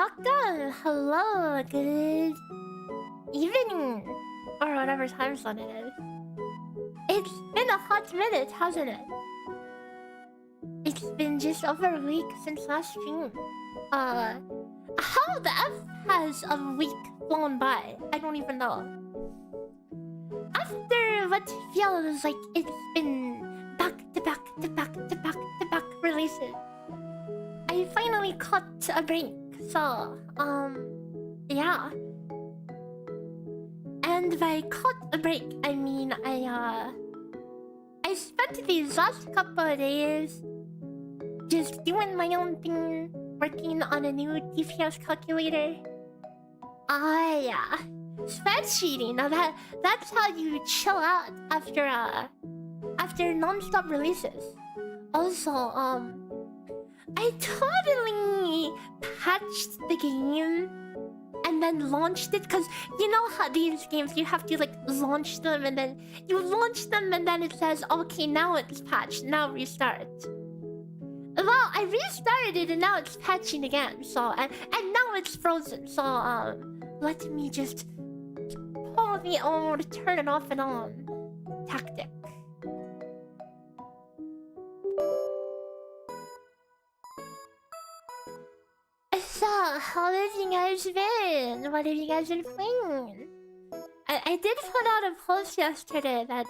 Welcome! Hello, good evening, or whatever time zone it is. It's been a hot minute, hasn't it? It's been just over a week since last stream. How the F has a week flown by? I don't even know. After what feels like it's been back to back to back to back to back releases, I finally caught a break. So, yeah. And by caught a break, I mean I spent these last couple of days just doing my own thing, working on a new DPS calculator. Yeah. Spreadsheeting. Now that's how you chill out after non-stop releases. Also, I totally patched the game and then launched it, because you know how these games you have to like launch them and then you launch them and then it says, okay, now it's patched, now restart. Well, I restarted it and now it's patching again, so and now it's frozen, so let me just pull the old turn it off and on tactic. So, how have you guys been? What have you guys been playing? I did put out a post yesterday that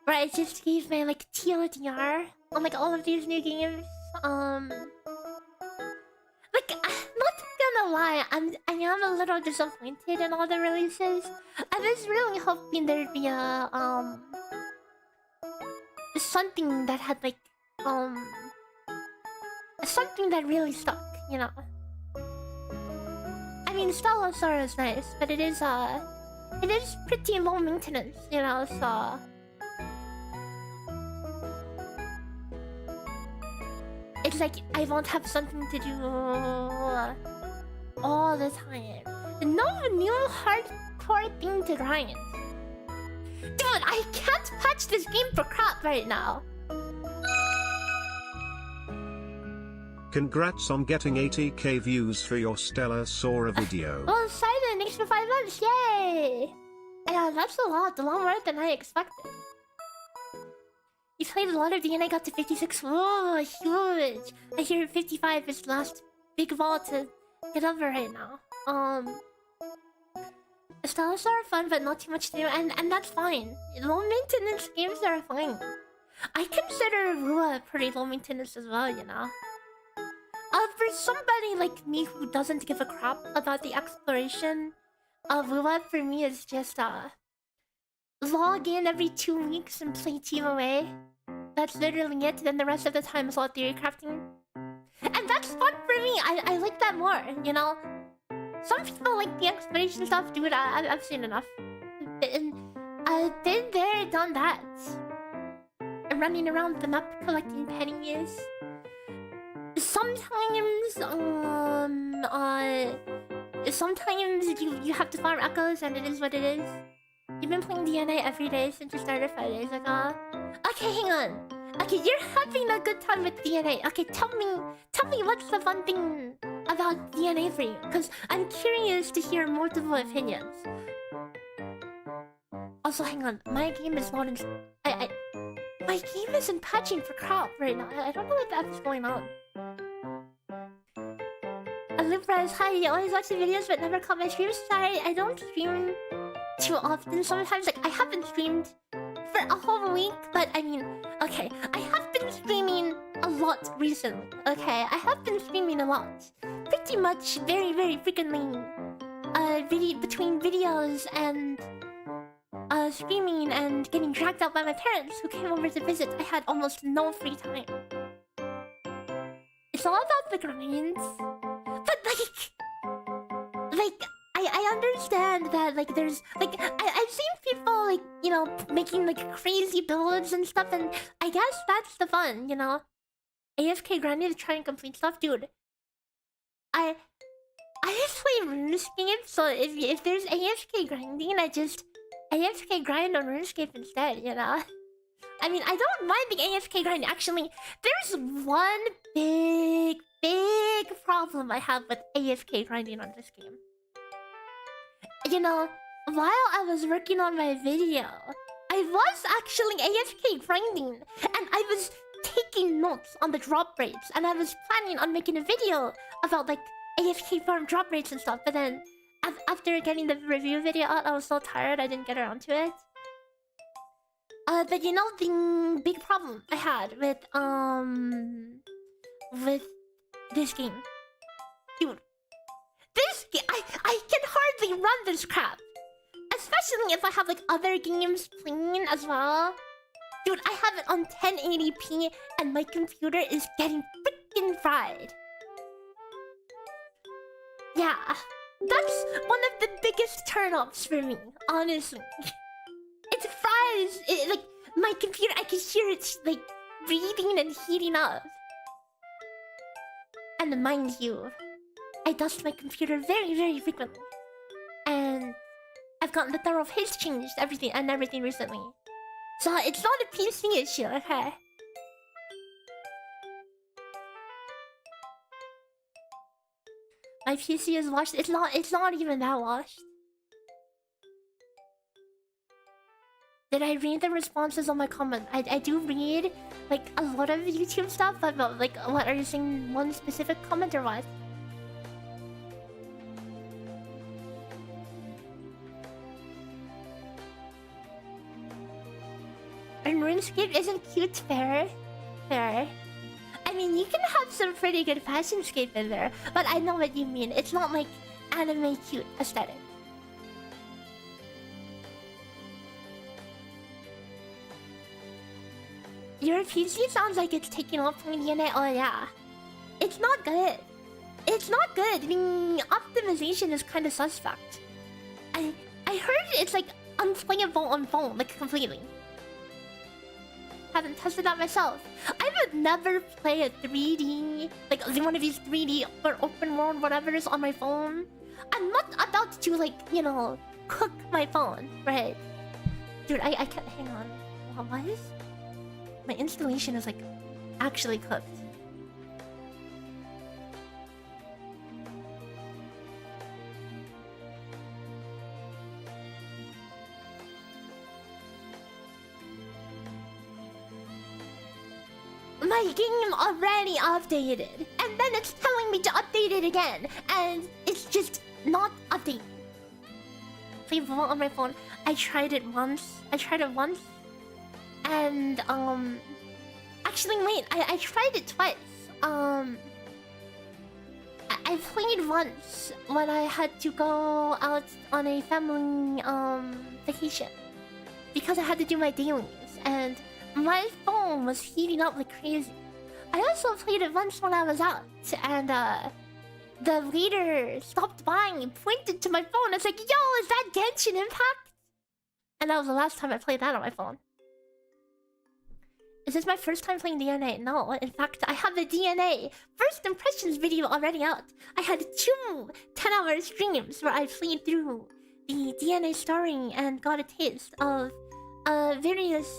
where I just gave my like TLDR on like all of these new games. Like not gonna lie, I am a little disappointed in all the releases. I was really hoping there'd be a something that had like something that really stuck, you know. I mean, Star is nice, but it is pretty low maintenance, you know. So it's like I won't have something to do all the time. No new hardcore thing to grind. Dude, I can't patch this game for crap right now. Congrats on getting 80k views for your Stellar Sora video. Well, Simon, thanks for 5 months, yay! Yeah, that's a lot more than I expected. You played a lot of DNA, got to 56. Whoa, huge! I hear 55 is the last big wall to get over right now. Styles are fun, but not too much to do, and that's fine. Low maintenance games are fine. I consider Rua pretty low maintenance as well, you know. For somebody like me who doesn't give a crap about the exploration of Rua, for me is just log in every 2 weeks and play TOA. That's literally it. Then the rest of the time is all theory crafting, and that's fun for me. I like that more, you know. Some people like the exploration stuff, dude. I've seen enough. And I've been there, done that. Running around the map collecting pennies. Sometimes you have to farm echoes, and it is what it is. You've been playing DNA every day since you started 5 days ago. Okay, hang on. Okay, you're having a good time with DNA. Okay, tell me what's the fun thing about DNA for you? Because I'm curious to hear multiple opinions. Also, hang on. My game is not in... my game isn't patching for crap right now. I don't know what the F is going on. Libras, hi, you always watch the videos but never call my streams. Sorry, I don't stream too often. Sometimes, like, I haven't streamed for a whole week, but I mean, okay, I have been streaming a lot recently, okay? I have been streaming a lot. Pretty much very, very frequently. Between videos and streaming and getting dragged out by my parents who came over to visit, I had almost no free time. It's all about the grinds. But like I understand that like there's like I've seen people like, you know, making like crazy builds and stuff, and I guess that's the fun, you know. AFK grinding to try and complete stuff, dude. I just play RuneScape, so if there's AFK grinding, I just AFK grind on RuneScape instead, you know. I mean, I don't mind the AFK grind. Actually, there's one big problem I have with AFK grinding on this game. You know, while I was working on my video, I was actually AFK grinding, and I was taking notes on the drop rates, and I was planning on making a video about like AFK farm drop rates and stuff. But then, after getting the review video out, I was so tired I didn't get around to it. But you know the big problem I had with this game, dude. This game, I can hardly run this crap, especially if I have like other games playing as well. Dude, I have it on 1080p and my computer is getting freaking fried. Yeah, that's one of the biggest turn-offs for me, honestly. It's fried. Like my computer, I can hear it like breathing and heating up. And mind you, I dust my computer very frequently, and I've gotten the thorough paste changed, everything recently. So it's not a PC issue, okay? My PC is washed. It's not even that washed. Did I read the responses on my comment? I do read like a lot of YouTube stuff, but like, what are you saying? One specific comment or what? And RuneScape isn't cute, fair. I mean, you can have some pretty good fashion scape in there, but I know what you mean. It's not like anime cute aesthetic. Your PC sounds like it's taking off from the internet. Oh yeah, it's not good. It's not good. The optimization is kind of suspect. I heard it's like unplayable on phone, like completely. Haven't tested that myself. I would never play a 3D, like one of these 3D or open world whatever's on my phone. I'm not about to like, you know, cook my phone, right? Dude, I can't. Hang on. What is? My installation is like actually cooked. My game already updated, and then it's telling me to update it again, and it's just not updating. Play Vault on my phone. I tried it once, and actually wait, I tried it twice. I played once when I had to go out on a family vacation because I had to do my dailies, and my phone was heating up like crazy. I also played it once when I was out, and the leader stopped by and pointed to my phone. It's like, yo, is that Genshin Impact? And that was the last time I played that on my phone. Is this my first time playing DNA? No, in fact, I have the DNA first impressions video already out. I had 2 10-hour streams where I played through the DNA story and got a taste of various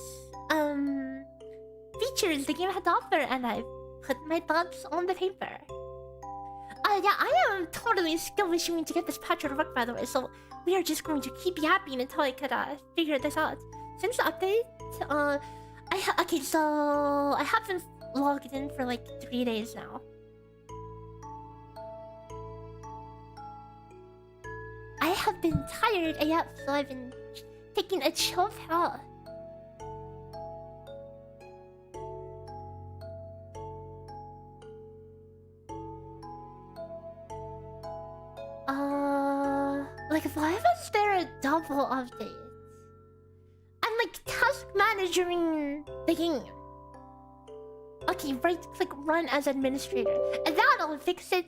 features the game had to offer, and I put my thoughts on the paper. Yeah, I am totally still wishing to get this patch to work, by the way, so we are just going to keep yapping until I could figure this out. Since the update, okay, so I haven't logged in for like 3 days now. I have been tired AF, so I've been taking a chill pill. Like, why was there a double update? I'm like task managing the game. Okay, right click run as administrator, and that'll fix it.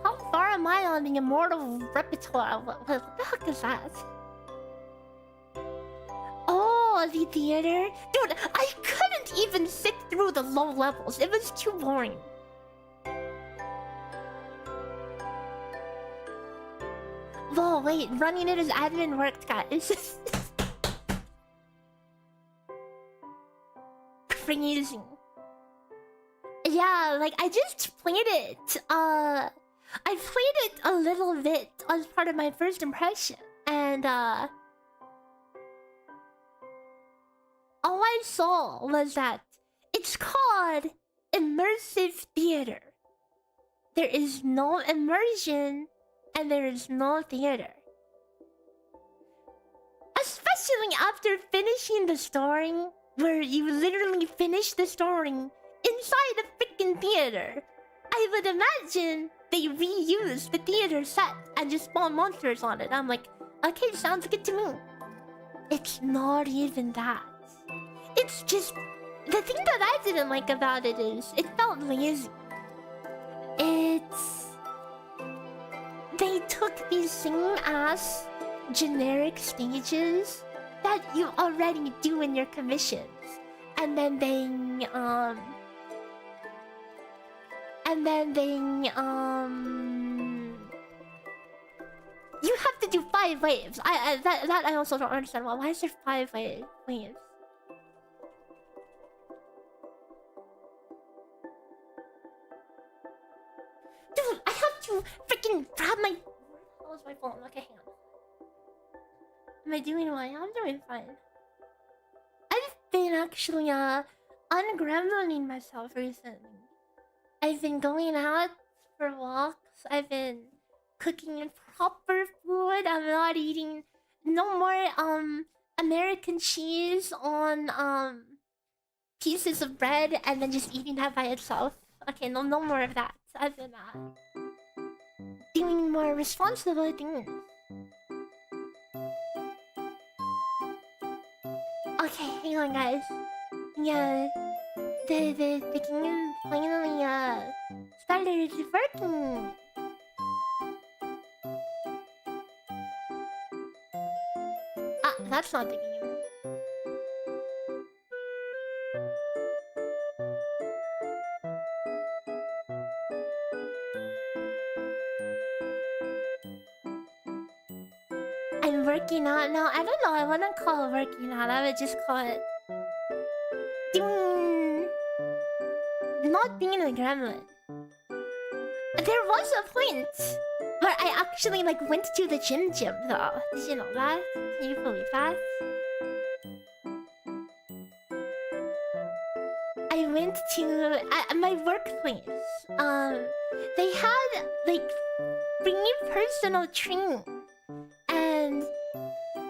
How far am I on the immortal repertoire? What the heck is that? Oh, the theater? Dude, I couldn't even sit through the low levels. It was too boring. Whoa, wait, running it as admin worked, guys. freezing. Yeah, like I just played it. I played it a little bit as part of my first impression, and all I saw was that it's called immersive theater. There is no immersion, and there is no theater. Especially after finishing the story, where you literally finish the story inside a freaking theater. I would imagine they reuse the theater set and just spawn monsters on it. I'm like, okay, sounds good to me. It's not even that. It's just... the thing that I didn't like about it is it felt lazy. It's... they took these same-ass generic stages that you already do in your commissions. And then they... you have to do 5 waves. That I also don't understand. Why is there 5 waves? Dude, I have to freaking grab my... where was my phone? Okay, hang on. Am I doing well? I'm doing fine. I've been actually ungremlining myself recently. I've been going out for walks. I've been cooking proper food. I'm not eating no more American cheese on pieces of bread and then just eating that by itself. Okay, no more of that. I've been doing more responsible things. Okay, hang on, guys. Yeah, the game finally started working. Ah, that's not the game. I'm working out. No, I don't know. I wouldn't call it working out. I would just call it doing... not being a gremlin. There was a point where I actually like went to the gym though. Did you know that? Can you believe that? I went to my workplace. They had like free personal training. And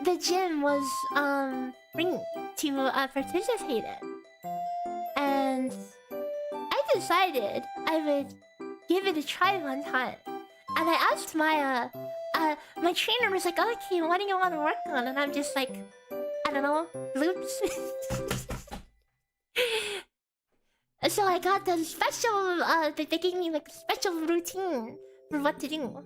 the gym was free to participate in. And I decided I would give it a try one time. And I asked my my trainer was like, okay, what do you want to work on? And I'm just like, I don't know, glutes. So I got the special they gave me like a special routine for what to do.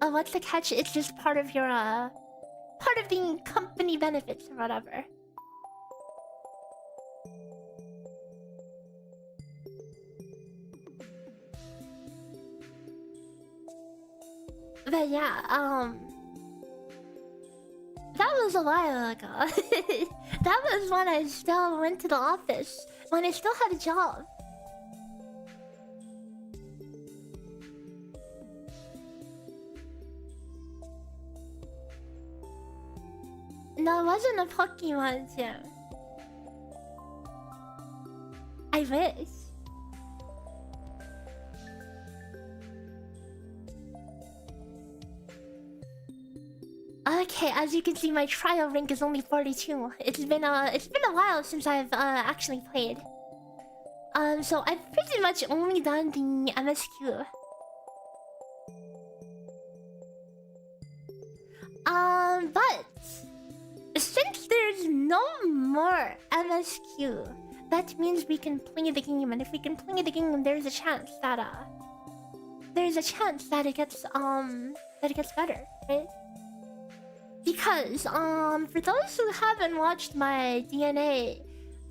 What's the catch? It's just part of your part of the company benefits or whatever. But yeah, that was a while ago. That was when I still went to the office, when I still had a job. No, it wasn't a Pokemon gym. I wish. Okay, as you can see, my trial rank is only 42. It's been a while since I've actually played. So I've pretty much only done the MSQ. But since there's no more MSQ, that means we can play the game, and if we can play the game, there's a chance that it gets better, right? Because for those who haven't watched my DNA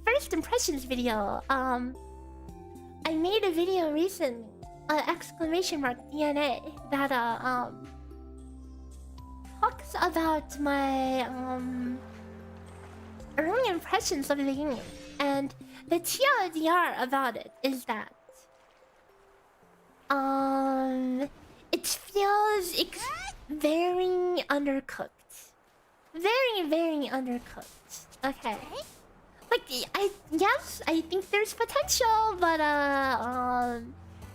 first impressions video, I made a video recently, !DNA, that talks about my early impressions of the game. And the TLDR about it is that it feels very undercooked. Very undercooked. Okay. Like yes, I think there's potential, but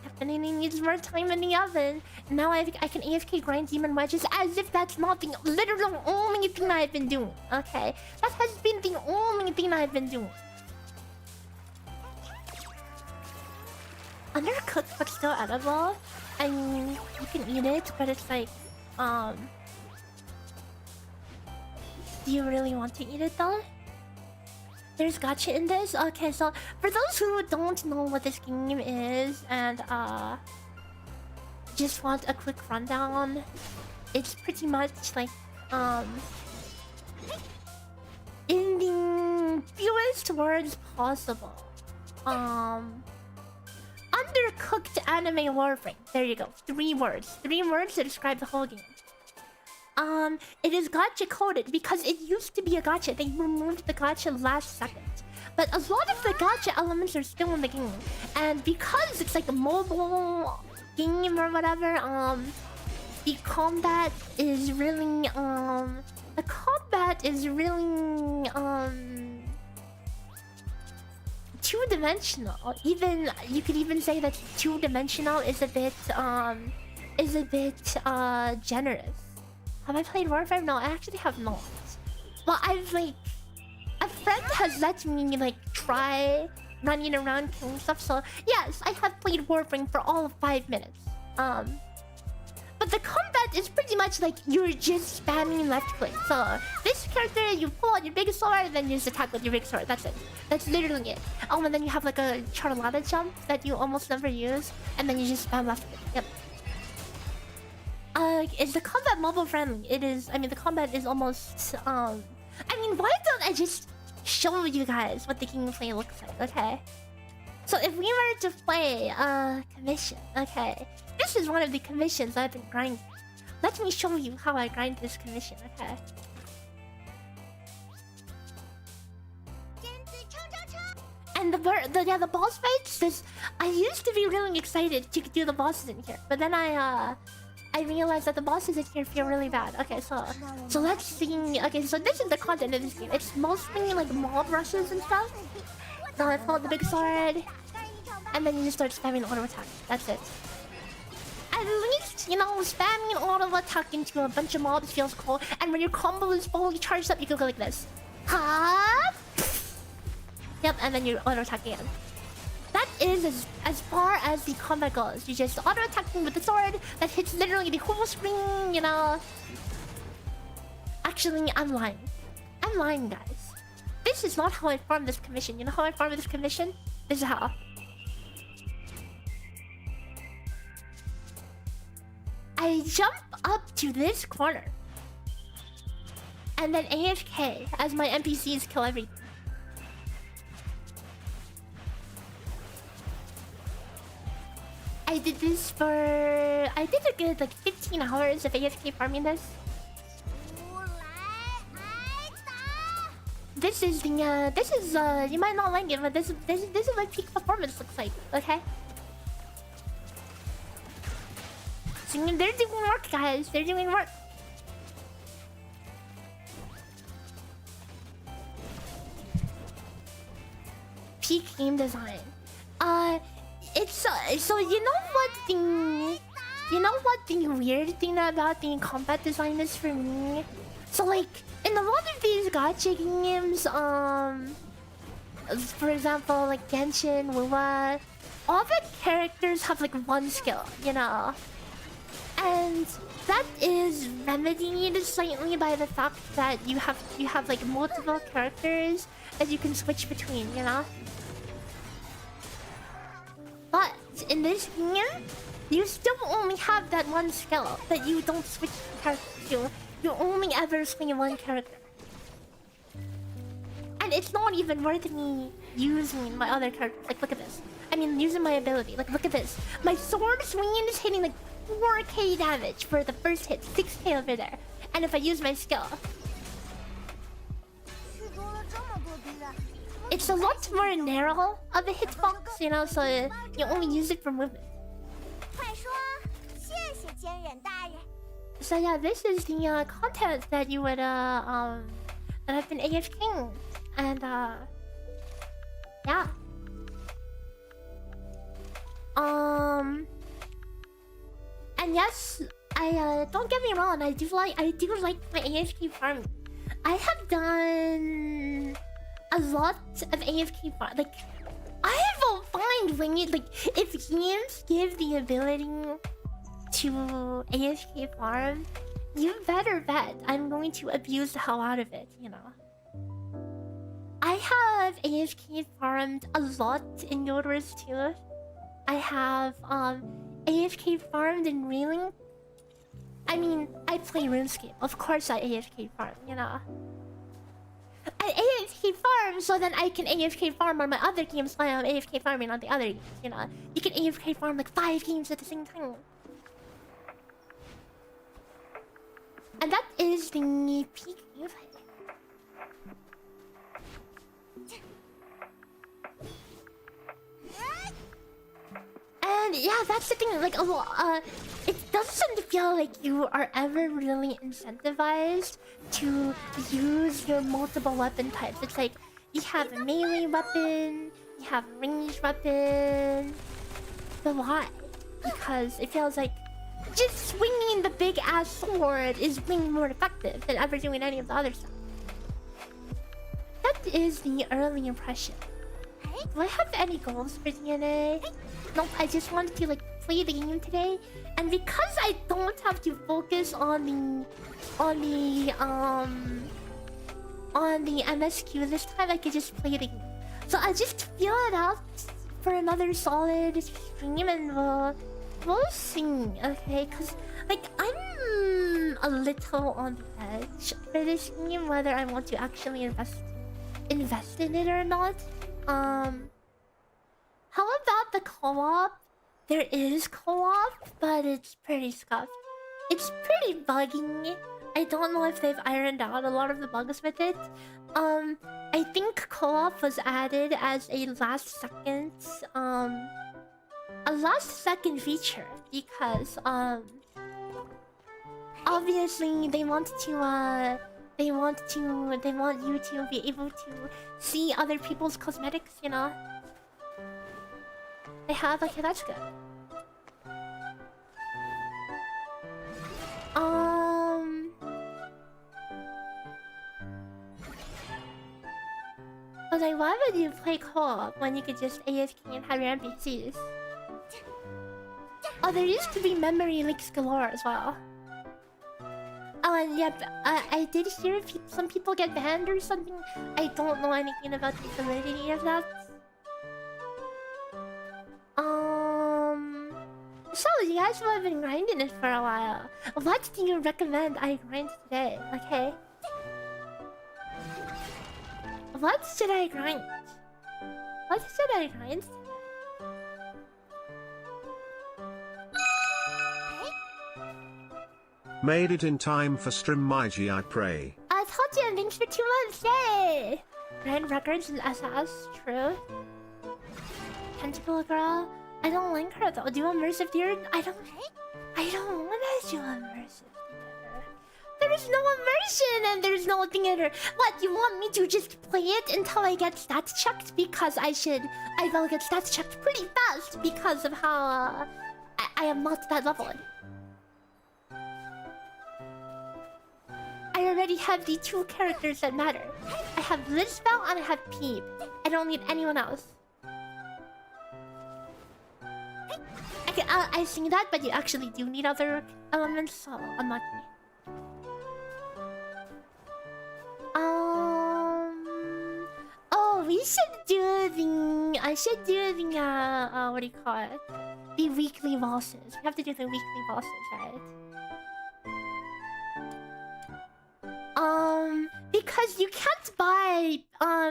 definitely needs more time in the oven. Now I can AFK grind demon wedges as if that's not the literal only thing I've been doing. Okay, that has been the only thing I've been doing. Undercooked but still edible. I mean, you can eat it, but it's like, do you really want to eat it though? There's gacha in this? Okay, so for those who don't know what this game is and just want a quick rundown, it's pretty much like in the fewest words possible, undercooked anime warframe. There you go. 3 words. 3 words to describe the whole game. It is gacha coded because it used to be a gacha. They removed the gacha last second. But a lot of the gacha elements are still in the game. And because it's like a mobile game or whatever, the combat is really two-dimensional. Even you could even say that two-dimensional is a bit generous. Have I played Warframe? No, I actually have not. Well, I've like a friend has let me like try running around killing stuff. So yes, I have played Warframe for all of 5 minutes. But the combat is pretty much like you're just spamming left click. So this character, you pull out your big sword, then you just attack with your big sword. That's it. That's literally it. Oh, and then you have like a charlata jump that you almost never use, and then you just spam left click. Yep. Is the combat mobile friendly? It is. I mean, the combat is almost. I mean, why don't I just show you guys what the gameplay looks like? Okay. So if we were to play a commission, okay, this is one of the commissions I've been grinding. Let me show you how I grind this commission. Okay. And the boss fights. I used to be really excited to do the bosses in here, but then I realized that the bosses in here feel really bad. Okay, so let's see. Okay, so this is the content of this game. It's mostly like mob rushes and stuff. So I pull out the big sword, and then you just start spamming auto attack. That's it. At least, you know, spamming auto attack into a bunch of mobs feels cool. And when your combo is fully charged up, you can go like this. Ha! Yep, and then you auto attack again. That is as far as the combat goes. You just auto attacking with the sword that hits literally the whole screen, you know. Actually, I'm lying. I'm lying, guys. This is not how I farm this commission. You know how I farm this commission? This is how. I jump up to this corner. And then AFK as my NPCs kill everything. I did this for... I did a good like 15 hours of AFK farming this. This is the you might not like it, but this is what peak performance looks like, okay? So they're doing work, guys. They're doing work. Peak game design. It's so you know what the weird thing about the combat design is for me? So like in a lot of these gacha games, for example like Genshin, WoW, all the characters have like one skill, you know? And that is remedied slightly by the fact that you have like multiple characters that you can switch between, you know? But in this game, you still only have that one skill that you don't switch characters to. You only ever swing one character. And it's not even worth me using my other characters. Like, look at this. I mean, using my ability. Like, look at this. My sword swinging is hitting like 4k damage for the first hit. 6k over there. And if I use my skill, it's a lot more narrow of a hitbox, you know, so you only use it for movement. So yeah, this is the content that you would that I've been AFKing, and yeah. And yes, I don't get me wrong, I do like my AFK farming. I have done a lot of AFK farm. Like, I will find when you like if games give the ability to AFK farm, you better bet I'm going to abuse the hell out of it, you know. I have AFK farmed a lot in Guild Wars 2. I have AFK farmed in Reeling. I mean, I play RuneScape. Of course I AFK farm, you know. I AFK farm so then I can AFK farm on my other games while I'm AFK farming on the other games, you know. You can AFK farm like 5 games at the same time. And that is the peak gameplay. And yeah, that's the thing. Like, it doesn't feel like you are ever really incentivized to use your multiple weapon types. It's like you have a melee weapon, you have a ranged weapon. But why? Because it feels like just swinging the big ass sword is way more effective than ever doing any of the other stuff. That is the early impression. Do I have any goals for DNA? Nope, I just wanted to like play the game today, and because I don't have to focus on the MSQ this time, I could just play the game. So I just feel it out for another solid stream, and we'll see, okay? Cause like I'm a little on the edge for this game, whether I want to actually invest in it or not. How about the co-op? There is co-op, but it's pretty scuffed. It's pretty buggy. I don't know if they've ironed out a lot of the bugs with it. I think co-op was added as a last second feature because obviously they want you to be able to see other people's cosmetics, you know. They have, okay, that's good. But like, why would you play co-op when you could just AFK and have your NPCs? Oh, there used to be memory leaks galore as well. Oh, and yep, I did hear some people get banned or something. I don't know anything about the validity of that. So you guys have been grinding it for a while. What do you recommend I grind today? Okay. What should I grind? What should I grind today? Made it in time for stream Maygi, I pray. I told you, thanks for 2 months, yay! Grand records and SS, true. Tentacle girl, I don't like her though. Do immersive theater? I don't wanna do immersive theater. There's no immersion and there's no theater. What, you want me to just play it until I get stats checked? Because I will get stats checked pretty fast because of how I am not that leveled. I already have the 2 characters that matter. I have Lizbel and I have Peep. I don't need anyone else. Okay, I see that, but you actually do need other elements, so unlucky. Oh, we should do the... I should do the, what do you call it? The weekly bosses. We have to do the weekly bosses, right? Because you can't buy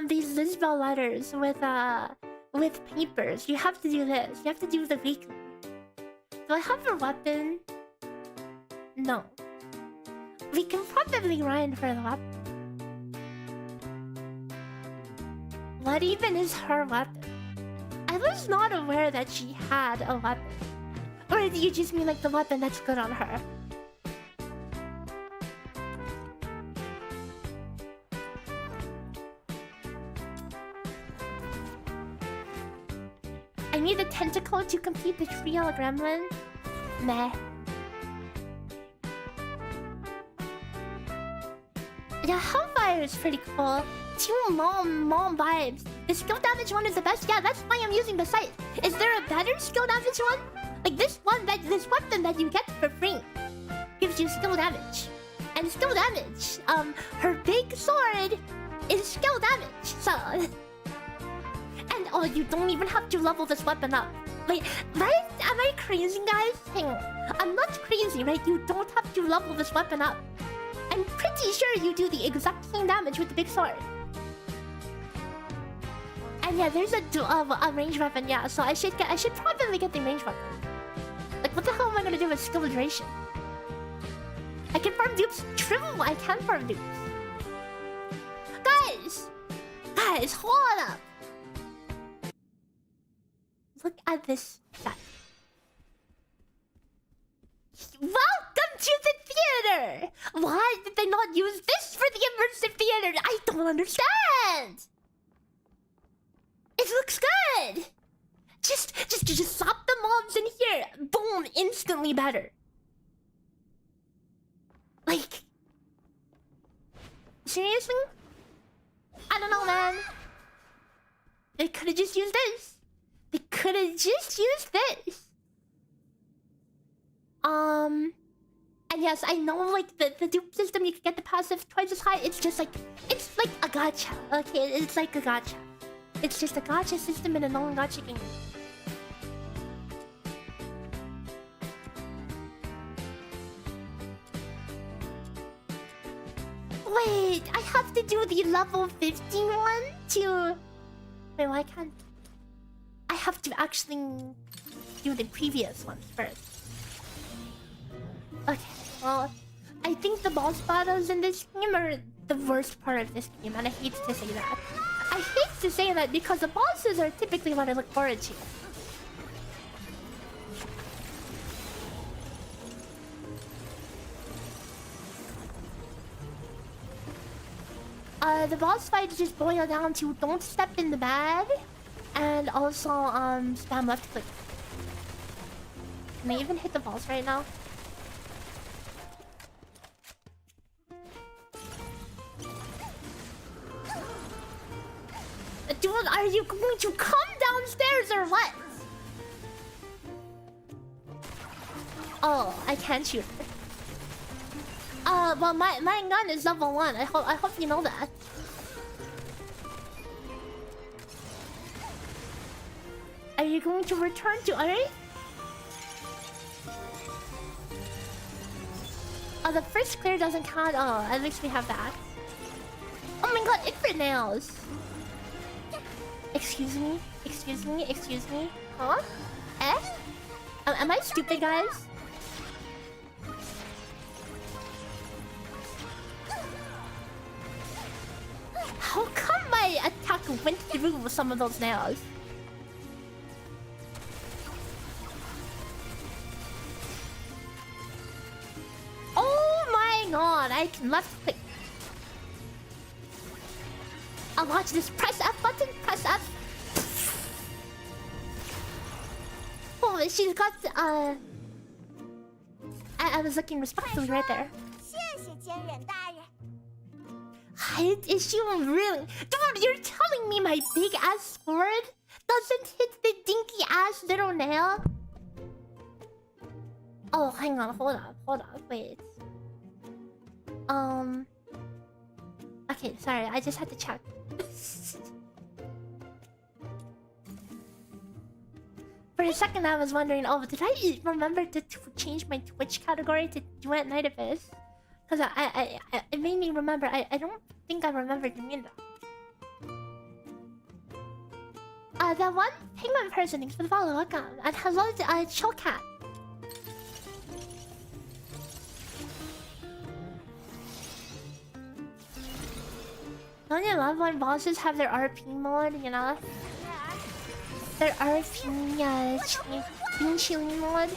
these Lizbel letters with papers. You have to do this. You have to do the weekly. Do I have a weapon? No. We can probably grind for the weapon. what even is her weapon? I was not aware that she had a weapon. Or do you just mean like the weapon that's good on her? I need a tentacle to complete the trio gremlin. Meh. Yeah, Hellfire is pretty cool. Two mom vibes. The skill damage one is the best. Yeah, that's why I'm using the site. Is there a better skill damage one? Like this weapon that you get for free gives you skill damage. And skill damage, her big sword is skill damage. So and oh, you don't even have to level this weapon up. Wait, right? Am I crazy, guys? Hang on. I'm not crazy, right? You don't have to level this weapon up. I'm pretty sure you do the exact same damage with the big sword. And yeah, there's a range weapon, yeah. So I should probably get the range weapon. Like, what the hell am I gonna do with skill duration? I can farm dupes. True, I can farm dupes. Guys, hold up. Look at this shot. Welcome to the theater! Why did they not use this for the immersive theater? I don't understand! It looks good! Just slap the mobs in here. Boom, instantly better. Like... seriously? I don't know, man. They could've just used this. They could've just used this. And yes, I know, like, the dupe system, you can get the passive twice as high. It's just like... it's like a gacha. Okay, it's like a gacha. It's just a gacha system in a non-gacha game. Wait, I have to do the level 15 one to... wait, why can't... I have to actually do the previous ones first. Okay, well, I think the boss battles in this game are the worst part of this game, and I hate to say that. I hate to say that because the bosses are typically what I look forward to. The boss fights just boil down to don't step in the bag, and also spam left click. Can I even hit the boss right now? Dude, are you going to come downstairs or what? Oh, I can't shoot her. Well, my gun is level 1. I hope you know that. Are you going to return to Earth? Oh, the first clear doesn't count. Oh, at least we have that. Oh my god, Ifrit nails. Excuse me? Excuse me? Excuse me? Huh? Eh? Am I stupid, guys? How come my attack went through some of those nails? Oh my god, I can left click. I'll watch this. Press F button, press F. Oh, she's got I was looking respectfully right there. Height issue, really? Dude, you're telling me my big ass sword doesn't hit the dinky ass little nail? Oh, hang on, hold up, wait. Okay, sorry, I just had to check. For a second I was wondering, oh, did I remember to change my Twitch category to Duet Night Abyss? Because it made me remember, I don't think I remember doing that. That one penguin person, thanks for the follow, welcome. And hello to Chill Cat. Don't you love when bosses have their RP mode, you know? Their RP, chilling mode.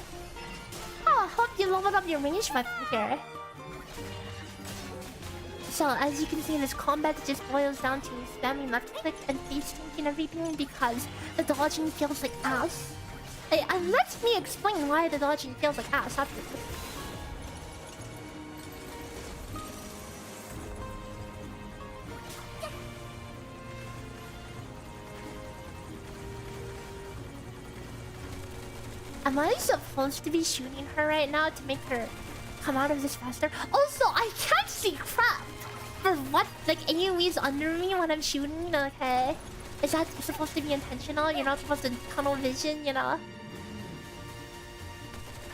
Oh, hope you leveled up your range weapon here. So, as you can see, this combat just boils down to spamming left click and face and everything because the dodging feels like ass. Let me explain why the dodging feels like ass after this. Am I supposed to be shooting her right now to make her come out of this faster? Also, I can't see crap! For what? Like, AoE's under me when I'm shooting? Okay. Is that supposed to be intentional? You're not supposed to tunnel vision, you know?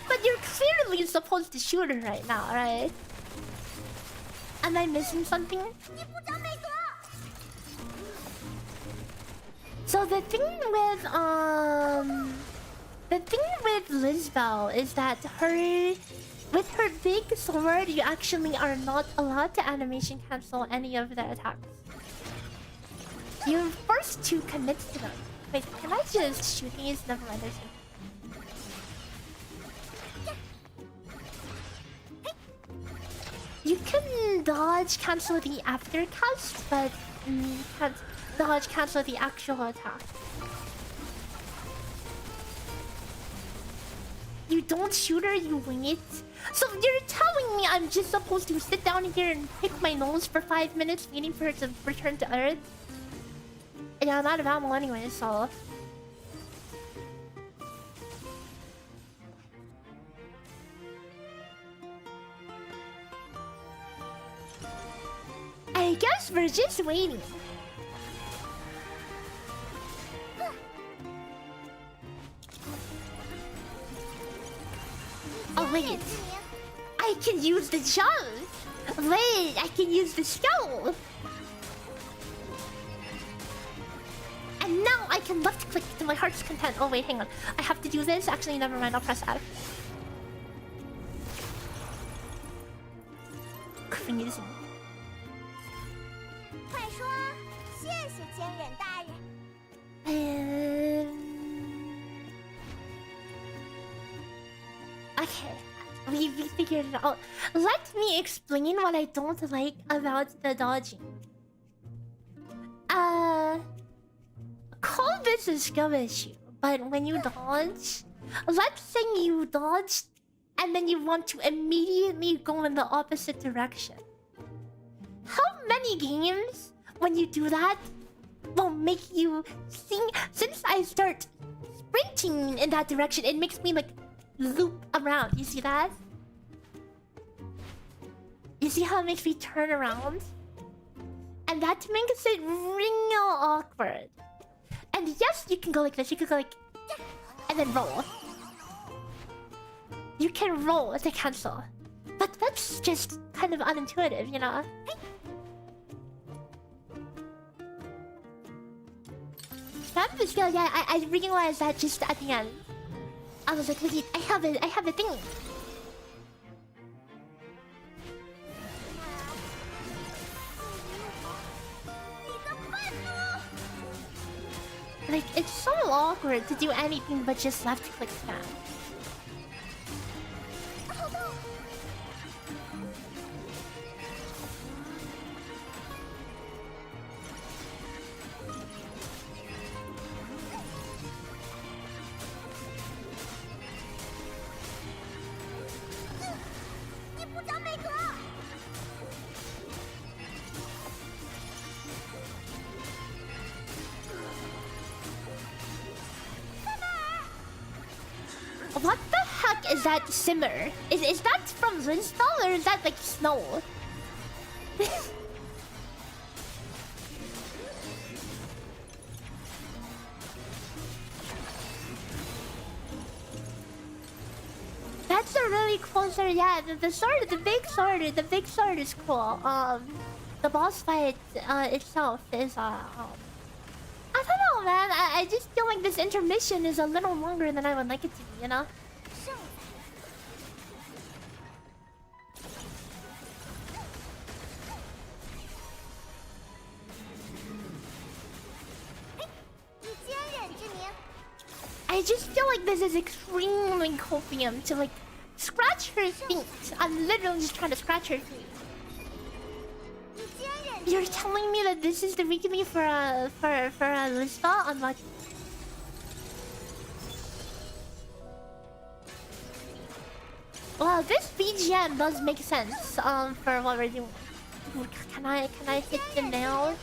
But you're clearly supposed to shoot her right now, right? Am I missing something? So the thing with Lisbel is that with her big sword, you actually are not allowed to animation cancel any of their attacks. You're forced to commit to them. Wait, can I just shoot these? Never mind, there's you can dodge cancel the aftercast, but can't dodge cancel the actual attack. You don't shoot her, you wing it. So you're telling me I'm just supposed to sit down here and pick my nose for 5 minutes waiting for her to return to Earth? Yeah, I'm out of ammo anyway, so... I guess we're just waiting. Oh wait, I can use the jump. Wait, I can use the skill. And now I can left click to my heart's content. Oh wait, hang on. I have to do this. Actually, never mind. I'll press F. Crazy. Okay, we figured it out. Let me explain what I don't like about the dodging. Call this a skill issue, but when you dodge, let's say you dodged and then you want to immediately go in the opposite direction. How many games, when you do that, will make you see? Since I start sprinting in that direction, it makes me like loop around. You see that? You see how it makes me turn around? And that makes it real awkward. And yes, you can go like this. You can go like... and then roll. You can roll to cancel. But that's just kind of unintuitive, you know? Spam the skill, yeah, I realized that just at the end. I was like, wait, I have a thing. Like, it's so awkward to do anything but just left click spam. What the heck is that simmer? Is that from Rinstall or is that like snow? That's a really cool sword. Yeah, the sword, the big sword is cool. The boss fight itself is I don't know, man. I just feel like this intermission is a little longer than I would like it to be, you know? I just feel like this is extremely copium to like scratch her feet. I'm literally just trying to scratch her feet. You're telling me that this is the weekly for a Lista? Unlucky. Well, this BGM does make sense for what we're doing. Can I hit the nail?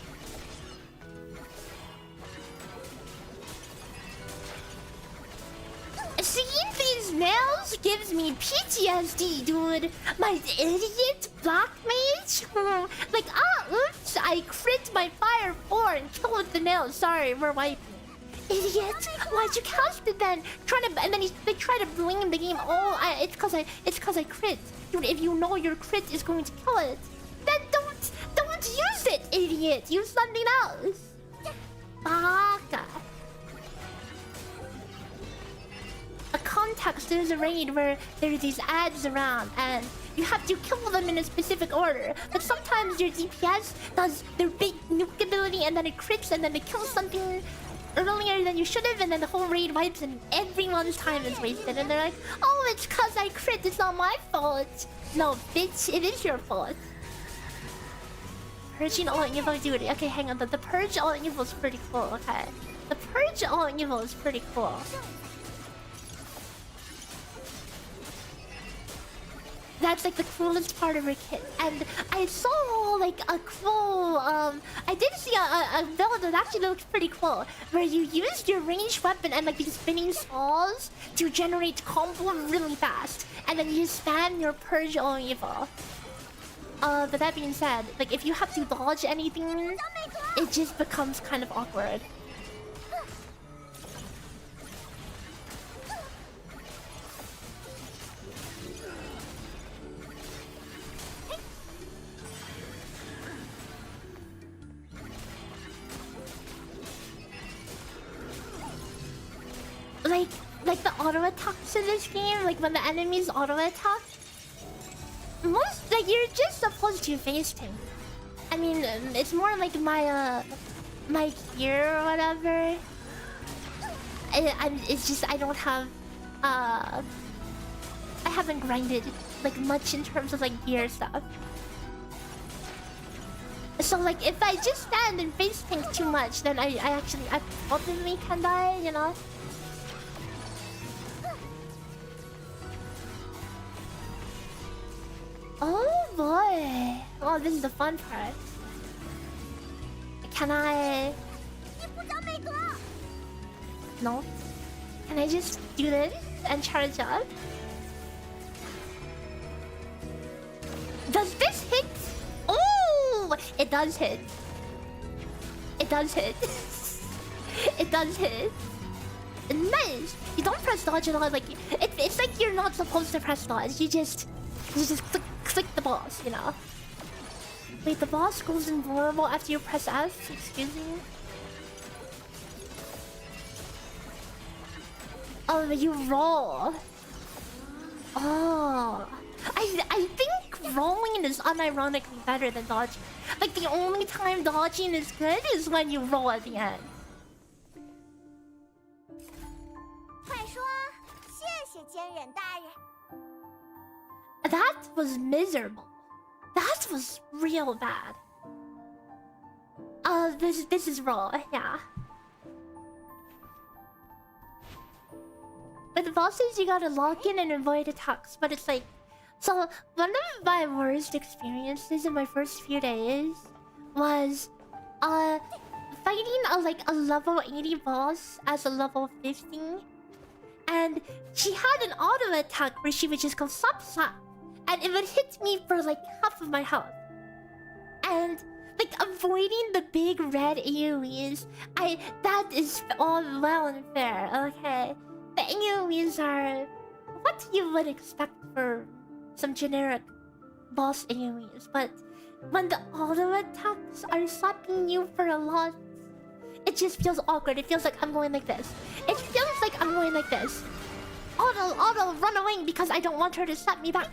Seeing these nails gives me PTSD, dude. My idiot black mage? Like, oops, I crit my fire 4 and kill with the nails. Sorry, we're wiping. Idiot! Why'd you cast it then? And then they try to blame the game. Oh, it's cause I crit. Dude, if you know your crit is going to kill it, then don't use it, idiot. Use something else. Baka. A context, there's a raid where there's these ads around and you have to kill them in a specific order. But sometimes your DPS does their big nuke ability and then it crits and then it kills something earlier than you should have, and then the whole raid wipes and everyone's time is wasted. And they're like, oh, it's cause I crit, it's not my fault. No, bitch, it is your fault. Purging all evil, dude. Okay, hang on. The purge all evil is pretty cool. Okay, the purge all evil is pretty cool. That's like the coolest part of her kit. And I saw like a cool I did see a build that actually looks pretty cool, where you used your ranged weapon and like these spinning saws to generate combo really fast, and then you spam your purge all evil. But that being said, like if you have to dodge anything, it just becomes kind of awkward. Like the auto attacks in this game, like when the enemies auto attack, most like you're just supposed to face tank. I mean, it's more like my gear or whatever. It's just I don't have I haven't grinded like much in terms of like gear stuff. So like if I just stand and face tank too much, then I probably can die, you know. Oh boy! Oh, this is the fun part. Can I? No. Can I just do this and charge up? Does this hit? Oh! It does hit. It does hit. It does hit. Nice! You don't press dodge at all. Like it's like you're not supposed to press dodge. You just click the boss, you know. Wait, the boss goes invulnerable after you press S? Excuse me? Oh, you roll. Oh. I think rolling is unironically better than dodging. Like the only time dodging is good is when you roll at the end. That was miserable. That was real bad. This is raw, yeah. With the bosses, you gotta lock in and avoid attacks, but it's like... So, one of my worst experiences in my first few days was... fighting a level 80 boss as a level 50. And she had an auto attack where she would just go slap slap. And it would hit me for like half of my health. And like avoiding the big red AoEs, that is all well and fair, okay? The AoEs are what you would expect for some generic boss AoEs, but when the auto attacks are slapping you for a lot, it just feels awkward. It feels like I'm going like this. It feels like I'm going like this. Auto, run away because I don't want her to slap me back.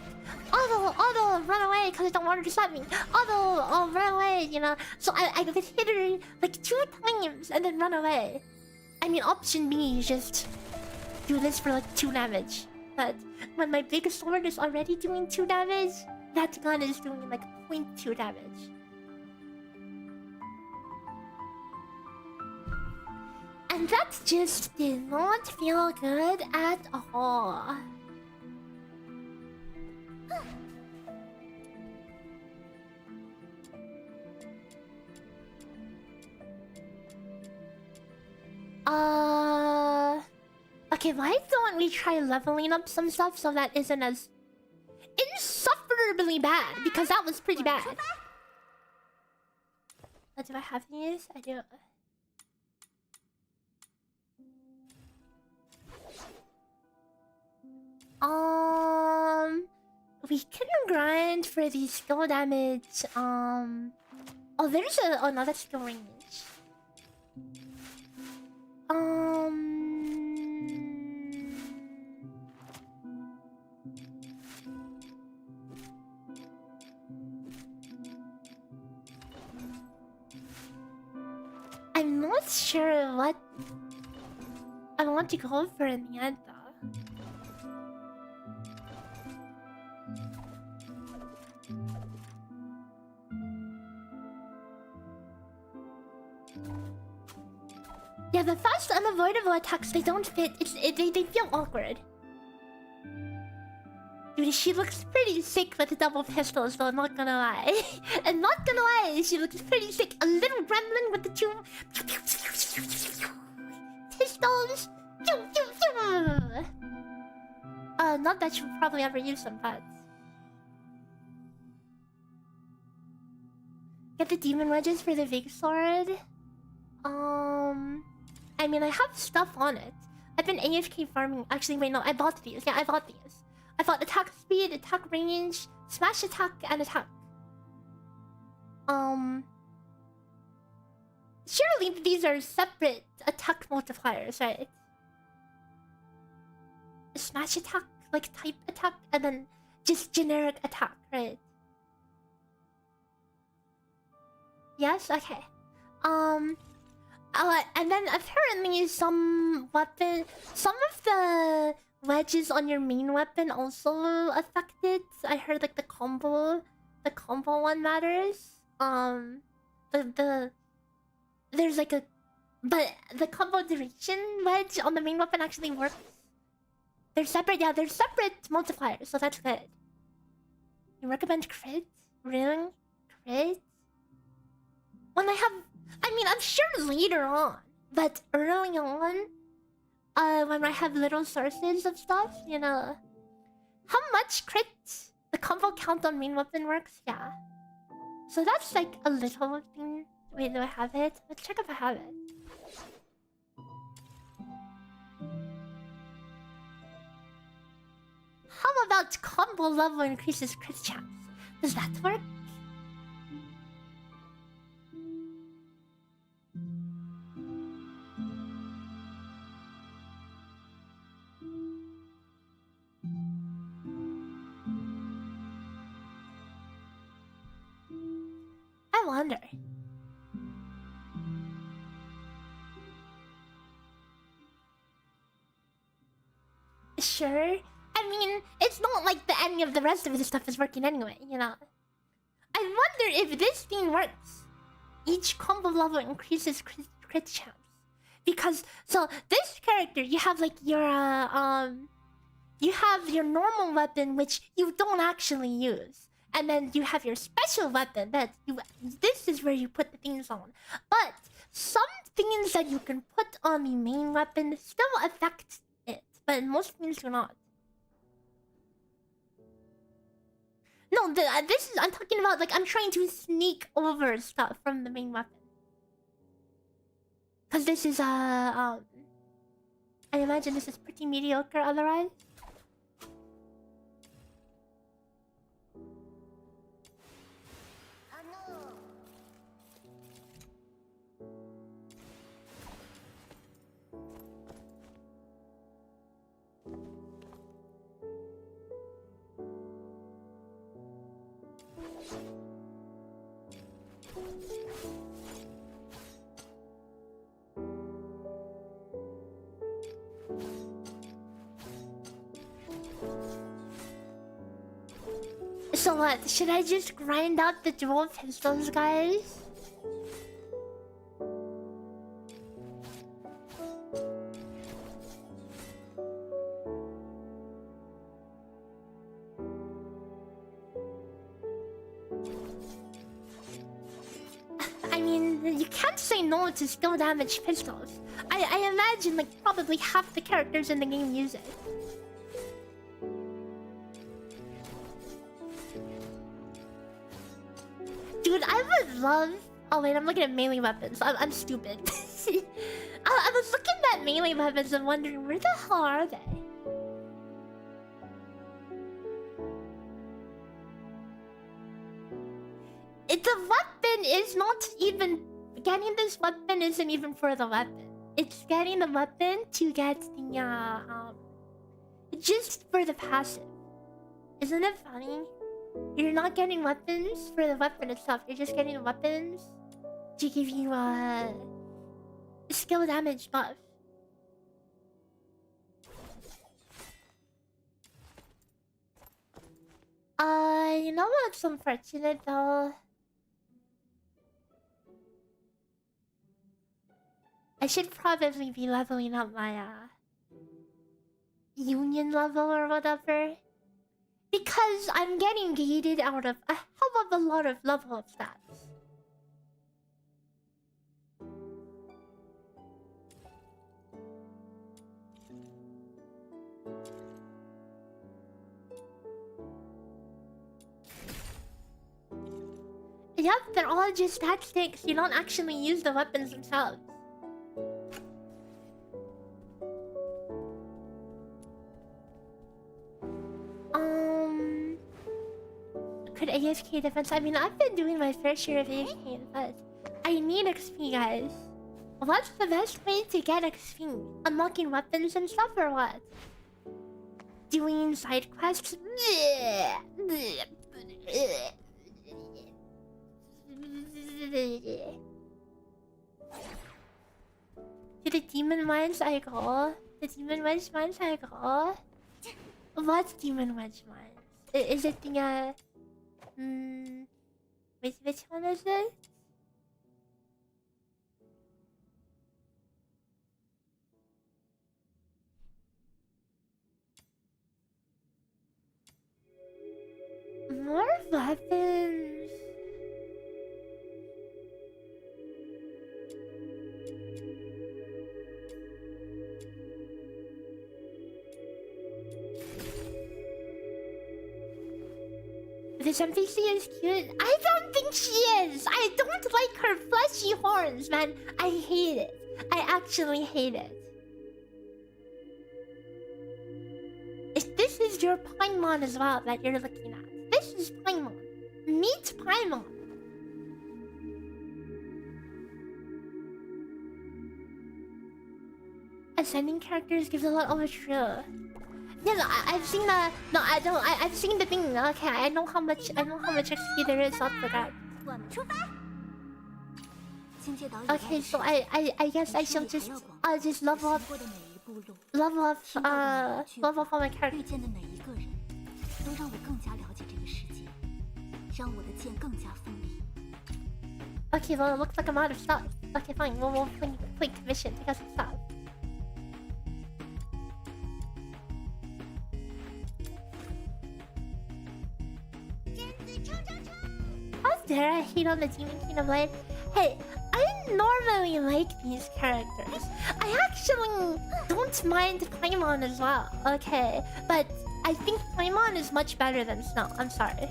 Auto, run away because I don't want her to slap me. Auto, run away, you know. So I would hit her like 2 times and then run away. I mean, option B is just do this for like 2 damage. But when my big sword is already doing 2 damage, that gun is doing like 0.2 damage. And that just did not feel good at all. Okay, why don't we try leveling up some stuff so that isn't as insufferably bad? Because that was pretty bad. Do I have these? I do. We can grind for the skill damage. Oh, there's another skill range. I'm not sure what I want to go for in the end, though. Yeah, the fast unavoidable attacks, they don't fit. They feel awkward. Dude, she looks pretty sick with the double pistols, though, not gonna lie. And not gonna lie, she looks pretty sick. A little gremlin with the 2 pistols. Not that she'll probably ever use them, but... Get the demon wedges for the big sword. I mean, I have stuff on it. I've been AFK farming. Actually, wait, no, I bought these. Yeah, I bought these. I bought attack speed, attack range, smash attack, and attack. Surely these are separate attack multipliers, right? Smash attack, like type attack, and then just generic attack, right? Yes? Okay. And then apparently some of the wedges on your main weapon also affect it. I heard like the combo one matters. There's like but the combo duration wedge on the main weapon actually works. They're separate, yeah, they're separate multipliers, so that's good. You recommend crit? Really? Crit? When I mean, I'm sure later on, but early on, when I have little sources of stuff, you know, how much crit the combo count on main weapon works, yeah. So that's like a little thing. Wait, do I have it? Let's check if I have it. How about combo level increases crit chance? Does that work? I wonder. Sure. I mean, it's not like any of the rest of the stuff is working anyway, you know. I wonder if this thing works. Each combo level increases crit chance. Because, so, this character, you have like your, you have your normal weapon, which you don't actually use. And then you have your special weapon that this is where you put the things on. But some things that you can put on the main weapon still affect it. But most things do not. No, I'm talking about, like, I'm trying to sneak over stuff from the main weapon. Because this is, I imagine this is pretty mediocre otherwise. So what? Should I just grind out the dual pistols, guys? I mean, you can't say no to skill damage pistols. I imagine like probably half the characters in the game use it. Dude, I would love... Oh wait, I'm looking at melee weapons. I'm stupid. I was looking at melee weapons and wondering, where the hell are they? The weapon is not even... Getting this weapon isn't even for the weapon. It's getting the weapon to get the, just for the passive. Isn't it funny? You're not getting weapons for the weapon itself. You're just getting the weapons to give you, skill damage buff. You know what's unfortunate though? I should probably be leveling up my, union level or whatever. Because I'm getting gated out of a hell of a lot of level up stats. Yep, they're all just stat sticks. You don't actually use the weapons themselves. Could AFK defense? I mean, I've been doing my fair share of AFK defense. I need XP, guys. What's the best way to get XP? Unlocking weapons and stuff, or what? Doing side quests? To the demon mines I go. The demon wedge mines I go. What's demon wedge mines? Is it the which one is it? More weapons. This NPC is cute. I don't think she is. I don't like her fleshy horns, man. I hate it. I actually hate it. This is your Paimon as well that you're looking at. This is Paimon. Meet Paimon. Ascending characters gives a lot of true. Yeah, no, I've seen the... No, I don't... I've seen the thing. Okay, I know how much XP there is off the that. Okay, so I guess I shall just... I'll just level up... Level up all my characters. Okay, well, it looks like I'm out of stuff. Okay, fine. We'll play commission to get some stuff. How dare I hate on the Demon King of Light? Hey, I normally like these characters. I actually don't mind Paimon as well, okay? But I think Paimon is much better than Snow. I'm sorry.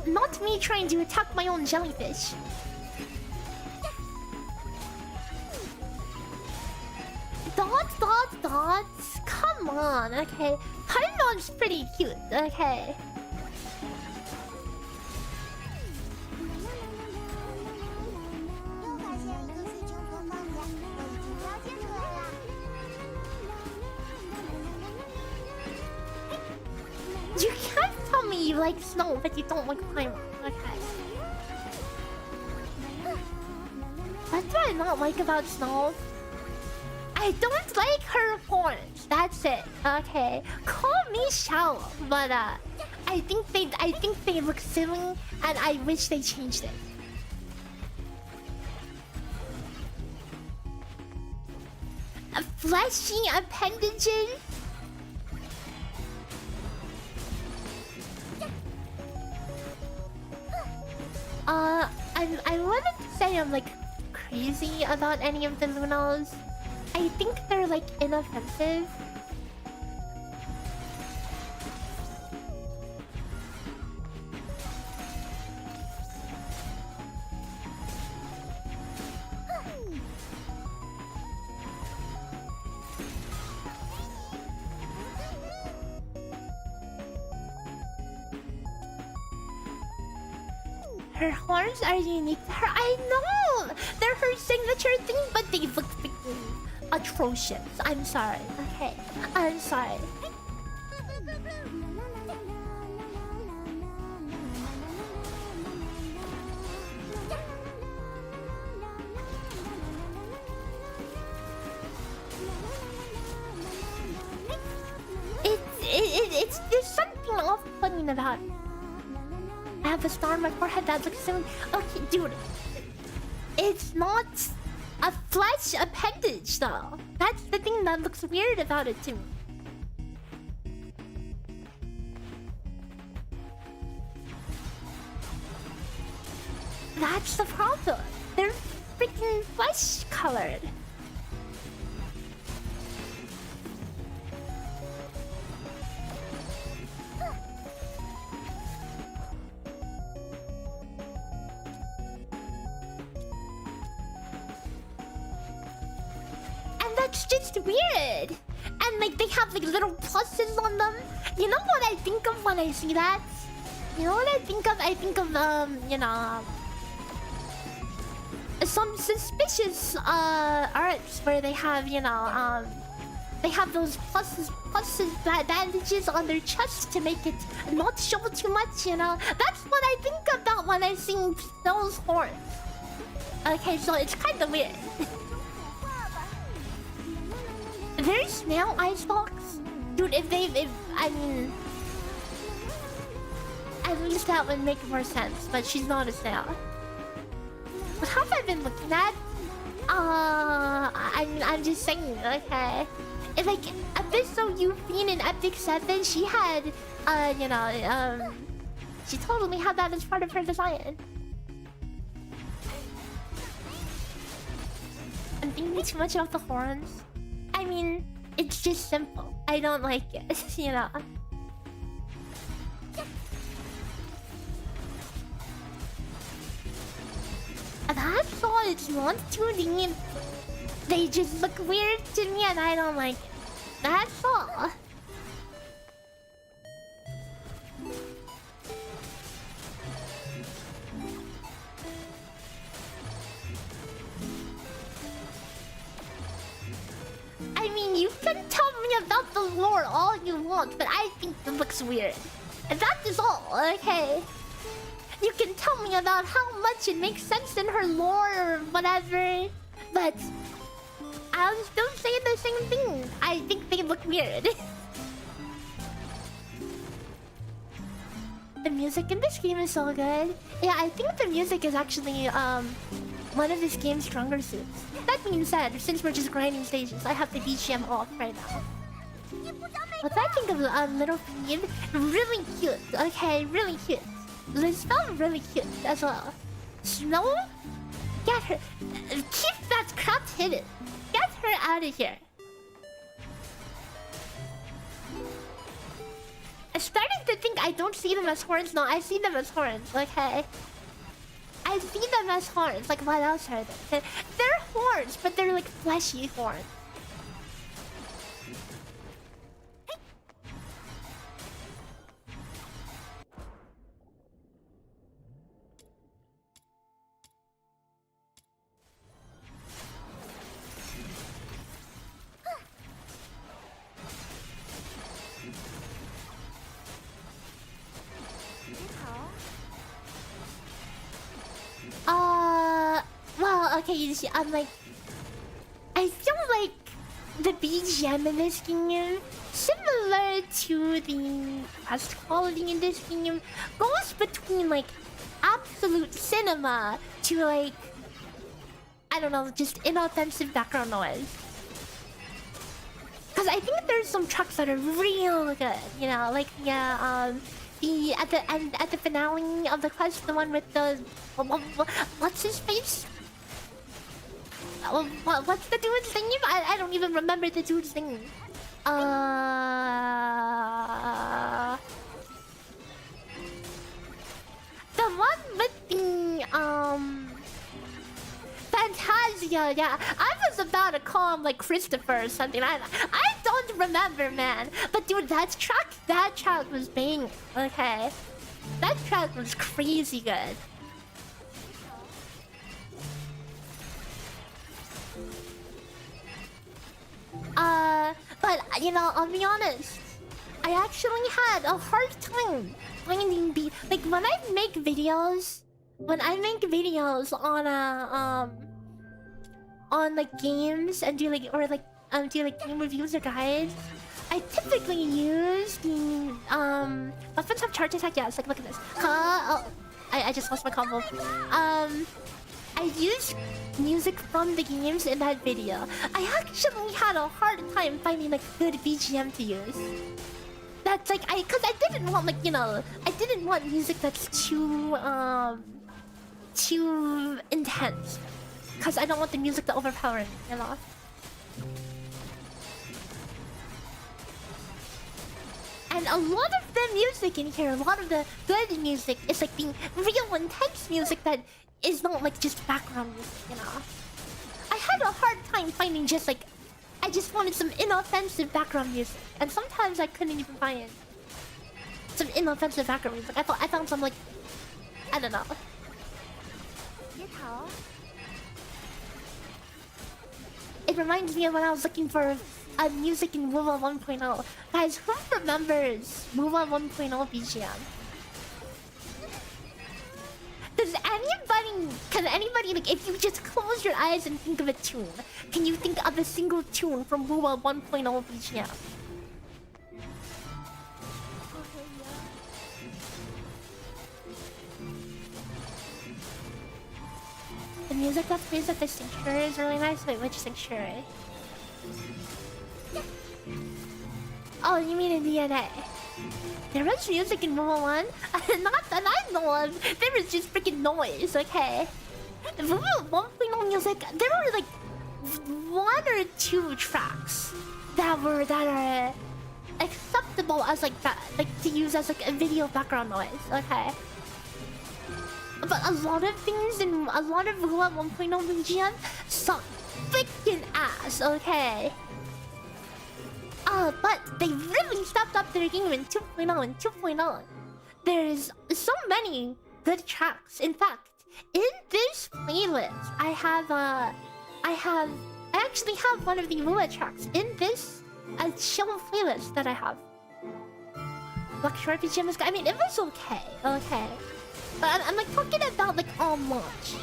Not me trying to attack my own jellyfish. Dots. Come on, okay. Paimon's pretty cute, okay. You can't tell me you like Snow, but you don't like Paimon, okay. What do I not like about Snow? I don't like her horns. That's it. Okay. Call me shallow, but I think they look silly, and I wish they changed it. Fleshy appendages. I wouldn't say I'm like crazy about any of the Lunos. I think they're like inoffensive. Her horns are unique to her. I know! They're her signature thing, but they look freaking atrocious. I'm sorry. Okay. I'm sorry. It's there's something off-putting about it. I have a star on my forehead that looks so... Okay, dude. It's not a flesh appendage, though. That's the thing that looks weird about it, too. That's the problem. They're freaking flesh-colored. That's just weird. And like they have like little pluses on them. You know what I think of when I see that? You know what I think of? I think of you know, some suspicious arts where they have, you know, they have those pluses bandages on their chest to make it not show too much, you know. That's what I think about when I see those horns. Okay, so it's kind of weird. There's snail icebox? Dude, I mean... At least that would make more sense, but she's not a snail. What have I been looking at? I mean, I'm just saying, okay. It's like, Abysso Euphine in Epic 7, she had, you know, she totally had that as part of her design. I'm thinking too much about the horns. I mean, it's just simple. I don't like it, you know. That's all. It's not 2D. They just look weird to me and I don't like it. That's all. I mean, you can tell me about the lore all you want, but I think it looks weird. And that is all, okay? You can tell me about how much it makes sense in her lore or whatever, but I'll still say the same thing. I think they look weird. The music in this game is so good. Yeah, I think the music is actually one of this game's stronger suits. That being said, since we're just grinding stages, I have the BGM off right now. What I think of Little Fiend, really cute. Okay, really cute. Lisbeth, really cute as well. Snow, get her. Keep that crap hidden. Get her out of here. I'm starting to think I don't see them as horns. No, I see them as horns. Okay. I see them as horns. Like, what else are they? They're horns, but they're like fleshy horns. Well, okay, you see, I'm like, I feel like the BGM in this game, similar to the quest quality in this game, goes between like absolute cinema to like, I don't know, just inoffensive background noise. Cause I think there's some tracks that are real good, you know, like the at the finale of the quest, the one with the what's his face? What's the dude's name? I don't even remember the dude's name. The one with the Fantasia, yeah. I was about to call him like Christopher or something. I don't remember, man. But dude, that track was banging. Okay, that track was crazy good. But you know, I'll be honest. I actually had a hard time finding like when I make videos. When I make videos on like games and do like game reviews or guides, I typically use the weapons have charge attack. Yes, like look at this. Oh, I just lost my combo. I use music from the games in that video. I actually had a hard time finding like good BGM to use. That's like cause I didn't want like, you know, I didn't want music that's too intense. Cause I don't want the music to overpower me, you know. And a lot of the music in here, a lot of the good music is like being real intense music that is not like just background music, you know. I had a hard time finding just like, I just wanted some inoffensive background music, and sometimes I couldn't even find some inoffensive background music. I found some like, I don't know. It reminds me of when I was looking for music in WoW 1.0. Guys, who remembers WoW 1.0 BGM? Can anybody, like, if you just close your eyes and think of a tune, can you think of a single tune from WoW 1.0 BGM? The music that plays at the sanctuary is really nice. Wait, which sanctuary? Oh, you mean in DNA? There was music in WoW 1? Not that I know of. There was just freaking noise, okay? The WoW 1.0 music, there were like 1 or 2 tracks that are acceptable as like that, like to use as like a video background noise, okay? But a lot of things in a lot of WoW 1.0 BGM suck freaking ass, okay? But they really stepped up their game in 2.0 and 2.0. There's so many good tracks. In fact, in this playlist, I actually have one of the WoW tracks in this show playlist that I have. Black Short BGM is good. I mean, it was okay, okay. But I'm like talking about like on launch.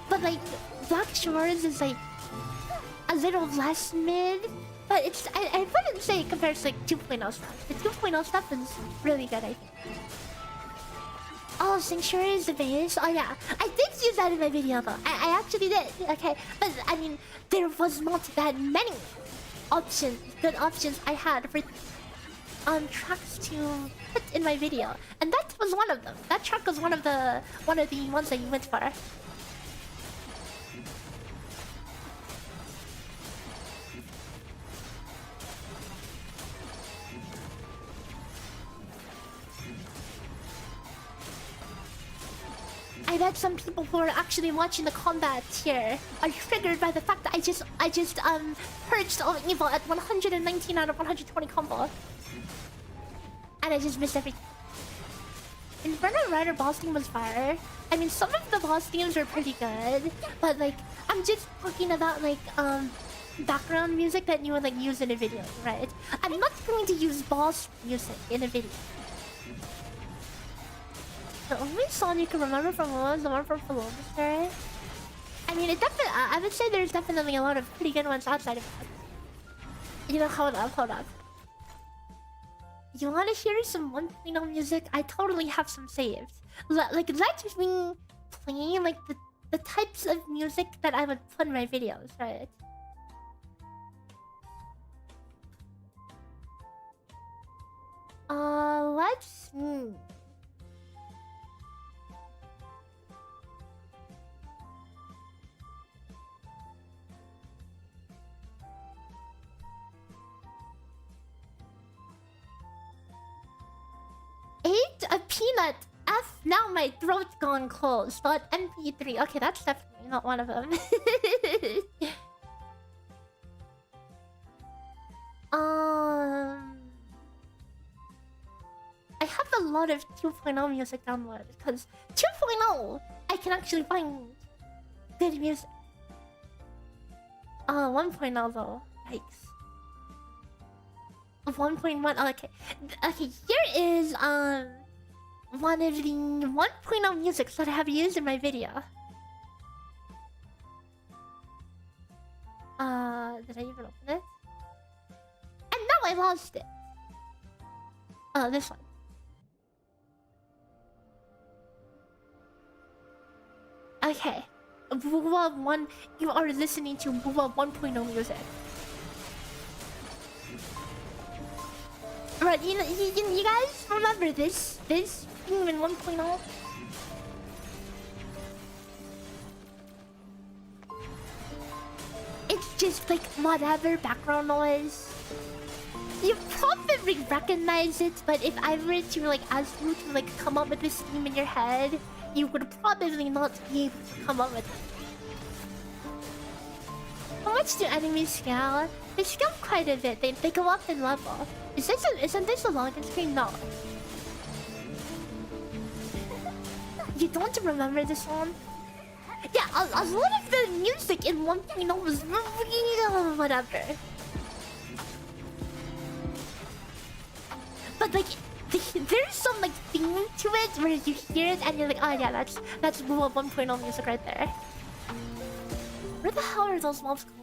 But like Black Shores is like a little less mid. But it's I wouldn't say it compares to like 2.0 stuff. The 2.0 stuff is really good, I think. Oh, Sanctuary is the base. Oh yeah, I did use that in my video though. I actually did. Okay, but I mean, there was not that many options, good options I had for tracks to put in my video, and that was one of them. That track was one of the ones that you went for. I bet some people who are actually watching the combat here are triggered by the fact that I just purged all evil at 119 out of 120 combo. And I just missed everything. Inferno Rider boss team was fire. I mean, some of the boss teams are pretty good, but like I'm just talking about like background music that you would like use in a video, right? I'm not going to use boss music in a video. The only song you can remember from WoW is the one from Philosopher. I mean, it definitely I would say there's definitely a lot of pretty good ones outside of that. You know, hold up. You want to hear some 1.0 music? I totally have some saved. Let me play like the types of music that I would put in my videos, right? Let's see. Ate a peanut. F, now my throat gone closed. But MP3. Okay, that's definitely not one of them. I have a lot of 2.0 music downloaded because 2.0 I can actually find good music. 1.0 though. Yikes. 1.1. Okay. Okay, here is one of the 1.0 musics that I have used in my video. Did I even open it? And now I lost it. This one. Okay. Buwa 1, you are listening to Buwa 1.0 music. Right, you guys remember this thing in 1.0? It's just like whatever background noise. You probably recognize it, but if I were to like ask you to like come up with this theme in your head, you would probably not be able to come up with it. How much do enemies scale? They scale quite a bit. They go up in level. Isn't this a login screen? No. You don't remember this one? Yeah, a lot of the music in 1.0 was real whatever. But like, there's some like theme to it where you hear it and you're like, oh yeah, that's 1.0 music right there. Where the hell are those mobs going?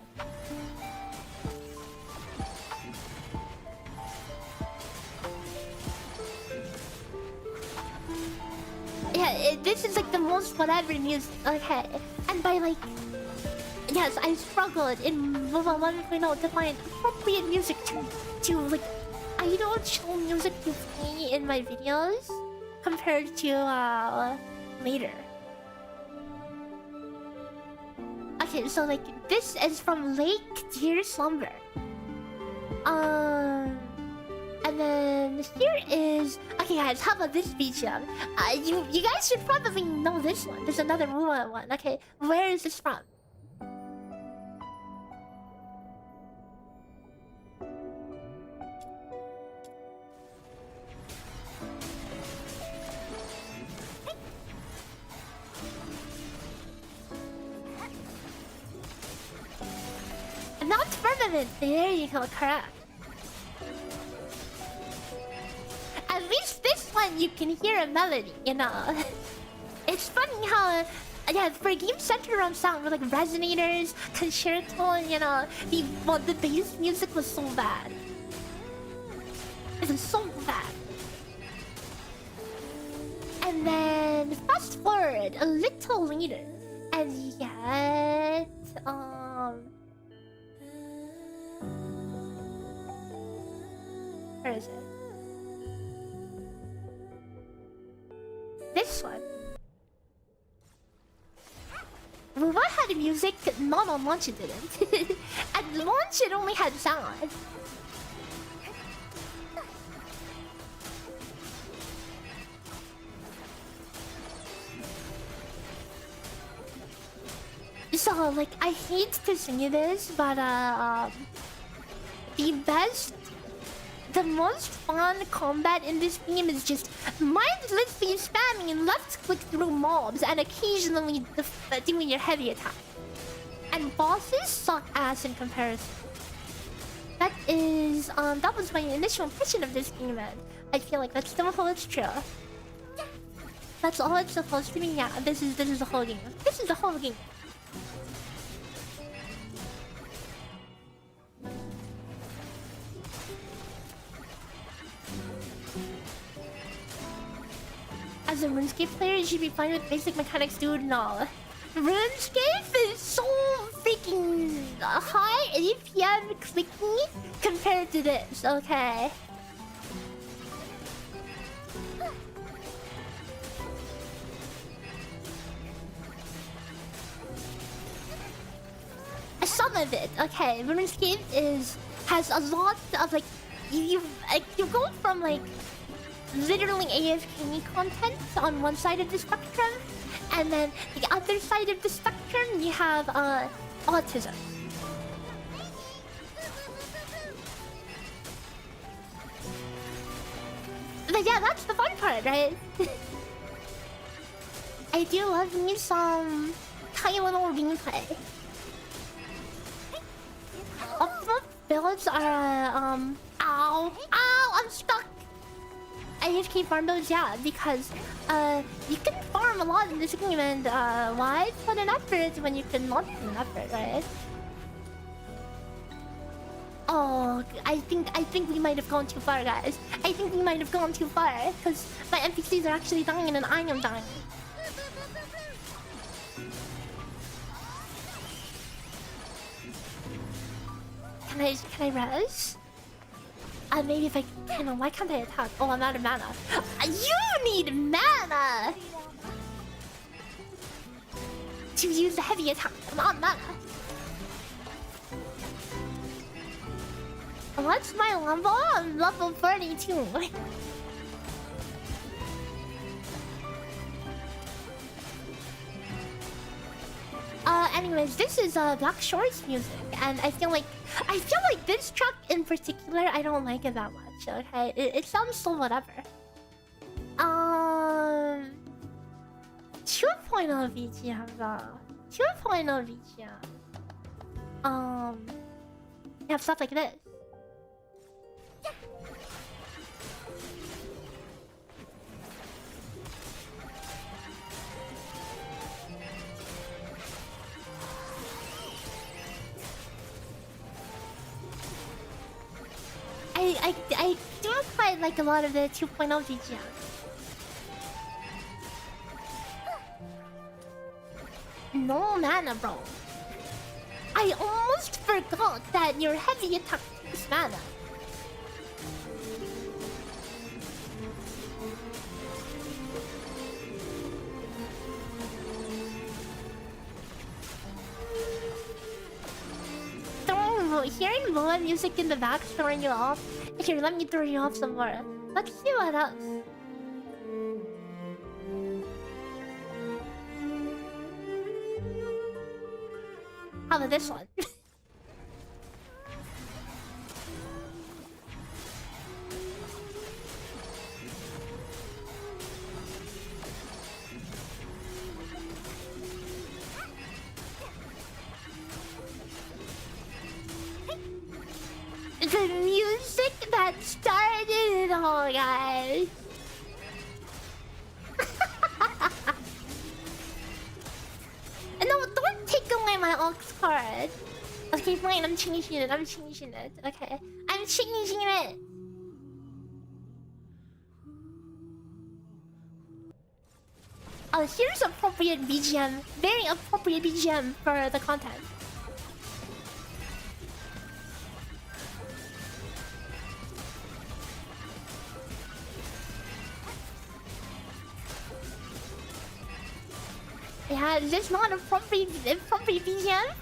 Yeah, this is like the most whatever music. Okay, and by like, yes, I struggled in 1.0 to find appropriate music to like idol chill music to play in my videos compared to later. Okay, so like this is from Lake Deer Slumber. And then here is... Okay guys, how about this BGM? You guys should probably know this one. There's another Rua one. Okay, where is this from? Not firmament. There you go, correct. At least this one you can hear a melody, you know. It's funny how, yeah, for a game centered around sound with like resonators, concerto, you know, the bass music was so bad. It was so bad. And then fast forward a little later, and yet, where is it? This one. What had music? Not on launch it didn't. At launch it only had sound. So like I hate to say this, but the most fun combat in this game is just mindlessly spamming left click through mobs and occasionally doing your heavy attack. And bosses suck ass in comparison. That was my initial impression of this game, and I feel like that still holds true. That's all it's supposed to be. Yeah, this is the whole game. This is the whole game. As a RuneScape player, you should be fine with basic mechanics, dude. No. RuneScape is so freaking high APM clicky compared to this, okay? Some of it, okay. RuneScape has a lot of like you go from like literally AFK content on one side of the spectrum, and then the other side of the spectrum you have autism. But yeah, that's the fun part, right? I do love me some tiny little gameplay. Upload builds are ow, I'm stuck. AFK farm builds, yeah, because you can farm a lot in this game, and why put an effort when you can not put an effort, right? Oh, I think we might have gone too far, guys. I think we might have gone too far, because my NPCs are actually dying and I am dying. Can I res? Maybe if I can. Why can't I attack? Oh, I'm out of mana. You need mana to use the heavy attack. I'm on mana. What's my level? I'm level 42. Anyways, this is Black Shore's music, and I feel like this track in particular, I don't like it that much. Okay, it sounds so whatever. 2.0 BGM though. 2.0 BGM. You have stuff like this. I do quite like a lot of the 2.0 BGM. No mana, bro. I almost forgot that your heavy attack takes mana. Hearing Loa music in the back throwing you off. Here, let me throw you off some more. Let's see what else. How about this one? The music that started it all, guys. No, don't take away my ox card. Okay, fine, I'm changing it. Okay, I'm changing it. Oh, here's appropriate BGM. Very appropriate BGM for the content. Yeah, is this not appropriate BGM?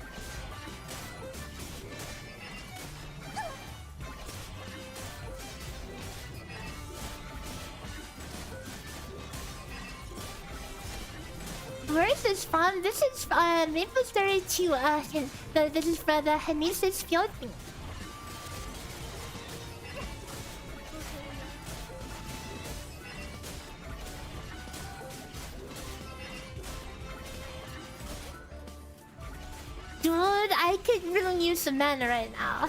Where is this from? This is Maple Story 2. This is for the Hemesis field thing. Dude, I could really use some mana right now.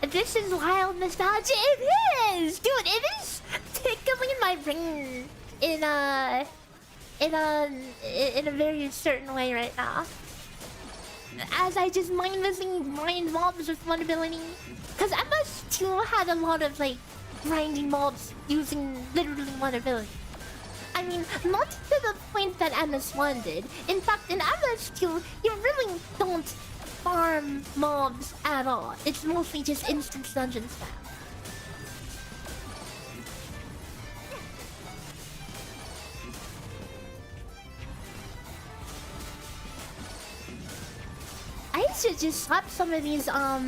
This is wild nostalgia. It is! Dude, it is tickling my brain in a very certain way right now. As I just mindlessly grind mobs with one ability. Because MS2 had a lot of like grinding mobs using literally one ability. I mean, not to the point that MS1 did. In fact, in MS2, you really don't farm mobs at all. It's mostly just instant dungeon spam. I should just swap some of these other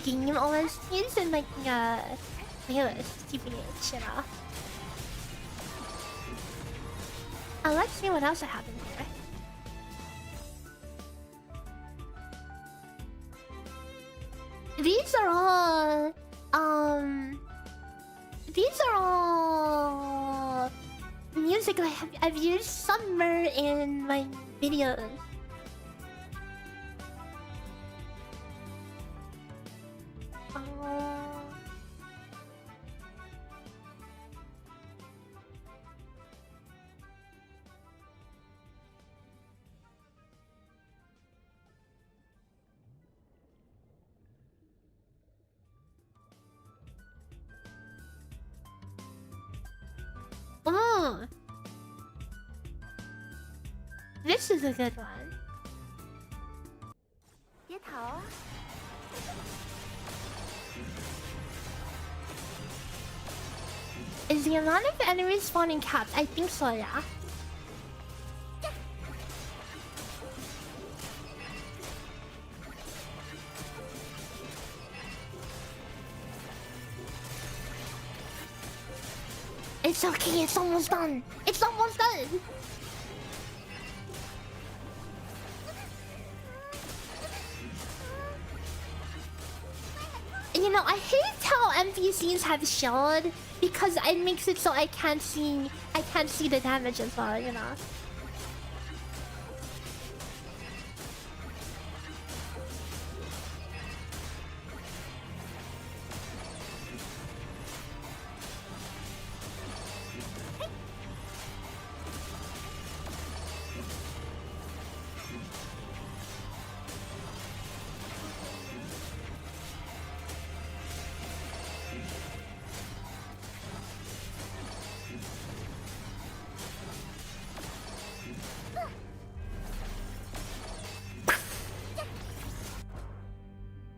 game OSTs in like playlist, TBH, you know. Let's see what else happened here. These are all music I've used somewhere in my videos. Oh, this is a good one. Is the amount of enemies spawning capped? I think so, yeah. It's okay, it's almost done. It's almost done. You know, I hate how NPCs have shield because it makes it so I can't see the damage as well, you know.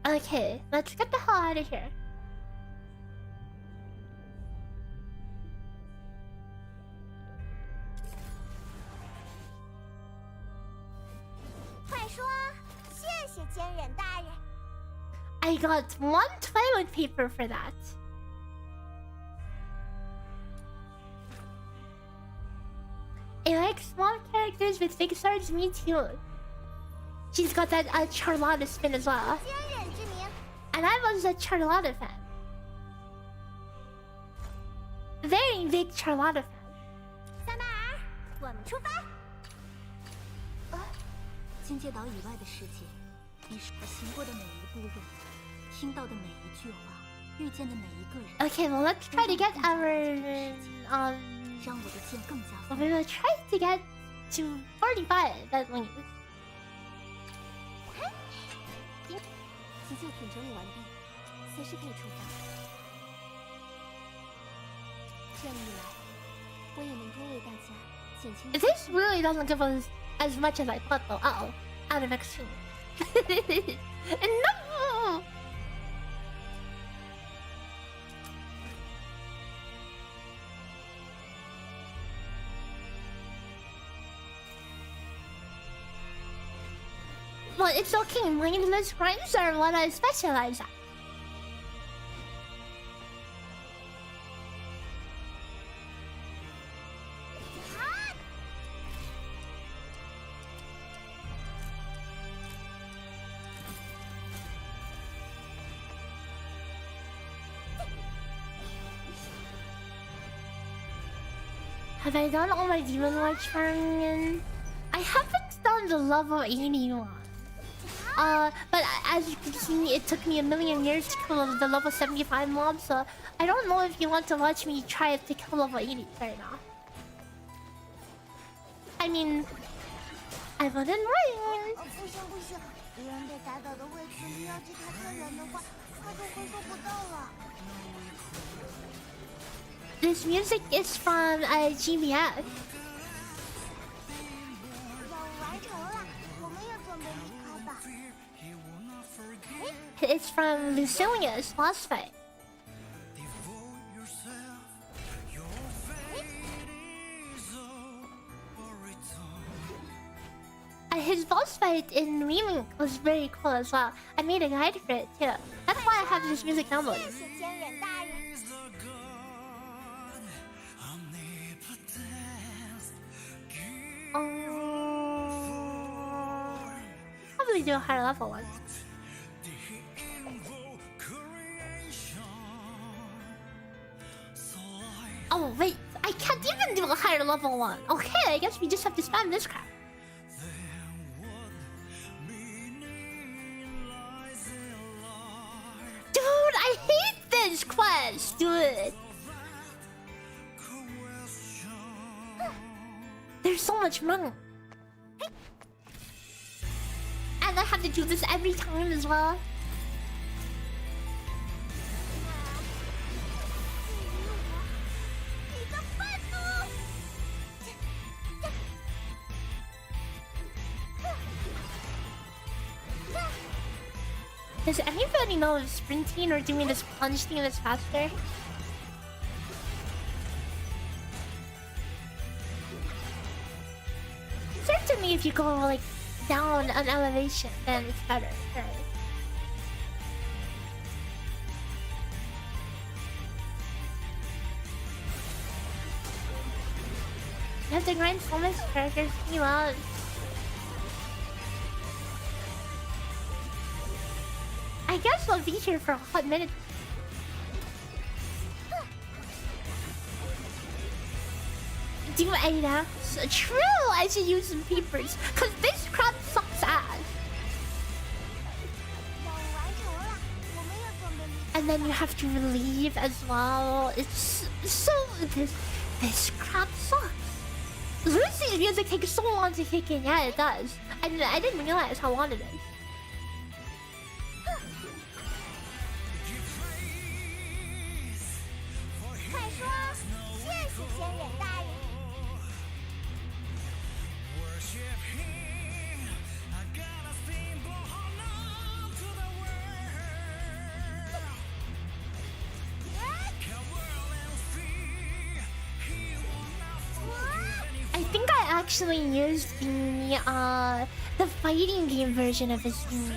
Okay, let's get the hell out of here. I got 1 toilet paper for that. I like small characters with big swords, me too. She's got that Charlotta spin as well. And I was a Charlotta fan. Very big Charlotta fan. 我们出发。金界岛以外的世界，你是我行过的每一步路，听到的每一句话，遇见的每一个人。 Okay, well let's try to get our 让我的剑更加。we will try to get to 45 at least. 急救品整理完毕，随时可以出发。这样一来，我也能多为大家减轻。This really doesn't give us as much as I thought though. Uh oh, out of XP. No! Well, it's okay. Mindless crimes are what I specialize at. Have I done all my Demon Watch farming? I haven't done the level 81. But as you can see, it took me a million years to kill the level 75 mob, so I don't know if you want to watch me try to kill level 80 right now. I mean, I wouldn't mind. 不行不行，敌人被打倒的位置离妖姬塔太远的话，他就回收不到了。This music is from GBF. 任务完成了，我们也准备离开吧。 It's from Lucilia's boss fight. His boss fight in Remake was very cool as well. I made a guide for it too. That's why I have this music downloaded. 谢谢仙人大人。 Probably do a higher level one. Oh wait, I can't even do a higher level one. Okay, I guess we just have to spam this crap. Dude, I hate this quest, dude. There's so much money. And I have to do this every time as well. Does anybody know if sprinting or doing this plunge thing is faster? Certainly if you go like down an elevation, then it's better. Right? You have to grind so much characters you love. I guess I'll be here for a hot minute. Do 8Fs? True, I should use some papers, cause this crap sucks ass. And then you have to relieve as well. It's so this crap sucks. Lucy's music takes so long to kick in. Yeah, it does. I didn't realize how long it is. I think I actually used the fighting game version of his theme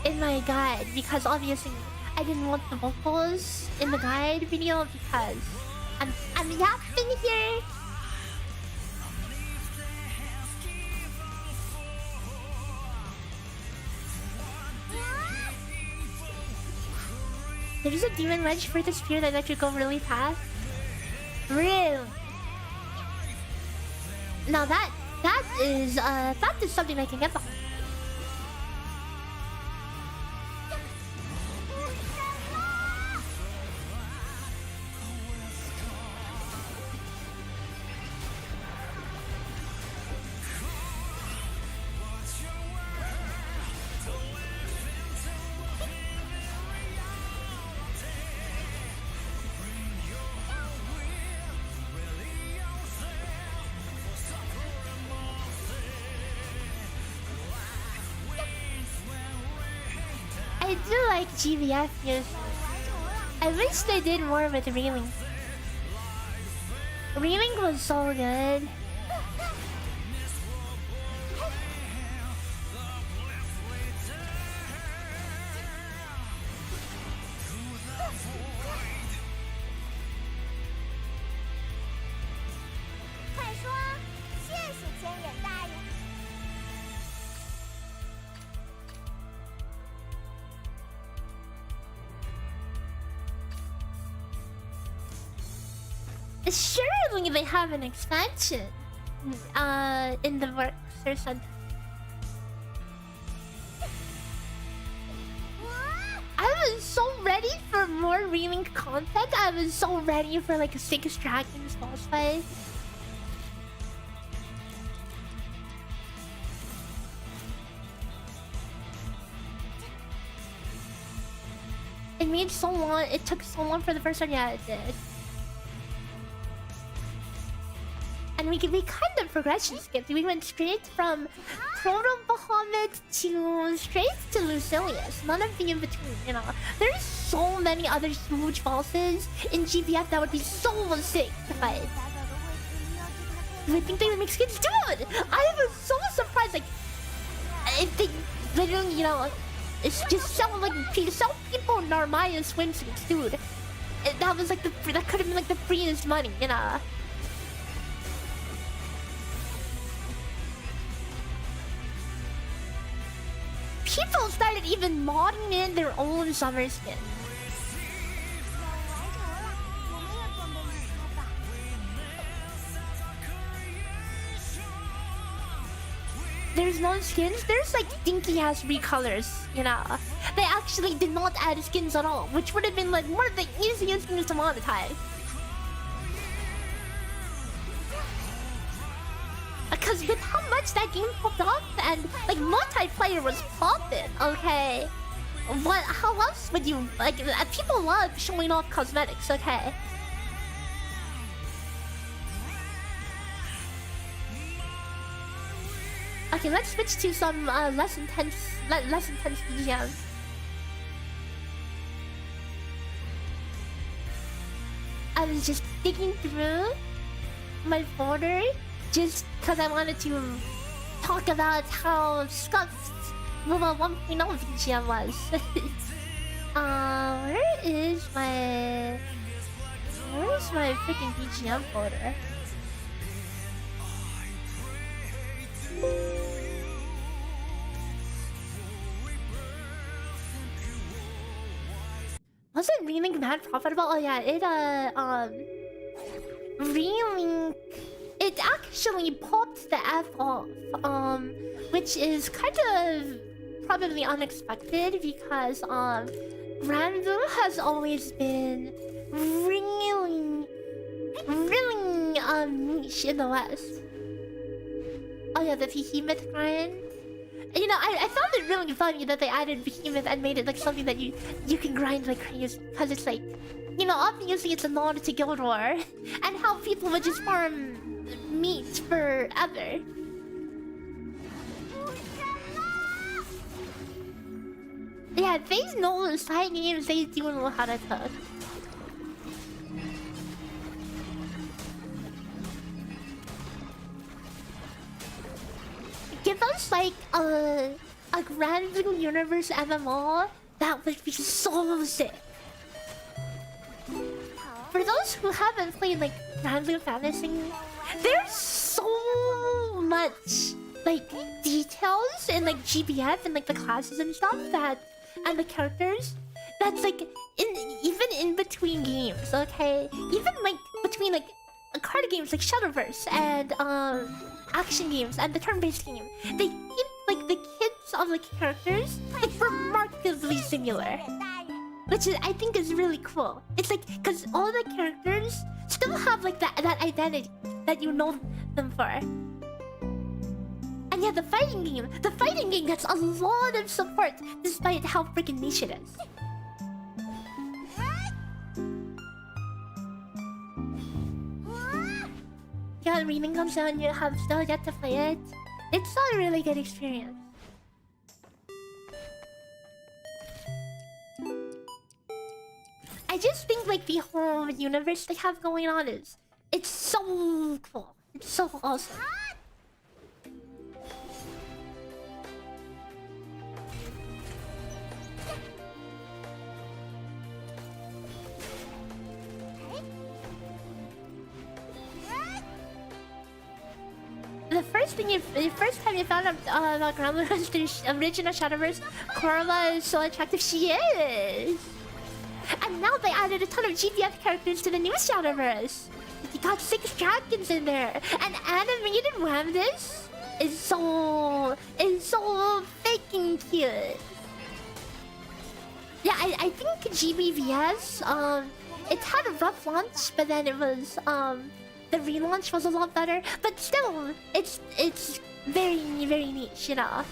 in my guide, because obviously I didn't want the vocals in the guide video because I'm yapping here. There's a demon wedge for the spear that could go really fast. Really? Now that is something I can get behind. I do like GBF music. I wish they did more with Reeling. Reeling was so good. Surely they have an expansion in the works or something. I was so ready for more Remake content. I was so ready for like a 6 Dragons boss fight. It took so long for the first one. Yeah, it did. And we kind of progression skipped. We went straight from Proto Bahamut to straight to Lucilius. None of the in between, you know. There's so many other huge bosses in GBF that would be so sick to fight. I think they would make skins, dude. I was so surprised. Like, if they literally, you know, it's just sell people Narmaya swimsuits, dude. That was like that could have been like the freest money, you know. People started even modding in their own summer skin. There's no skins. There's like dinky ass recolors, you know. They actually did not add skins at all, which would have been like one of the easiest things to monetize. Because with how much that game popped off and like multiplayer was popping, okay. How else would you like? People love showing off cosmetics, okay. Okay, let's switch to some less intense BGM. I was just digging through my folder just because I wanted to talk about how scuffed MOBA 1.0 BGM was. Where's my freaking BGM folder? Was it Relink mad profitable? Oh yeah, Relink, it actually popped the F off, which is kind of probably unexpected because Randu has always been really niche in the West. Oh yeah, the Behemoth grind. You know, I found it really funny that they added Behemoth and made it like something that you can grind like crazy. Because it's like, you know, obviously it's a nod to Guild War and how people would just farm meat forever. Yeah, they know the side games, they do know how to cook. Give us like a Grand Blue Universe MMO, that would be so sick. For those who haven't played like Grand Blue Fantasy, there's so much like details in like GBF and like the classes and stuff and the characters that's like even in between games, okay? Even like between like card games like Shadowverse and action games and the turn-based game, they keep like the kits of the characters like remarkably similar, which I think is really cool. It's like because all the characters still have like that identity that you know them for. And yeah, the fighting game gets a lot of support despite how freaking niche it is. Yeah, Reading comes out and you have still yet to play it. It's not a really good experience. I just think like the whole universe they have going on it's so cool. It's so awesome. The first time you found out about Gremlin was the original Shadowverse. Korma is so attractive. She is. And now they added a ton of GBF characters to the new Shadowverse. You got 6 dragons in there. And animated Ramdus is so freaking cute. Yeah, I think GBVS it had a rough launch, but then it was the relaunch was a lot better, but still, it's very niche, you know.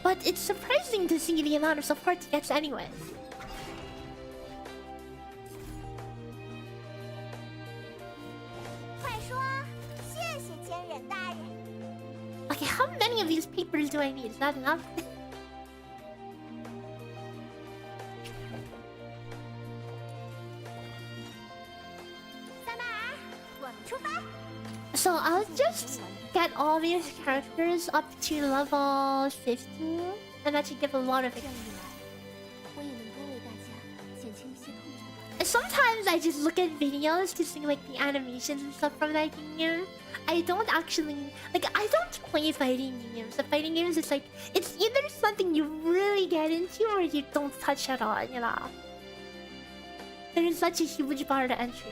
But it's surprising to see the amount of support he gets anyways. Okay, how many of these papers do I need? Is that enough? So I'll just get all these characters up to level 15, and that should give a lot of experience. Sometimes I just look at videos to see like the animations and stuff from that game. I don't actually I don't play fighting games. The fighting games, it's like it's either something you really get into or you don't touch at all, you know. There's such a huge bar to entry.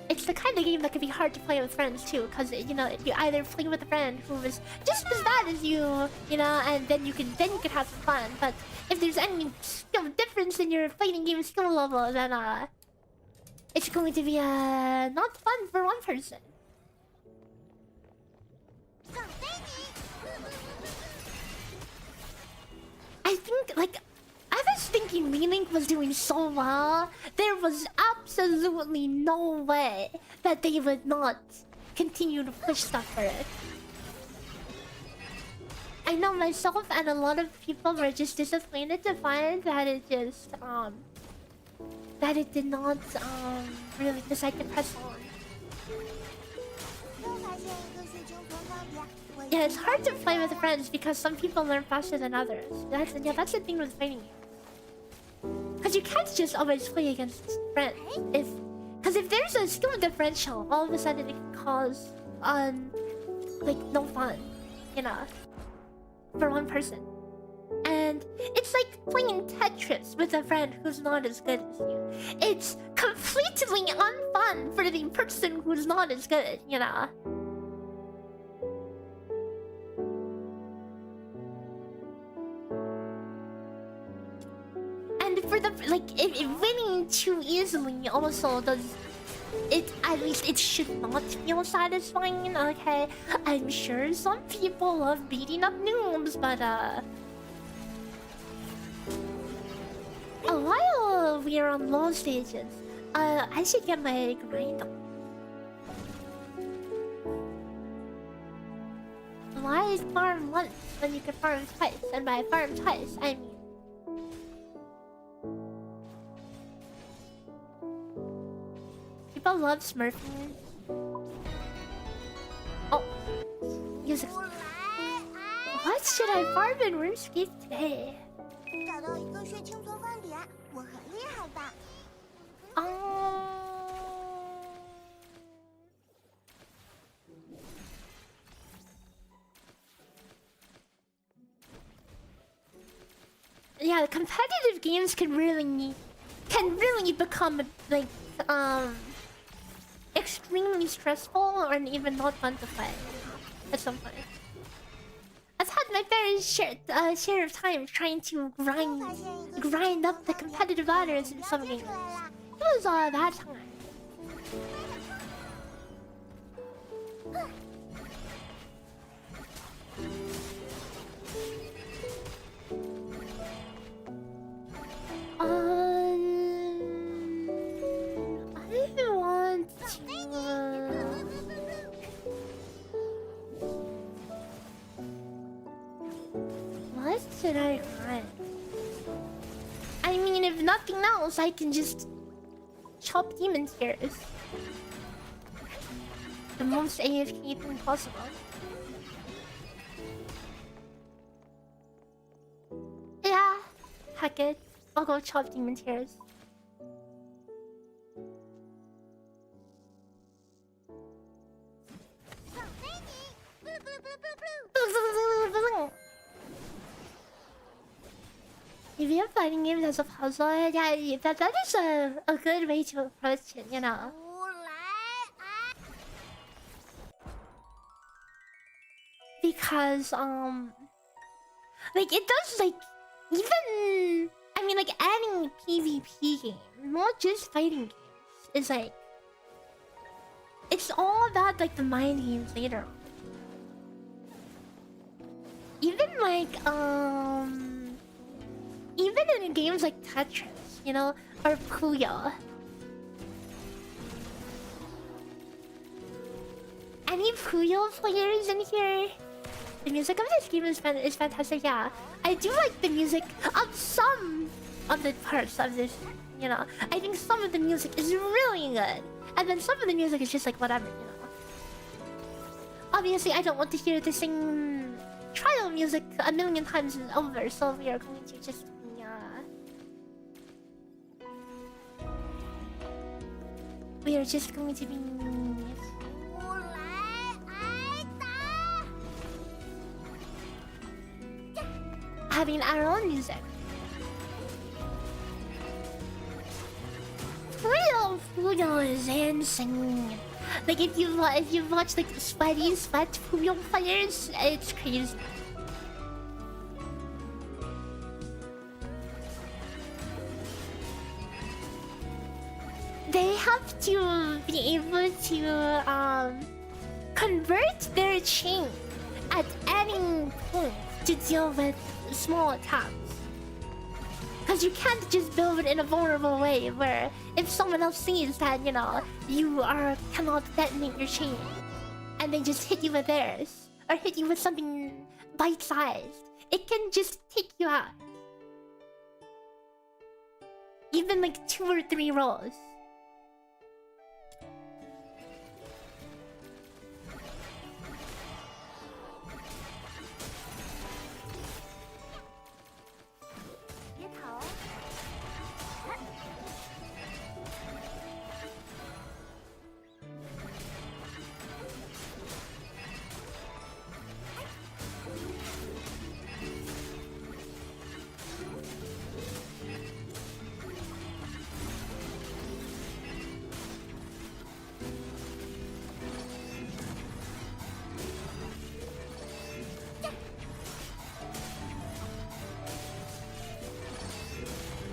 It's the kind of game that can be hard to play with friends too, because you know you either play with a friend who is just as bad as you know, and then you can have some fun. But if there's any difference in your fighting game skill level, then it's going to be not fun for one person. I think I was thinking Relink was doing so well. There was absolutely no way that they would not continue to push stuff for it. I know myself and a lot of people were just disappointed to find that it just that it did not really decide to press on. Yeah, it's hard to play with friends because some people learn faster than others. That's the thing with fighting games. Because you can't just always play against friends. Because if there's a skill differential, all of a sudden it can cause no fun, you know, for one person. And it's like playing Tetris with a friend who's not as good as you. It's completely unfun for the person who's not as good, you know. And for the if winning too easily also does it, at least it should not feel satisfying. Okay, I'm sure some people love beating up noobs, but while we are on low stages, I should get my grind on. Why farm once when you can farm twice? And by farm twice, I mean people love smurfing. Oh, music. What should I farm in RuneScape today? Yeah, competitive games can really become extremely stressful or even not fun to play at some point. I've had my fair share of time trying to grind up the competitive ladders in some games. It was that time. I want to. What should I grind? I mean, if nothing else, I can just chop demon tears. The most AFK thing possible. Yeah, heck it. I'll go chop demon tears. If you're fighting games as a puzzle, yeah, that is a good way to approach it, you know. Because it does even I mean adding PvP game, not just fighting games, is it's all about the mind games later on. even like even in games like Tetris, you know, or Puyo. Any Puyo players in here? The music of this game is fantastic, yeah. I do like the music of some of the parts of this, you know. I think some of the music is really good. And then some of the music is just like whatever, you know. Obviously, I don't want to hear the same trial music a million times over, so we are going to just be, we are just going to be... having our own music. Real Puyo is insane. Like if you watch like sweat Puyo players, it's crazy. They have to be able to convert their chain at any point to deal with small attacks. Because you can't just build it in a vulnerable way where if someone else sees that, you know, you cannot detonate your chain and they just hit you with theirs or hit you with something bite-sized, it can just take you out. Even like 2 or 3 rolls.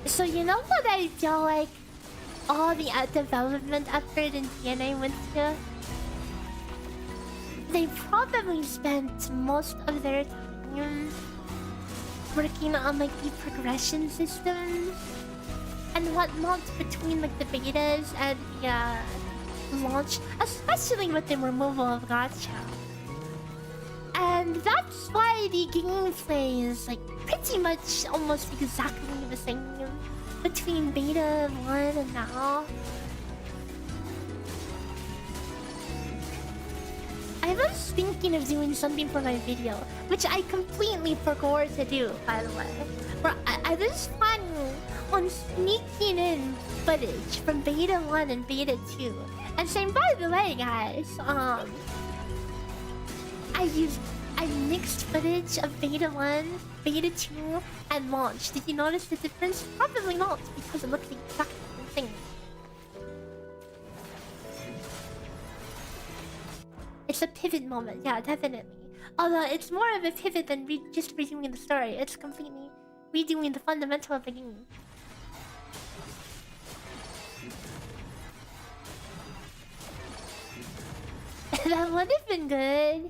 So you know what I feel like all the development effort in DNA went to? They probably spent most of their time working on like the progression systems and whatnot between like the betas and the launch, especially with the removal of gacha. And that's why the gameplay is like pretty much almost exactly the same between beta 1 and now. I was thinking of doing something for my video, which I completely forgot to do, by the way. Where I was planning on sneaking in footage from beta 1 and beta 2. And saying, by the way, guys, I mixed footage of beta 1, beta 2, and launch. Did you notice the difference? Probably not, because it looks exactly the same. It's a pivot moment, yeah, definitely. Although it's more of a pivot than just redoing the story. It's completely redoing the fundamental of the game. That would have been good.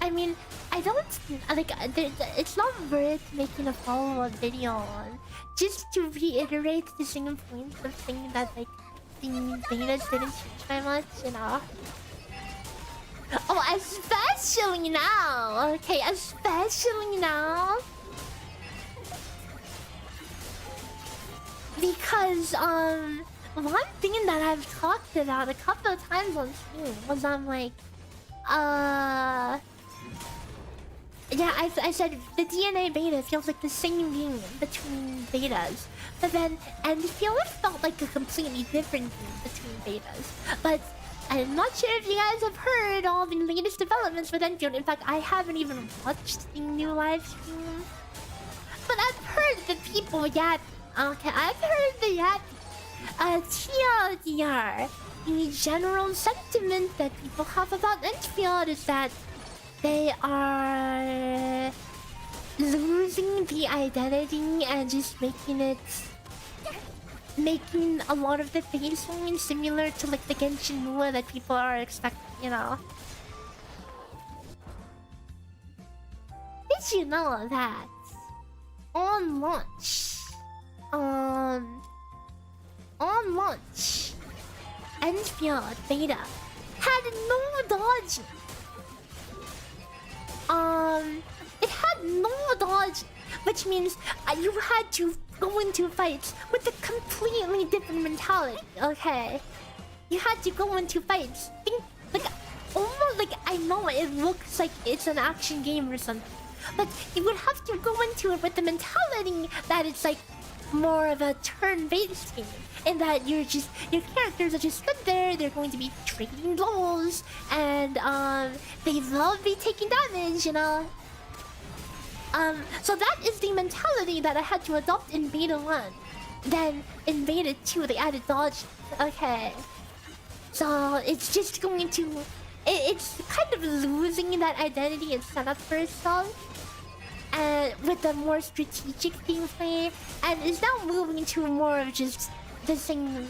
I mean, I don't like. It's not worth making a follow-up video on, just to reiterate the same point of saying that like the betas didn't change very much, you know. Oh, especially now. Okay, especially now. Because one thing that I've talked about a couple of times on stream was like yeah, I said the DNA beta feels like the same game between betas, but then and it felt like a completely different game between betas. But I'm not sure if you guys have heard all the latest developments with Enfield. In fact, I haven't even watched the new live stream, but I've heard the people yet. Okay, I've heard the yet. TLDR, the general sentiment that people have about Enfield is that they are losing the identity and just making a lot of the baseline similar to like the Genshin Lua that people are expecting, you know. did you know that on launch, Enfield Beta had no dodging. It had no dodging, which means you had to go into fights with a completely different mentality. Okay, you had to go into fights. Think like almost like I know it looks like it's an action game or something, but you would have to go into it with the mentality that it's like more of a turn-based game, and that your characters are just stood there. They're going to be trading blows, and they love be taking damage, you know. So that is the mentality that I had to adopt in Beta 1. Then in Beta 2 they added dodge. Okay, so it's just going to, it's kind of losing that identity and setup for itself, and with a more strategic gameplay, and is now moving to more of just the same,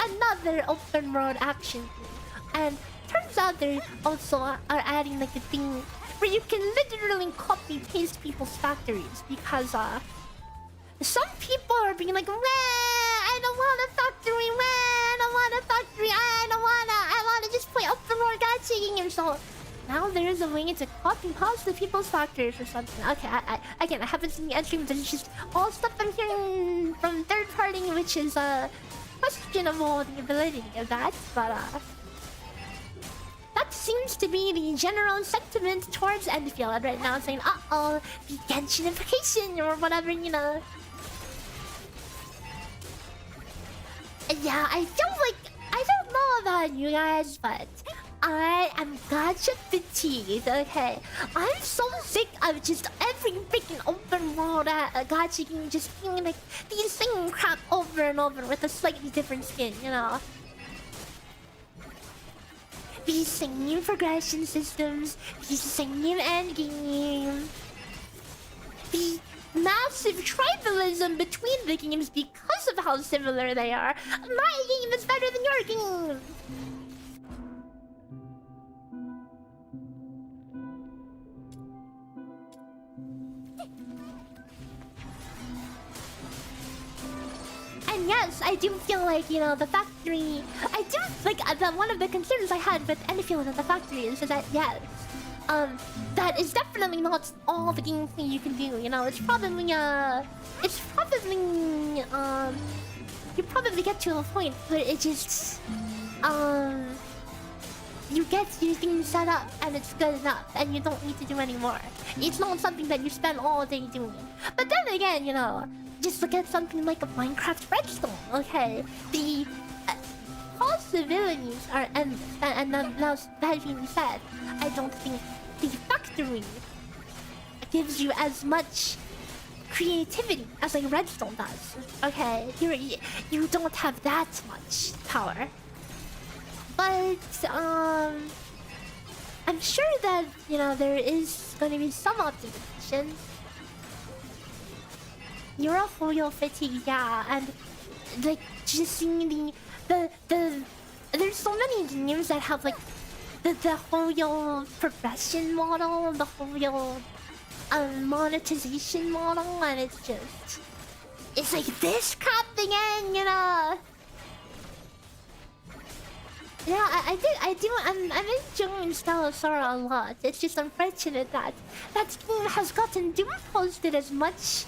another open world action game. And turns out they also are adding like a thing where you can literally copy paste people's factories, because some people are being like, I don't want a factory, I don't want a factory, I want to just play open world gacha games. So now there is a way to copy paste the people's factories or something. Okay, I haven't seen the end stream, but it's just all stuff I'm hearing from third party, which is questionable, the ability of that, but that seems to be the general sentiment towards Enfield right now, saying, uh-oh, the Genshinification or whatever, you know. Yeah, I feel like, I don't know about you guys, but I am gacha fatigued, okay? I'm so sick of just every freaking open world gacha game just being like the same crap over and over with a slightly different skin, you know? The same progression systems, the same endgame, the massive tribalism between the games because of how similar they are. My game is better than your game! And yes, I do feel like, you know, the factory... I do, like, one of the concerns I had with Enfield and the factory is that, yes, that is definitely not all the gameplay you can do, you know? It's probably, you probably get to a point where it just, you get your thing set up and it's good enough and you don't need to do any more. It's not something that you spend all day doing. But then again, you know, just look at something like a Minecraft Redstone, okay? The possibilities are endless. And now, that being said, I don't think the factory gives you as much creativity as like Redstone does, okay? You don't have that much power. But, I'm sure that, you know, there is going to be some optimization. You're a whole fatigue, yeah, and like just seeing the there's so many games that have like the whole progression model, the whole monetization model, and it's like this crap again, you know. Yeah, I'm enjoying Sora a lot. It's just unfortunate that that game has gotten doom posted as much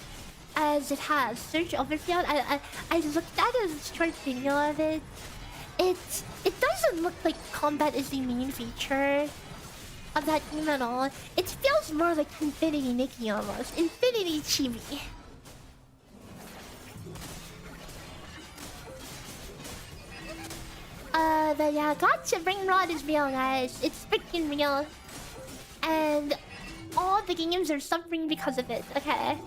as it has. Search Overfield, I looked at a short video of it. It doesn't look like combat is the main feature of that game at all. It feels more like Infinity Nikki almost. Infinity Chibi. But yeah, gotcha, brain rot is real, guys. It's freaking real. And all the games are suffering because of it, okay?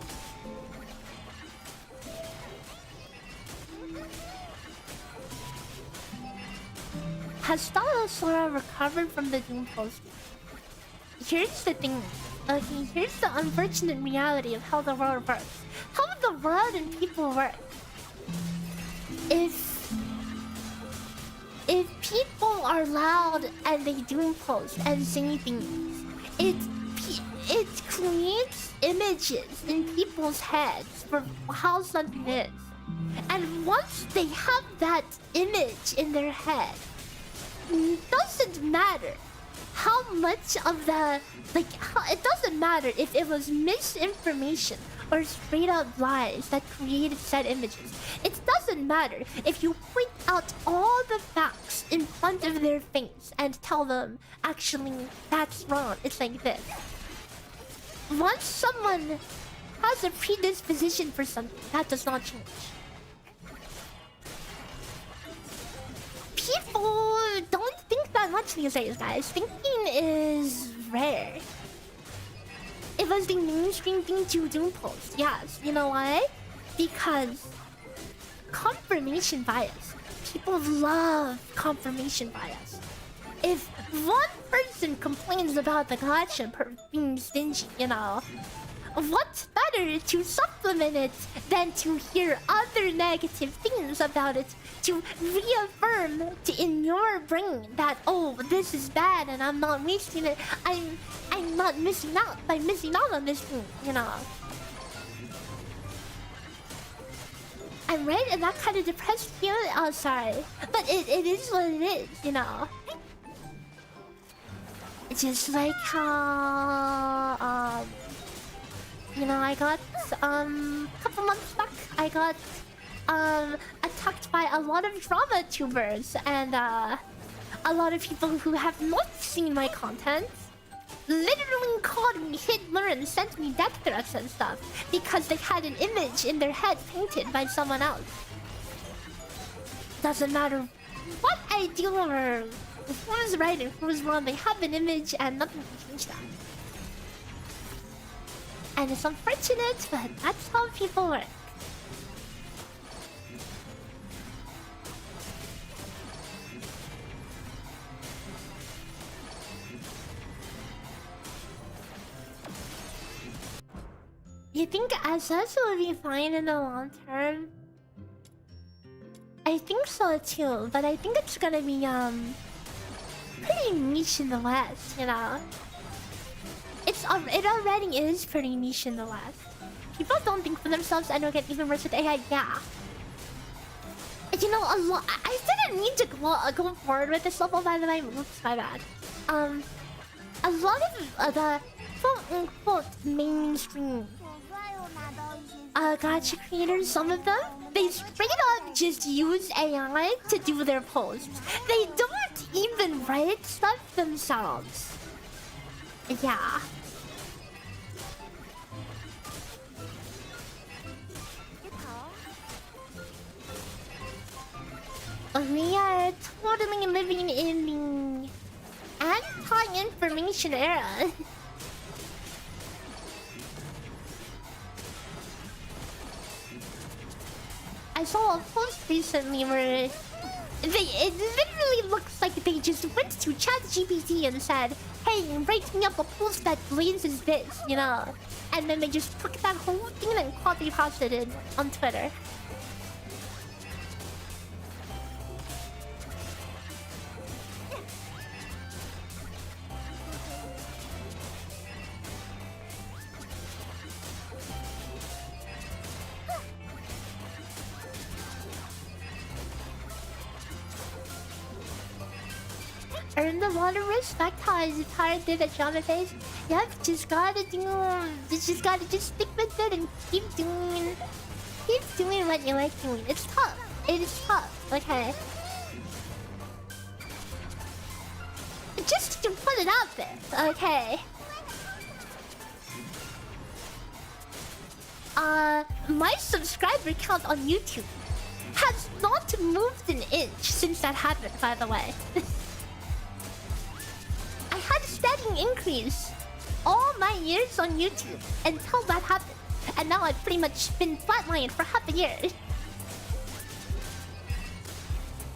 Has Sora recovered from the Doom Post? Here's the thing. Okay, here's the unfortunate reality of how the world works. How the world and people work. If people are loud and they Doom Post and say things, it creates images in people's heads for how something is. And once they have that image in their head, it doesn't matter how much of the it doesn't matter if it was misinformation or straight up lies that created said images. It doesn't matter if you point out all the facts in front of their face and tell them, actually, that's wrong, it's like this. Once someone has a predisposition for something, that does not change. People don't think that much these days, guys. Thinking is rare. It was the mainstream thing to do post. Yes, you know why? Because confirmation bias. People love confirmation bias. If one person complains about the gacha being stingy, you know, what's better to supplement it than to hear other negative things about it to reaffirm in your brain that, oh, this is bad and I'm not wasting it. I'm not missing out by missing out on this thing, you know. I'm right in that kind of depressed feeling. Oh, sorry, but it is what it is, you know. It's just like how you know, I got a couple months back, I got attacked by a lot of drama tubers and a lot of people who have not seen my content literally called me Hitler and sent me death threats and stuff because they had an image in their head painted by someone else. Doesn't matter what I do or who's right and who's wrong, they have an image and nothing can change that. And it's unfortunate, but that's how people work. You think SS will be fine in the long term? I think so too, but I think it's gonna be pretty niche in the West, you know. It already is pretty niche in the West. People don't think for themselves and will get even worse with AI. Yeah. You know, a lot. I didn't need to go forward with this level, by the way. Oops, my bad. A lot of the quote-unquote mainstream gacha creators, some of them, they straight up just use AI to do their posts. They don't even write stuff themselves. Yeah. We are totally living in the anti-information era. I saw a post recently where it literally looks like they just went to ChatGPT and said, hey, write me up a post that blazes this, you know? And then they just took that whole thing and copy-pasted it on Twitter. Earn the water respect. How is it hard to the drama phase? Yep, just gotta just stick with it and keep doing what you like doing. It's tough. It is tough. Okay. Just to put it out there. Okay. My subscriber count on YouTube has not moved an inch since that happened, by the way. I had a steady increase all my years on YouTube until that happened. And now I've pretty much been flatlined for half a year.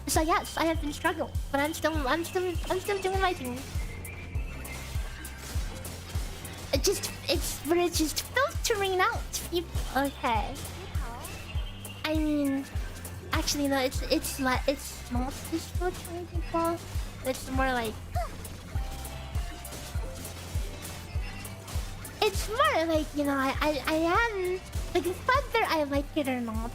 So yes, I have been struggling, but I'm still doing my thing. We're just filtering out people. Okay. I mean, actually no, it's not just filtering people. It's more like it's more like, you know, I am like, whether I like it or not,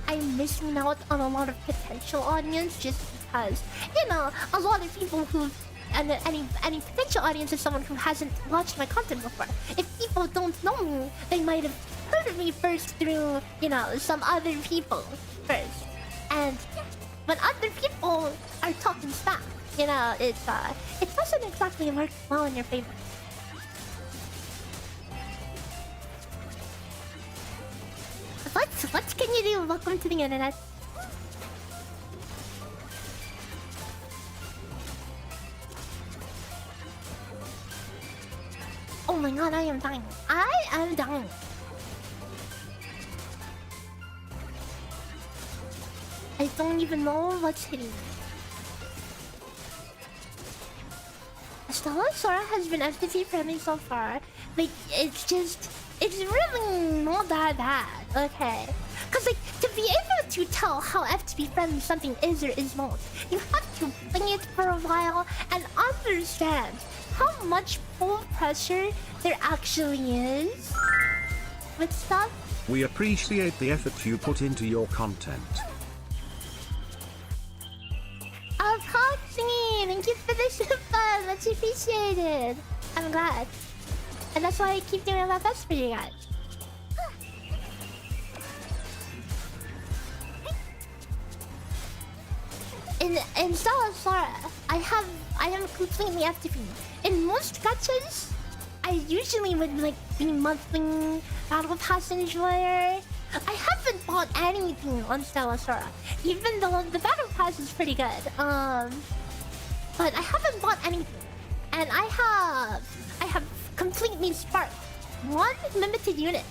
I'm missing out on a lot of potential audience just because, you know, a lot of people who, and any potential audience is someone who hasn't watched my content before. If people don't know me, they might have heard of me first through, you know, some other people first. And when other people are talking stuff, you know, it doesn't exactly work well in your favor. What can you do? Welcome to the internet. Oh my god, I am dying. I am dying. I don't even know what's hitting me. Stella Sora has been FTP friendly so far. Like, it's really not that bad, okay? Cause like, to be able to tell how FTP friendly something is or is not, you have to play it for a while and understand how much pull pressure there actually is with stuff. We appreciate the effort you put into your content. Coxie, thank you for the super, much appreciated. I'm glad. And that's why I keep doing my best for you guys. In Stella Sora, I am completely FTP. In most gachas, I usually would like be monthly battle pass enjoyer. I haven't bought anything on Stella Sora, even though the battle pass is pretty good. But I haven't bought anything, and I have completely sparked one limited unit,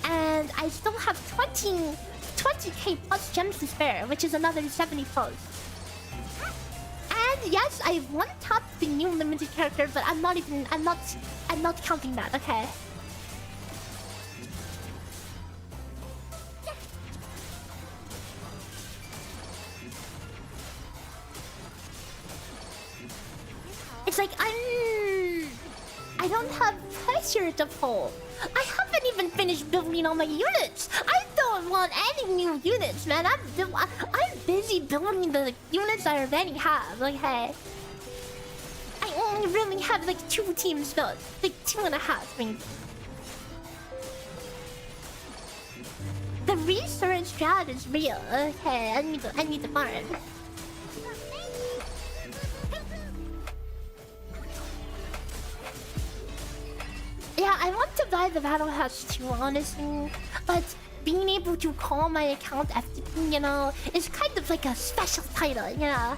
and I still have 20k plus gems to spare, which is another 70 pros. And yes, I one-tapped the new limited character, but I'm not counting that, okay? It's like I don't have pressure to pull. I haven't even finished building all my units. I don't want any new units, man. I'm busy building the units I already have. Like, hey, I only really have like 2 teams built, like 2.5 maybe. The research strat is real. Okay, I need to farm. Yeah, I want to buy the Battle Pass too, honestly. But being able to call my account FTP, you know, is kind of like a special title, you know.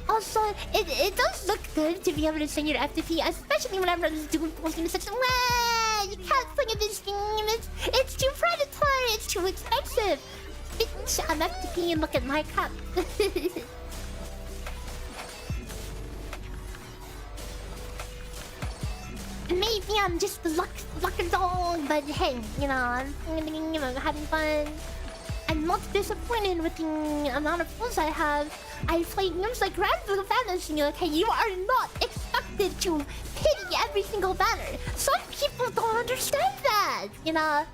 Also, it does look good to be able to send your FTP, especially whenever I'm doing posting such a you can't play this game, it's too predatory, it's too expensive. Bitch, I'm FTP and look at my cup. Maybe I'm just a lucky dog, but hey, you know, I'm having fun. I'm not disappointed with the amount of pulls I have. I play games like Grand Blue Fantasy, okay? You are not expected to pity every single banner. Some people don't understand that, you know?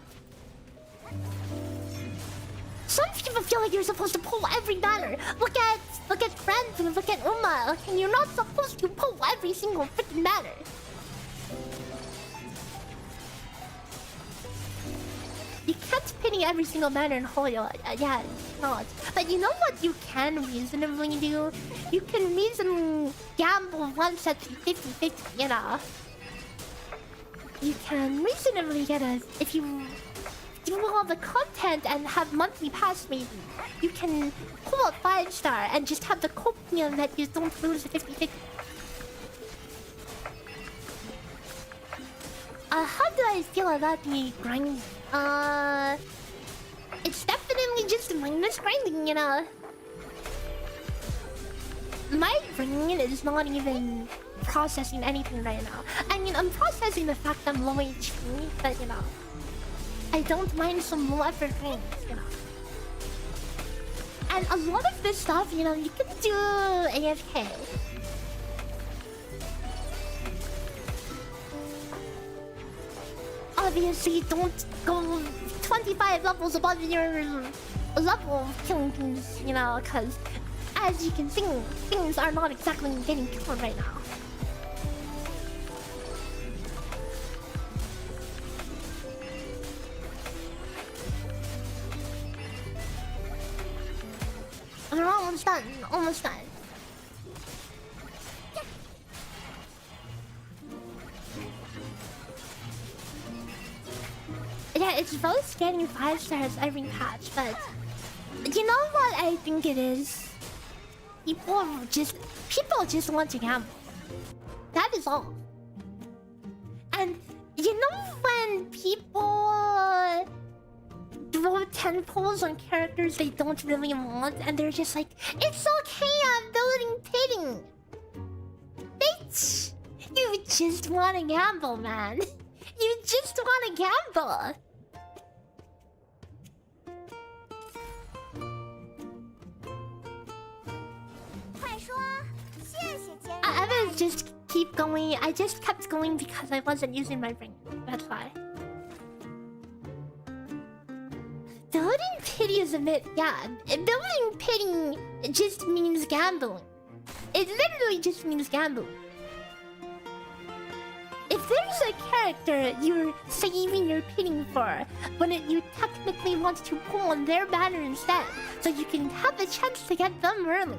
Some people feel like you're supposed to pull every banner. Look at Grand Blue, look at Uma, okay? You're not supposed to pull every single freaking banner. You can't pity every single banner in Hoyo. Yeah, it's not. But you know what you can reasonably do? You can reasonably gamble once at 50-50, you know. You can reasonably get a... If you do all the content and have monthly pass maybe, you can pull a 5-star and just have the copium that you don't lose a 50-50. How do I feel about the grinding? It's definitely just mindless grinding, you know. My brain is not even processing anything right now. I mean, I'm processing the fact I'm low HP, but you know, I don't mind some low effort things, you know. And a lot of this stuff, you know, you can do AFK. obviously don't go 25 levels above your level of killing things, you know, because as you can see, things are not exactly getting killed right now. We're almost done, almost done. Yeah, it's both getting 5 stars every patch, but you know what I think it is? People just want to gamble. That is all. And you know when people throw 10 pulls on characters they don't really want and they're just like, it's okay, I'm building pitting. Bitch! You just wanna gamble, man. You just wanna gamble. I will just keep going. I just kept going because I wasn't using my brain. That's why. Building pity is a bit... Yeah, building pity just means gambling. It literally just means gambling. If there's a character you're saving your pity for, but you technically want to pull on their banner instead, so you can have a chance to get them early.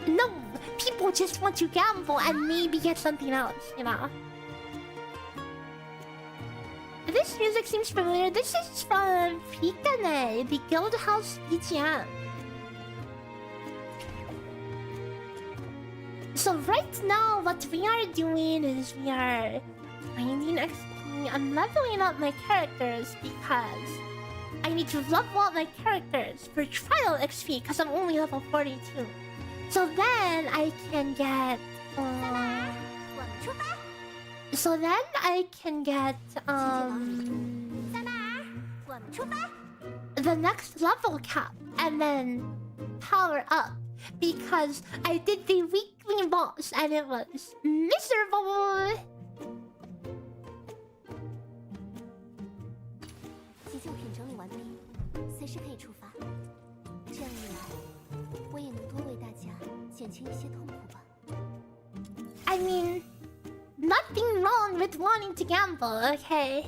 No, people just want to gamble and maybe get something else, you know? This music seems familiar. This is from Pikane, the Guild House BGM. So right now, what we are doing is we are finding XP. I'm leveling up my characters because I need to level up my characters for trial XP because I'm only level 42. So then I can get the next level cap and then power up because I did the weekly boss and it was miserable. 急救品整理完毕，随时可以出发。这样一来，我也能多为大家减轻一些痛苦吧。I mean, nothing wrong with wanting to gamble, okay?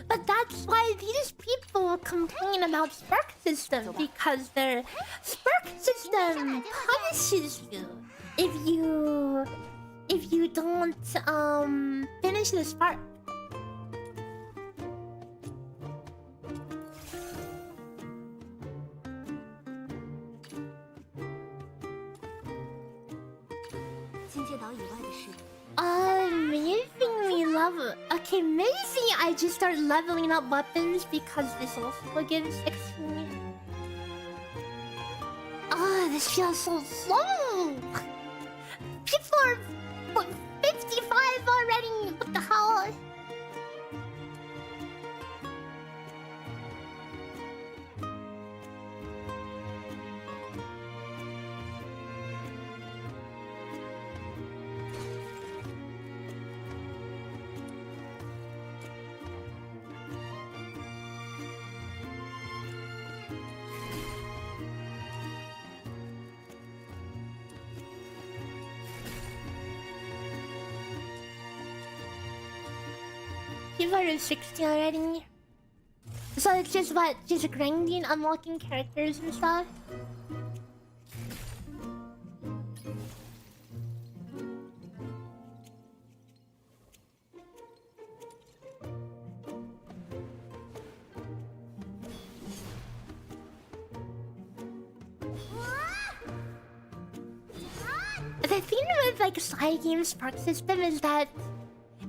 But that's why these people complain about Spark System because their Spark System punishes you if you don't finish the spark. Amazingly level. Okay, maybe I just start leveling up weapons because this also gives XP. Oh, this feels so slow. People are what, 55 already. What the hell? People are 60 already. So it's just what? Just grinding, unlocking characters and stuff? The thing with like side game Spark System is that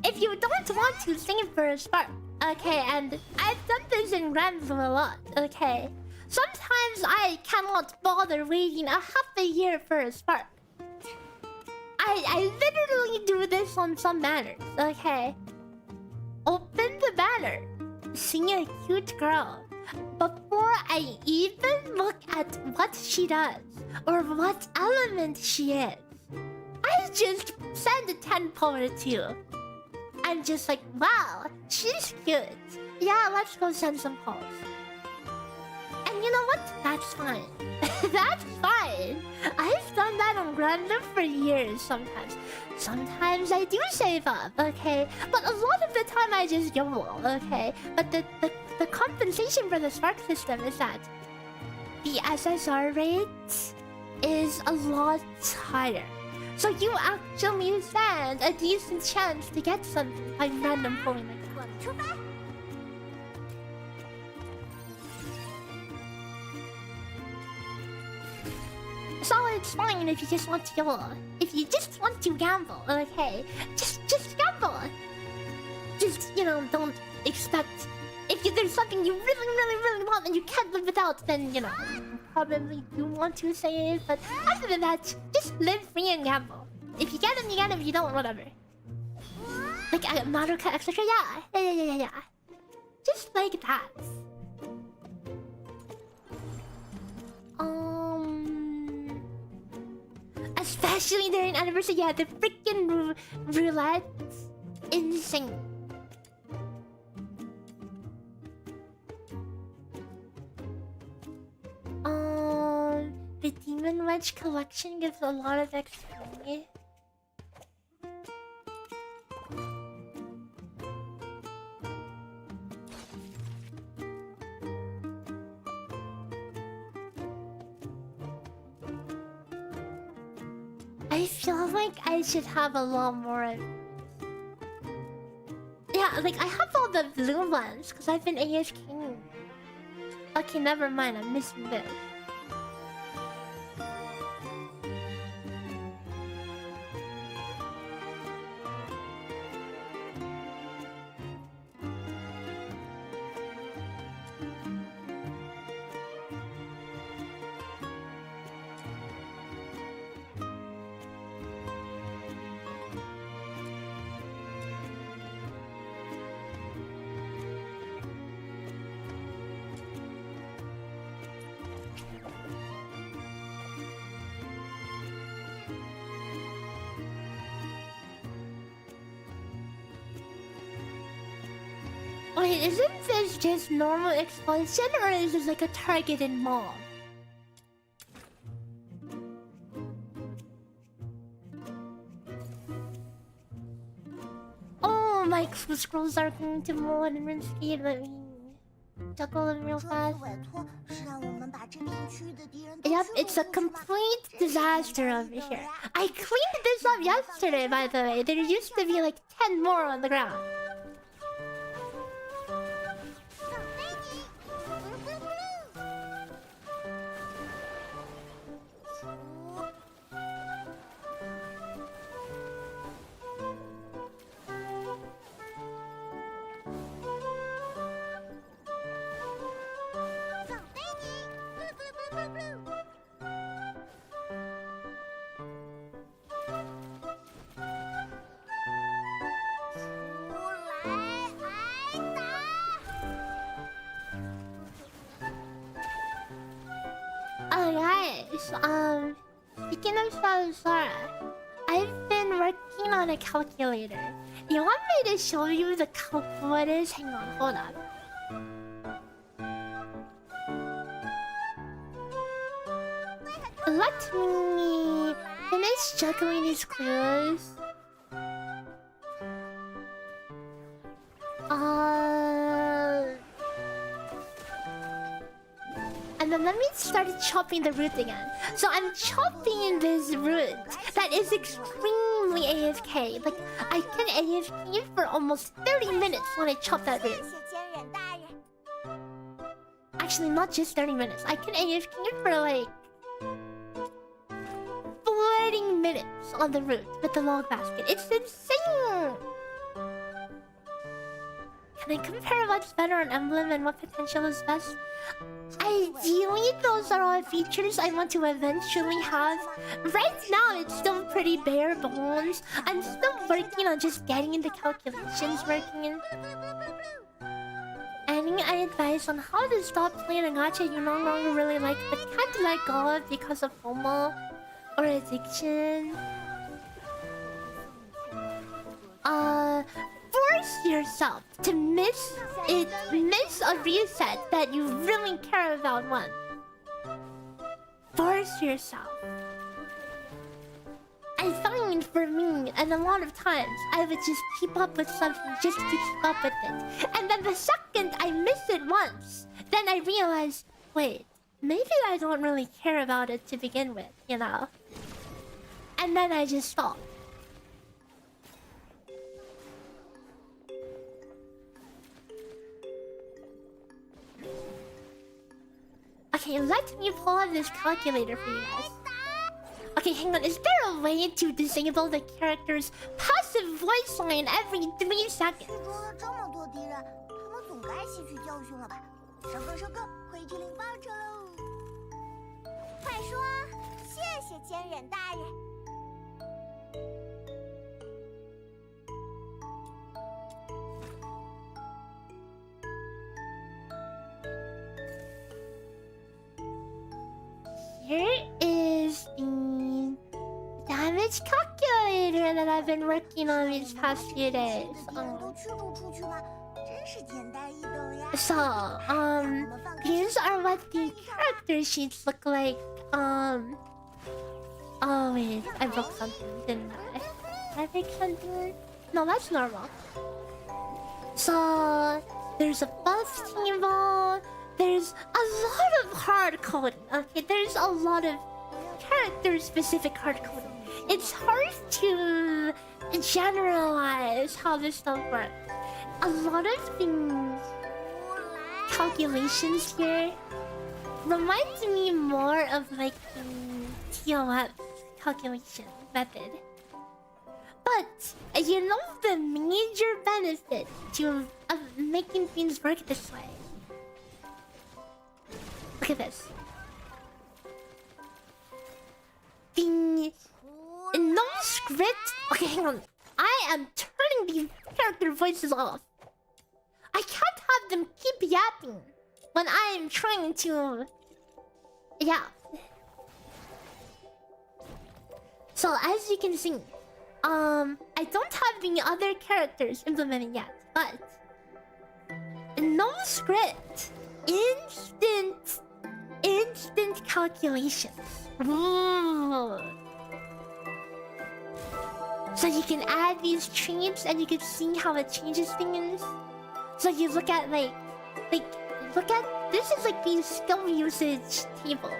if you don't want to save for a spark, okay, and I've done this in Rambo a lot, okay. Sometimes I cannot bother waiting a half a year for a spark. I literally do this on some banners, okay. Open the banner, see a cute girl. Before I even look at what she does or what element she is, I just send a 10 power to you. I'm just like, wow, she's cute. Yeah, let's go send some calls. And you know what? That's fine. That's fine. I've done that on random for years sometimes. Sometimes I do save up, okay? But a lot of the time I just YOLO, okay? But the compensation for the spark system is that the SSR rate is a lot higher. So you actually stand a decent chance to get something by random pulling like that. So it's fine if you just want to YOLO. If you just want to gamble, okay? Just gamble. Just, you know, don't expect... If there's something you really want and you can't live without, then, you know, you probably do want to save. But other than that, just live free and gamble. If you get them, you get them. If you don't, whatever. Like, Mario Kart etc. Yeah. Just like that. Especially during anniversary, yeah, the freaking roulette, insane. The Demon Wedge collection gives a lot of XP. I feel like I should have a lot more of... Yeah, like I have all the blue ones because I've been AFK. Okay, never mind, I'm missing this. Wait, isn't this just normal explosion or is this like a targeted mob? Oh, my scrolls are going to more than RuneScape. Let me juggle them real fast. Yep, it's a complete disaster over here. I cleaned this up yesterday, by the way. There used to be like 10 more on the ground. Speaking of Sara, I've been working on a calculator. You want me to show you the calculators? Hang on, hold on. Let me finish juggling these clues. And then let me start chopping the root again. So I'm chopping this root that is extremely AFK. Like, I can AFK for almost 30 minutes when I chop that root. Actually, not just 30 minutes. I can AFK for like 40 minutes on the root with the log basket. It's insane! Can I compare what's better on Emblem and what potential is best? Ideally, those are all features I want to eventually have. Right now, it's still pretty bare bones. I'm still working on just getting the calculations working. Any advice on how to stop playing a gacha you no longer really like but can't let go of because of FOMO or addiction? For force yourself to miss a reset that you really care about one. Force yourself. I find for me, and a lot of times, I would just keep up with something just to keep up with it. And then the second I miss it once, then I realize, wait, maybe I don't really care about it to begin with, you know? And then I just stop. Okay, let me pull up this calculator for you guys. Okay, hang on. Is there a way to disable the character's passive voice line every 3 seconds? 中了这么多敌人，他们总该吸取教训了吧？上课上课，回去领报酬喽！快说，谢谢监忍大人。Here is the damage calculator that I've been working on these past few days. 都驱逐出去吗？真是简单易懂呀。So, these are what the character sheets look like. Oh wait, I broke something, didn't I? Did I break something? No, that's normal. So, there's a buff table. There's a lot of hard coding. Okay, there's a lot of character-specific hard coding. It's hard to generalize how this stuff works. A lot of things, calculations here, reminds me more of like the TOF calculation method. But you know the major benefit of making things work this way. Look at this. The no script. Okay, hang on. I am turning these character voices off. I can't have them keep yapping when I am trying to yap. So as you can see, I don't have the other characters implemented yet, but no script, instant calculations. Ooh. So you can add these traits and you can see how it changes things. So you look at look at this is like the skill usage table.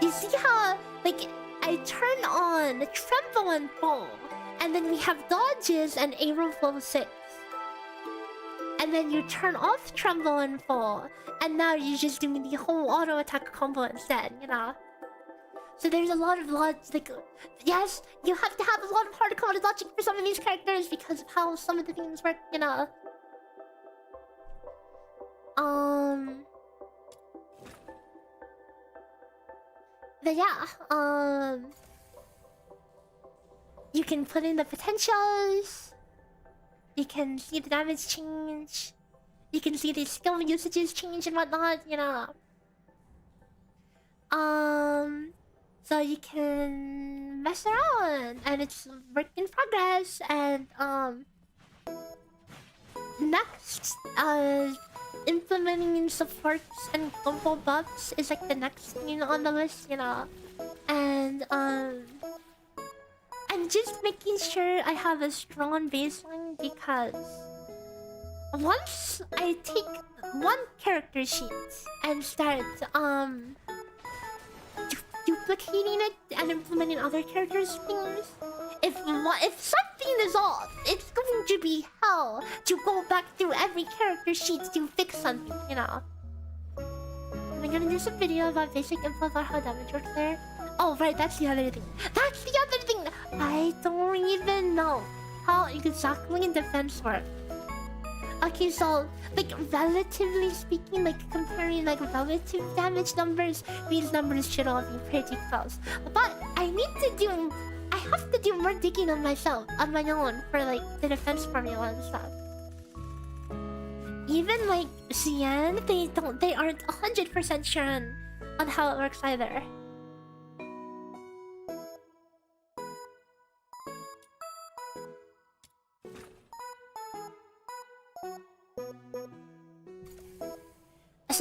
You see how like I turn on tremble and fall, and then we have dodges and arrow flow 6. And then you turn off tremble and fall, and now you're just doing the whole auto attack combo instead, you know? So there's a lot of like, yes, you have to have a lot of hard-coded logic for some of these characters because of how some of the things work, you know? But yeah, you can put in the potentials. You can see the damage change. You can see the skill usages change and whatnot, you know. So you can mess around, and it's work in progress. And next, implementing in supports and combo buffs is like the next thing on the list, you know. And I'm just making sure I have a strong baseline because once I take one character sheet and start duplicating it and implementing other characters' things, if something is off, it's going to be hell to go back through every character sheet to fix something, you know. I'm gonna do some video about basic info about how damage works there. Oh right, that's the other thing. That's the other thing! I don't even know how exactly defense works. Okay, so like relatively speaking, like comparing like relative damage numbers, these numbers should all be pretty close. But I have to do more digging on myself, on my own, for like the defense formula and stuff. Even like CN, they aren't 100% sure on how it works either.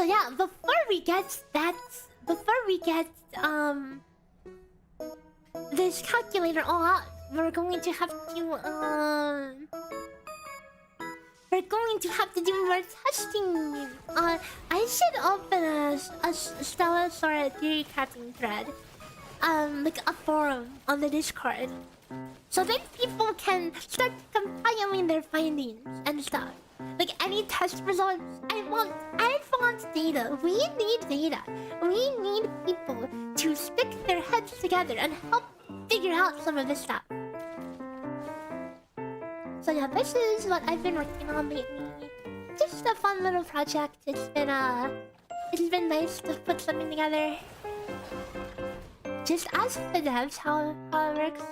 So yeah, before we get this calculator all out, we're going to have to do more testing. I should open a Stellar theory crafting thread, like a forum on the Discord, so that people can start compiling their findings and stuff. Like any test results. I want advanced data. We need data. We need people to stick their heads together and help figure out some of this stuff. So yeah, this is what I've been working on lately. Just a fun little project. It's been nice to put something together. Just ask the devs how it works.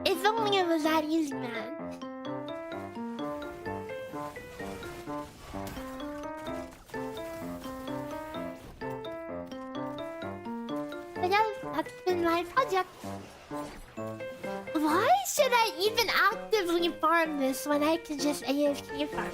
If only it was that easy, man. But yeah, that's been my project. Why should I even actively farm this when I can just AFK farm it?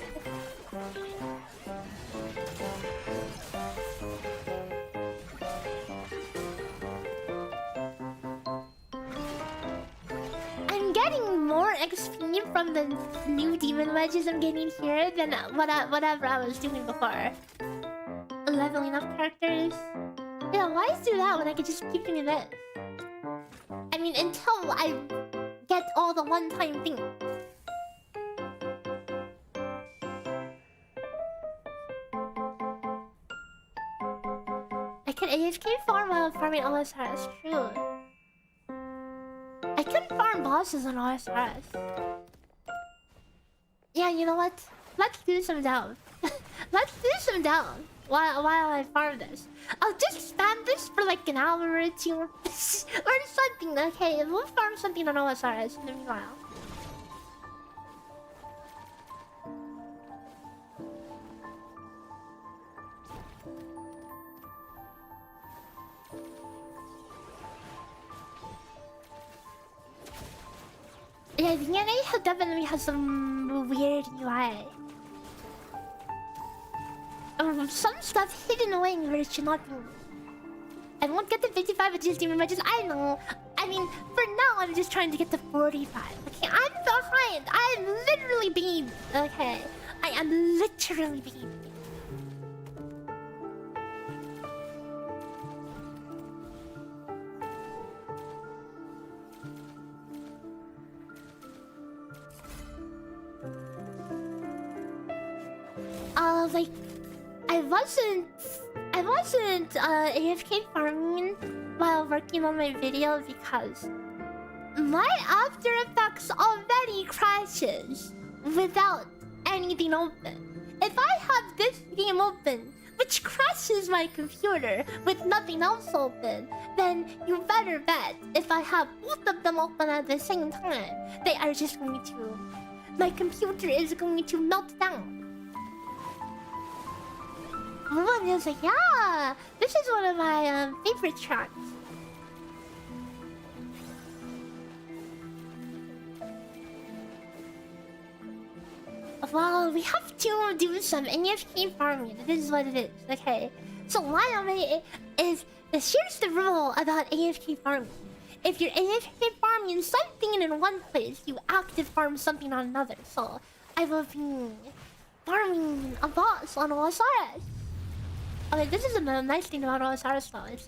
I'm getting more XP from the new demon wedges I'm getting here than whatever I was doing before. Leveling up characters. Yeah, why do that when I could just keep doing this? I mean, until I get all the one-time things. I can AFK farm while farming OSRS, true. I could farm bosses on OSRS. Yeah, you know what? Let's do some down. Let's do some down while I farm this. I'll just spam this for like an hour or two or something. Okay, we'll farm something on OSRS in the meanwhile. Yeah, DNA definitely has some weird UI. Some stuff hidden away where it should not be. I won't get to 55 with just demon wedges. I know. I mean, for now, I'm just trying to get to 45. Okay, I'm behind. I'm literally being. Okay, I am literally being. Like, I wasn't AFK farming while working on my video because my After Effects already crashes without anything open. If I have this game open, which crashes my computer with nothing else open, then you better bet if I have both of them open at the same time, they are just going to... My computer is going to melt down. Everyone is like, yeah, this is one of my favorite tracks. Well, we have to do some AFK farming. This is what it is, okay? So why am I... Here's the rule about AFK farming. If you're AFK farming something in one place, you active farm something on another. So I will be farming a boss on OSRS. Okay, this is a nice thing about OSRS though. It's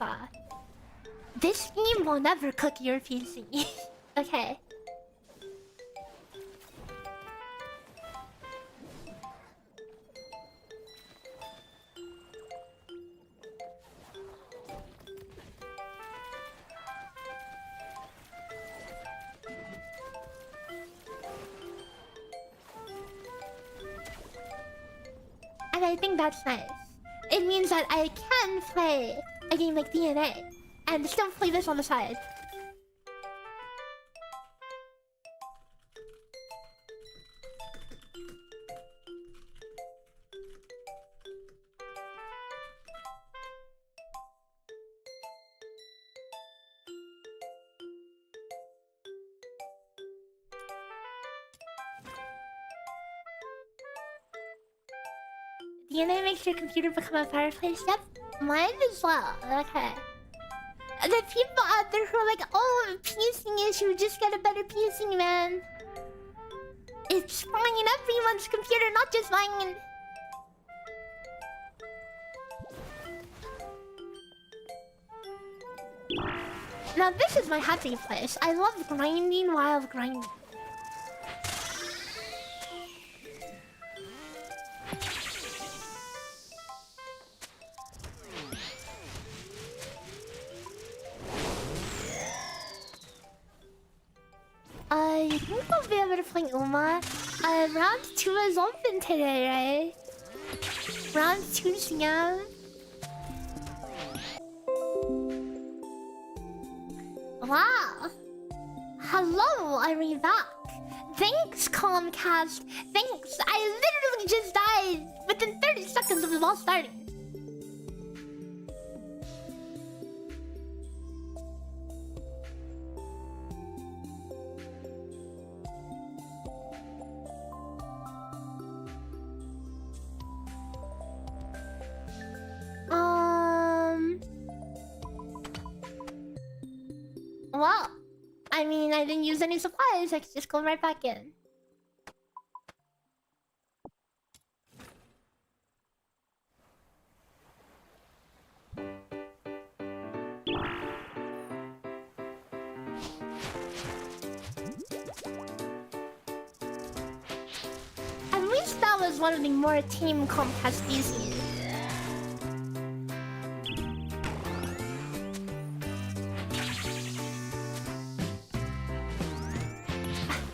this game will never cook your PC. Okay. And I think that's nice. It means that I can play a game like DNA and still play this on the side. DNA makes your computer become a fireplace. Yep, mine as well. Okay. The people out there who are like, oh, piecing issue, just get a better piecing, man. It's fine, everyone's computer, not just mine. Now this is my happy place. I love grinding while grinding. I think I'll be able to play Uma. Round 2 is open today, right? Round 2 CM. Wow. Hello, I'm back. Thanks, Comcast. Thanks. I literally just died within 30 seconds of the ball starting. Well, I mean, I didn't use any supplies. I could just go right back in. At least that was one of the more team Comcast species.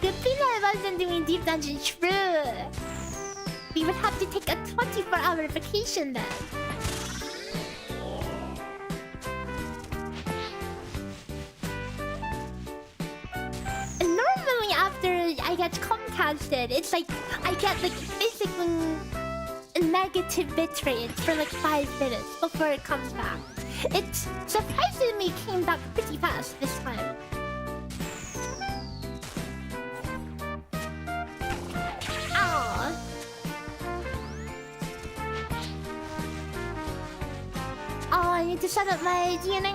Good thing I wasn't doing deep dungeon. True. We would have to take a 24-hour vacation then. And normally after I get Comcasted, it's like I get like basically a negative bitrate for like 5 minutes before it comes back. It surprisingly came back pretty fast this time. I need to set up my DNA.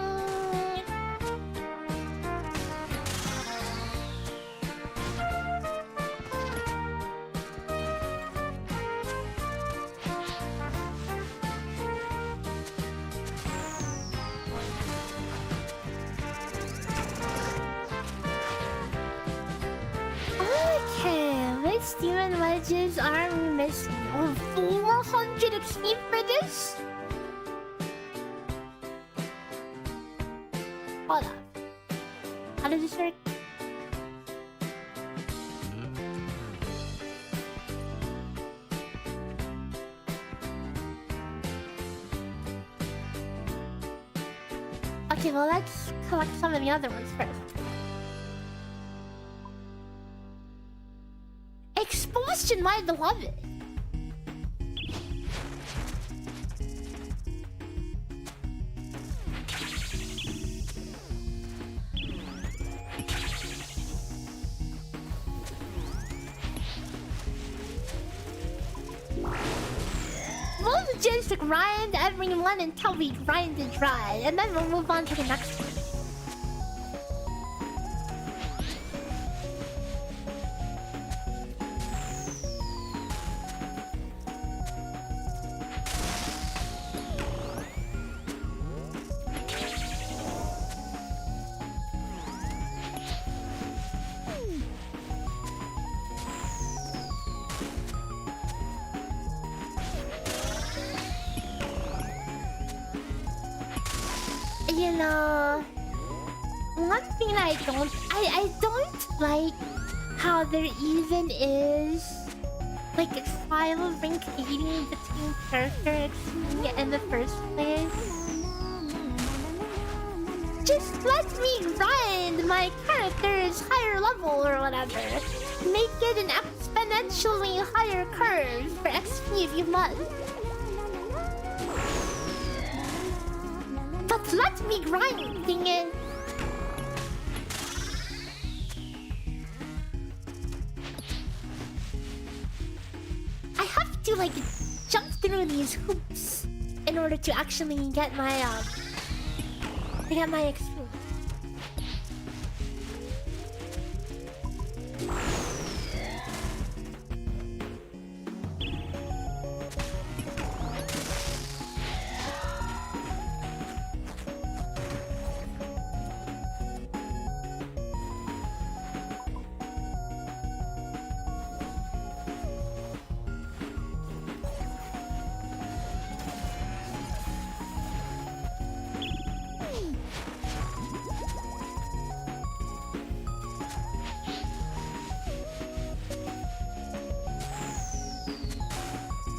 Okay, which demon wedges are we missing? Oh, 400 XP for this? Hold up. How does this work? Okay, well let's collect some of the other ones first. Expulsion, my beloved! We'll just grind everyone until we grind it dry, and then we'll move on to the next one. You know, one thing I don't like how there even is like a trial rank 80 between character XP in the first place. Just let me grind my character's higher level or whatever. Make it an exponentially higher curve for XP if you must. But let me grind, dang it. I have to like jump through these hoops in order to actually get my experience.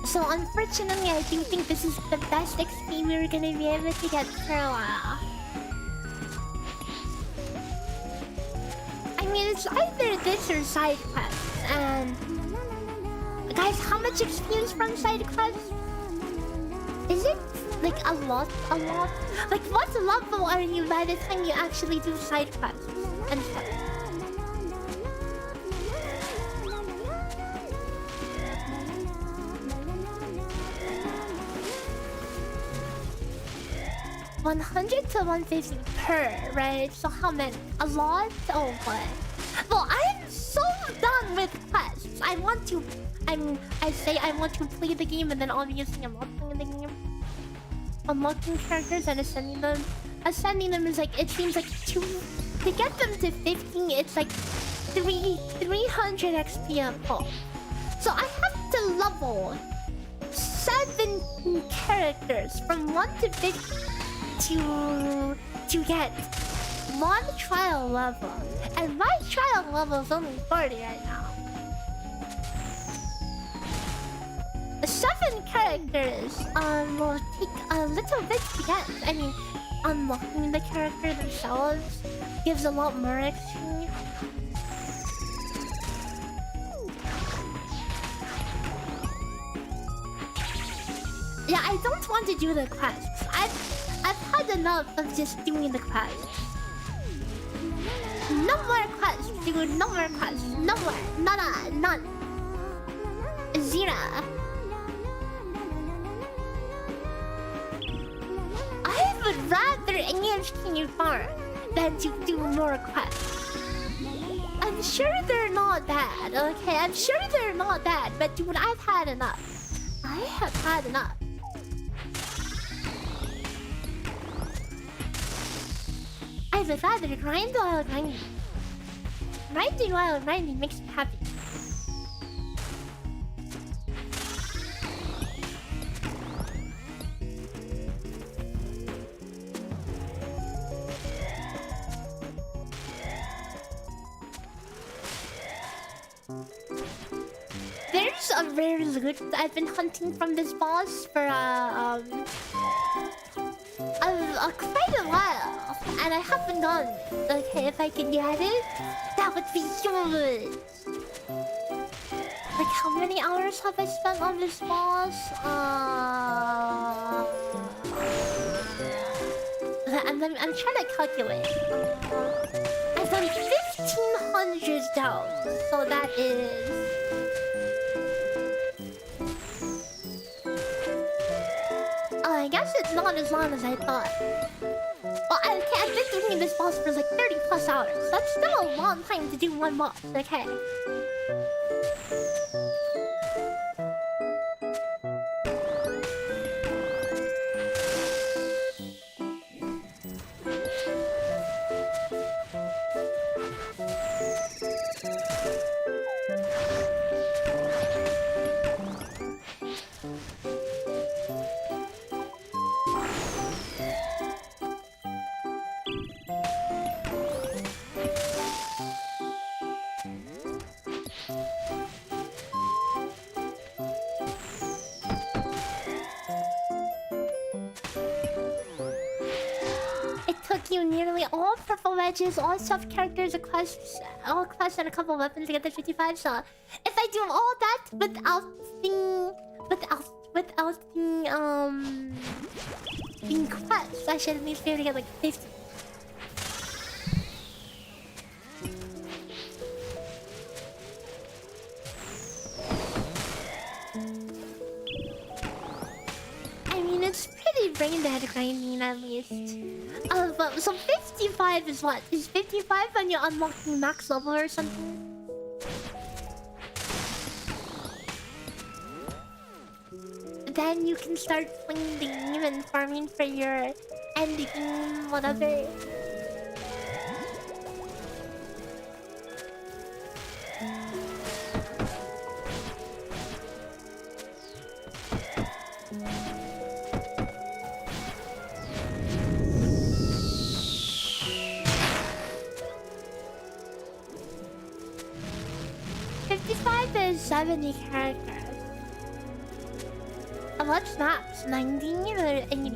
So unfortunately, I do think this is the best XP we're gonna be able to get for a while. I mean, it's either this or side quests, and guys, how much XP is from side quests? Is it like a lot? Like, what level are you by the time you actually do side quests and stuff? 100 to 150 per, right? So how many? A lot? Oh boy. Well, I'm so done with quests. I want to play the game, and then obviously I'm not playing the game. Unlocking characters and ascending them. Ascending them is like, it seems like to get them to 50, it's like 300 XP a pop. So I have to level 7 characters from 1 to 50 to get one trial level, and my trial level is only 40 right now. 7 characters will take a little bit to get. I mean, unlocking the character themselves gives a lot more XP. Yeah, I don't want to do the quests. I've had enough of just doing the quests. No more quests, dude. No more quests. No more. None. Zero. I would rather AFK farm than to do more quests. I'm sure they're not bad, okay? I'm sure they're not bad, but dude, I've had enough. I have had enough. I would rather grind while grinding. Grinding while grinding makes me happy. There's a rare loot I've been hunting from this boss for quite a while, and I haven't gotten it. Okay, if I can get it, that would be huge. Like, how many hours have I spent on this boss? I'm trying to calculate. I've done 1,500 down, so that is... I guess it's not as long as I thought. Well, okay, I've been doing this boss for like 30 plus hours. That's still a long time to do one boss, okay? All sub characters, all quests, and a couple weapons to get the 55. So if I do all that without the quests, I should at least be able to get like 50. it's pretty brain dead grinding at least. But so 55 is what? Is 55 when you're unlocking max level or something? Then you can start playing the game and farming for your end game, whatever. Is 70 characters. How much maps? 90 or 80?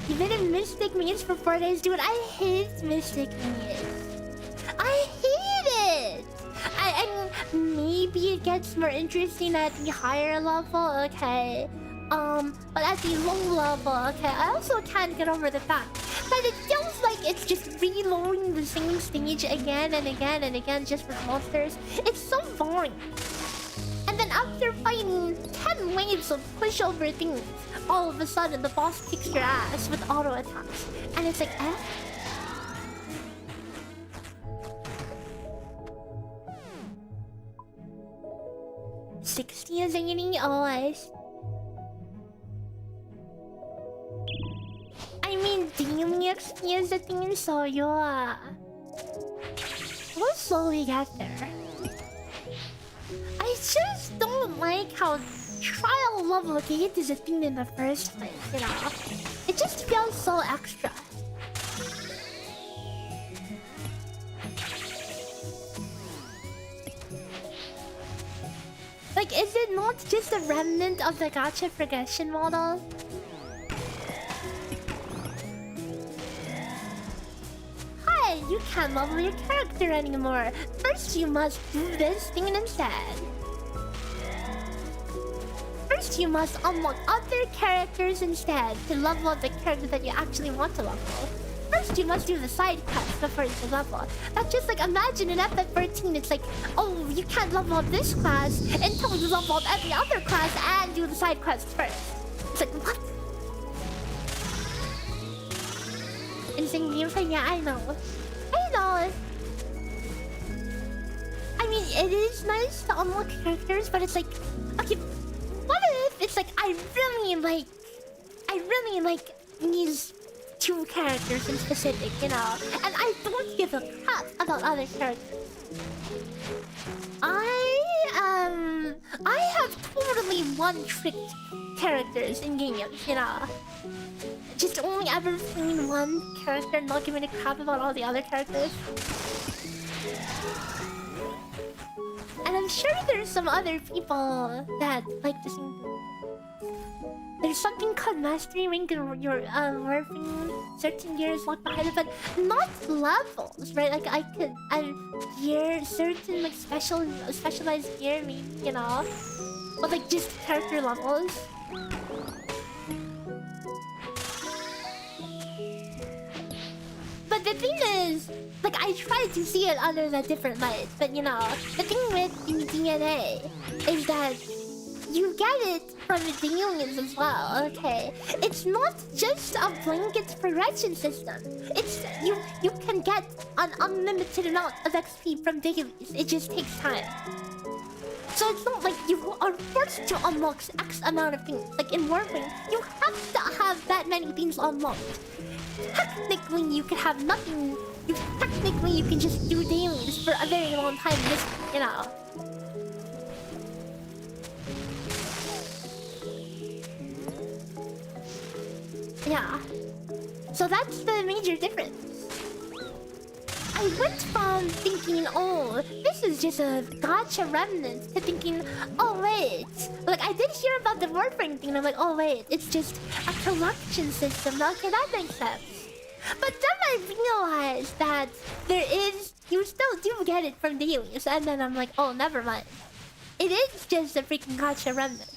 You've been in Mystic Means for 4 days, dude. I hate Mystic Means. I hate it! I mean, maybe it gets more interesting at the higher level, okay. But at the low level, okay, I also can't get over the fact that it feels like it's just reloading the same stage again and again and again just for monsters. It's so boring. And then after fighting 10 waves of pushover things, all of a sudden the boss kicks your ass with auto attacks. And it's like, eh? $60 is 80? Oh, I mean, daily XP is the thing, so yeah. We'll slowly get there. I just don't like how trial level gate is a thing in the first place, you know? It just feels so extra. Like, is it not just a remnant of the gacha progression model? You can't level your character anymore. First, you must do this thing instead. First, you must unlock other characters instead to level up the character that you actually want to level. First, you must do the side quest before you can level. That's just like, imagine in FF14, it's like, oh, you can't level up this class until you level up every other class and do the side quest first. It's like, what? Insane gameplay? Yeah, I know. I mean, it is nice to unlock characters, but it's like, okay, what if it's like I really like these two characters in specific, you know, and I don't give a crap about other characters. I have totally one-tricked characters in games, you know. Just only ever playing one character and not giving a crap about all the other characters. And I'm sure there's some other people that like the same thing. There's something called Mastery Rank and you're working certain gears locked behind it, but not levels, right? Like gear, certain like specialized gear, maybe, you know? But like just character levels. But the thing is, like, I tried to see it under a different light, but you know, the thing with the DNA is that you get it from the aliens as well, okay? It's not just a blanket progression system. It's you can get an unlimited amount of XP from dailies. It just takes time. So it's not like you are forced to unlock X amount of things. Like in Warframe, you have to have that many things unlocked. Technically, you can have nothing. Technically, you can just do dailies for a very long time. Just, you know. Yeah. So that's the major difference. I went from thinking, oh, this is just a gacha remnant, to thinking, oh wait, like I did hear about the Warframe thing, and I'm like, oh wait, it's just a collection system. Okay, that makes sense. But then I realized that you still do get it from dailies, and then I'm like, oh, never mind. It is just a freaking gacha remnant.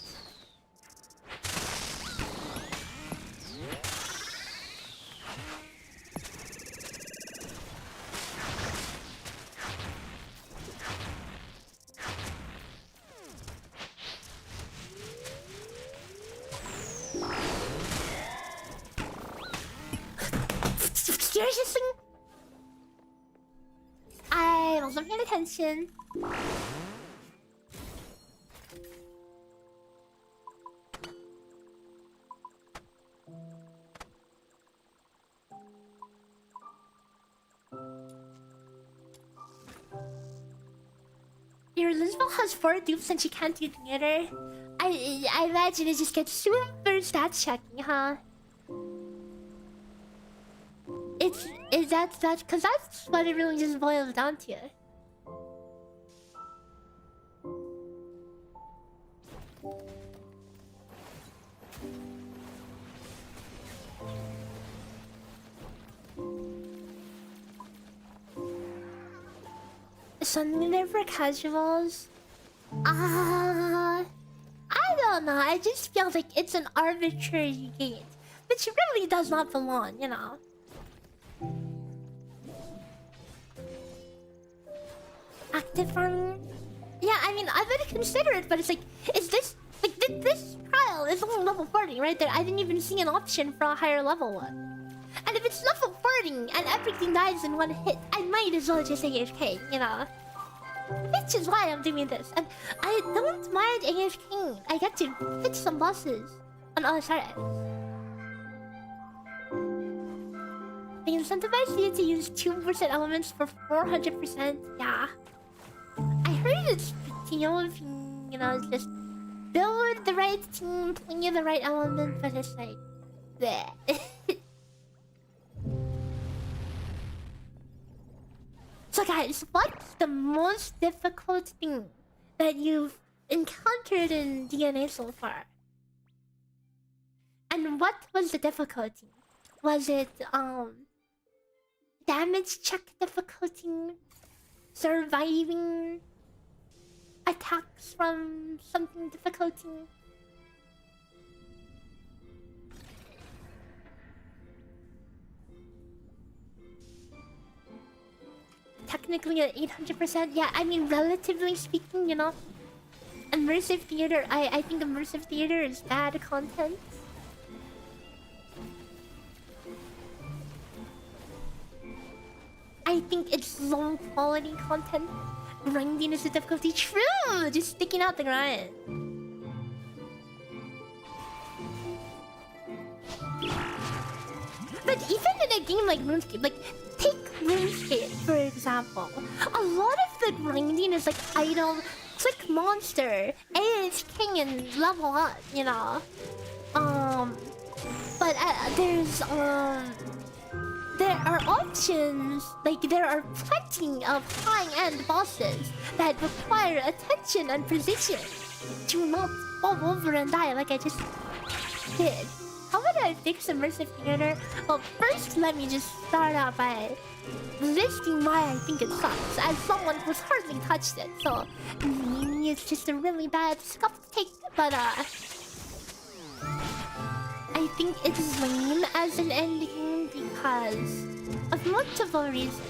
Seriously? I wasn't paying attention. Your Lisbon has 4 dupes and she can't do theater. I imagine it just gets super stats checking, huh? Is that because that's what it really just boils down to. Something there for casuals? I don't know. I just feel like it's an arbitrary gate, which really does not belong, you know. Active farming? Yeah, I mean, I would consider it, but it's like, is this like this trial is only level 40 right there? I didn't even see an option for a higher level one. And if it's level 40 and everything dies in one hit, I might as well just say AFK, you know? Which is why I'm doing this. And I don't mind AFKing. I get to hit some bosses on other sides. They incentivize you to use 2% elements for 400%. Yeah. I heard it's pretty OP, you know, it's just build the right team, play the right element, but it's like... bleh. So guys, what's the most difficult thing that you've encountered in DNA so far? And what was the difficulty? Was it damage check difficulty? Surviving attacks from something difficulty? Technically at 800%. Yeah, I mean, relatively speaking, you know, immersive theater. I think immersive theater is bad content. I think it's low quality content. Grinding is a difficulty. True! Just sticking out the grind. But even in a game like RuneScape, like, take RuneScape, for example. A lot of the grinding is like item, click monster, AHK and level up, you know? But there are options, like there are plenty of high-end bosses that require attention and precision to not fall over and die like I just did. How would I fix immersive theater? Well, first let me just start out by listing why I think it sucks, as someone who's hardly touched it. So maybe it's just a really bad scuff take, but I think it's lame as an ending because of multiple reasons.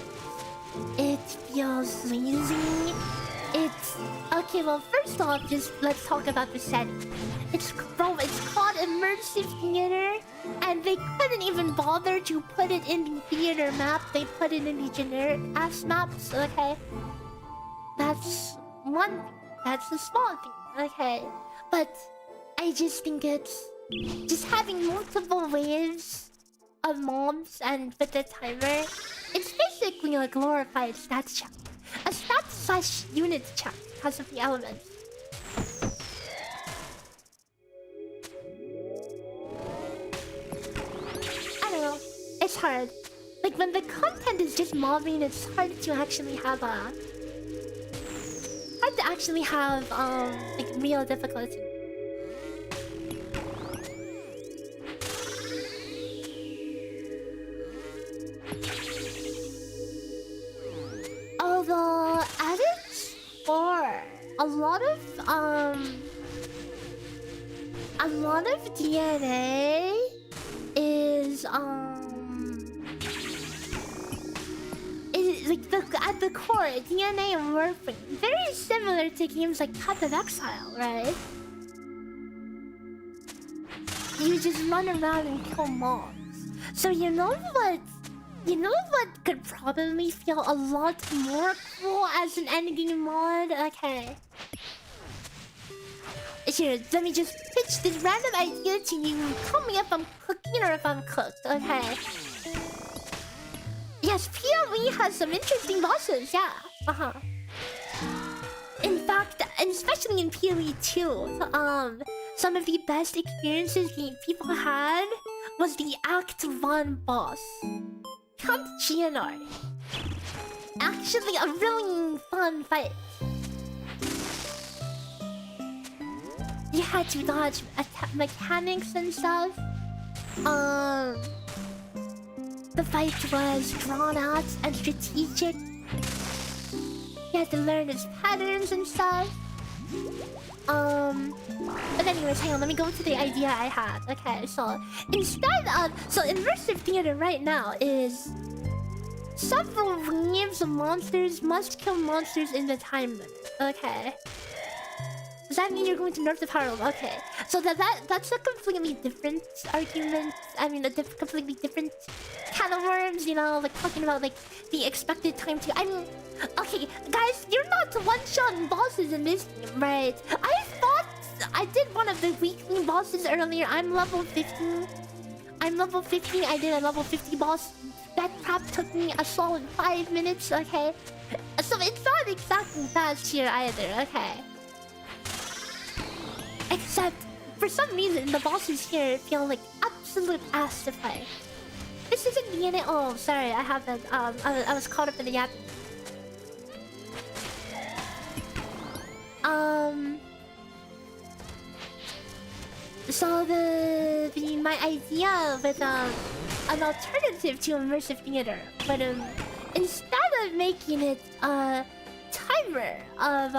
It feels lazy. It's okay. Well, first off, just let's talk about the setting. It's called immersive theater, and they couldn't even bother to put it in the theater map. They put it in the generic ass maps. Okay, that's one thing. That's a small thing. Okay, but I just think it's just having multiple waves of mobs and with the timer. It's basically a glorified stats check. A stat / unit check because of the elements. I don't know. It's hard. Like when the content is just mobbing, it's hard to actually have like real difficulty. Although at its core, a lot of DNA is at the core, DNA and warfare very similar to games like Path of Exile, right? You just run around and kill mobs. So you know what You know what could probably feel a lot more cool as an endgame mod? Okay. Here, let me just pitch this random idea to you. Tell me if I'm cooking or if I'm cooked, okay? Yes, PoE has some interesting bosses, yeah. In fact, and especially in PoE 2, some of the best experiences people had was the Act 1 boss. Count GNR. Actually, a really fun fight. You had to dodge mechanics and stuff. The fight was drawn out and strategic. You had to learn its patterns and stuff. But anyways, hang on, let me go to the idea I had. Okay, so instead of... So immersive theater right now is... Several waves of monsters must kill monsters in the time limit. Okay. Does that mean you're going to nerf the power level? Okay. So that's a completely different argument. I mean, completely different can of worms, you know, like talking about like the expected time to... I mean, okay, guys, you're not one-shotting bosses in this game, right? I thought I did one of the weekly bosses earlier. I'm level 50. I did a level 50 boss. That crap took me a solid 5 minutes, okay? So it's not exactly fast here either, okay? Except, for some reason, the bosses here feel like absolute ass to fight. This isn't the end. Oh, sorry, I haven't. I was caught up in the yap. So my idea with an alternative to immersive theater, but instead of making it a timer of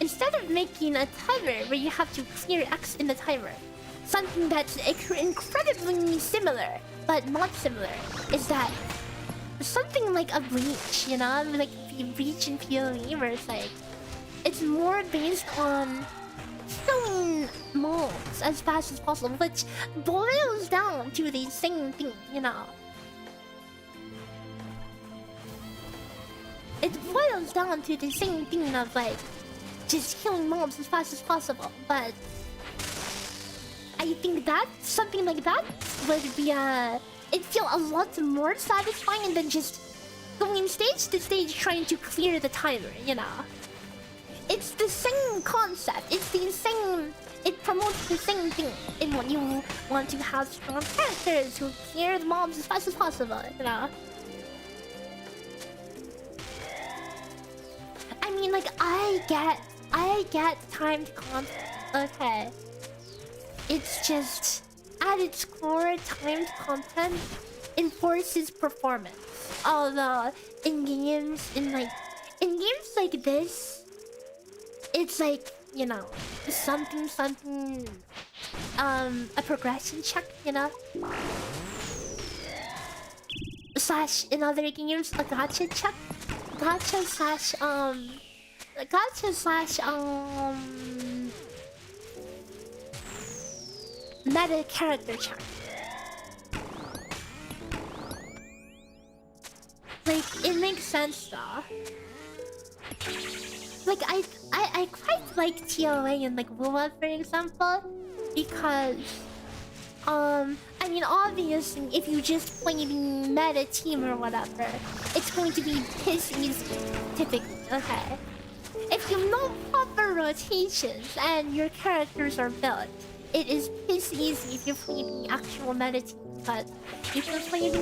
instead of making a timer where you have to clear X in the timer, something that's incredibly similar but not similar is that something like a breach, you know, like the breach in PoE where it's like it's more based on killing mobs as fast as possible, which boils down to the same thing, you know. It boils down to the same thing of like just killing mobs as fast as possible, but I think that something like that would be it'd feel a lot more satisfying than just going stage to stage trying to clear the timer, you know. It's the same concept. It's the same. It promotes the same thing in what you want to have strong characters who clear the mobs as fast as possible, you know. I mean, like I get timed content. Okay. It's just at its core, timed content enforces performance. Although in games like this, it's like, you know, something a progression check, you know, slash in other games a gacha check, gacha slash meta character check. Like, it makes sense though. Like, I quite like TOA and like Wua, for example, because I mean, obviously, if you just play the meta team or whatever, it's going to be piss easy, typically, okay? If you know proper rotations and your characters are built, it is piss easy if you play the actual meta team, but if you play the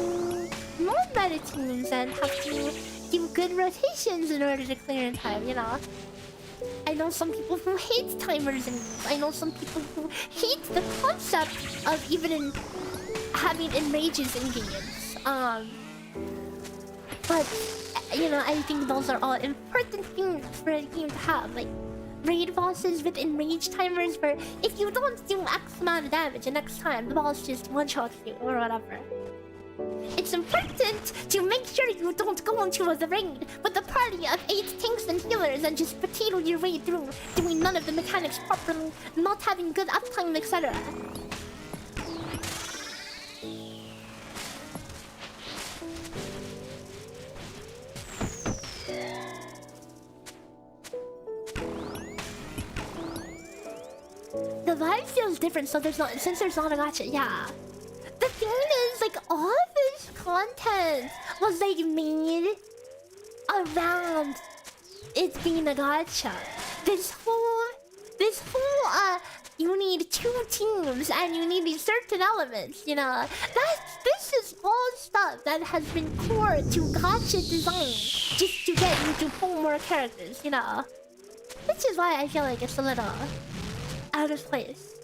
non-meta teams and have to do good rotations in order to clear in time, you know? I know some people who hate timers in games. I know some people who hate the concept of even having enrages in games. But, you know, I think those are all important things for a game to have. Like, raid bosses with enrage timers where if you don't do X amount of damage the next time, the boss just one-shots you or whatever. It's important to make sure you don't go into the raid with a party of 8 tanks and healers and just potato your way through, doing none of the mechanics properly, not having good uptime, etc. The vibe feels different, so since there's not a gacha, yeah. The thing is, like, all of this content was like made around it being a gacha. This whole you need 2 teams and you need these certain elements, you know. This is all stuff that has been core to gacha design just to get you to pull more characters, you know. Which is why I feel like it's a little out of place.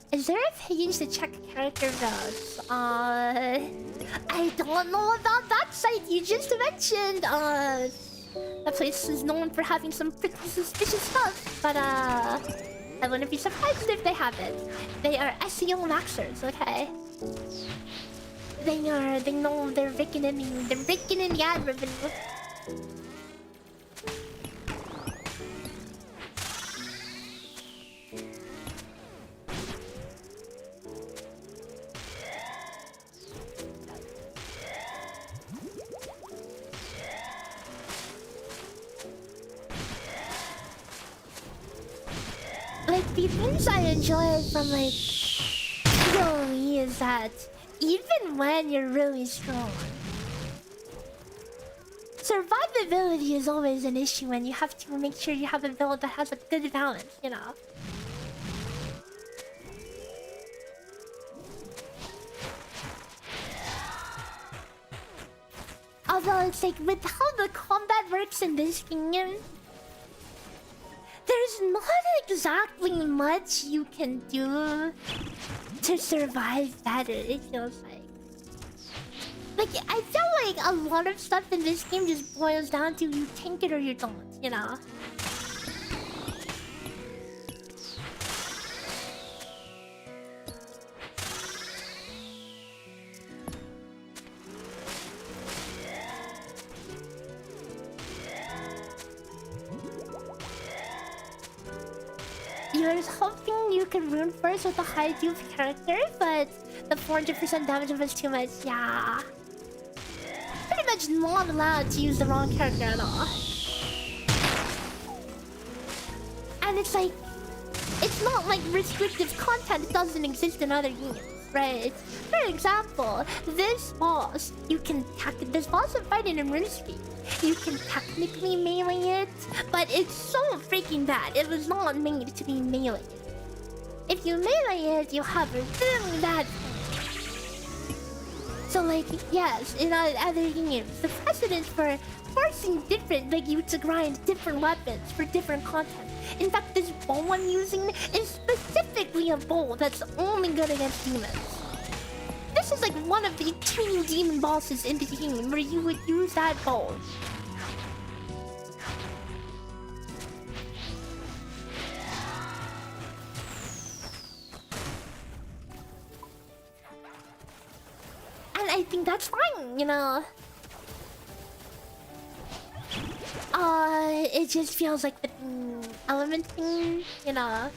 Is there a page to check character notes? I don't know about that site you just mentioned. That place is known for having some pretty suspicious stuff, but I wouldn't be surprised if they have it. They are SEO maxers, okay? They know they're raking in the ad revenue. Like, the things I enjoy from, like, PoE is that even when you're really strong, survivability is always an issue, and you have to make sure you have a build that has a good balance, you know? Although it's like, with how the combat works in this game, there's not exactly much you can do to survive better, it feels like. Like, I feel like a lot of stuff in this game just boils down to you tank it or you don't, you know? I was hoping you could rune first with a high dupe character, but the 400% damage was too much. Yeah. Pretty much not allowed to use the wrong character at all. And it's like, it's not like restrictive content doesn't exist in other games, right? For example, this boss I'm fighting in RuneSpeed. You can technically melee it, but it's so freaking bad. It was not made to be melee. If you melee it, you have a really bad thing. So, like, yes, in other games, the precedent for forcing you to grind different weapons for different content. In fact, this bow I'm using is specifically a bow that's only good against demons. This is like one of the 2 demon bosses in the game where you would use that bow. And I think that's fine, you know. It just feels like the element thing, you know,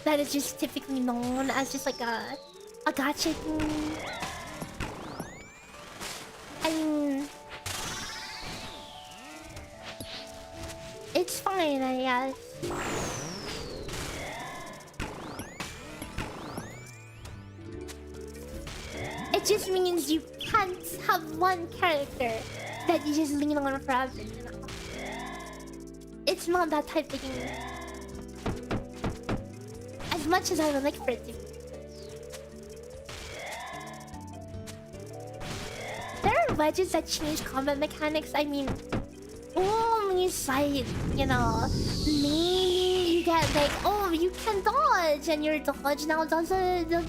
that is just typically known as just like a gacha thing. I mean, it's fine, I guess. It just means you can't have one character that you just lean on forever, you know? It's not that type of game. As much as I would like for it to be. There are wedges that change combat mechanics. I mean, only sight, you know. Maybe you get like, oh, you can dodge, and your dodge now does your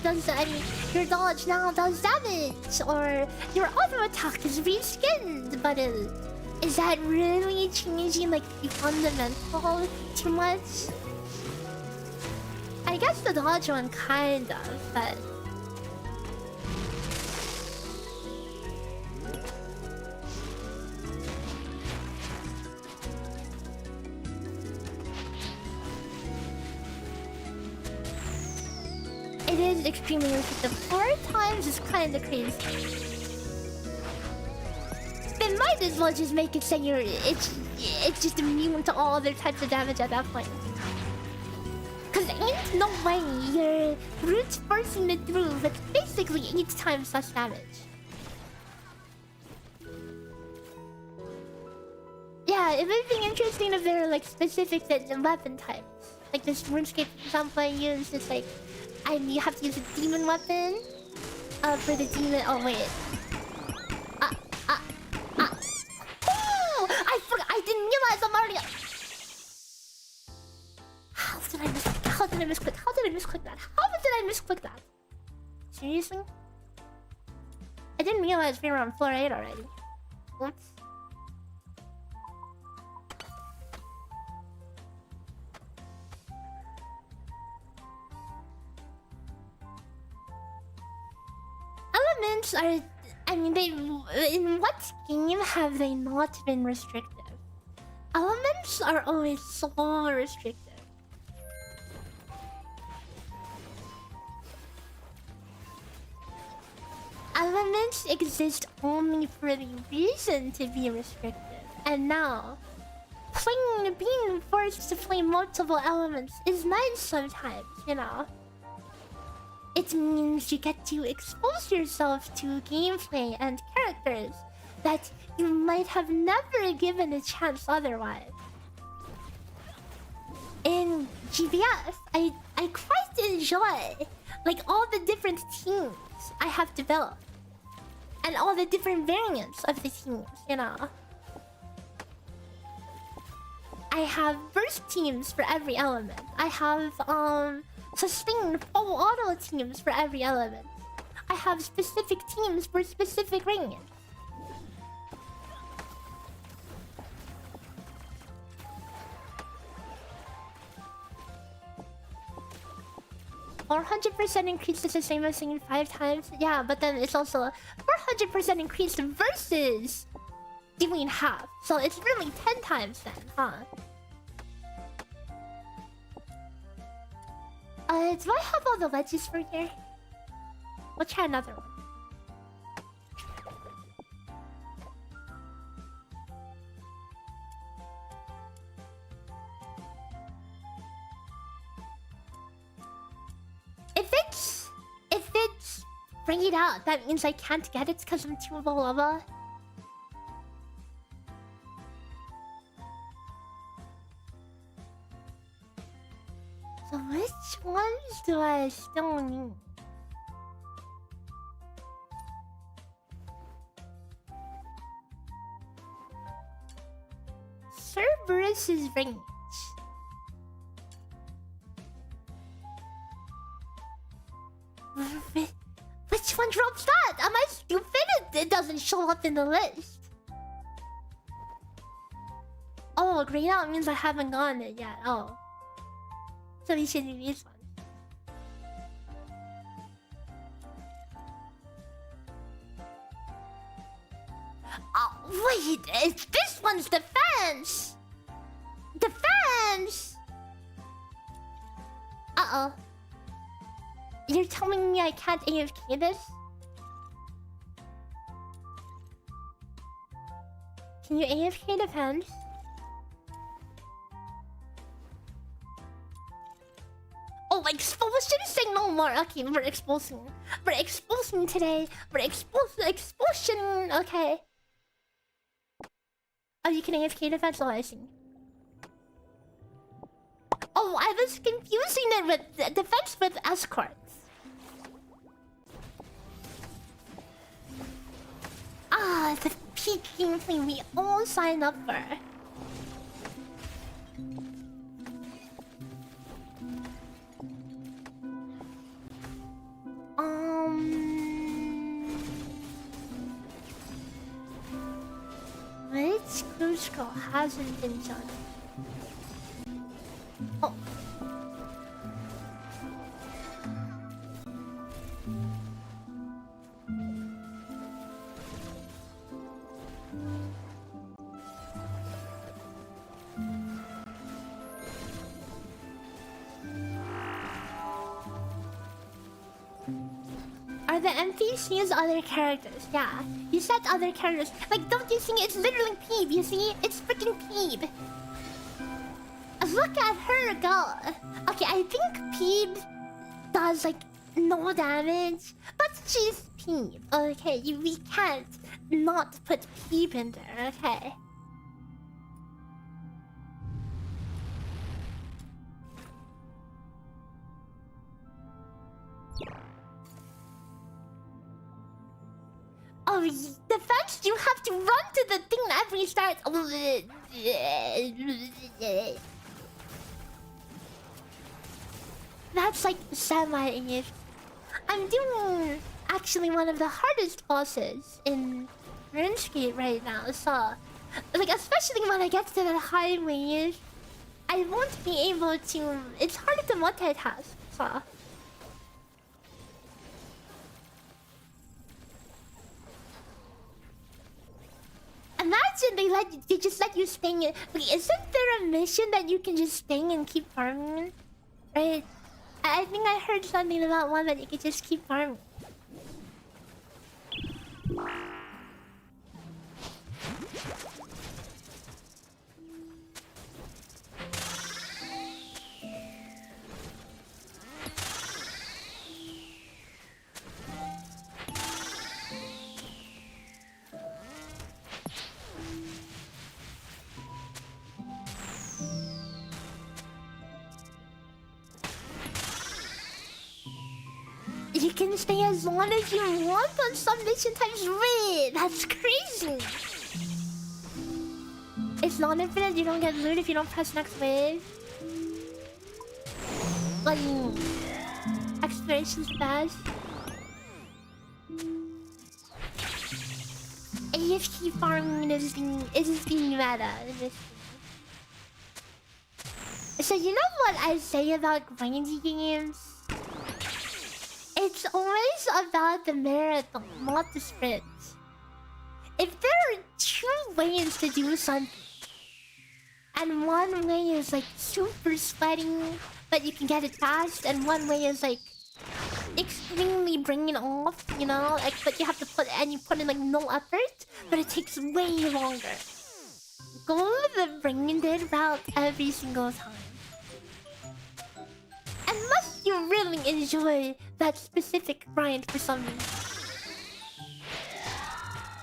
dodge now does damage, or your auto attack is reskinned. But is that really changing like the fundamental too much? I guess the dodge one kind of, but. It is extremely restrictive. 4 times is kind of crazy. They might as well just make it say it's just immune to all other types of damage at that point. Cause ain't no way you're brute forcing it through, but basically 8 times less damage. Yeah, it would be interesting if there are like specifics and weapon types. Like this RuneScape example I used, it's like you have to use a demon weapon for the demon. Oh wait. Oh! I forgot. I didn't realize I'm already. How did I misclick? How did I misclick? How did I misclick that? How did I misclick that? Seriously? I didn't realize we were on floor 8 already. Oops. Elements are... I mean, in what game have they not been restrictive? Elements are always so restrictive. Elements exist only for the reason to be restrictive. And now, being forced to play multiple elements is nice sometimes, you know? It means you get to expose yourself to gameplay and characters that you might have never given a chance otherwise. In GBF, I quite enjoy like all the different teams I have developed. And all the different variants of the teams, you know. I have burst teams for every element. I have sustained full auto teams for every element. I have specific teams for specific variants. Or 100% increase is the same as saying 5 times. Yeah, but then it's also 400% increase versus doing half. So it's really 10 times then, huh? Do I have all the wedges for here? We'll try another one. If it's grayed out, that means I can't get it because I'm too low level. So which ones do I still need? Cerberus's range. Which one drops that? Am I stupid? It doesn't show up in the list. Oh, grayed out means I haven't gotten it yet. Oh. So we should do these ones. Oh, wait. It's this one's defense. Defense. Uh-oh. You're telling me I can't AFK this? Can you AFK defense? Oh, expulsion? Say no more. Okay, we're exposing. We're exposing today. We're expulsion. Okay. Oh, you can AFK defense? Oh, I see. Oh, I was confusing it with defense with escorts. Ah, the peak gameplay we all sign up for. Which cruise girl hasn't been done? Oh. Are the NPCs other characters? Yeah. You said other characters. Like, don't you think it's literally Peeb? You see? It's freaking Peeb. Look at her go. Okay, I think Peeb does like no damage, but she's Peeb. Okay, we can't not put Peeb in there. Okay. Oh, the fact you have to run to the thing every start. That's like semi-English. I'm doing actually one of the hardest bosses in RuneScape right now, so like especially when I get to the high range, I won't be able to. It's harder to multitask, so. Imagine they just let you stay in. Like, isn't there a mission that you can just stay and keep farming? Right? I think I heard something about one that you could just keep farming. You can stay as long as you want on some mission types. Wait, that's crazy. It's not infinite. You don't get loot if you don't press next wave. Like exploration's fast. AFK farming is the meta in this. So you know what I say about grindy games? It's always about the marathon, not the sprint. If there are two ways to do something, and one way is like super sweating, but you can get it fast, and one way is like extremely bringing off, you know, like but you have to put in like no effort, but it takes way longer. Go the bringing it route every single time. Unless you really enjoy that specific grind for some reason.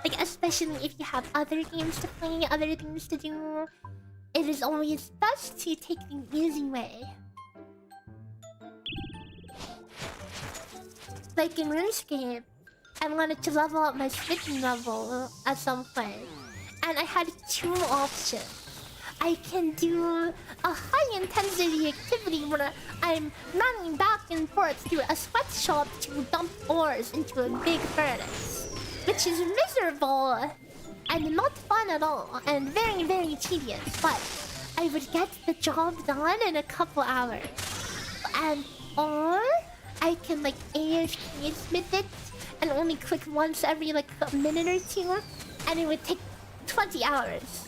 Like, especially if you have other games to play, other things to do, it is always best to take the easy way. Like in RuneScape, I wanted to level up my smithing level at some point, and I had two options. I can do a high intensity activity where I'm running back and forth to a sweatshop to dump ores into a big furnace, which is miserable and not fun at all and very, very tedious, but I would get the job done in a couple hours. And or I can like AFK smith it and only click once every like a minute or two, and it would take 20 hours.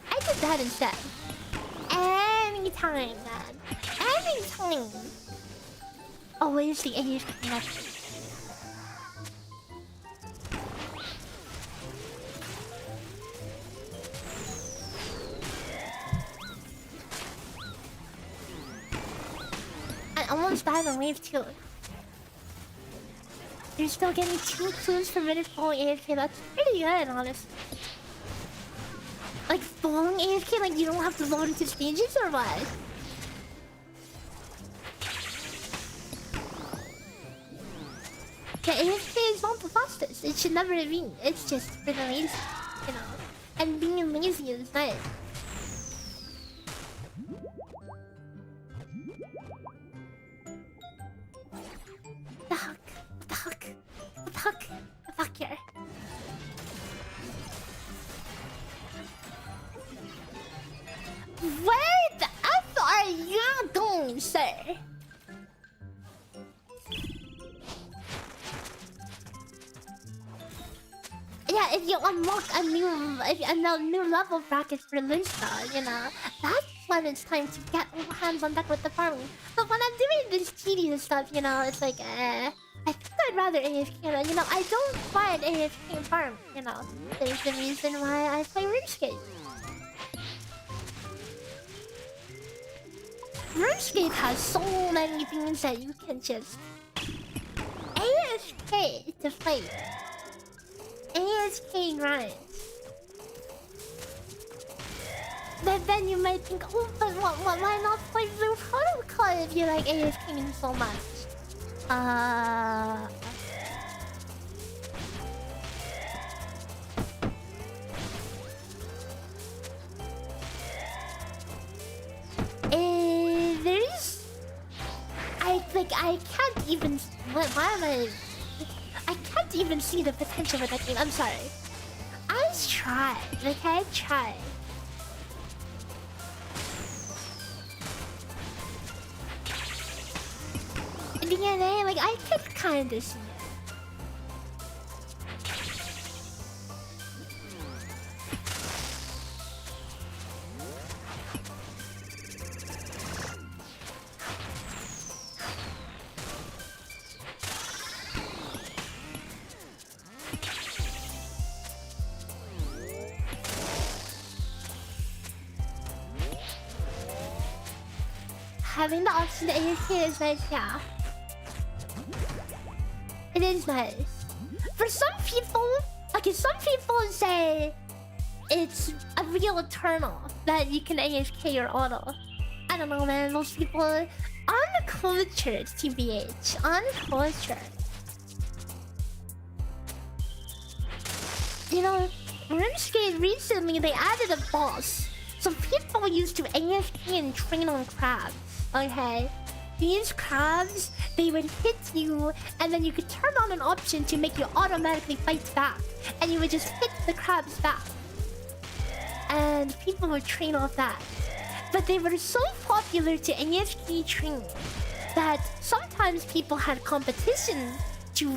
I did that instead. Anytime, man. Anytime. Always the AFK method. I almost died on wave 2. You're still getting 2 clues per minute full AFK. That's pretty good, honestly. Like full AFK, like you don't have to load into stages or what? The AFK is not the fastest. It should never be. It's just for the lazy, you know. And being lazy is nice. The heck? What the heck? What the heck? What the heck here? Where the F are you going, sir? Yeah, if you unlock a new level bracket for Lista, you know, that's when it's time to get all hands on deck with the farming. But when I'm doing this tedious stuff, you know, it's like, I rather AFK. You know, I don't find AFK farm. You know, there's the reason why I play RuneScape. RuneScape has so many things that you can just AFK to play. AFK grinds. But then you might think, oh, but why not play Blue Protocol if you like AFKing so much? There's... I can't even... Why am I can't even see the potential of that game. I'm sorry. I tried, okay? I tried. DNA, like, I could kinda see it. Having the option to AFK is nice, yeah. It is nice. For some people, okay, some people say it's a real eternal that you can AFK your auto. I don't know, man. Those people are uncultured, TBH. Uncultured. You know, RuneScape recently they added a boss. So people used to AFK and train on crabs. Okay? These crabs, they would hit you, and then you could turn on an option to make you automatically fight back. And you would just hit the crabs back. And people would train off that. But they were so popular to AFK train that sometimes people had competition to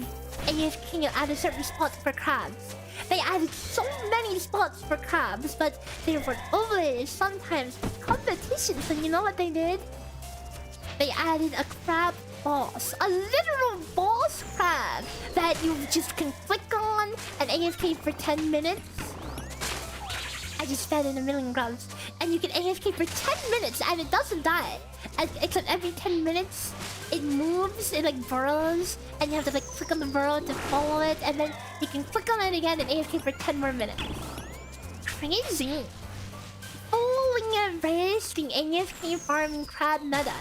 AFK at a certain spot for crabs. They added so many spots for crabs, but there were always sometimes competition. So you know what they did? They added a crab boss. A literal boss crab that you just can click on and AFK for 10 minutes. I just fed in a million grubs. And you can AFK for 10 minutes and it doesn't die. Except every 10 minutes, it moves, it like burrows. And you have to like click on the burrow to follow it. And then you can click on it again and AFK for 10 more minutes. Crazy. Fully embrace the AFK farming crab meta.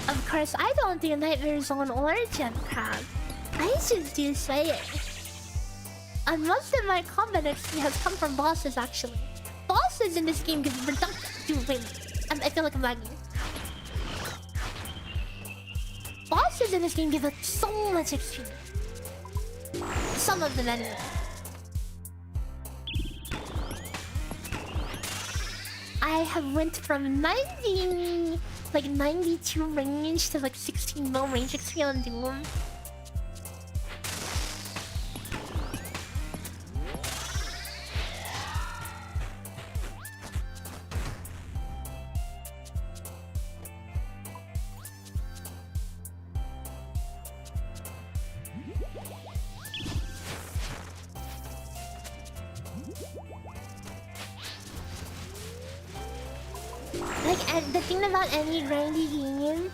Of course, I don't do Nightmare Zone or Gem Crab. I just do Slayer. And most of my combat XP has come from bosses, actually. Bosses in this game give reductive... Dude, wait. I feel like I'm lagging. Bosses in this game give us so much XP. Some of them anyway. I have went from 92 range to like 16 low range XP on Doom. And the thing about any grindy game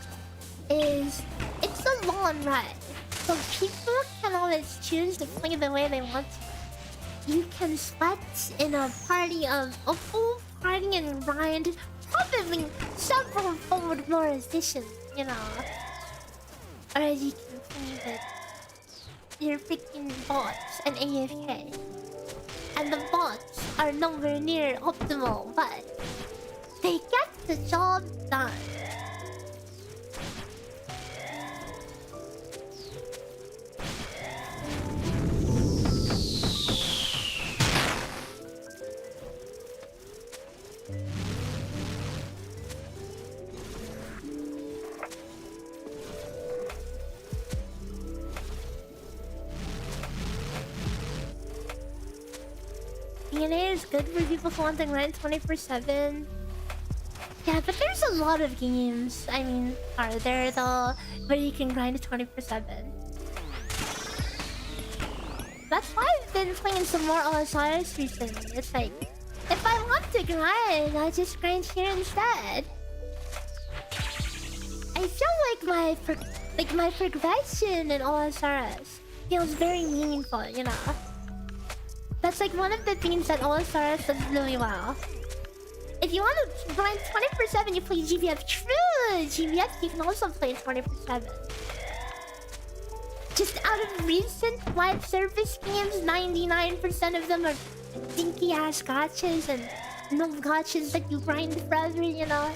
is it's a long ride. So people can always choose to play the way they want to. You can sweat in a party of a full party and grind probably several fold more efficient, you know. Or you can play with your freaking bots and AFK. And the bots are nowhere near optimal, but they get the job done. DNA is good for people who want to grind 24/7. Yeah, but there's a lot of games. I mean, are there though, where you can grind 24/7? That's why I've been playing some more OSRs recently. It's like, if I want to grind, I just grind here instead. I feel like my progression in OSRs feels very meaningful, you know? That's like one of the things that OSRs does really well. If you want to grind 24/7, you play GBF. True! GBF, you can also play 24/7. Just out of recent live service games, 99% of them are dinky ass gachas and no gachas that you grind forever, you know?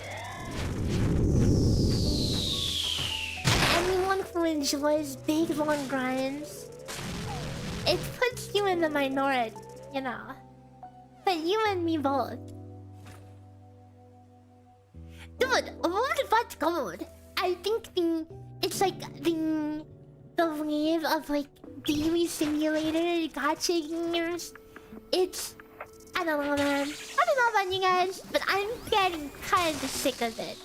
Anyone who enjoys big long grinds, it puts you in the minority, you know? But you and me both. Dude, old but gold. I think it's like the wave of like daily simulator gacha games. It's, I don't know, man. I don't know about you guys, but I'm getting kind of sick of it.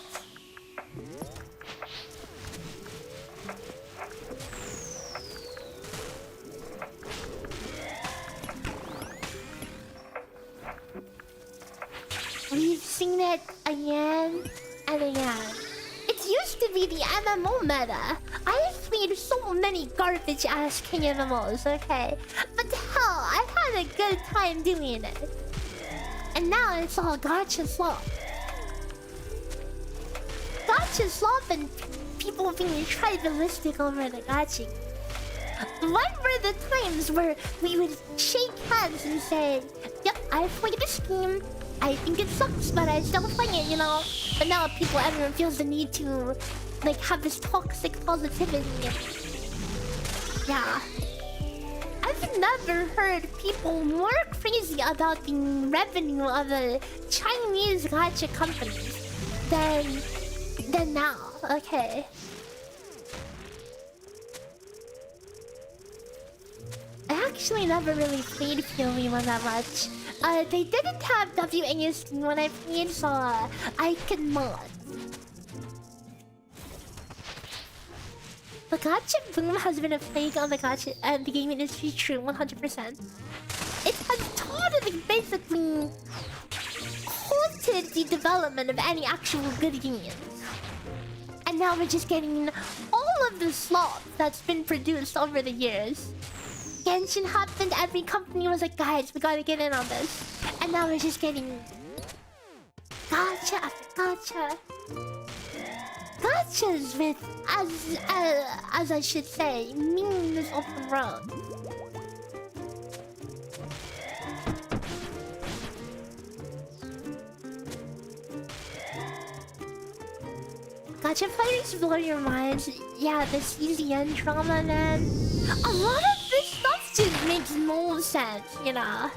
We've seen it again and again. It used to be the MMO meta. I've played so many garbage ass king MMOs, okay? But hell, I've had a good time doing it. And now it's all gacha slop. Gacha slop and people being tribalistic over the gacha. When were the times where we would shake hands and say, yep, I played this game. I think it sucks, but I still play it, you know? But now everyone feels the need to, like, have this toxic positivity. Yeah. I've never heard people more crazy about the revenue of the Chinese gacha companies than now, okay? I actually never really played PoE one that much. They didn't have WASD when I played, so I could mod. The gacha boom has been a plague on the gacha and the gaming industry, true, 100%. It has totally basically halted the development of any actual good games. And now we're just getting all of the slop that's been produced over the years. Genshin happened, every company was like, guys, we gotta get in on this. And now we're just getting gacha after gacha. Gachas with, as I should say, memes of the road. Gacha players blow your minds. Yeah, the CZN drama, man. A lot of this stuff just makes no sense, you know?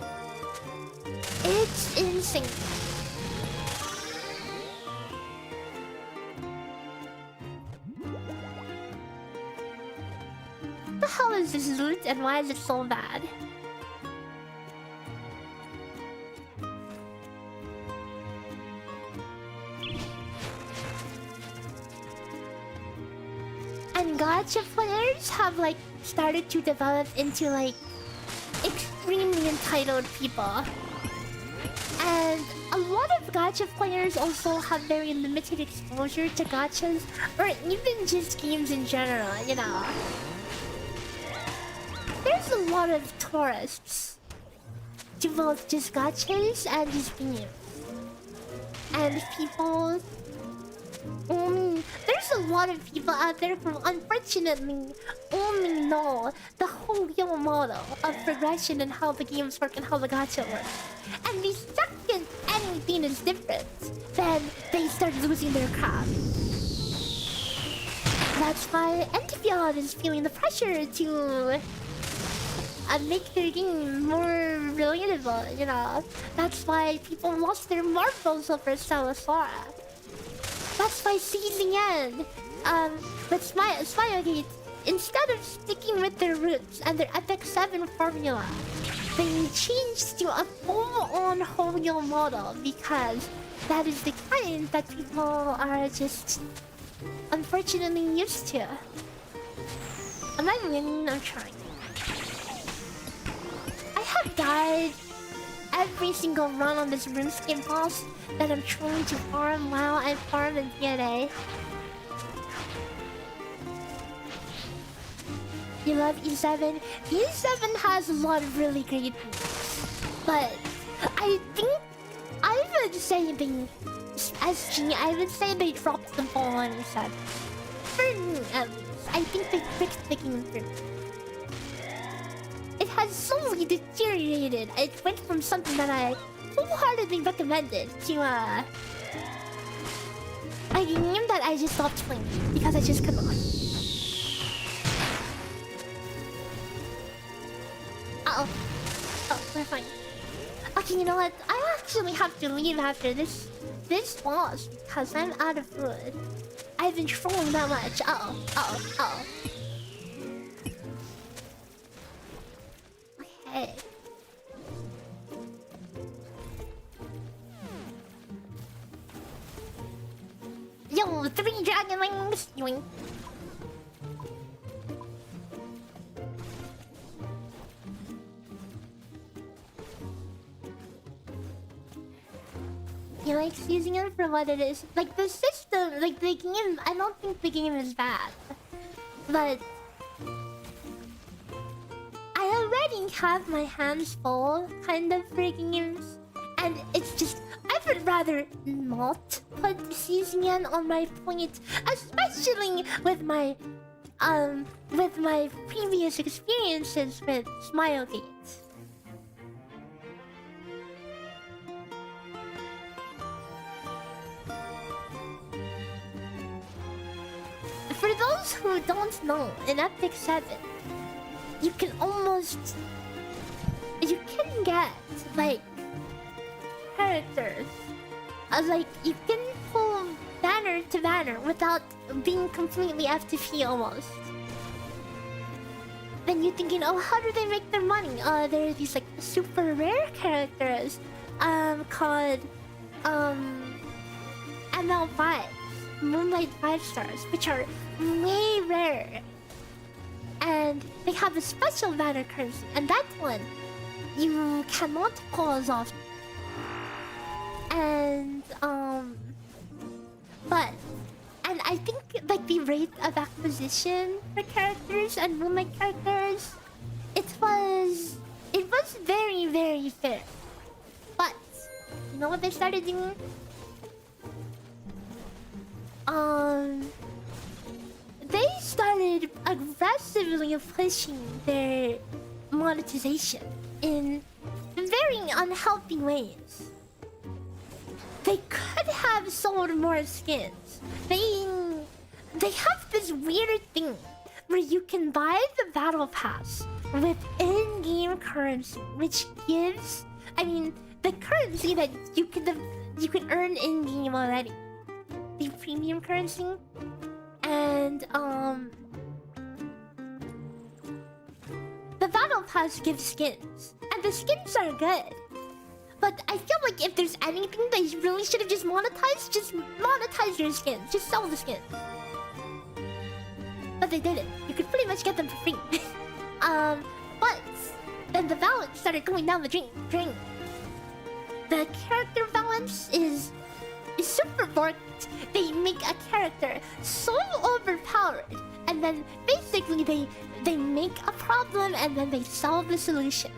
It's insane. What the hell is this loot and why is it so bad? And gacha players have like started to develop into like extremely entitled people. And a lot of gacha players also have very limited exposure to gachas or even just games in general, you know. There's a lot of tourists to both just gachas and just games. And people there's a lot of people out there who unfortunately only know the whole real model of progression and how the games work and how the gacha works. And the second anything is different, then they start losing their crap. That's why NTPL is feeling the pressure to make their game more relatable, you know. That's why people lost their marbles over Salasora. That's why CZN, with Smilegate, instead of sticking with their roots and their Epic 7 formula, they changed to a full-on whole model because that is the kind that people are just unfortunately used to. Am I winning? I'm trying. I have died every single run on this RuneScape boss that I'm trying to farm while I farm in DNA. You love E7? E7 has a lot of really great things. But I think I would say they SG, I would say they dropped the ball on E7. For me at least. I think they fixed the game for me. It has slowly deteriorated. It went from something that I wholeheartedly recommended to a game that I just stopped playing because I just could not. Uh-oh. Oh, we're fine. Okay, you know what? I actually have to leave after this boss because I'm out of food. I've been trolling that much. Uh-oh. Uh-oh. Uh-oh. Okay. Yo, 3 dragonlings! Yoink. He likes using it for what it is. Like the system, like the game, I don't think the game is bad. But I already have my hands full kind of for games. And it's just, I would rather not put CZN on my plate, especially with my previous experiences with Smilegate. For those who don't know, in Epic 7, you can get, like, characters. Like, you can pull banner to banner without being completely FTP almost. Then you're thinking, oh, how do they make their money? There are these, like, super rare characters, called, ML5. Moonlight 5 stars, which are way rare. And they have a special banner currency, and that one you cannot pull as often. And and I think like the rate of acquisition for characters and Moonlight characters, it was very, very fair. But you know what they started doing? They started aggressively pushing their monetization in very unhealthy ways. They could have sold more skins. They have this weird thing where you can buy the battle pass with in-game currency, which gives, I mean, the currency that you can earn in-game already. The premium currency, and the battle pass gives skins, and the skins are good. But I feel like if there's anything they really should have just monetize your skins, just sell the skins. But they didn't. You could pretty much get them for free. But then the balance started going down the drain. The character balance is super important. They make a character so overpowered, and then basically they make a problem and then they solve the solution.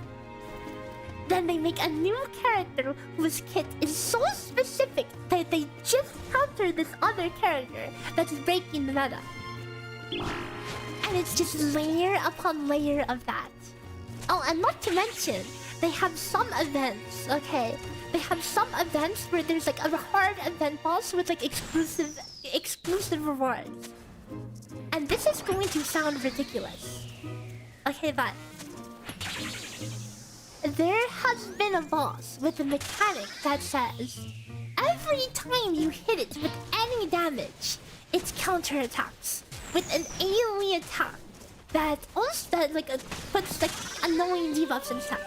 Then they make a new character whose kit is so specific that they just counter this other character that's breaking the meta. And it's just layer upon layer of that. Oh, and not to mention, they have some events, okay? They have some events where there's like a hard event boss with like exclusive rewards. And this is going to sound ridiculous. Okay, but there has been a boss with a mechanic that says every time you hit it with any damage, it counterattacks with an AoE attack that also puts like annoying debuffs and stuff.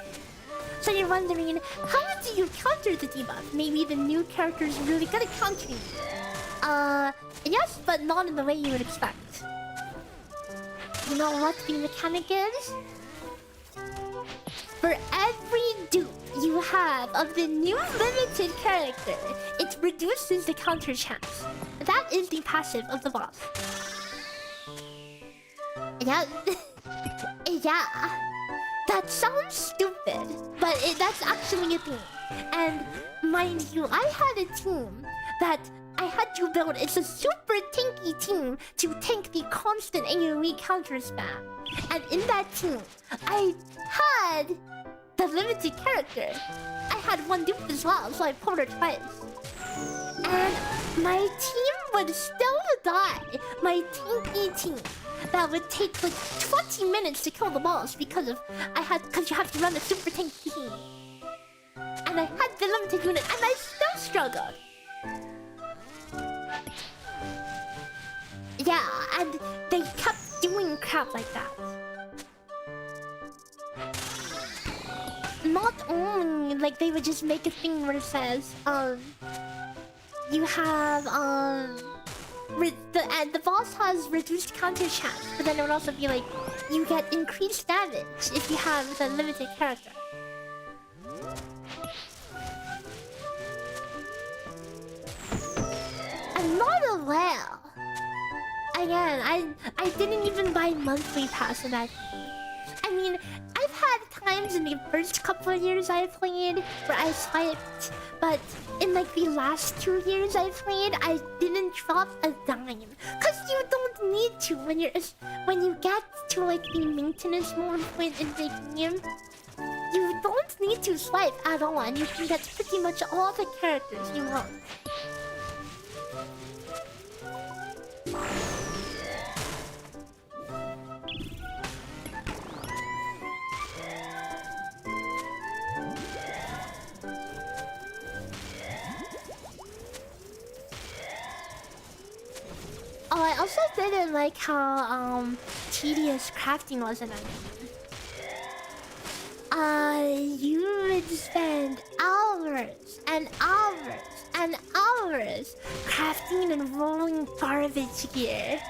So you're wondering, how do you counter the debuff? Maybe the new character is really good at countering. Yes, but not in the way you would expect. You know what the mechanic is? For every dupe you have of the new limited character, it reduces the counter chance. That is the passive of the boss. Yeah. Yeah. That sounds stupid, but that's actually a thing. And mind you, I had a team that I had to build. It's a super tanky team to tank the constant AoE counter spam. And in that team, I had the limited character. I had one dupe as well, so I pulled her twice. And my team would still die. My tanky team that would take like 20 minutes to kill the boss because you have to run a super tanky team. And I had the limited unit and I still struggled. Yeah, and they kept doing crap like that. Not only, like, they would just make a thing where it says, you have, the boss has reduced counter chance, but then it would also be like, you get increased damage if you have the limited character. And not a well. Again, I didn't even buy monthly pass in that. I mean, I've had times in the first couple of years I played where I swiped, but in like the last 2 years I played, I didn't drop a dime. Cause you don't need to when you get to like the maintenance mode point in the game. You don't need to swipe at all, and you can get pretty much all the characters you want. Oh, I also didn't like how tedious crafting was in that game. You would spend hours and hours and hours crafting and rolling garbage gear.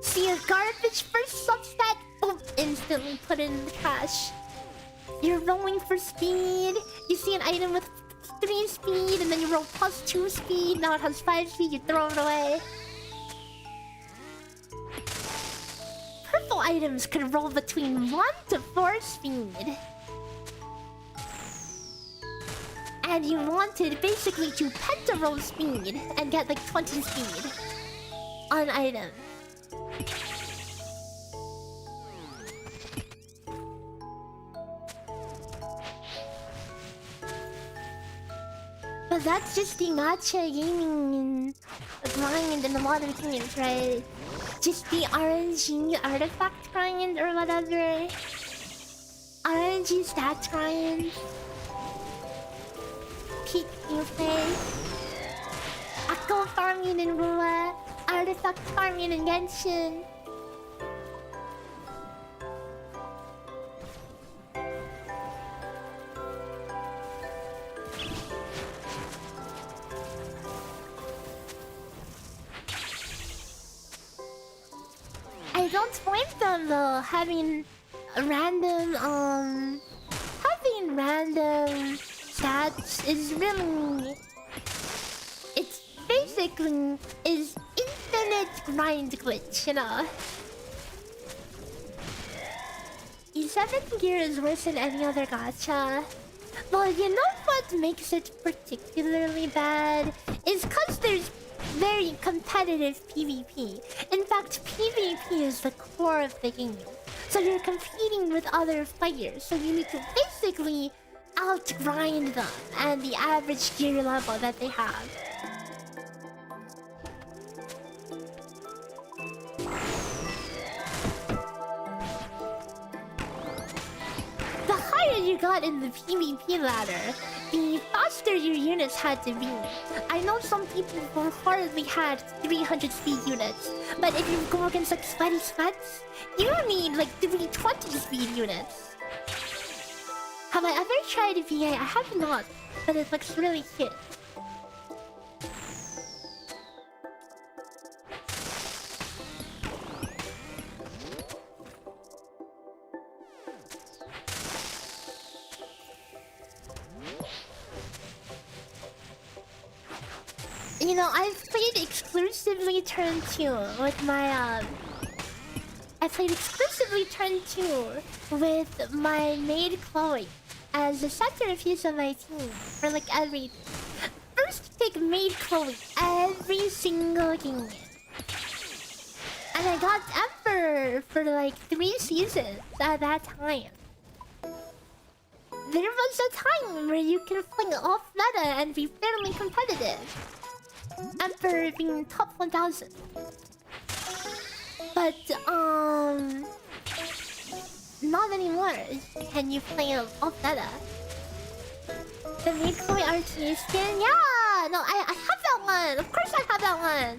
See a garbage first substat, boom, instantly put it in the trash. You're rolling for speed. You see an item with 3 speed, and then you roll +2 speed. Now it has 5 speed. You throw it away. Purple items could roll between 1 to 4 speed. And you wanted basically to penta-roll speed and get like 20 speed on item. But that's just the gacha gaming grind in the modern games, right? Just the RNG artifact grind or whatever. RNG stats grind. Peak gameplay. Echo farming in Rua. Artifact farming in Genshin. I don't blame them though, having random stats is really, it's basically is infinite grind glitch, you know. E7 gear is worse than any other gacha. Well, you know what makes it particularly bad is cause there's very competitive PvP. In fact, PvP is the core of the game. So you're competing with other players, so you need to basically outgrind them and the average gear level that they have. The higher you got in the PvP ladder, the faster your units had to be. I know some people who hardly had 300 speed units, but if you go against like sweaty sweats, you need like 320 speed units. Have I ever tried a VA? I have not, but it looks really cute. You know, I've played exclusively turn 2 with my I played exclusively turn 2 with my maid Chloe as the centerpiece of my team for like every first pick maid Chloe every single game. And I got Emperor for like 3 seasons at that time. There was a time where you can fling off meta and be fairly competitive. Emperor being top 1000. But not anymore. Can you play off meta? The maid Chloe RTA skin? Yeah! No, I have that one! Of course I have that one!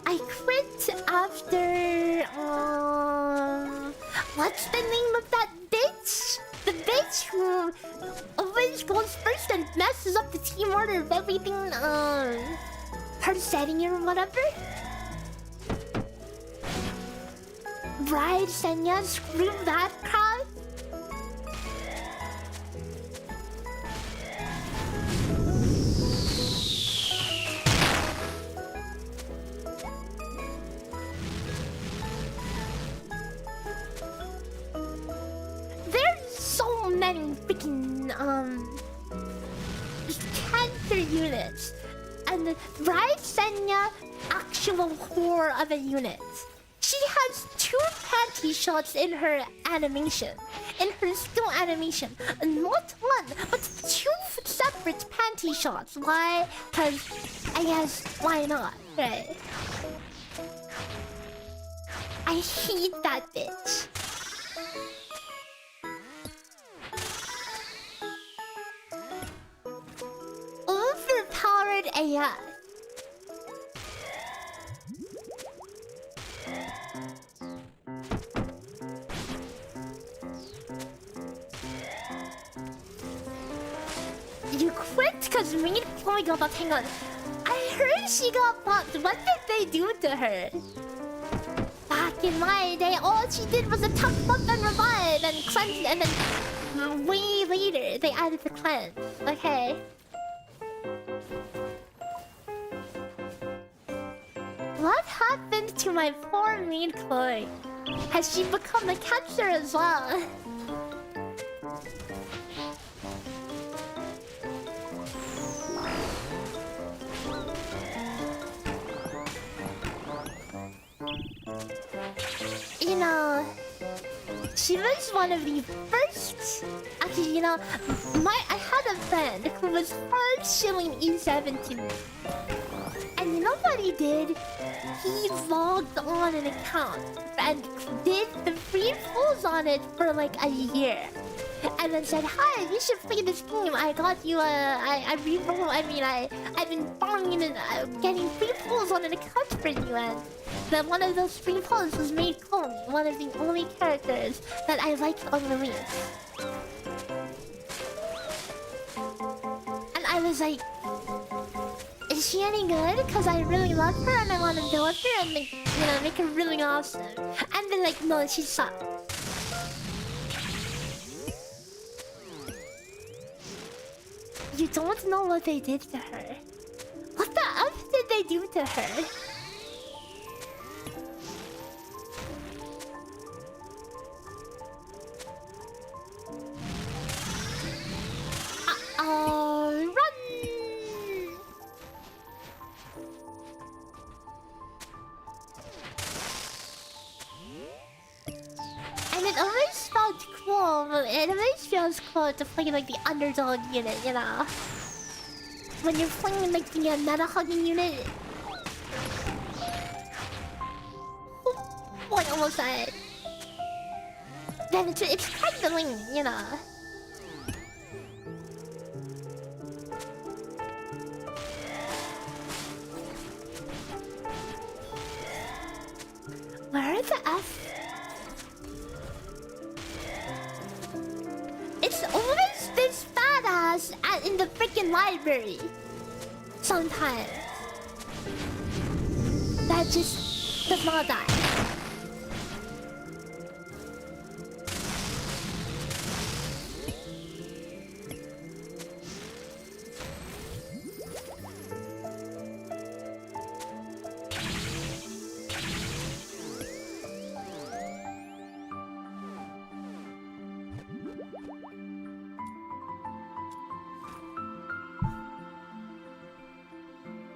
I quit after what's the name of that bitch? The bitch who always goes first and messes up the team order of everything, her setting or whatever. Bride Senya, screw that crowd. There's so many freaking cancer units, and the Bride Senya, actual whore of a unit. She has 2 panty shots in her animation, in her skill animation, and not one, but 2 separate panty shots. Why? Cause I guess why not, right? I hate that bitch. Overpowered AF. You quit because me and Chloe got bought. Hang on. I heard she got bought. What did they do to her? Back in my day, all she did was attack up and revive and cleanse, and then way later they added the cleanse. Okay. What happened to my poor maid Chloe? Has she become a catcher as well? You know, she was one of the first. Actually, you know, I had a friend who was hard shilling E17, and you know what he did? He logged on an account and did the free pulls on it for like a year, and then said, "Hi, you should play this game. I got you I've been farming and getting free pulls on an account for you." And then one of those free pulls was made Chloe, one of the only characters that I liked on release. And I was like, is she any good? Because I really love her and I want to build her and make her really awesome. And they're like, no, she sucks. You don't know what they did to her. What the F did they do to her? Run! And it always felt cool. It always feels cool to play like the underdog unit, you know? When you're playing like the meta hugging unit. Oh, I almost died. Then it's handling, you know? Where are the F? library. Sometimes. That just does not die.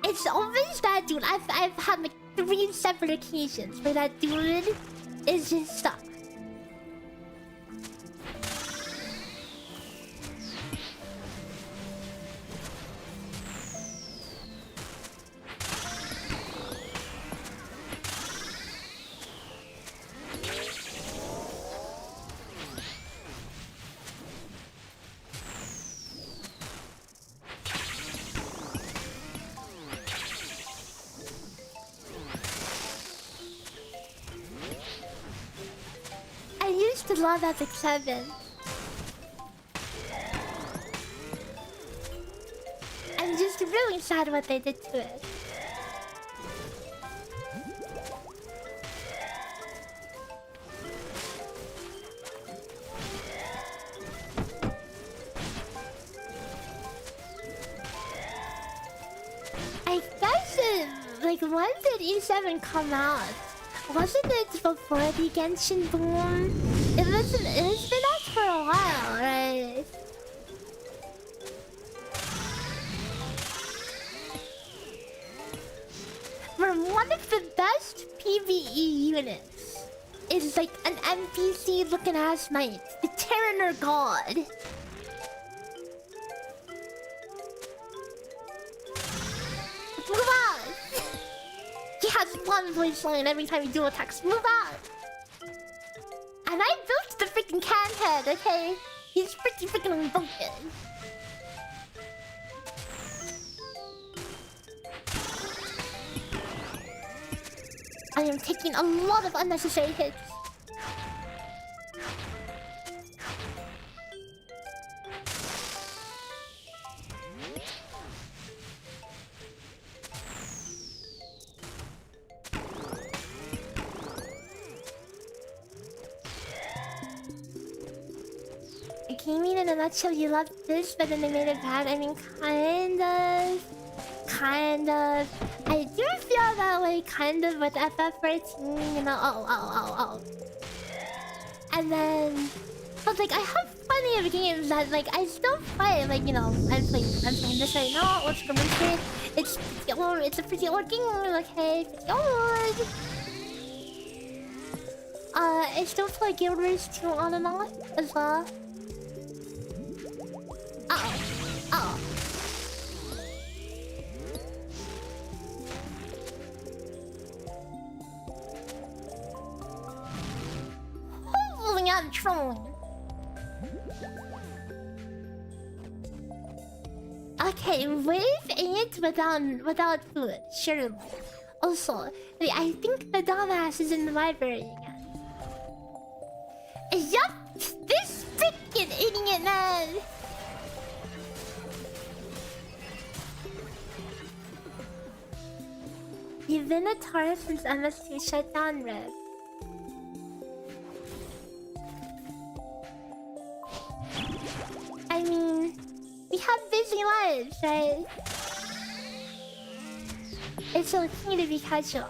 It's always that dude. I've had like 3 separate occasions where that dude is just stuck. I used to love Epic 7. I'm just really sad what they did to it. I guess like when did E7 come out? Wasn't it before the Genshin boom? It's been out for a while, right? For one of the best PvE units is like an NPC looking ass knight, the Terraner God. Move on! He has one voice line every time you do attacks. Move on! And I built the freaking can head, okay? He's pretty freaking broken. I am taking a lot of unnecessary hits. Gaming in a nutshell, you loved this, but then they made it bad. I mean, kind of. I do feel that way, kind of, with FF14, you know. Oh. And then, but like, I have plenty of games that like I still play. Like, you know, I'm playing this right now. What's the mystery? It's a pretty old game. Okay, pretty old. I still play Guild Wars 2 on and off as well. Oh. Holy, I'm trolling. Okay, with it without food, surely. Also, I think the dumbass is in the library again. Yup! This freaking idiot, man! You've been a Taurus since MSQ shut down, Red. I mean, we have busy lives, right? It's okay to be casual.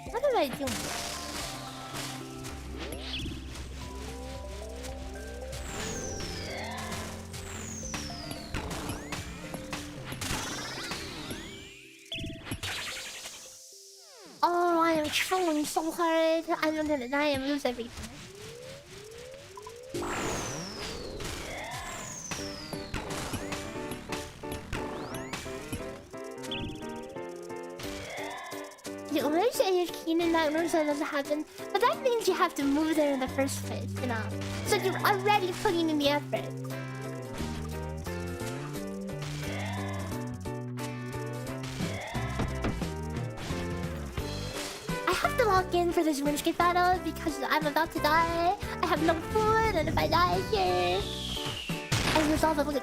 What am I doing? Oh, I am trolling so hard. I'm gonna die and lose everything. The orange AFK in that room so it doesn't happen, but that means you have to move there in the first place, you know. So you're already putting in the effort. lock in for this RuneScape battle because I'm about to die. I have no food, and if I die here, I lose all the loot.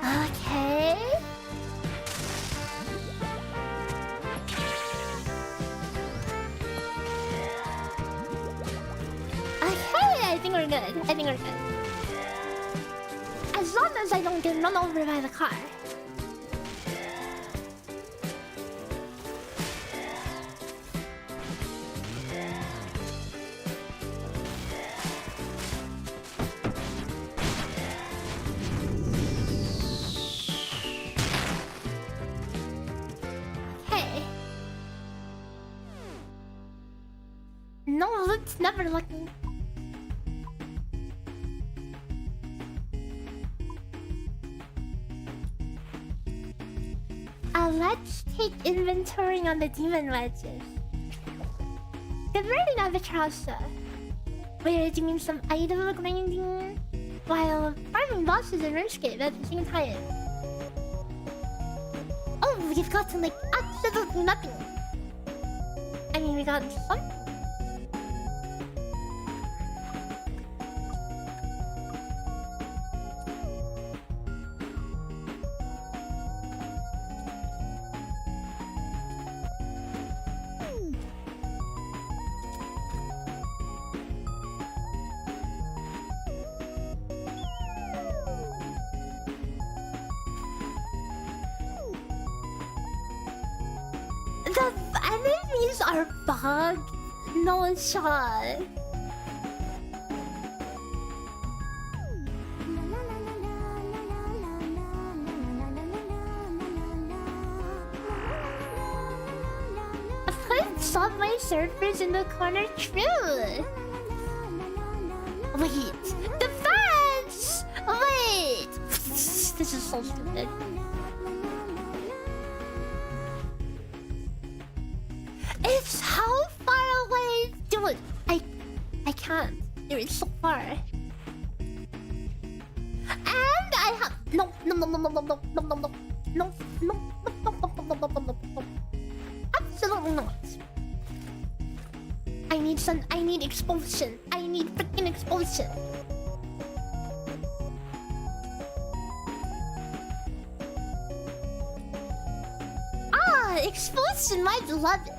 Okay. Okay, I think we're good. I think we're good. As long as I don't get run over by the car. Okay. No, it's never lucky. Let's take inventory on the demon wedges. Good morning, Albatrossa. We're doing some item grinding while farming bosses in RuneScape at the same time. Oh, we've gotten like absolutely nothing. I mean, we got something. The enemies are bugged. No shot. Put Subway Surfers in the corner, true. Wait, the fans! Wait! This is so stupid. It's how far away? Dude, I can't. It is so far. And I have no. Absolutely not. I need expulsion. I need freaking expulsion. Ah, expulsion, my beloved.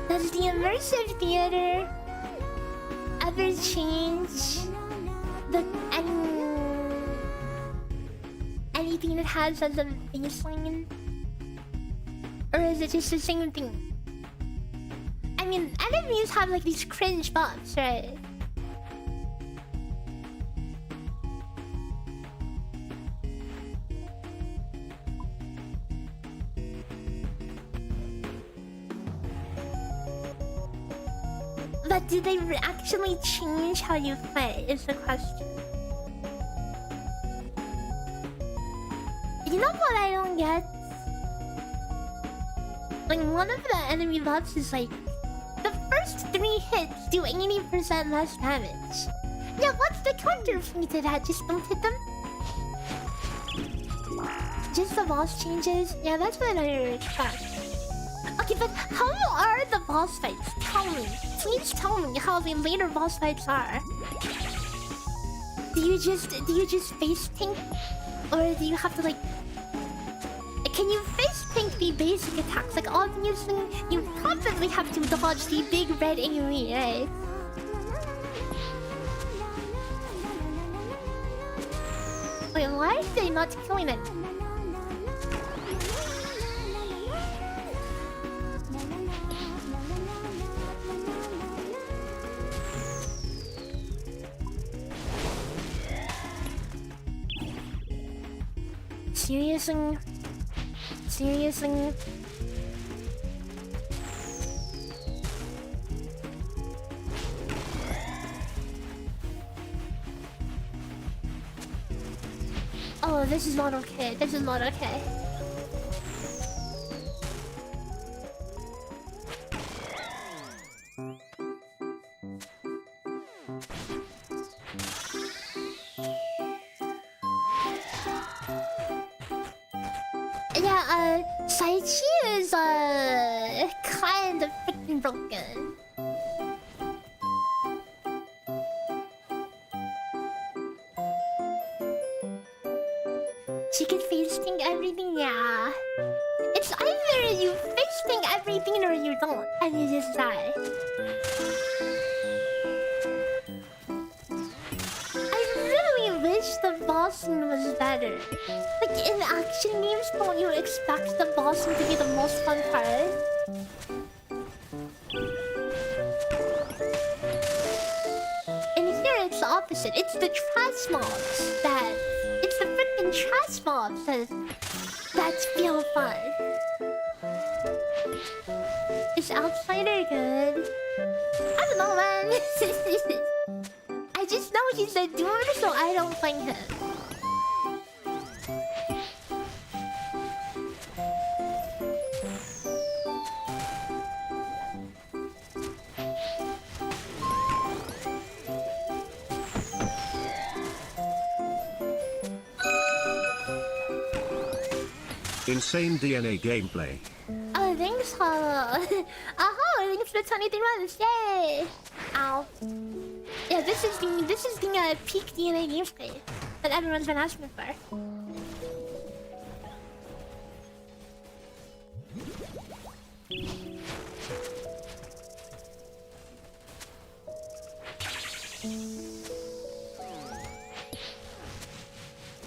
Does the immersive theater ever change the anything it has as a baseline? Or is it just the same thing? I mean, enemies have like these cringe buffs, right? But do they actually change how you fight is the question. You know what I don't get? Like one of the enemy buffs is like the first 3 hits do 80% less damage. Yeah, what's the counter to that? Just don't hit them? Just the boss changes? Yeah, that's what I expect. Okay, but how are the boss fights? Tell me. Please tell me how the later boss fights are. Do you just face tank? Or do you have to like... Can you face tank the basic attacks? Like obviously, you probably have to dodge the big red AoE, right? Wait, why are they not killing it? Seriously? Seriously? Oh, this is not okay. This is not okay. Yeah, Saichi is kind of freaking broken. She can face tank everything, yeah. It's either you face tank everything or you don't, and you just die. I really wish the boss scene was better. Like in action games, don't you expect the boss scene to be the most fun part? And here it's the opposite. It's the trash mobs that... It's the freaking trash mobs that feel fun. Is Outsider good? I don't know, man. I just know he's a dude, so I don't play him. Insane DNA gameplay. Oh, thanks, Hollow. Thanks for 23 months. Yay! Ow. Yeah, this is the peak DNA gameplay that everyone's been asking for.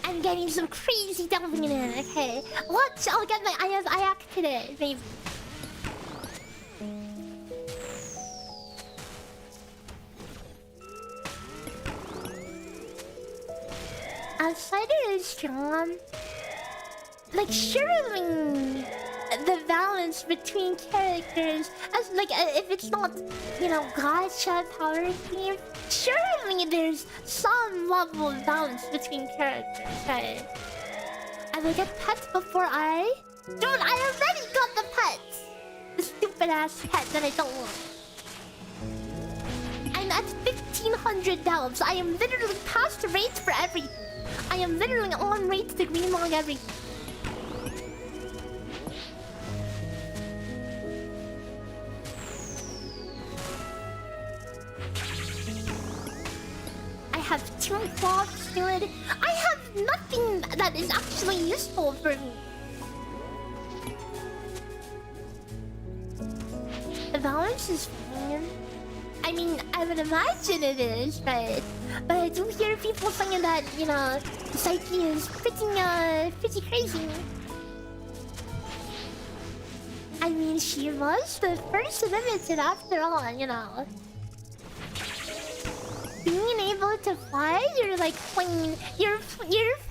I'm getting some crazy delving in it. Okay, watch. I'll get my Ayak today, maybe. Outsider is strong. Like surely the balance between characters, as like if it's not, you know, gacha power theme, surely there's some level of balance between characters, right? I will get pets before I... Dude, I already got the pet! The stupid ass pet that I don't want. I'm at 1500 delves. I am literally past rate for everything. I am literally on rate to green log everything. I have 2 clocks, dude. I have nothing that is actually useful for me. The balance is fine. I mean, I would imagine it is, but I do hear people saying that, you know, Psyche is pretty crazy. I mean, she was the first limited after all, you know. Being able to fly, you're like playing, you're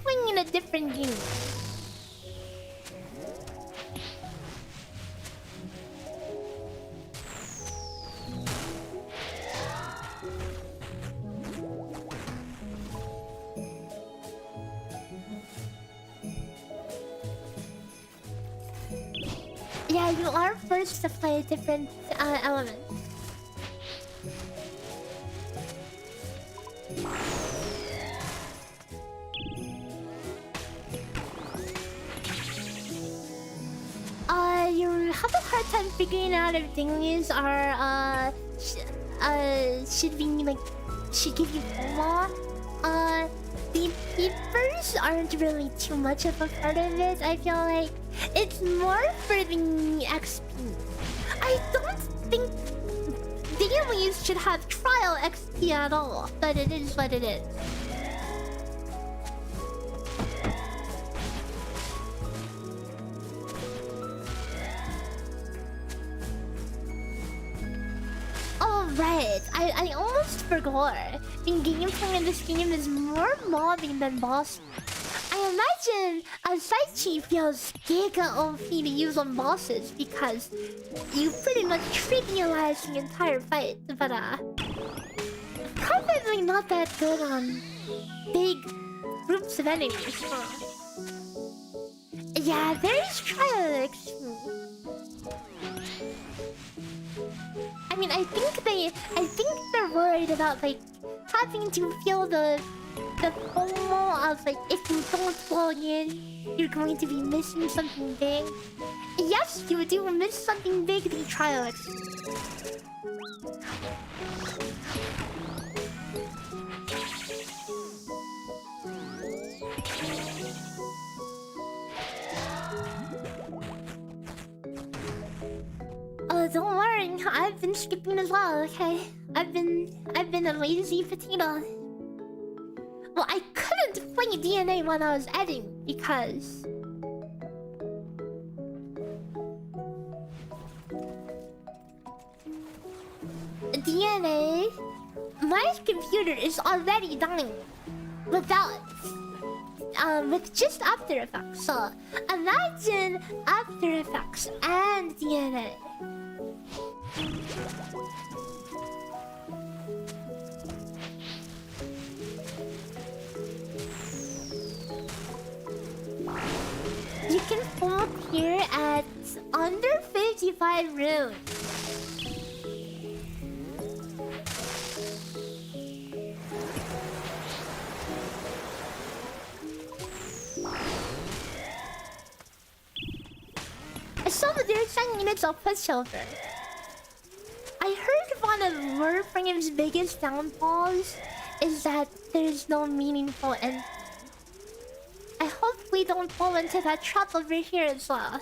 playing a different game. Yeah, you are forced to play a different element. time figuring out if thingies are should be like should give you FOMO. The papers aren't really too much of a part of it. I feel like it's more for the XP. I don't think dailies should have trial XP at all, but it is what it is. Oh right, I almost forgot. The gameplay in this game is more mobbing than boss. I imagine a side chief feels giga OP to use on bosses because you pretty much trivialize the entire fight, but probably not that good on big groups of enemies, huh? Yeah, there's trial XP. I mean, I think they're worried about like having to feel the FOMO of like if you don't log in, you're going to be missing something big. Yes, you do miss something big the trial XP. Don't worry, I've been skipping as well, okay? I've been a lazy potato. Well, I couldn't play DNA when I was editing because DNA, my computer is already dying without with just After Effects. So imagine After Effects and DNA. You can fall here at under 55 runes. I saw that they're saying it's a pushover. I heard one of Warframe's biggest downfalls is that there's no meaningful end. I hope we don't fall into that trap over here as well.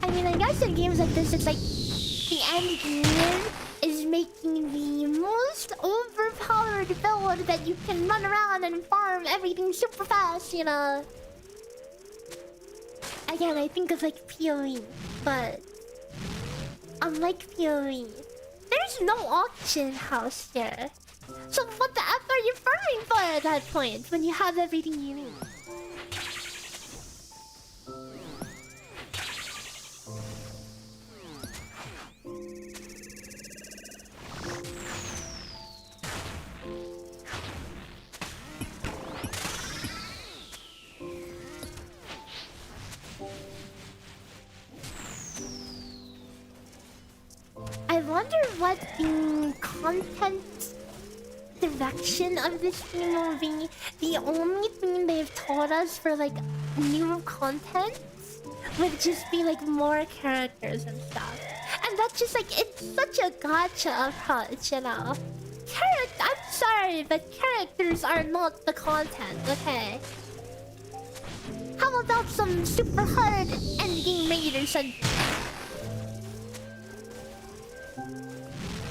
I mean, I guess in games like this, it's like the end game is making the most overpowered build that you can run around and farm everything super fast, you know. Again, I think of like PoE, but unlike PoE, there's no auction house here. So what the F are you farming for at that point when you have everything you need? I wonder what the content direction of this game will be. The only thing they've told us for like new content would just be like more characters and stuff. And that's just like, it's such a gacha approach, you know. I'm sorry, but characters are not the content, okay? How about some super hard endgame raiders and...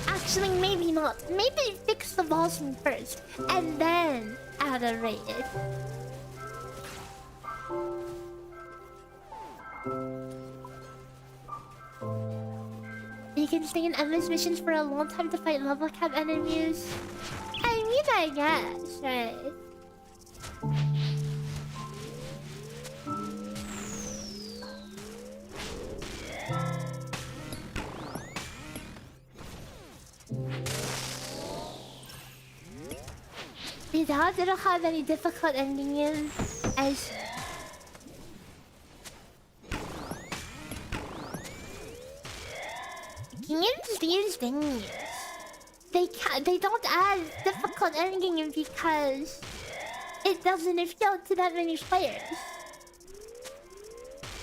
Actually, maybe not. Maybe fix the bossing first, and then add a raid. You can stay in endless missions for a long time to fight level cap enemies. I mean, I guess, right? I doubt they don't have any difficult endings as... Games these days, they don't as difficult endgame because it doesn't appeal to that many players.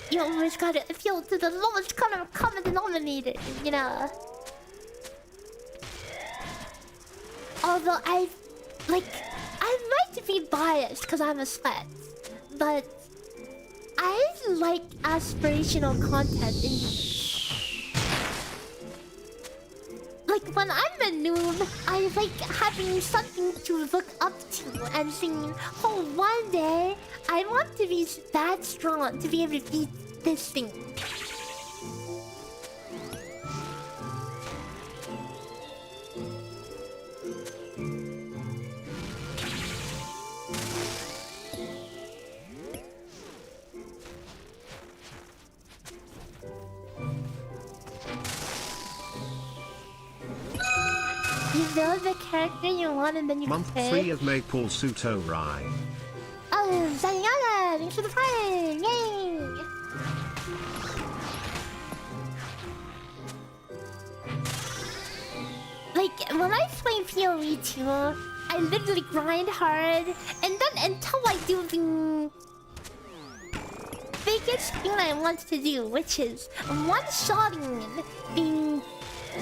You always gotta appeal to the lowest common denominator, you know. Although I might be biased because I'm a slut, but I like aspirational content in like when I'm a noob, I like having something to look up to and thinking, oh, one day I want to be that strong to be able to beat this thing. You build the character you want and then you Month play. 3 of Maple Suto Rai. Oh, Zayana! Thanks for the prime! Yay! Like, when I play PoE 2, I literally grind hard, and then until I do the biggest thing I want to do, which is one-shotting the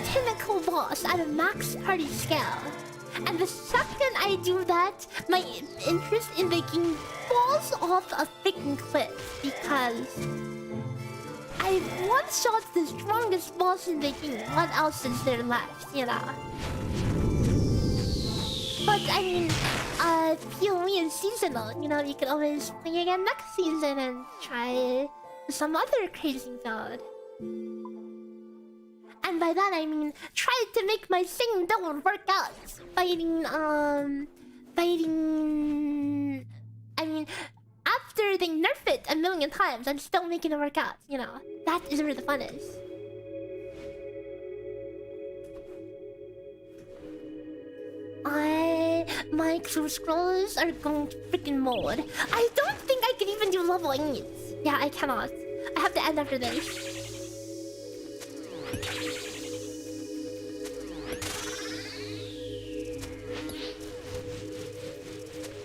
tentacle boss at a max party scale. And the second I do that, my interest in the game falls off a freaking cliff because I one-shot the strongest boss in the game. What else is there left, you know? But I mean, PoE is seasonal. You know, you can always play again next season and try some other crazy build. And by that I mean try to make my thing don't work out. Fighting. I mean, after they nerf it a million times, I'm still making it work out. You know, that is where the fun is. My crew scrolls are going to freaking mold. I don't think I can even do level 8. Yeah, I cannot. I have to end after this.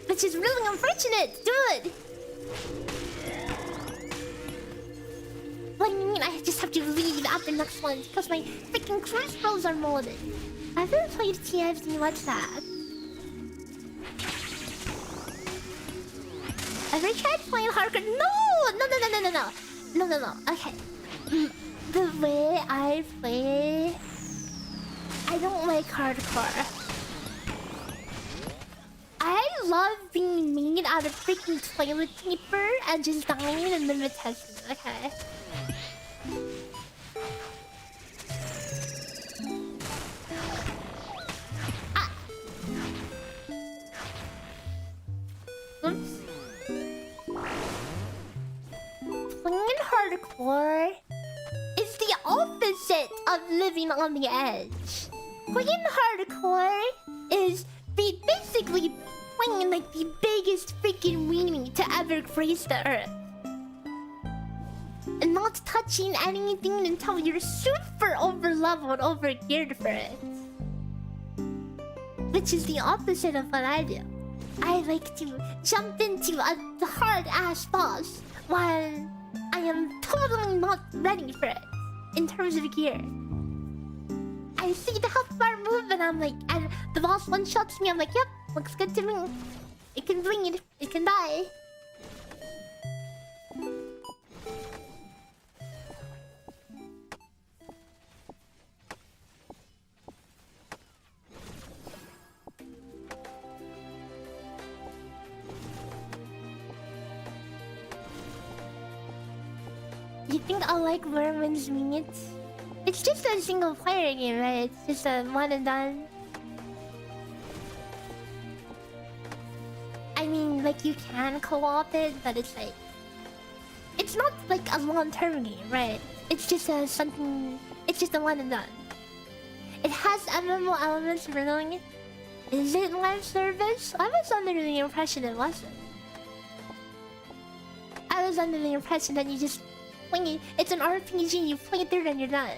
Which is really unfortunate, dude. What do you mean I just have to leave after next one because my freaking crew scrolls are molded? I've never played TFT. What's that? Ever tried playing hardcore? No. Okay. The way I play, I don't like hardcore. I love being made out of freaking toilet paper and just dying in the mid-testing, okay? Oops. Playing hardcore is the opposite of living on the edge. Playing hardcore is basically playing like the biggest freaking weenie to ever grace the earth. And not touching anything until you're super over-leveled, over-geared for it. Which is the opposite of what I do. I like to jump into the hard-ass boss while I am totally not ready for it in terms of gear. I see the health bar move and I'm like, and the boss one-shots me, I'm like, yep, looks good to me. It can bleed, it can die. You think I'll like Vermin's meat? It's just a single player game, right? It's just a one and done. I mean, like, you can co-op it, but it's like... It's not like a long-term game, right? It's just a something... It's just a one and done. It has MMO elements, really. Is it live service? I was under the impression it wasn't. I was under the impression that you just... It's an RPG, you play through it and you're done.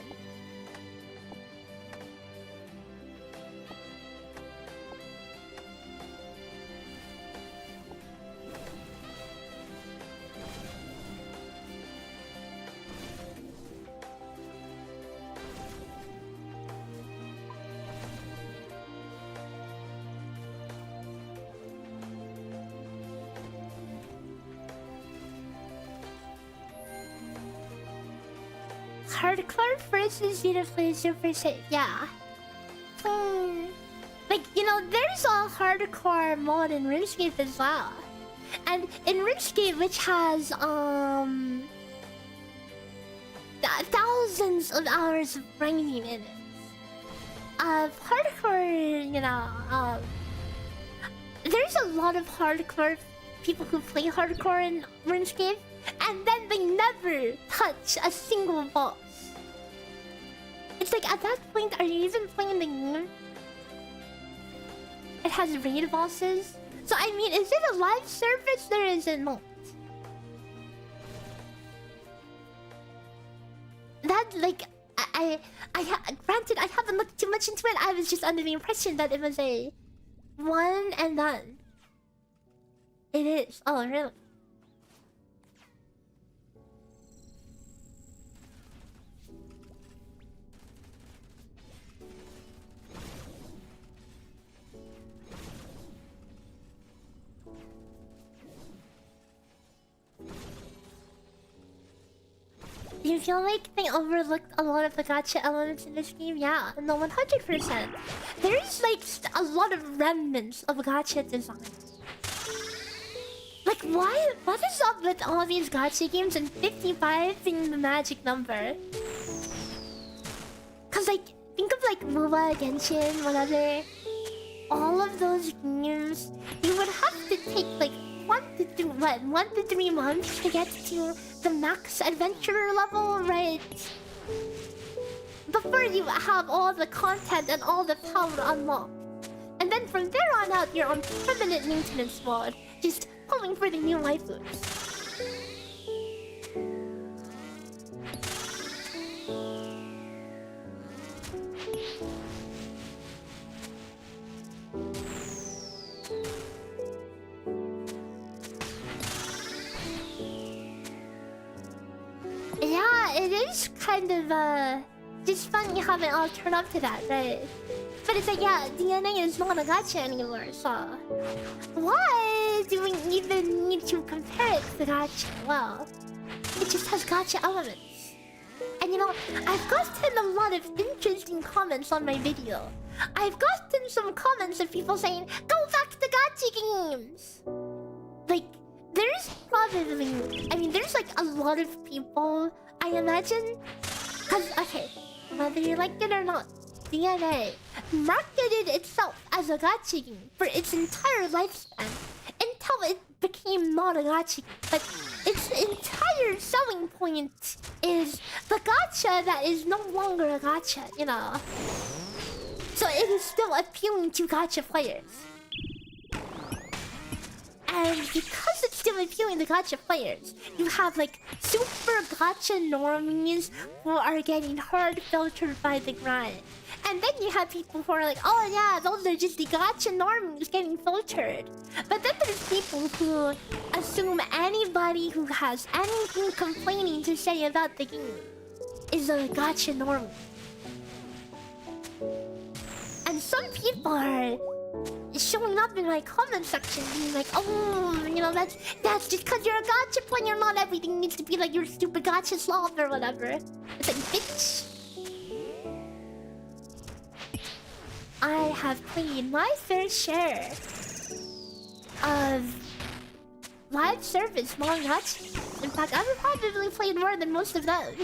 hardcore versus you to play super safe. Yeah. Like, you know, there's a hardcore mode in RuneScape as well. And in RuneScape, which has thousands of hours of grinding in it, hardcore, you know, there's a lot of hardcore people who play hardcore in RuneScape, and then they never touch a single boss. It's like, at that point, are you even playing the game? It has raid bosses. So I mean, is it a live service or is it not? That, like, granted, I haven't looked too much into it. I was just under the impression that it was a one and done. It is. Oh, really? Do you feel like they overlooked a lot of the gacha elements in this game? Yeah, no, 100%. There's like a lot of remnants of gacha design. Like, why? What is up with all these gacha games and 55 being the magic number? Cause like, think of like MOBA, Genshin, whatever. All of those games, you would have to take like 1 to 3 months to get to the max adventurer level, right? Before you have all the content and all the power unlocked. And then from there on out, you're on permanent maintenance mode, just pulling for the new life loops. Yeah, it is kind of just funny how they all turn up to that, right? But it's like, yeah, DNA is not a gacha anymore, so why do we even need to compare it to gacha? Well, it just has gacha elements. And you know, I've gotten a lot of interesting comments on my video. I've gotten some comments of people saying, go back to gacha games! Like, there's probably, I mean, there's like a lot of people, I imagine. Cause, okay, whether you like it or not, DNA marketed itself as a gacha game for its entire lifespan until it became not a gacha game. But its entire selling point is the gacha that is no longer a gacha, you know. So it is still appealing to gacha players. And because it's still appealing to gacha players, you have like super gacha normies who are getting hard filtered by the grind. And then you have people who are like, oh yeah, those are just the gacha normies getting filtered. But then there's people who assume anybody who has anything complaining to say about the game is a gacha normie. And some people are showing up in my comment section being like, oh, you know, that's just because you're a gacha player, not everything needs to be like your stupid gacha sloth or whatever. It's like, bitch. I have played my fair share of live service long gacha. In fact, I've probably played more than most of them.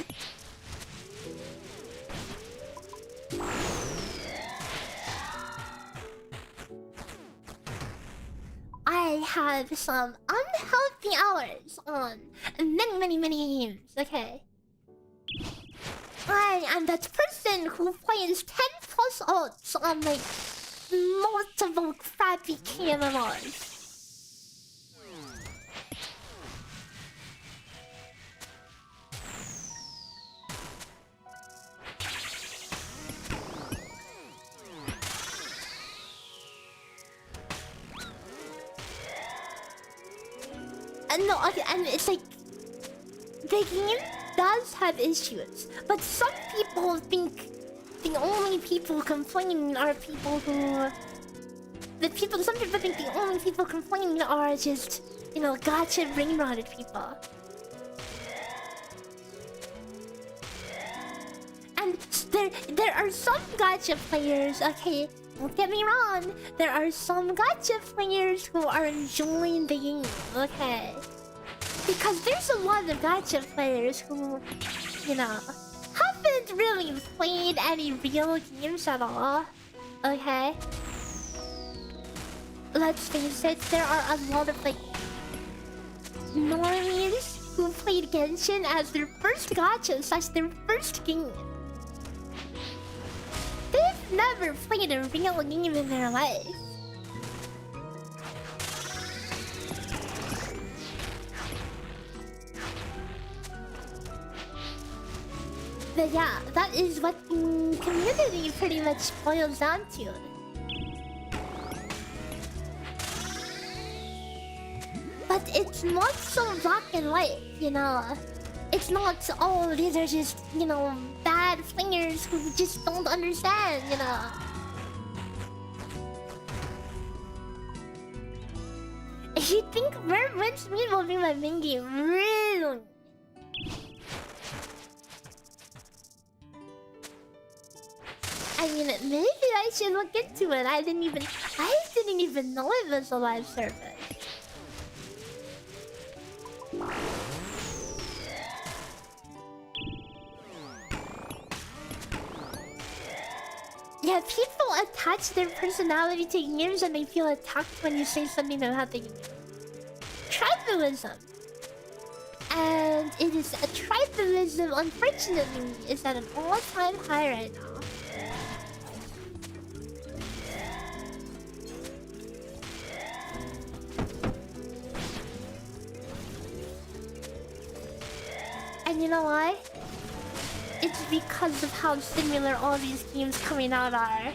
I have some unhealthy hours on many games, okay? I am that person who plays 10 plus ults on like multiple crappy KMMRs. And no, okay, and it's like the game does have issues, but some people think the only people complaining are people who... Some people think the only people complaining are just, you know, gacha brain-rotted people. And there are some gacha players, okay, don't get me wrong, there are some gacha players who are enjoying the game, okay? Because there's a lot of gacha players who, you know, haven't really played any real games at all, okay? Let's face it, there are a lot of like normies who played Genshin as their first gacha, as their first game. They've never played a real game in their life. But yeah, that is what the community pretty much boils down to. But it's not so black and white, you know. It's not, oh, these are just, you know, bad players who just don't understand, you know. You think When's Me will be my main game? Really? I mean, maybe I should look into it. I didn't even know it was a live service. Yeah, people attach their personality to games and they feel attacked when you say something about the game. Tribalism. And it is a tribalism, unfortunately, is at an all-time high right now. And you know why? It's because of how similar all these games coming out are.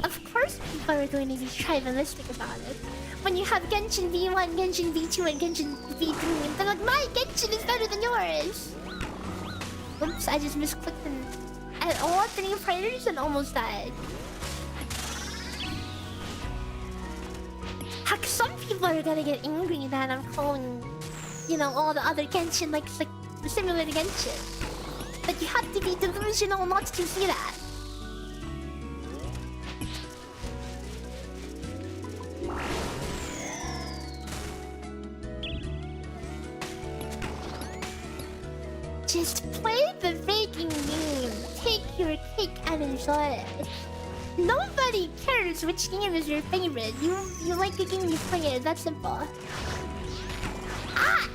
Of course people are going to be tribalistic about it. When you have Genshin V1, Genshin V2, and Genshin V3, they're like, my Genshin is better than yours! Oops, I just misclicked and all 3 players and almost died. Heck, some people are gonna get angry that I'm calling, you know, all the other Genshin like similar to Genshin. But you have to be delusional not to see that. Just play the faking game. Take your cake and enjoy it. Nobody cares which game is your favorite. You like the game you play it. That's simple. Ah!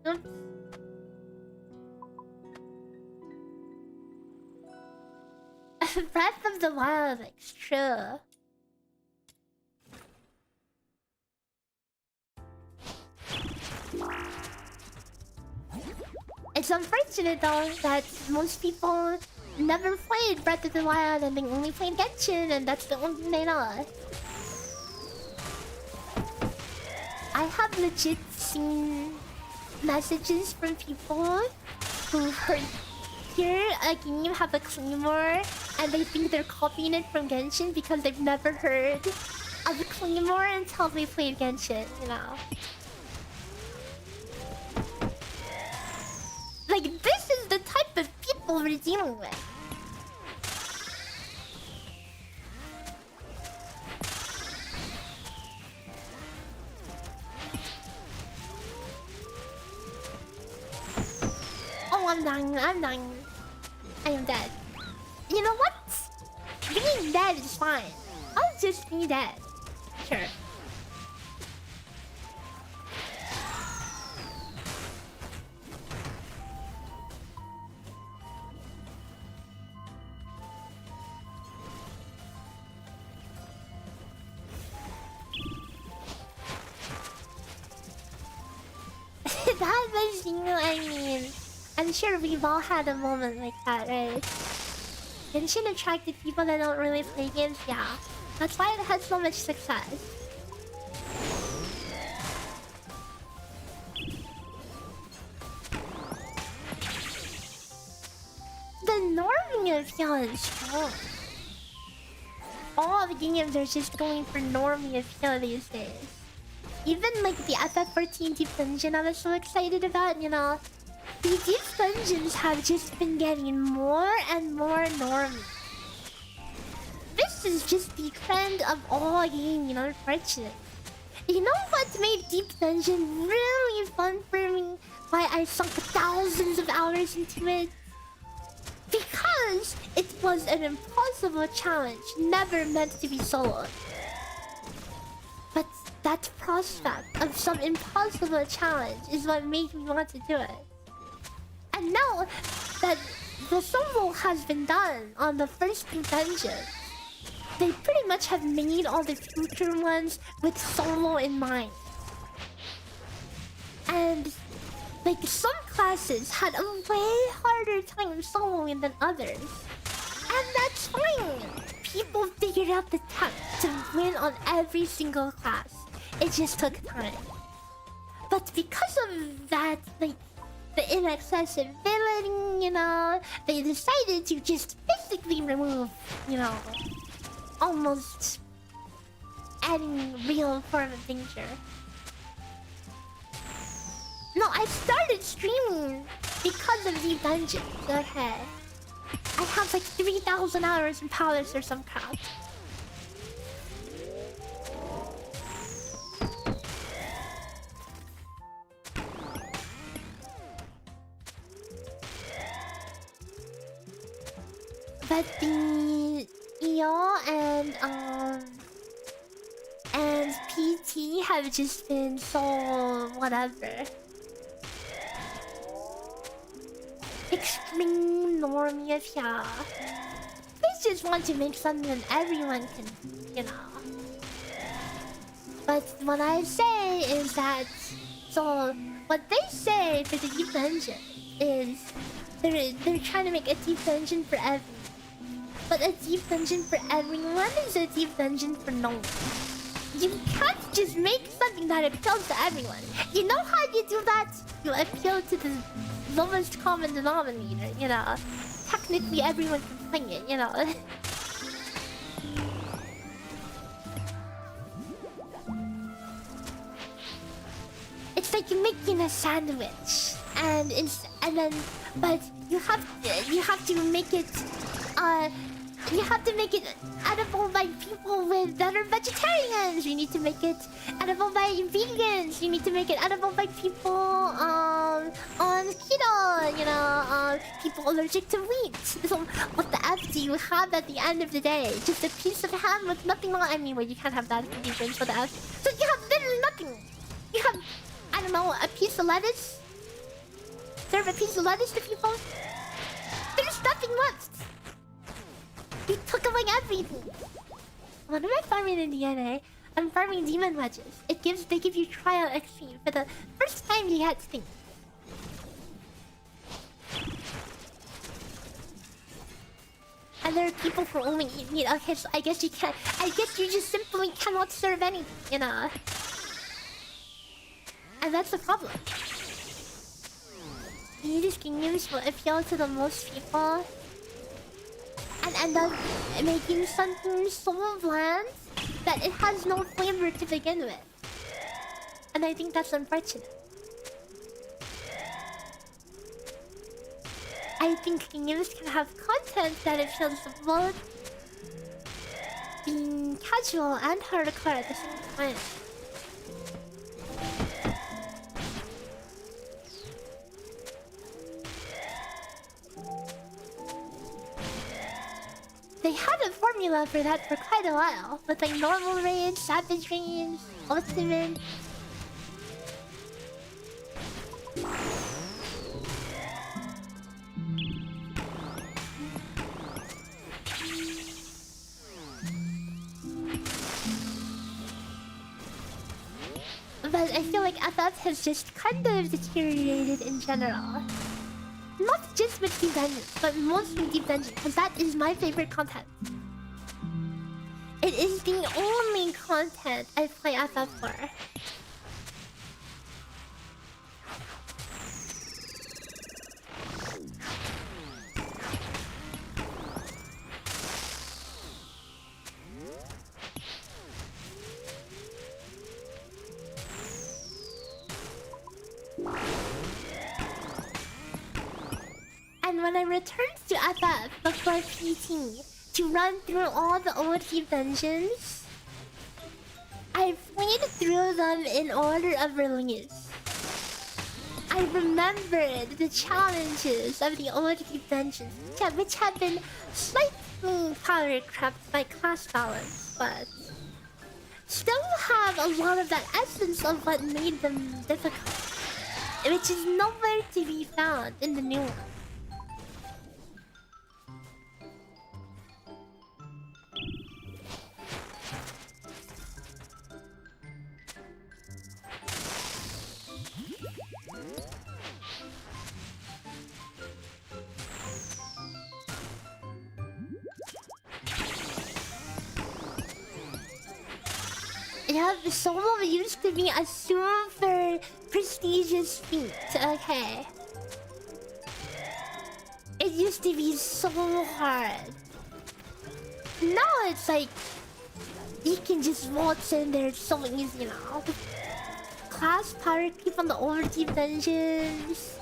Oops. Breath of the Wild, it's true. It's unfortunate though that most people never played Breath of the Wild and they only played Genshin and that's the only thing they know. I have legit seen messages from people who hear a game have a claymore and they think they're copying it from Genshin because they've never heard of the claymore until they played Genshin, you know. Like, this is the type of people we're dealing with. Oh, I'm dying, I'm dying. I am dead. You know what? Being dead is fine. I'll just be dead. Sure. That was you, I mean... I'm sure we've all had a moment like that, right? Genshin attracted people that don't really play games, yeah. That's why it had so much success. The the norming feel is strong. All the games are just going for norming feel these days. Even like the FF14 Deep Dungeon I was so excited about, you know. The Deep Dungeons have just been getting more and more normy. This is just the trend of all gaming, unfortunately. You know what made Deep Dungeon really fun for me? Why I sunk thousands of hours into it? Because it was an impossible challenge, never meant to be soloed. But that prospect of some impossible challenge is what made me want to do it. And now that the solo has been done on the first two dungeons, they pretty much have made all the future ones with solo in mind. And like some classes had a way harder time soloing than others. And that's fine. People figured out the tech to win on every single class. It just took time. But because of that, like the inaccessibility, you know, they decided to just physically remove, you know, almost adding real form of danger. No, I started streaming because of the dungeons, okay? I have like 3,000 hours in Palace or some crap. But the EO and PT have just been so whatever. Extreme normie, yeah. They just want to make something that everyone can, you know. But what I say is that, so what they say for the Deep Dungeon is they're trying to make a Deep Dungeon for everyone. But a Deep Dungeon for everyone is a Deep Dungeon for no one. You can't just make something that appeals to everyone. You know how you do that? You appeal to the lowest common denominator, you know. Technically everyone can play it, you know. It's like you're making a sandwich but you have to make it edible by people that are vegetarians. You need to make it edible by vegans. You need to make it edible by people on keto, you know, people allergic to wheat. So what the F do you have at the end of the day? Just a piece of ham with nothing on. I mean, well, you can't have that if you drink for the F. So you have literally nothing. You have, I don't know, a piece of lettuce. Serve a piece of lettuce to people. There's nothing left. You took away everything. What am I farming in DNA? I'm farming demon wedges. They give you trial XP for the first time you get things. And there are people who only eat meat. Okay, so I guess you can't. I guess you just simply cannot serve anything, you know. And that's the problem. These games will appeal to the most people and end up making something so bland that it has no flavor to begin with. And I think that's unfortunate. I think games can have content that appeals to both being casual and hardcore at the same time. They had a formula for that for quite a while, with like normal rage, savage rage, ultimate. But I feel like FF has just kind of deteriorated in general. Not just with Deep Dungeon, but mostly Deep Dungeon, because that is my favorite content. It is the only content I play FF for. when I returned to FF before PT to run through all the old Heap dungeons, I played through them in order of release. I remembered the challenges of the old Heap dungeons, which had been slightly power crept by class balance, but still have a lot of that essence of what made them difficult, which is nowhere to be found in the new one. Yeah, the solo used to be a super prestigious feat, okay. It used to be so hard. Now it's like you can just waltz in there so easy now. Class power creep on the old deep dungeons,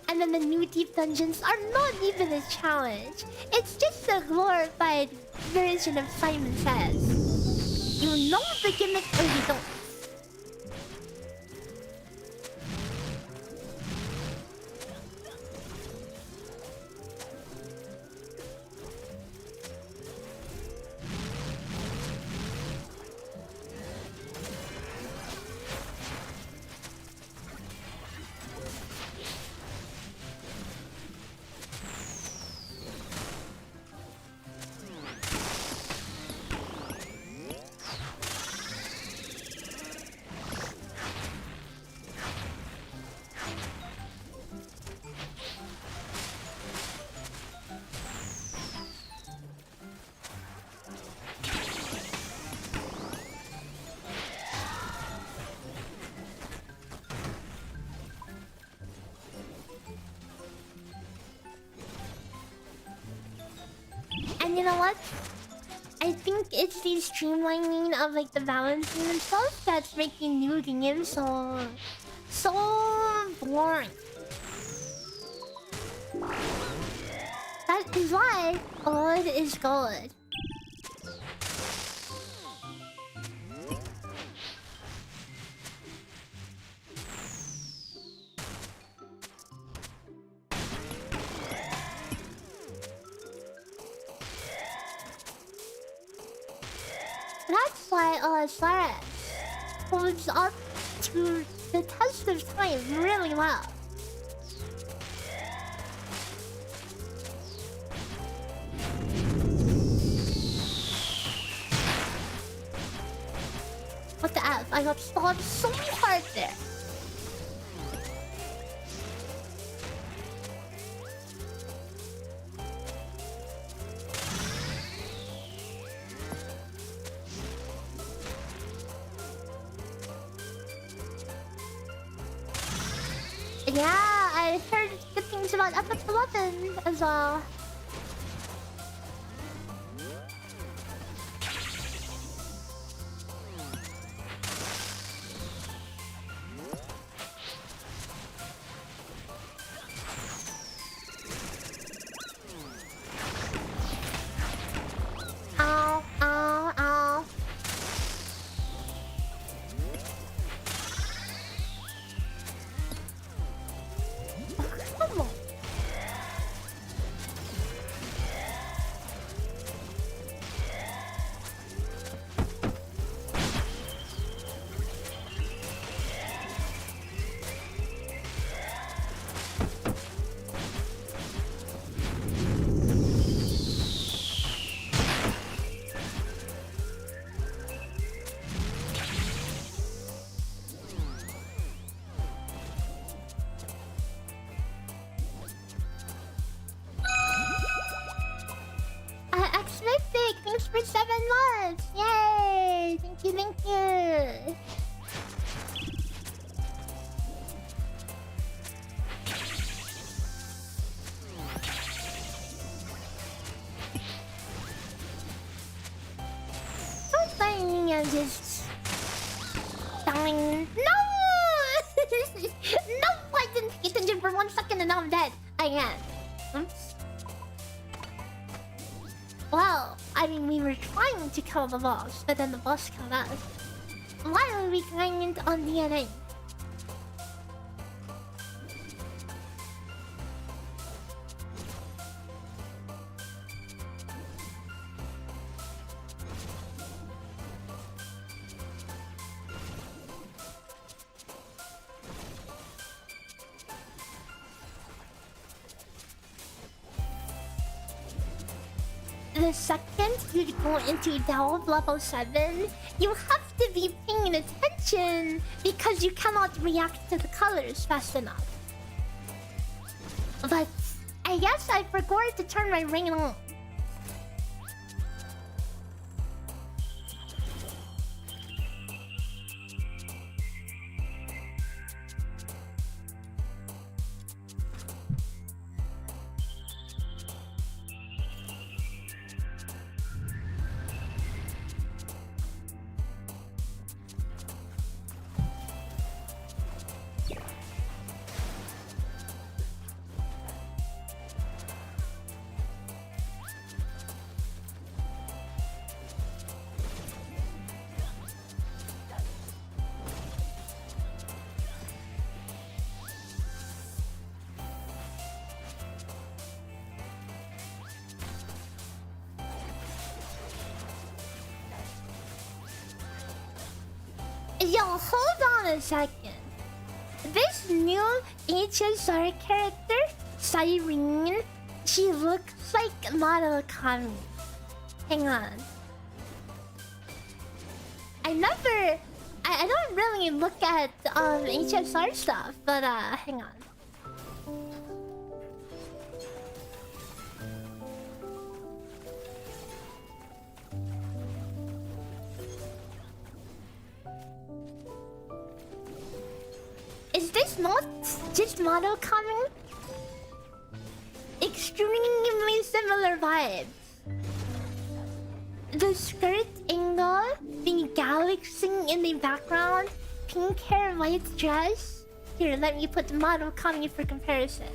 and then the new deep dungeons are not even a challenge. It's just a glorified version of Simon Says. You know the gimmick or you don't. And you know what? I think it's the streamlining of like the balancing and stuff that's making new games so boring. That is why old is good. That's why OSRS holds up to the test of time really well. What the F? I got stalled so hard there. Yeah, I heard good things about FF11 as well. Ow, ow, ow. Come on. X-Mythic, thanks for 7 months! Yay! Thank you, thank you! Don't blame me, I'm just dying. No! No! I didn't pay attention for 1 second and now I'm dead. I am. Oops. Well, I mean, we were trying to kill the boss, but then the boss killed us. Why are we grinding on DNA? The second you go into Delve level 7, you have to be paying attention because you cannot react to the colors fast enough. But I guess I forgot to turn my ring on. Yo, hold on a second. This new HSR character, Cyrene, she looks like Model Kami. Hang on. I don't really look at HSR stuff, but hang on. Is this not just Model Kami? Extremely similar vibes. The skirt angle, the galaxy in the background, pink hair, white dress. Here, let me put the Model Kami for comparison.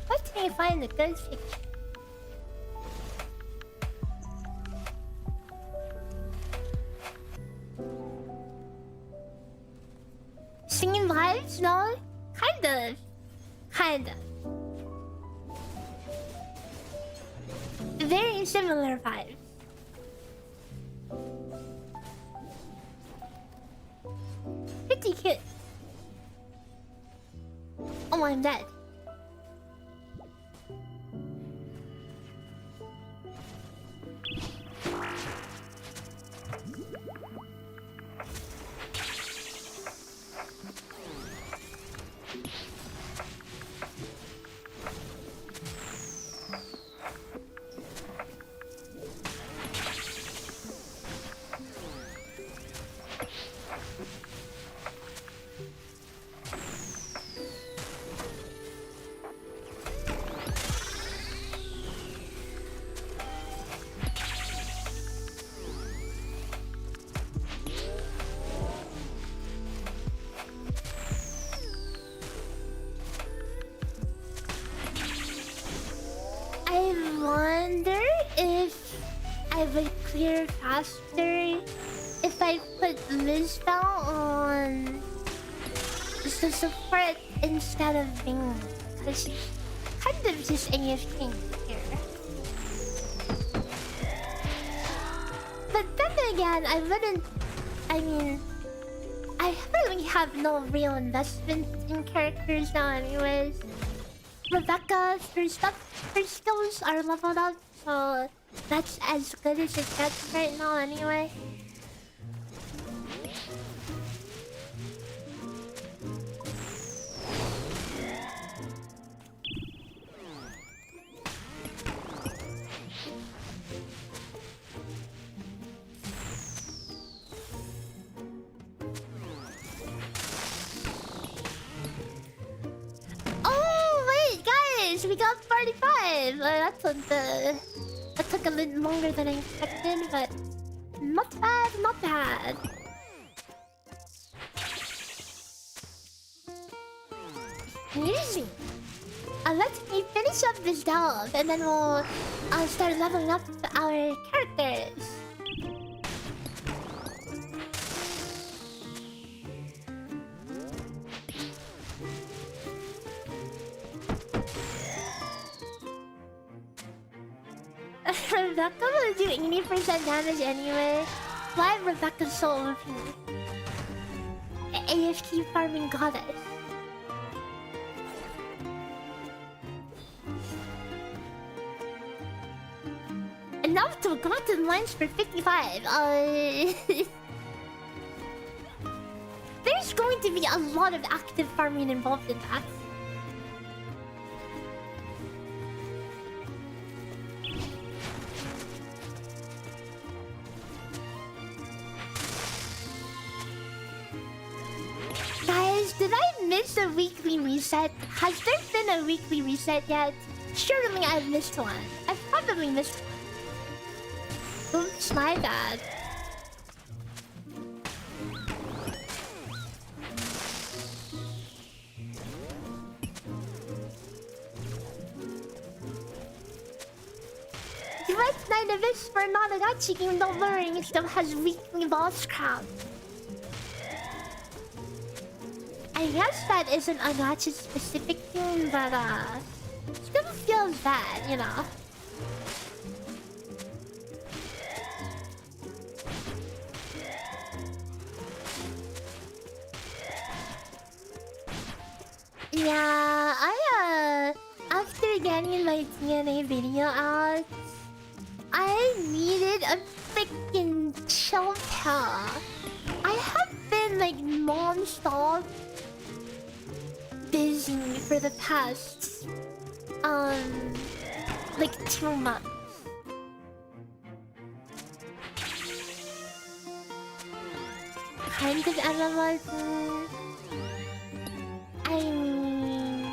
What can I find a good picture? Singing vibes? No? Kind of. Kind of. Very similar vibes. Pretty cute. Oh, I'm dead. Would clear faster if I put this spell on the support instead of Bing, because she's kind of just AFK here. But then again, I mean, I really have no real investment in characters now anyways. Rebecca, her skills are leveled up, so that's as good as it gets right now anyway. we got 45. That took a little longer than I expected, but not bad, not bad. Easy. Let me finish up this job, and then we'll start leveling up our characters. Rebecca will do 80% damage anyway. Why Rebecca's so OP? AFK farming goddess. Enough to go to lunch for 55. There's going to be a lot of active farming involved in that. Guys, did I miss a weekly reset? Has there been a weekly reset yet? Surely I've missed one. I've probably missed one. Oops, my bad. Duet Night Abyss for not a gacha game, don't worry, it still has weekly boss crowd. I guess that isn't a gacha specific thing, but still feels bad, you know. Yeah, after getting my DNA video out, I needed a freaking chill pill. I have been like non-stop busy for the past like 2 months. Kind of MMO. I mean,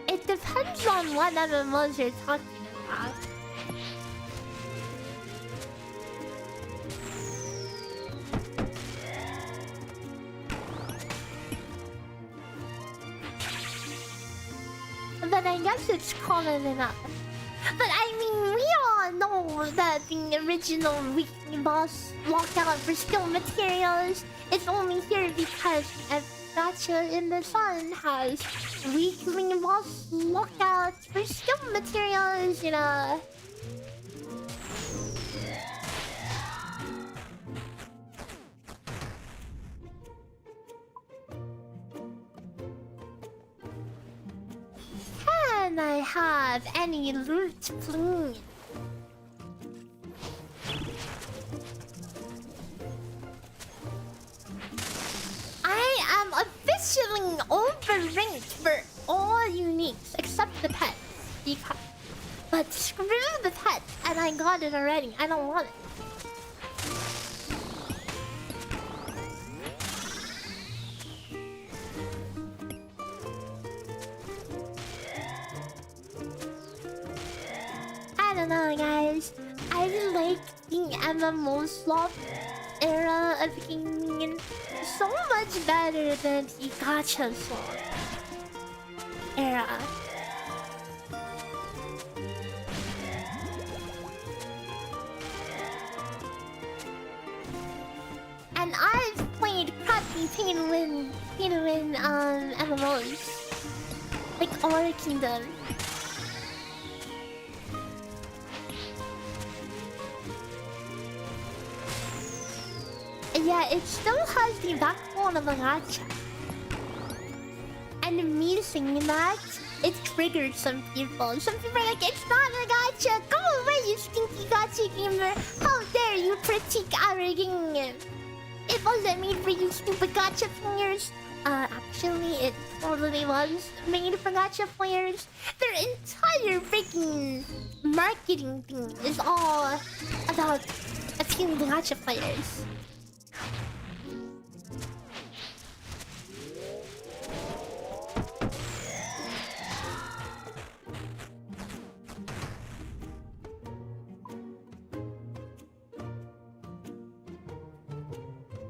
it depends on what MMOs you're talking about. But I guess it's common enough. But I mean, we all know that the original weekly boss lockout for skill materials is only here because Gacha in the Sun has weekly boss lockouts for skill materials, you know. Can I have any loot, please? I am officially overranked for all uniques except the pets. But screw the pets, and I got it already. I don't want it. I don't know, guys. I like the MMO slop era of gaming so much better than the gacha slop era. And I've played crappy pay-to-win MMOs like Aura Kingdom. Yeah, it still has the backbone of a gacha. And me saying that, it triggered some people. Some people are like, it's not a gacha! Go away, you stinky gacha gamer! How dare you critique our game! It wasn't made for you stupid gacha fingers! Actually, it totally was made for gacha players. Their entire freaking marketing thing is all about appealing to gacha players.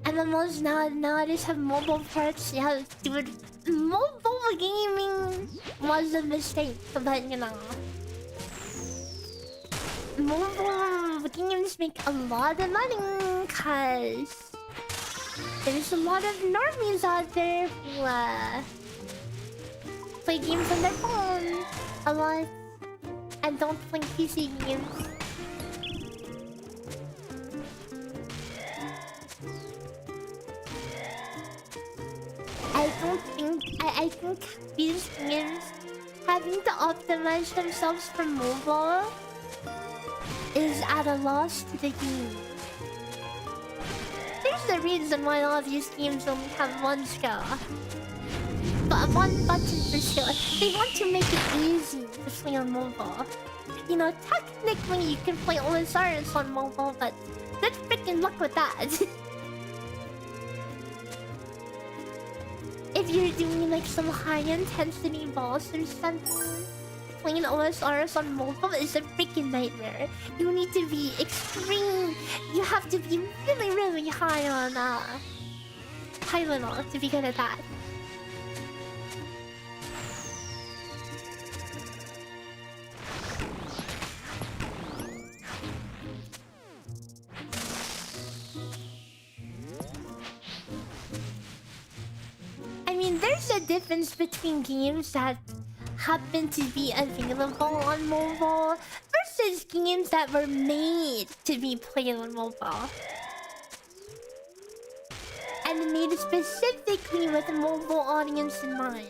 MMOs nowadays have mobile parts. Yeah, dude, mobile gaming was a mistake, but you know, mobile games make a lot of money cause there's a lot of normies out there who play games on their phone a lot and don't play PC games. I think these games having to optimize themselves for mobile is at a loss to the game. There's a reason why all these games only have one skill. But one button per skill. They want to make it easy to play on mobile. You know, technically you can play OSRs on mobile, but good freaking luck with that. If you're doing like some high intensity boss or something, playing OSRs on mobile is a freaking nightmare. You need to be extreme. You have to be really, really high on high level to be good at that. There's a difference between games that happen to be available on mobile versus games that were made to be played on mobile. And made specifically with a mobile audience in mind.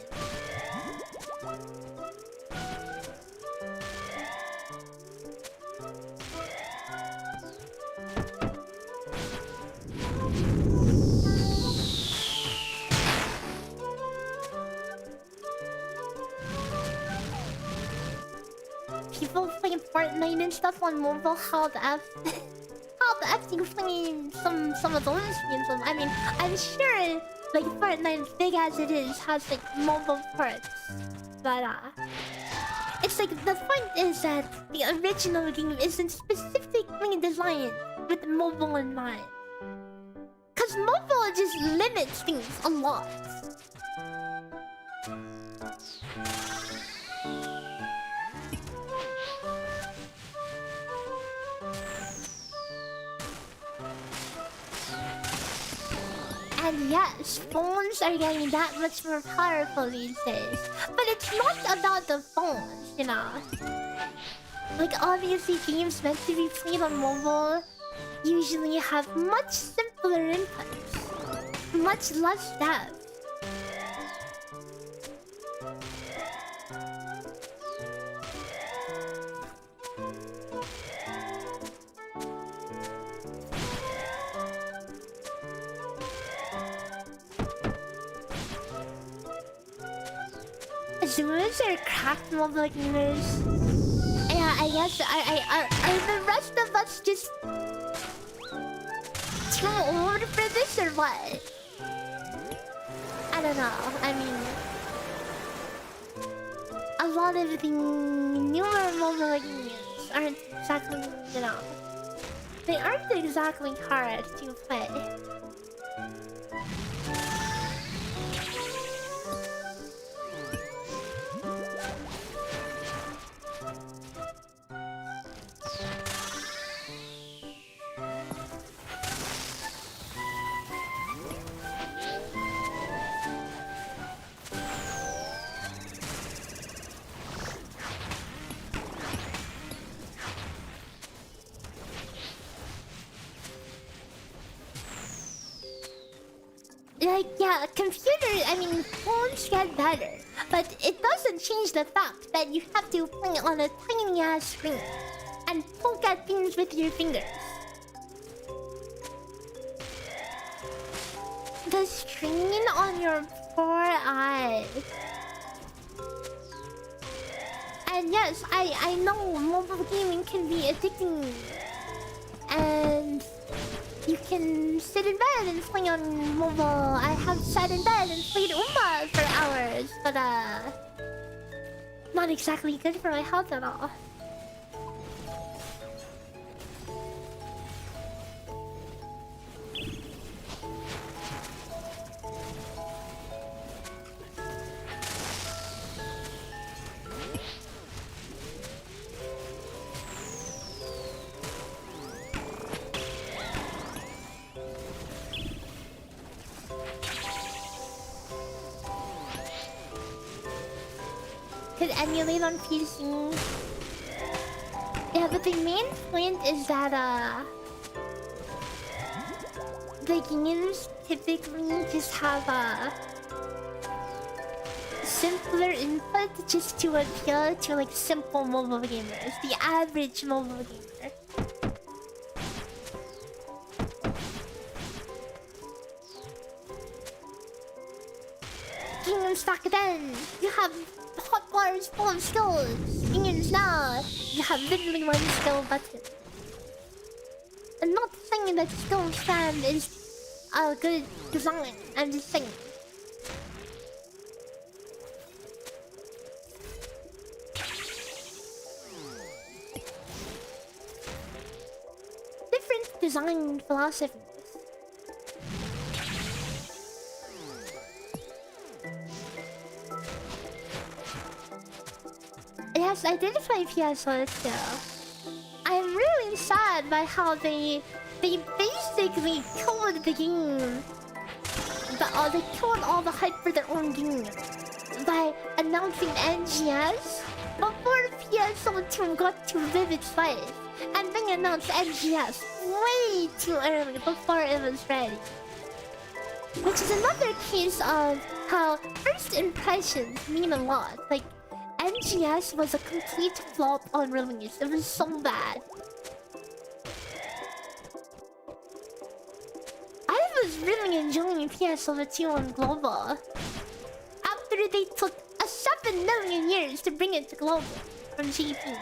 People playing Fortnite and stuff on mobile. How the F do you play some of those games? I mean, I'm sure like Fortnite, big as it is, has like mobile parts. But it's like the point is that the original game isn't specifically designed with mobile in mind. Cause mobile just limits things a lot. And yes, phones are getting that much more powerful these days. But it's not about the phones, you know. Like obviously games meant to be played on mobile usually have much simpler inputs, much less depth. Zoomers are cracked mobile gamers. Yeah, I guess are the rest of us just too old for this or what? I don't know. I mean, a lot of the newer mobile games aren't exactly, you know, they aren't exactly hard to play. Like, yeah, computers, I mean, phones get better. But it doesn't change the fact that you have to play on a tiny ass screen and poke at things with your fingers. the strain on your poor eyes. And yes, I know mobile gaming can be addicting. And you can sit in bed and play on mobile. I have sat in bed and played Uma for hours, but not exactly good for my health at all. Could emulate on PC. Yeah, but the main point is that the games typically just have simpler input just to appeal to like simple mobile gamers, the average mobile gamer. Games back then, you have hotbars full of skills. Games now, you have literally one skill button. I'm not saying that skill stand is a good design. I'm just saying. Different design philosophies. Yes, I did play PS1 still. I'm really sad by how they basically killed the game. They killed all the hype for their own game by announcing NGS before PS2 got to live its life, and they announced NGS way too early before it was ready. Which is another case of how first impressions mean a lot. Like, NGS was a complete flop on release. It was so bad. I was really enjoying PS2 on global. After they took 7 million years to bring it to global from GP.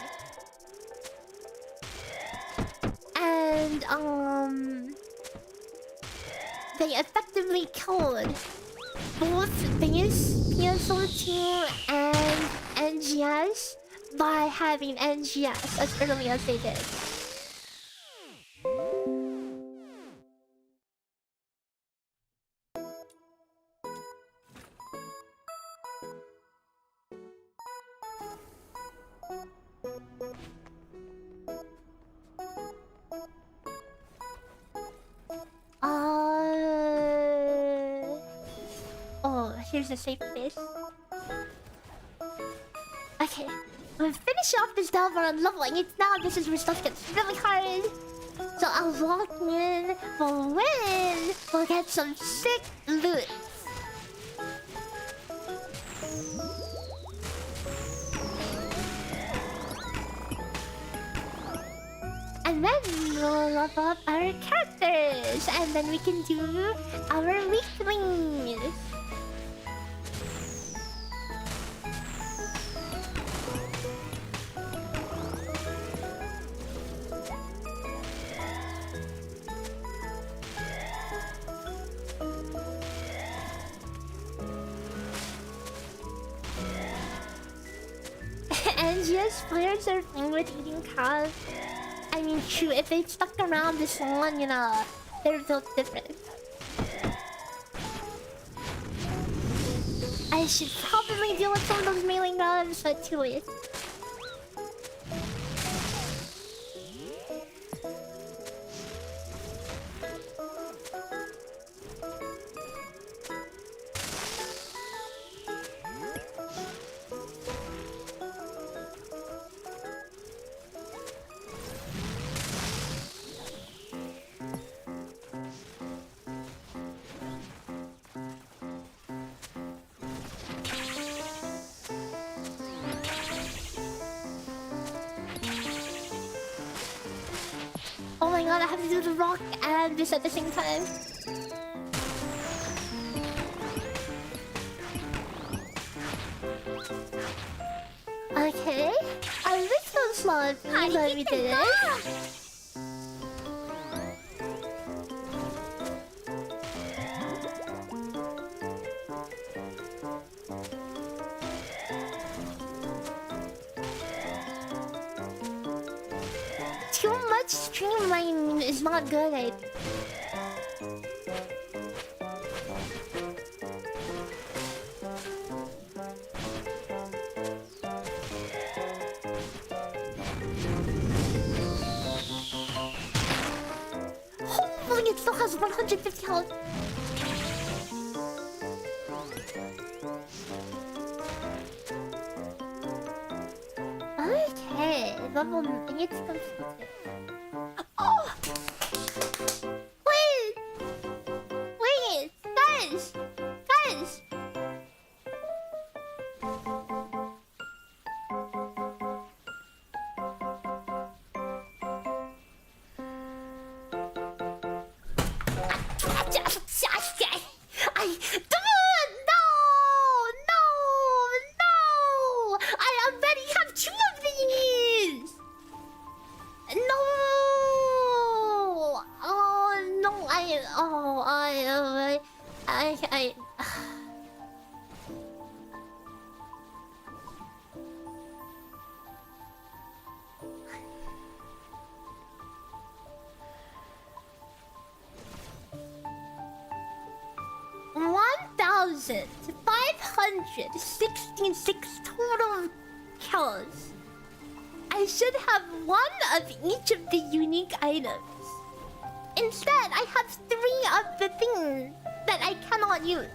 And they effectively killed both base PS2 and NGS by having NGS as early as they did. Oh, here's a safe place. Okay, we'll finish off this Dova on leveling it now. This is where stuff gets really hard. So I'll walk in, we'll win, we'll get some sick loot. And then we'll level up our characters, and then we can do our weaklings. NGS players are fine with eating cows. I mean, true, if they stuck around this long, you know, they're built different. I should probably deal with some of those mailing gloves, but too late. Oh my god, I have to do the rock and this at the same time. love me did it. Too much streamlining is not good, I think. Hopefully it still has 150 health. Okay, level 8 completed. Oh! Wait! Wait! Guys! Guys! No! I already have 2 of these! No! Oh no! I 1,566 total kills. I should have 1 of each of the unique items. Instead, I have 3 of the things that I cannot use.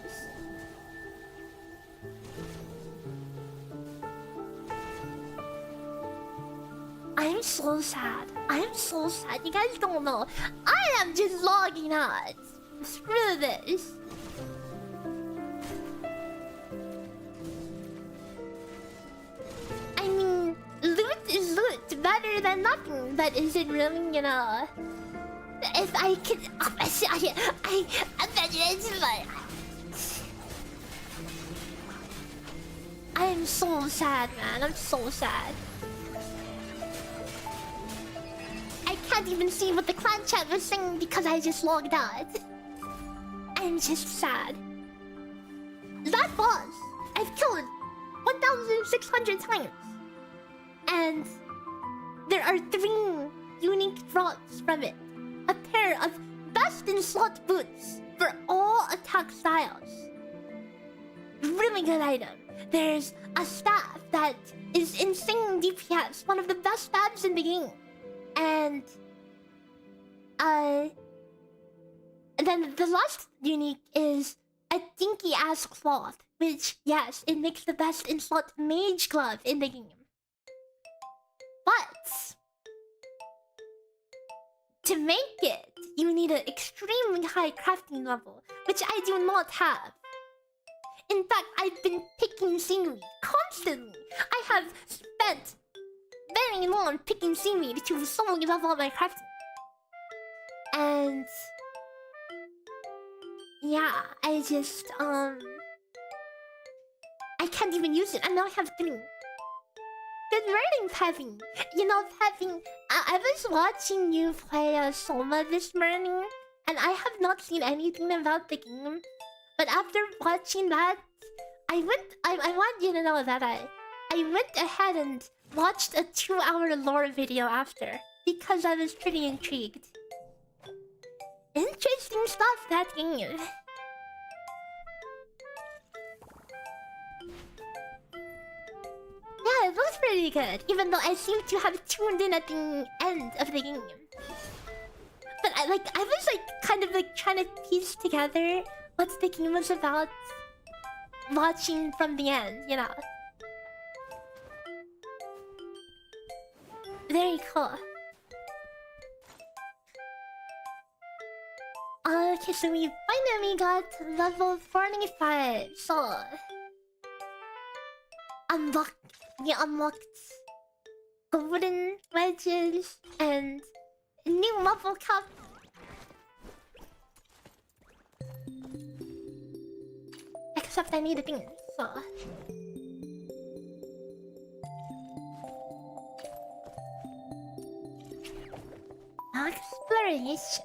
I'm so sad. I'm so sad. You guys don't know. I am just logging out. Screw this. I mean, loot is loot. Better than nothing. But is it really, you know... If I could... I bet it's like... I'm so sad, man. I'm so sad. I can't even see what the clan chat was saying because I just logged out. I'm just sad. That boss, I've killed 1,600 times. And there are 3 unique drops from it. A pair of best in slot boots for all attack styles. Really good item. There's a staff that is insane DPS, one of the best staffs in the game. And then the last unique is a dinky ass cloth, which yes, it makes the best in slot mage glove in the game. But to make it, you need an extremely high crafting level, which I do not have. In fact, I've been picking seaweed constantly. I have spent very long picking seaweed to slowly level up my crafting. And yeah, I just I can't even use it. I now have 3. Good morning, Pevin. You know, Pevin, I was watching you play Soma this morning, and I have not seen anything about the game. But after watching that, I want you to know that I went ahead and watched a 2-hour lore video after, because I was pretty intrigued. Interesting stuff, that game. Yeah, it looks pretty good, even though I seem to have tuned in at the end of the game. But I was kind of trying to piece together what the game was about, watching from the end, you know. Very cool. Okay, so we finally got level 45. So we unlocked golden wedges and a new muffle cup. Except I need a thing, so Exploration.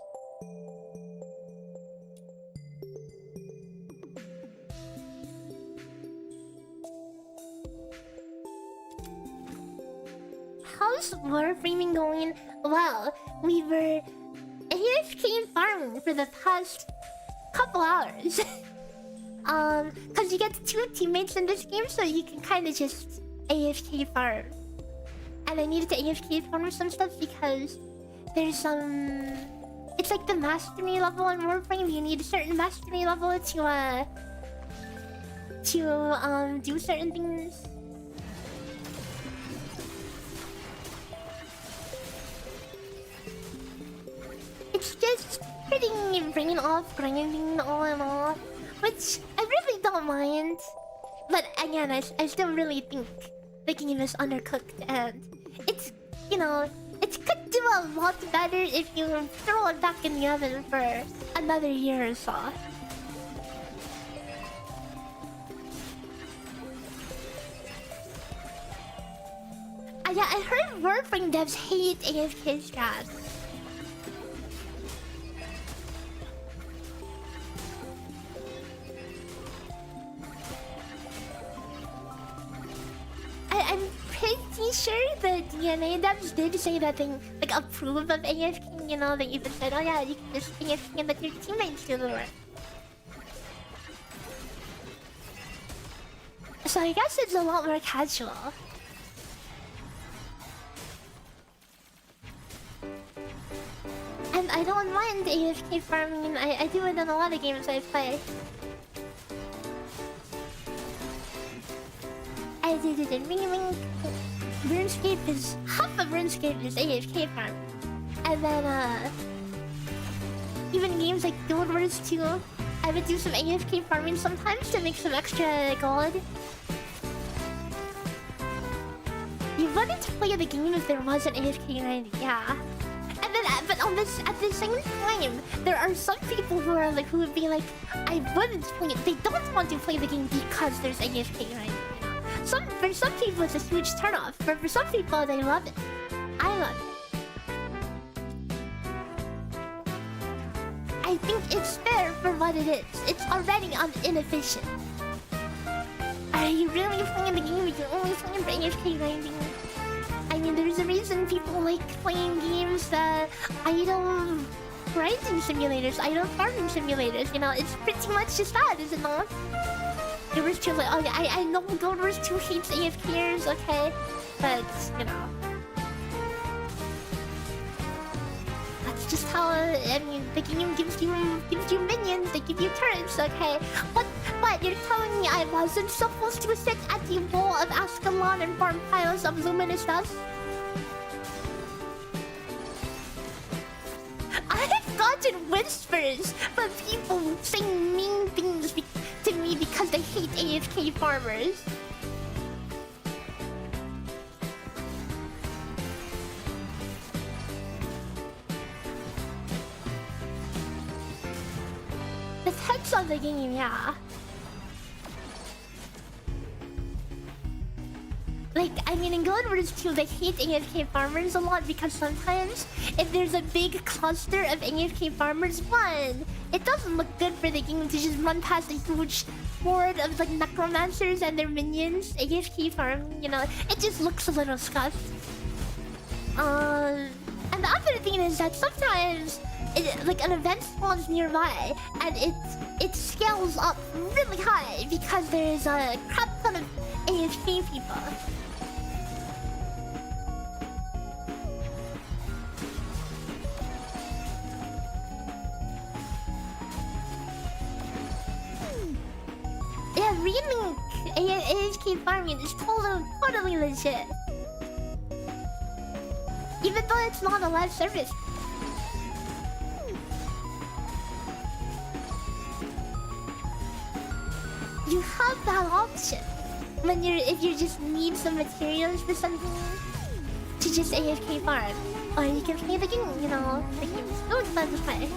How's warframing going? Well, we were AFK farming for the past couple hours. Cause you get 2 teammates in this game, so you can kind of just AFK farm. And I needed to AFK farm some stuff because there's some. It's like the mastery level in Warframe. You need a certain mastery level to do certain things. It's just pretty brain off grinding all in all, which I really don't mind. But again, I still really think the game is undercooked, and it's, you know, it could do a lot better if you throw it back in the oven for another year or so. Yeah, I heard Warframe devs hate AFK strats. I'm pretty sure the DNA devs did say that they like approve of AFK, you know, they even said, oh yeah, you can just AFK and let your teammates do the work. So I guess it's a lot more casual. And I don't mind AFK farming, I do it in a lot of games I play. I did it in Ring. RuneScape is... half of RuneScape is AFK farm. And then, even games like Guild Wars 2, I would do some AFK farming sometimes to make some extra gold. You wouldn't play the game if there wasn't AFK grinding, yeah. And then, but on this, at the same time, there are some people who are like, who would be like, I wouldn't play it. They don't want to play the game because there's AFK grinding. For some people it's a huge turnoff, but for some people they love it. I love it. I think it's fair for what it is. It's already inefficient. Are you really playing the game if you're only playing for AFK grinding? I mean, there's a reason people like playing games that idle grinding simulators, idle farming simulators. You know, it's pretty much just that, is it not? Guild Wars 2 like, oh yeah, I know Guild Wars 2 hates AFKers, okay? But, you know. That's just how, I mean, the game gives you minions, they give you turrets, okay? But you're telling me I wasn't supposed to sit at the wall of Ascalon and farm piles of luminous dust? I've gotten whispers from people saying mean things to me because they hate AFK farmers. Depends on the game, yeah. Like, I mean, in Guild Wars 2, they hate AFK farmers a lot because sometimes, if there's a big cluster of AFK farmers, one, it doesn't look good for the game to just run past a huge horde of, like, necromancers and their minions, AFK farming, you know? It just looks a little scuffed. And the other thing is that sometimes, like, an event spawns nearby, and it scales up really high because there's a crap ton of AFK people. Yeah, remake AFK farming is totally legit. Even though it's not a live service. You have that option when if you just need some materials for something to just AFK farm. Or you can play the game, you know. The game's so fun to play.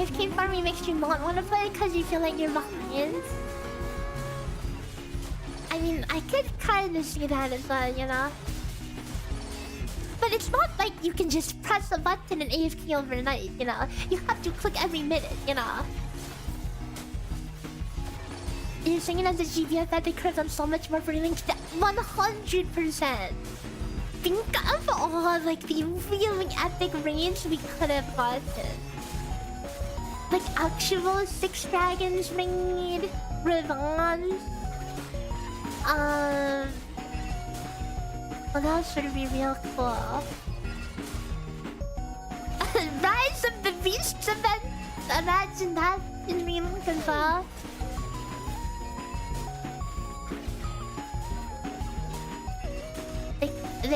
5K farming makes you not want to play because you feel like you're behind. I mean, I could kind of see that as well, you know? But it's not like you can just press a button and AFK overnight, you know? You have to click every minute, you know? You're saying as a GBF that they could have done so much more for links. 100%. Think of all like the really epic raids we could have gotten. Like actual 6 dragons raid, Revenge. What else would be real cool? Rise of the Beasts event. Imagine that in Relink as well.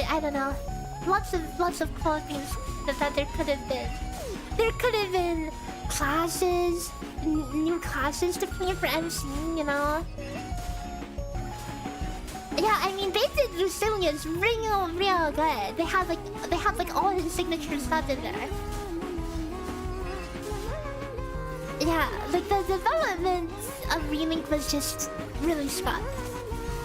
I don't know. Lots of cool things that there could have been. There could have been classes, new classes to play for MC, you know. Yeah, I mean they did Lucilia's real good. They have like all his signature stuff in there. Yeah, like the development of Relink was just really spot.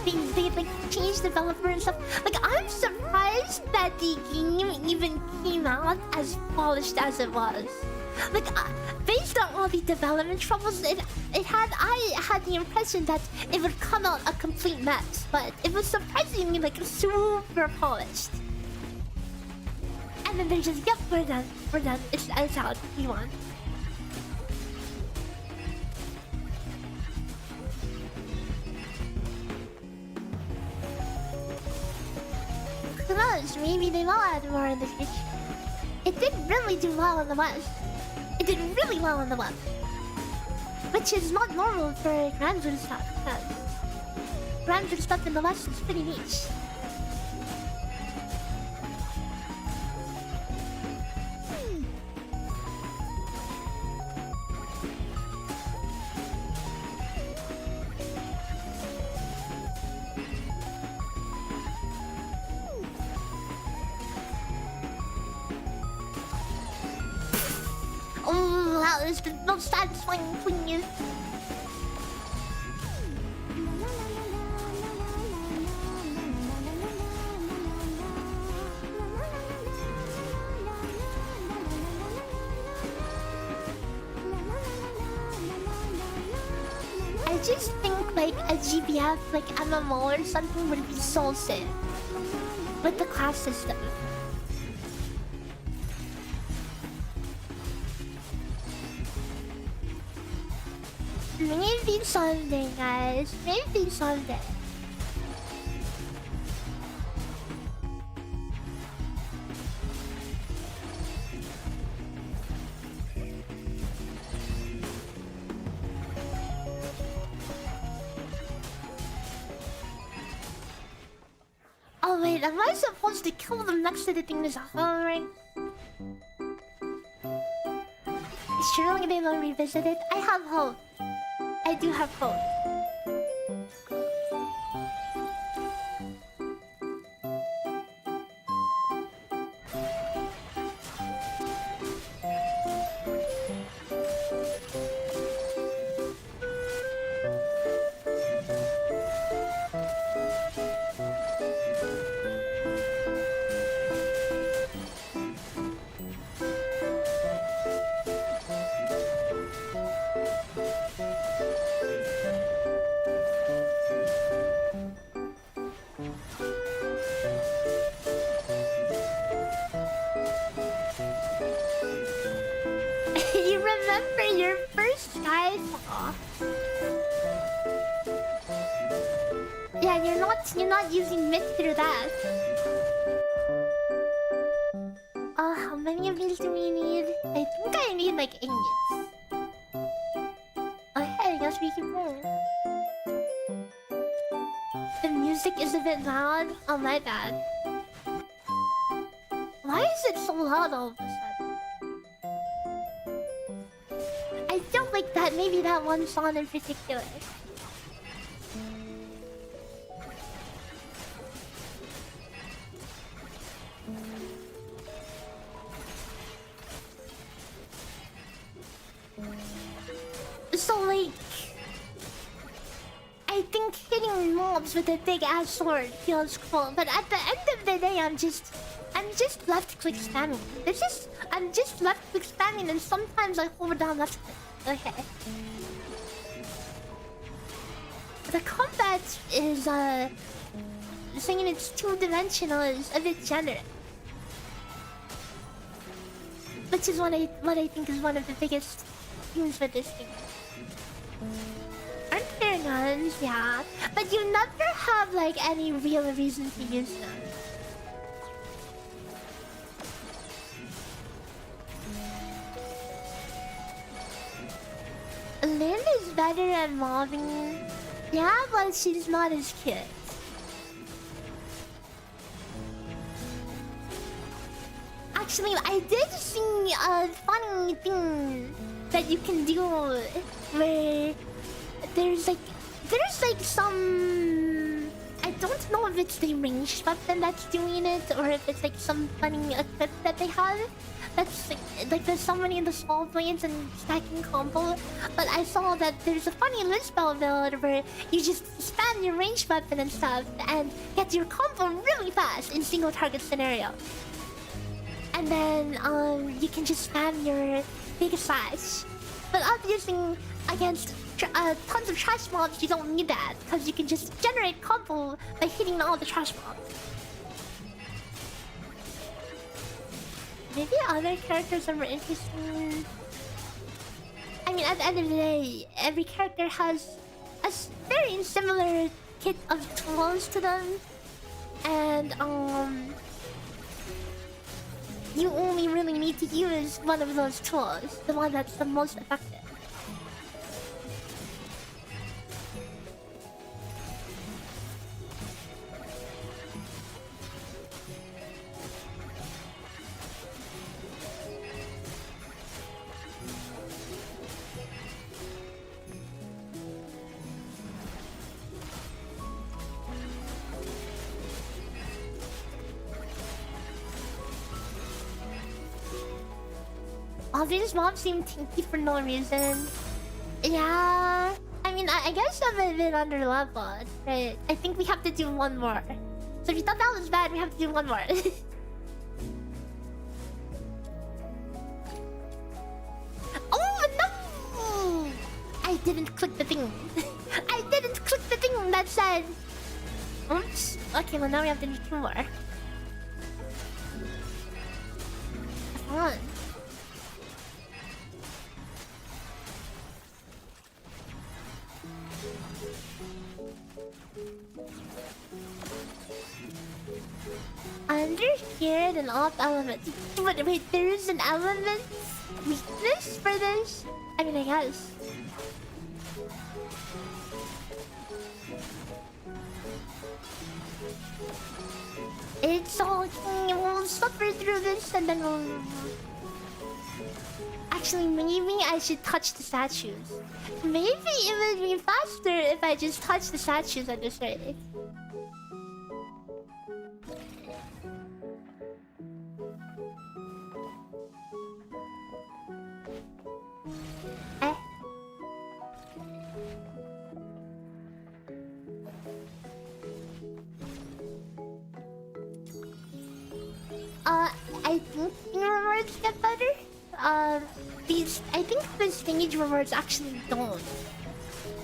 They like changed developer and stuff. Like I'm surprised that the game even came out as polished as it was. Like based on all the development troubles, I had the impression that it would come out a complete mess, but it was surprisingly like super polished. And then they're just, yep, we're done, it's out, you want. Who knows? Maybe they will add more in the future. It did really do well in the West. It did really well in the West. Which is not normal for Grandville stuff, because Grandville stuff in the West is pretty niche. Oh, that was the most satisfying thing. I just think like a GBF, like MMO or something would be so sick with the class system. Maybe someday, guys. Maybe someday. Oh wait, am I supposed to kill them next to the thing that's hovering? Surely they will revisit it. I have hope. I do have hope. You remember your first Skyfall? Yeah, you're not using myth through that. How many of these do we need? I think I need like 8. Okay, I guess we keep going. The music is a bit loud. Oh my bad. Why is it so loud all of a sudden? I feel like that maybe that one song in particular. mobs with a big ass sword feels cool, but at the end of the day, I'm just left click spamming. I'm just left click spamming, and sometimes I hold down left click. Okay. The combat is saying it's two-dimensional is a bit generic, which is what I think is one of the biggest things with this game. Aren't there guns? Yeah, but you never have like any real reason to use them. Lynn is better at mobbing. Yeah, but she's not as cute. Actually, I did see a funny thing that you can do where there's like some, I don't know if it's the ranged weapon that's doing it or if it's like some funny equip that they have. That's like there's so many in the small blades and stacking combo, but I saw that there's a funny lit spell build where you just spam your ranged weapon and stuff and get your combo really fast in single target scenario. And then you can just spam your big slash. But obviously against tons of trash mobs you don't need that because you can just generate combo by hitting all the trash mobs. Maybe other characters are more interesting. I mean, at the end of the day, every character has a very similar kit of tools to them, and you only really need to use one of those tools, the one that's the most effective. All these mobs seem tinky for no reason. Yeah, I mean, I guess I'm a bit under leveled, right? I think we have to do one more. So if you thought that was bad, we have to do one more. Oh no! I didn't click the thing. I didn't click the thing that said. Oops. Okay, well now we have to do two more. Come on. Under here, an off element. Wait, there is an element weakness for this? I mean, I guess. It's all... We'll suffer through this and then we'll... Actually, maybe I should touch the statues. Maybe it would be faster if I just touch the statues at this rate. I think the rewards get better. I think the stage rewards actually don't.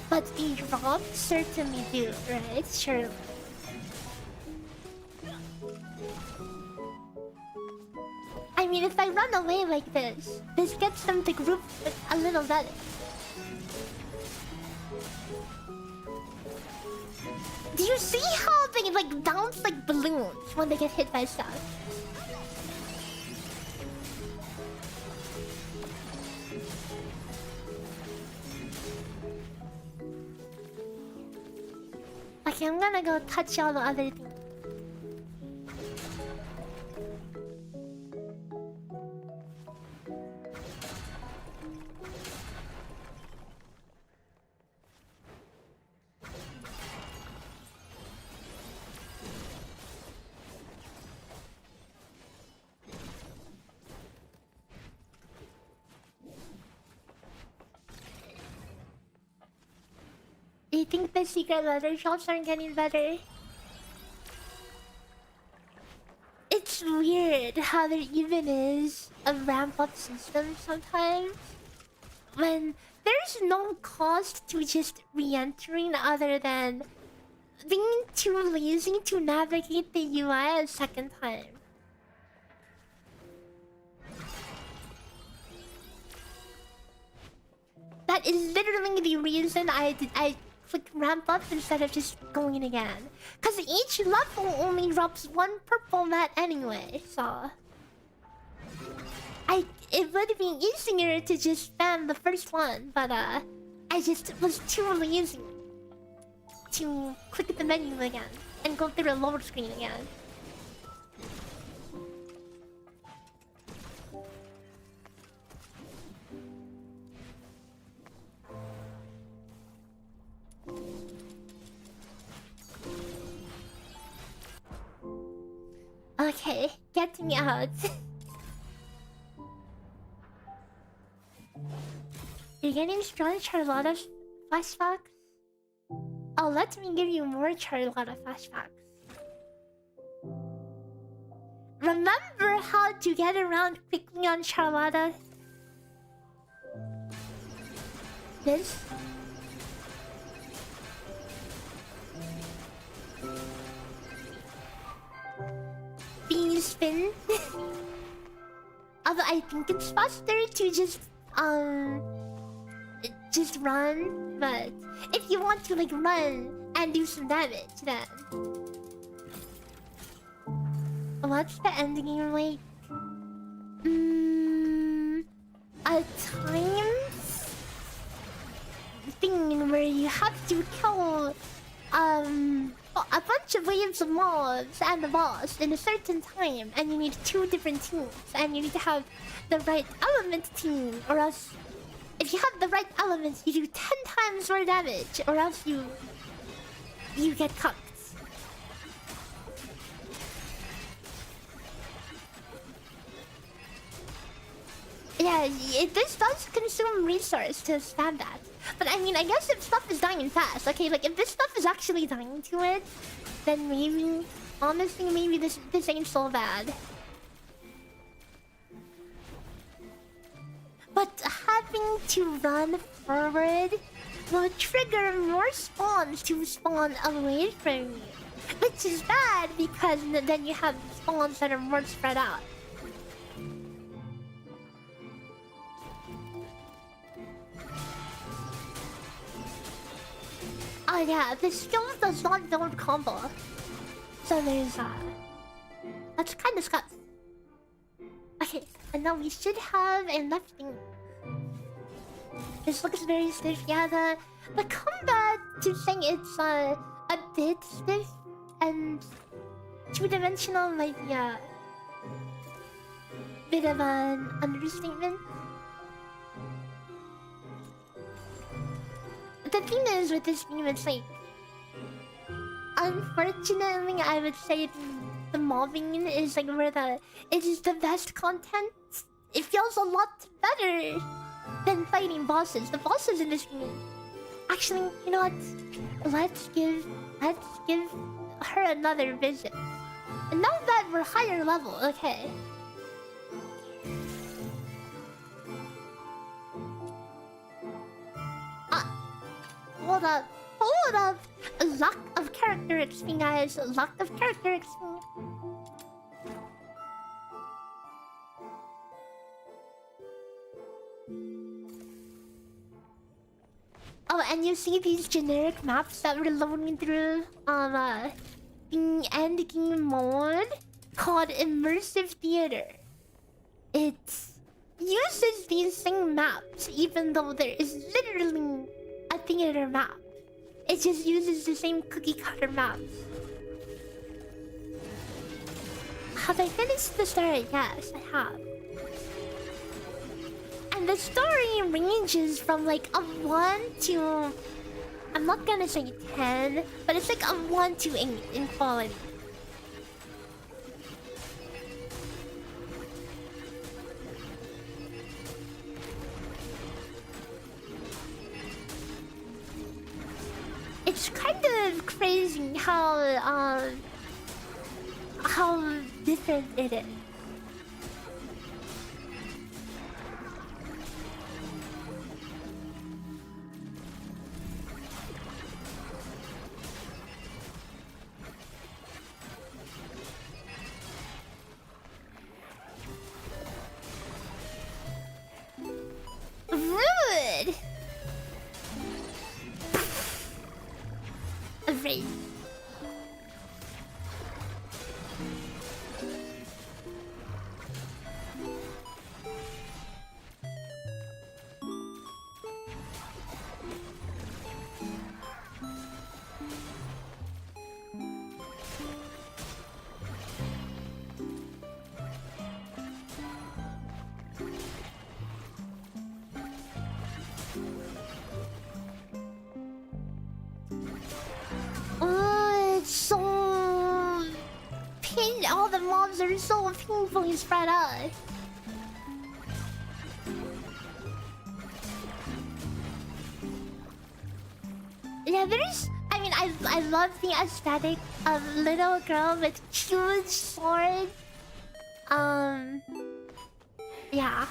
But the drops certainly do, right? Sure. I mean, if I run away like this gets them to group a little better. Do you see how they like bounce like balloons when they get hit by stuff? Okay, I'm gonna go touch all the other things. I think the secret letter shops are getting better. It's weird how there even is a ramp-up system sometimes when there's no cost to just re-entering other than being too lazy to navigate the UI a second time. That is literally the reason I click ramp up instead of just going again. Cause each level only drops one purple mat anyway, so it would be easier to just spam the first one, but I just was too lazy to click the menu again and go through the load screen again. Okay, get me out. You're getting strong Charlotta flashbacks? Oh, let me give you more Charlotta flashbacks. Remember how to get around quickly on Charlotta? This? Spin. Although I think it's faster to just run, but if you want to like run and do some damage, then what's the end game like? A time thing where you have to kill a bunch of waves of mobs and the boss in a certain time, and you need 2 different teams, and you need to have the right element team, or else if you have the right elements, you do 10 times more damage, or else you get cucked. Yeah, this does consume resource to spam that. But I mean, I guess if stuff is dying fast, okay, like if this stuff is actually dying to it, then maybe, honestly, maybe this ain't so bad. But having to run forward will trigger more spawns to spawn away from you, which is bad because then you have spawns that are more spread out. Oh yeah, the skill does not build combo. So there's that's kind of scuffed. Okay, and now we should have enough things. This looks very stiff. Yeah, the combat, to say it's a bit stiff and 2-dimensional might be a bit of an understatement. The thing is with this game, it's like, unfortunately, I would say the mobbing is like where it is the best content. It feels a lot better than fighting bosses. The bosses in this game, actually, you know what? Let's give her another visit. And now that we're higher level, okay. Hold up! Lack of character XP, guys. Lack of character XP. Oh, and you see these generic maps that we're loading through the end game mode called Immersive Theater. It uses these same maps even though there is literally a theater map. It just uses the same cookie cutter maps. Have I finished the story? Yes, I have. And the story ranges from like a 1 to... I'm not gonna say 10, but it's like a 1 to 8 in quality. of crazy how different it is. Rude! Afraid. Oh, it's so all the mobs are so painfully spread out. Yeah, there's. I mean, I love the aesthetic of little girl with huge sword. Yeah,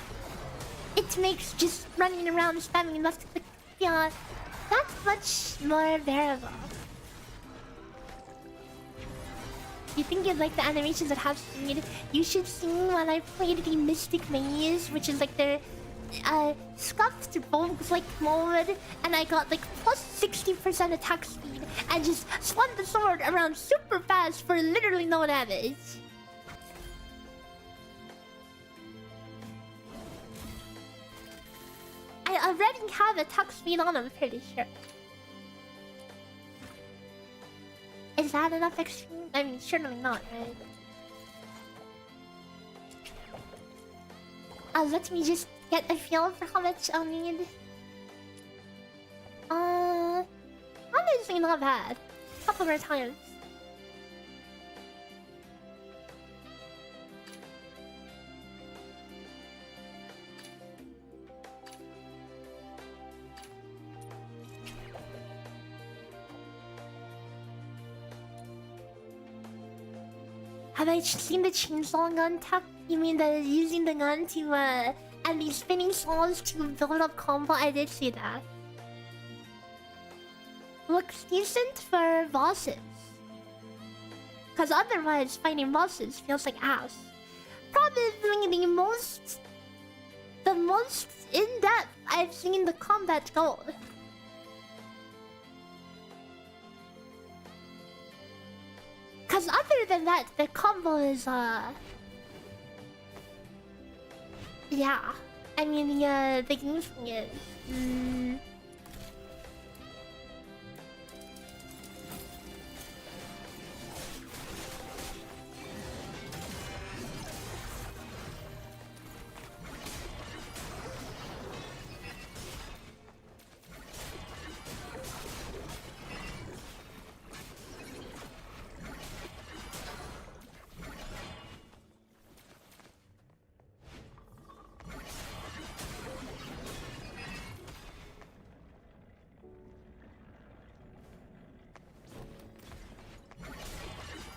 it makes just running around spamming left click. Yeah, that's much more bearable. You think you'd like the animations that have speed? You should see when I played the Mystic Maze, which is like the scuffed bones like mode, and I got like plus 60% attack speed and just spun the sword around super fast for literally no damage. I already have attack speed on, I'm pretty sure. Is that enough extreme? I mean, surely not, right? Let me just get a feel for how much I'll need. Honestly, not bad. A couple more times. Have I seen the chainsaw gun tech? You mean the using the gun to and the spinning saws to build up combo? I did see that. Looks decent for bosses. Cause otherwise fighting bosses feels like ass. Probably the most in-depth I've seen the combat go. Cause other than that, the combo is yeah. I mean the game thing is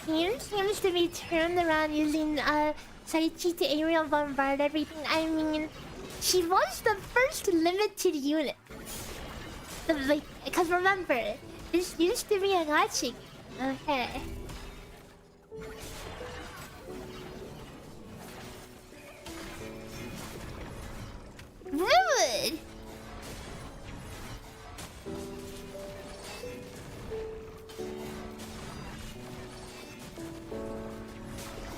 Here seems to be turned around using Saichi to aerial bombard everything. I mean, she was the first limited unit. Because remember, this used to be a gacha. Okay. Rude!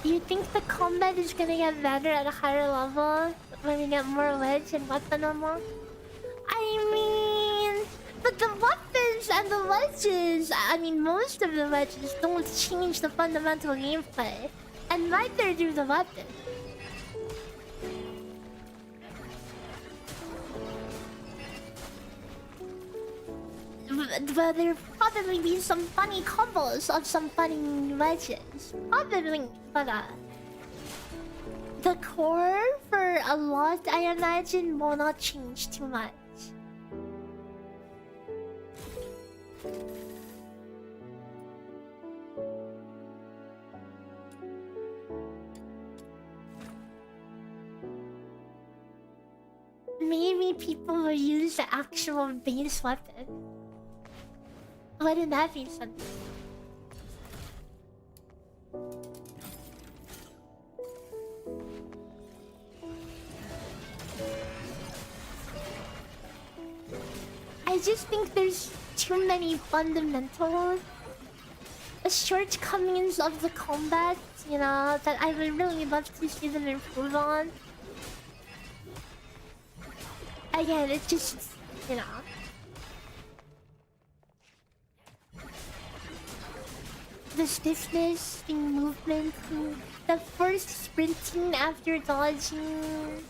Do you think the combat is gonna get better at a higher level when we get more wedge and weapon ammo? I mean, but the weapons and the wedges, I mean, most of the wedges don't change the fundamental gameplay, and neither do the weapons. But there'll probably be some funny combos of some funny wedges. Probably, but the core for a lot, I imagine, will not change too much. maybe people will use the actual base weapon. Wouldn't that be something? I just think there's too many fundamental shortcomings of the combat, you know, that I would really love to see them improve on. Again, it's just, you know. The stiffness, the movement, the first sprinting after dodging.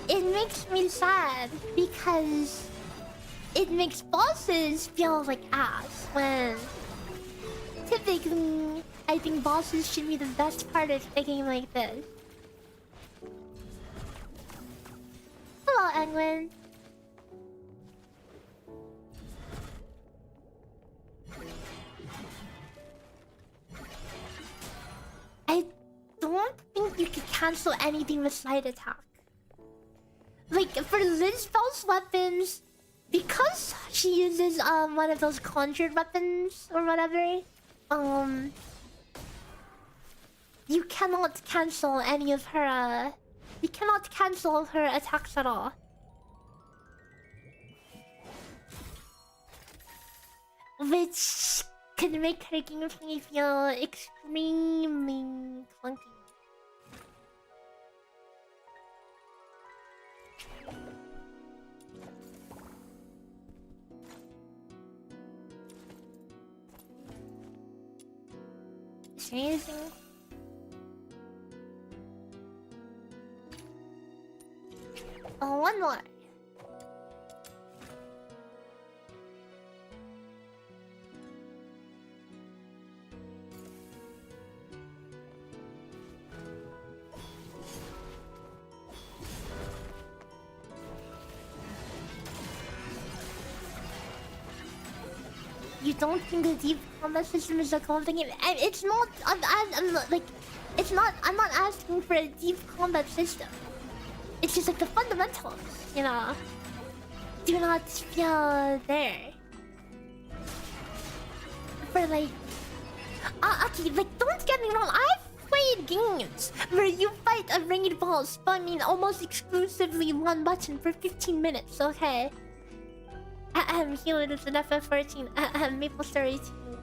It makes me sad because it makes bosses feel like ass when typically I think bosses should be the best part of a game like this. Hello, Angwin. I don't think you can cancel anything with side attack. Like, for Lizbel's weapons, because she uses one of those conjured weapons or whatever, you cannot cancel any of her you cannot cancel her attacks at all. Which can make her gameplay feel extremely clunky. Seriously? Oh, one more. You don't think the deep combat system is a cool thing? It's not. I'm not like. It's not. I'm not asking for a deep combat system. It's just like the fundamentals, you know, do not feel there. For like, okay, like don't get me wrong. I've played games where you fight a raid boss, spamming almost exclusively one button for 15 minutes. Okay. Healer is an FF14. Maple Story 2.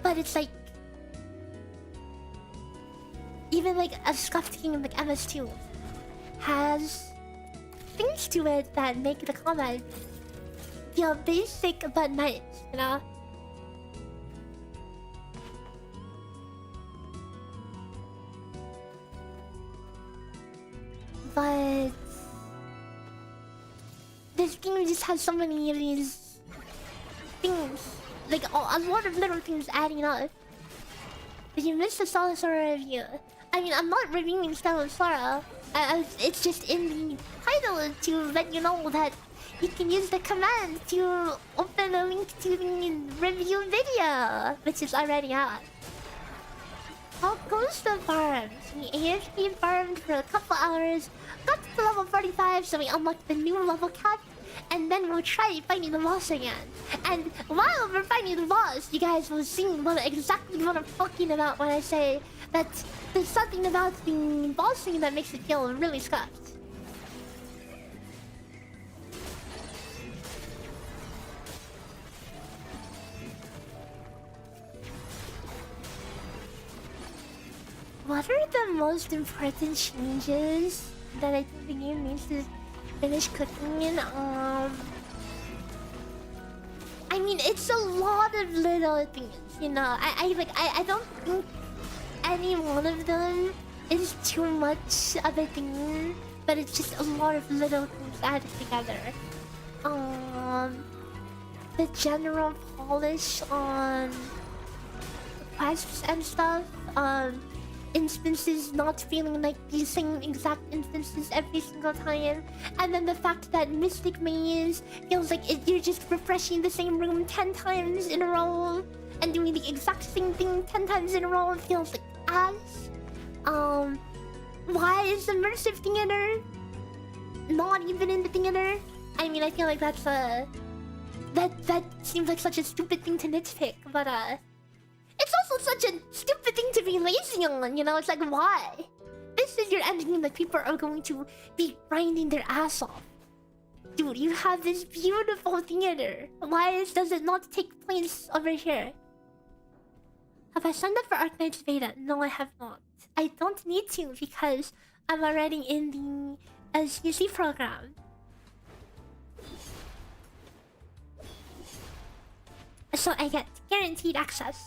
But it's like, even like a scuffed game like MSQ has things to it that make the combat feel basic but nice, you know? But this game just has so many of these things, like a lot of little things adding up. Did you miss the Soul Sora review? I mean, I'm not reviewing Style of Sora. It's just in the title to let you know that you can use the command to open a link to the review video, which is already out. How goes the farms? We AFK farmed for a couple hours, got to level 45, so we unlocked the new level cap, and then we'll try fighting the boss again. And while we're fighting the boss, you guys will see exactly what I'm talking about when I say that there's something about the boss thing that makes it feel really scuffed. What are the most important changes that I think the game needs to finish cooking in? I mean, it's a lot of little things, you know. I don't think any one of them is too much of a thing, but it's just a lot of little things added together. the general polish on quests and stuff. Instances not feeling like the same exact instances every single time, and then the fact that Mystic Maze feels like you're just refreshing the same room 10 times in a row and doing the exact same thing 10 times in a row feels like ass. Why is immersive theater not even in the theater? I mean, I feel like that's that seems like such a stupid thing to nitpick, but it's also such a stupid thing to be lazy on, you know? It's like, why? This is your ending that people are going to be grinding their ass off. Dude, you have this beautiful theater. Why does it not take place over here? Have I signed up for Arknight's beta? No, I have not. I don't need to because I'm already in the SUC program. So I get guaranteed access.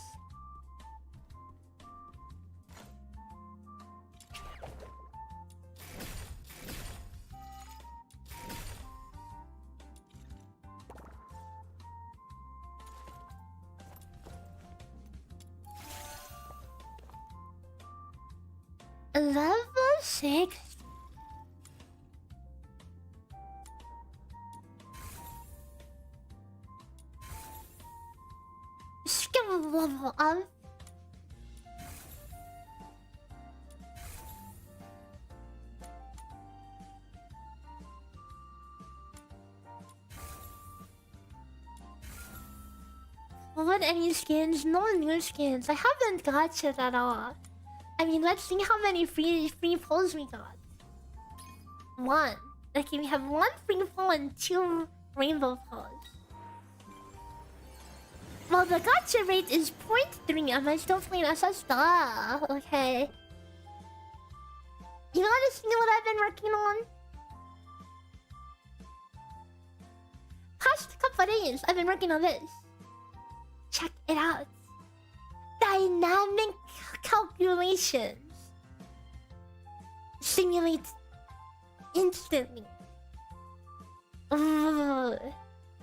Level 6. Skill level up. What any skins? No new skins. I haven't got it at all. I mean, let's see how many free pulls we got. 1. Okay, we have 1 free pull and 2 rainbow pulls. Well, the gacha rate is 0.3. Am I still playing SS? Duh. Okay. You wanna see what I've been working on? Past couple days, I've been working on this. Check it out. Dynamic calculations. Simulate instantly. Ooh,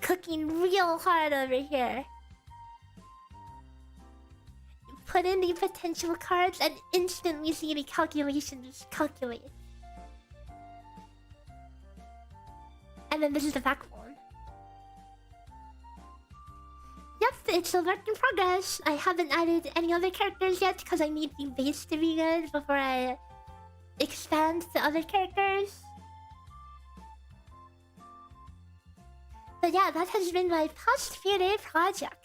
cooking real hard over here. Put in the potential cards and instantly see the calculations calculate. And then this is the back one. Yep, it's a work in progress. I haven't added any other characters yet because I need the base to be good before I expand to other characters. But yeah, that has been my past few day project.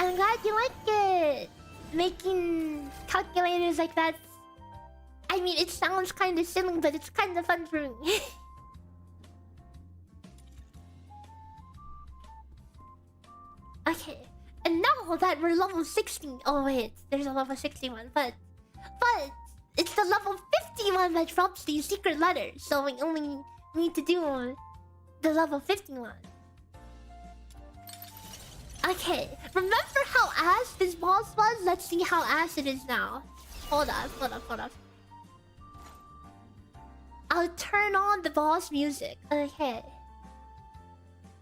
I'm glad you like it! Making calculators like that. I mean, it sounds kind of silly, but it's kind of fun for me. Okay, and now that we're level 60... Oh wait, there's a level 61, but it's the level 51 that drops these secret letters, so we only need to do the level 51. Okay, remember how ass this boss was? Let's see how ass it is now. Hold up. I'll turn on the boss music. Okay.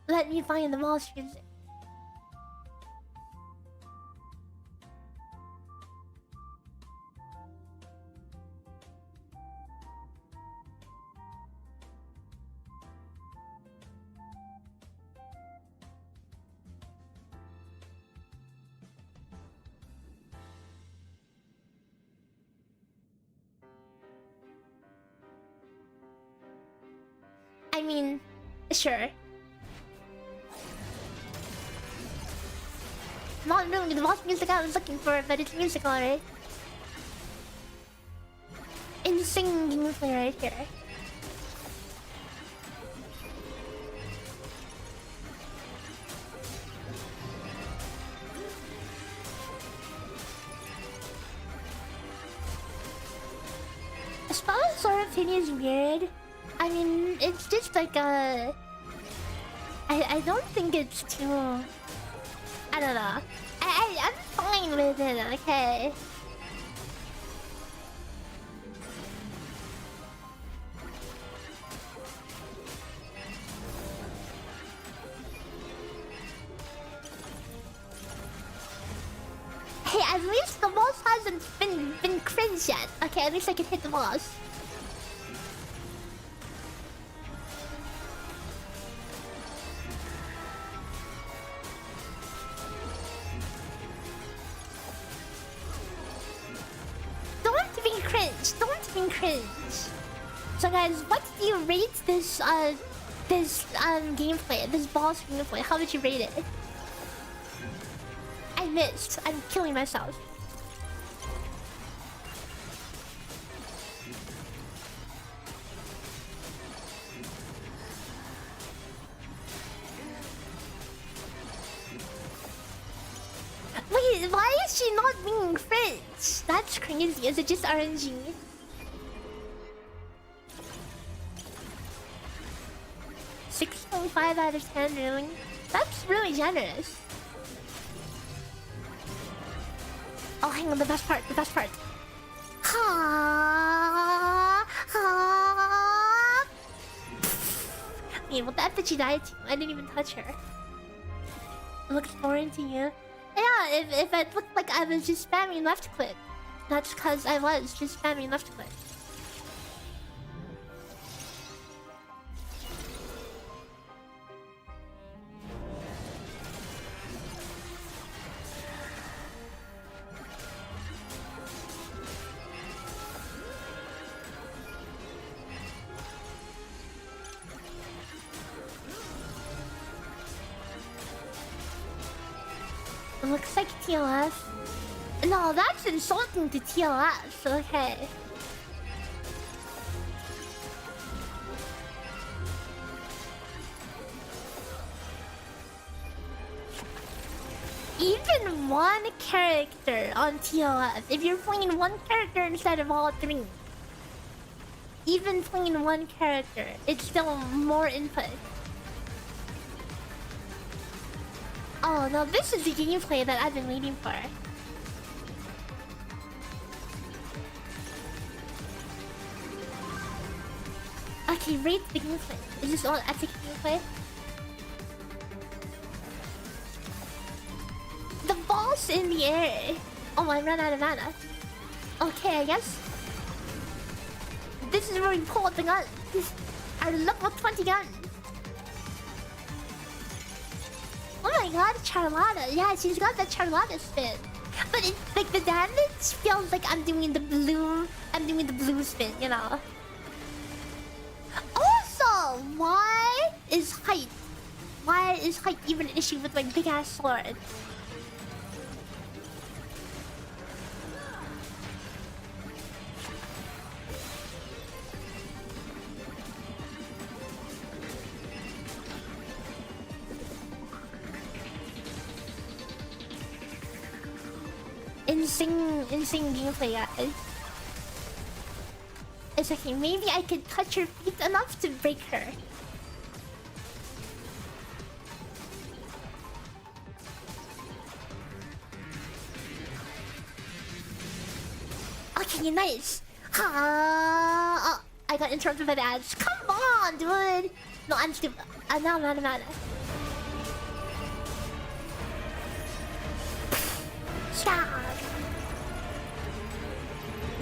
Let me find the boss music. I mean, sure. Not really the boss music I was looking for, but it's music alright. Insane gameplay right here. Spell sort of thing is weird. I mean, it's just like a... I don't think it's too... I I don't know. I'm fine with it, okay? Hey, at least the boss hasn't been cringe yet. Okay, at least I can hit the boss. Don't be cringe. Don't be cringe. So guys, what do you rate this gameplay? This boss gameplay? How would you rate it? I missed. I'm killing myself. Wait, why is she not being French? That's crazy. Is it just RNG? .5 out of 10, really? That's really generous. Oh, hang on, the best part. Wait, what the F did she die to? I didn't even touch her. Looks foreign to you? Yeah, if it looked like I was just spamming left click, that's because I was just spamming left click. Looks like TLS. No, that's insulting to TLS. Okay. Even one character on TLS. If you're playing one character instead of all three. Even playing one character, it's still more input. Oh no, this is the gameplay that I've been waiting for. Okay, rate the gameplay. Is this all epic gameplay? The boss in the air. Oh, I ran out of mana. Okay, I guess. This is where we pull out the gun. Our level 20 gun. Oh my god, Charlotta. Yeah, she's got the Charlotta spin. But it, like the damage feels like I'm doing the blue spin, you know. Also, why is height even an issue with my big ass sword? Insane gameplay, guys. It's okay, maybe I could touch her feet enough to break her. Okay, nice. Oh, I got interrupted by the ads. Come on, dude. No, I'm stupid. Now I'm out of mana. Stop.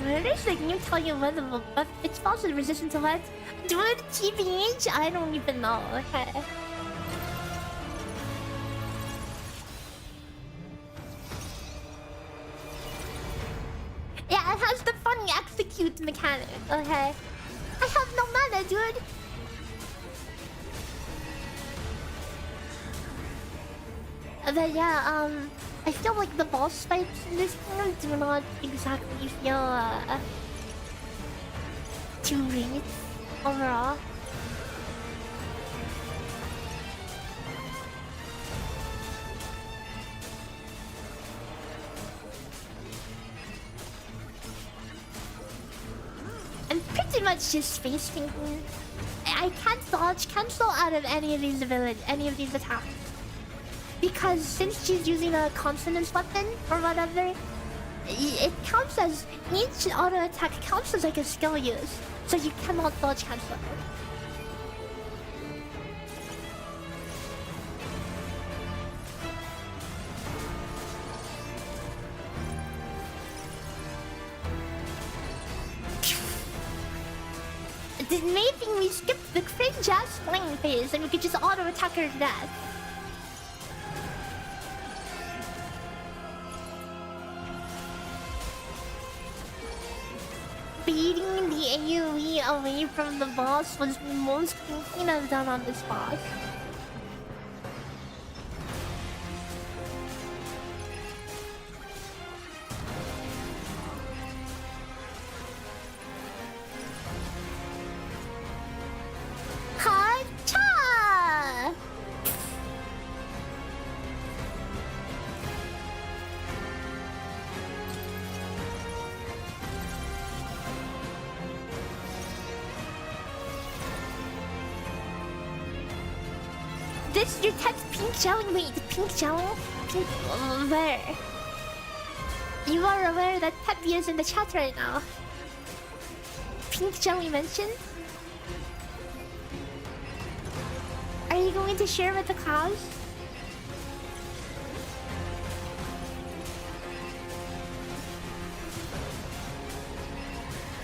Where does the game tell you what the buff? It's also resistant to what? Dude, TBH? I don't even know. Okay. Yeah, it has the funny execute mechanic. Okay. I have no mana, dude. But yeah, I feel like the boss fights in this game do not exactly feel too great overall. I'm pretty much just space thinking. I can't dodge cancel out of any of these abilities, any of these attacks. Because since she's using a consonant weapon or whatever, it counts as each auto attack counts as like a skill use, so you cannot dodge cancel. This may think we skipped the cringe ass fling phase and we could just auto attack her to death. Beating the AoE away from the boss was the most thinking I've done on this boss. Hacha! This your Ted's pink showing? Wait, the pink showing? Pink where? You are aware that Peppy is in the chat right now. Pink showing mentioned? Are you going to share with the cause?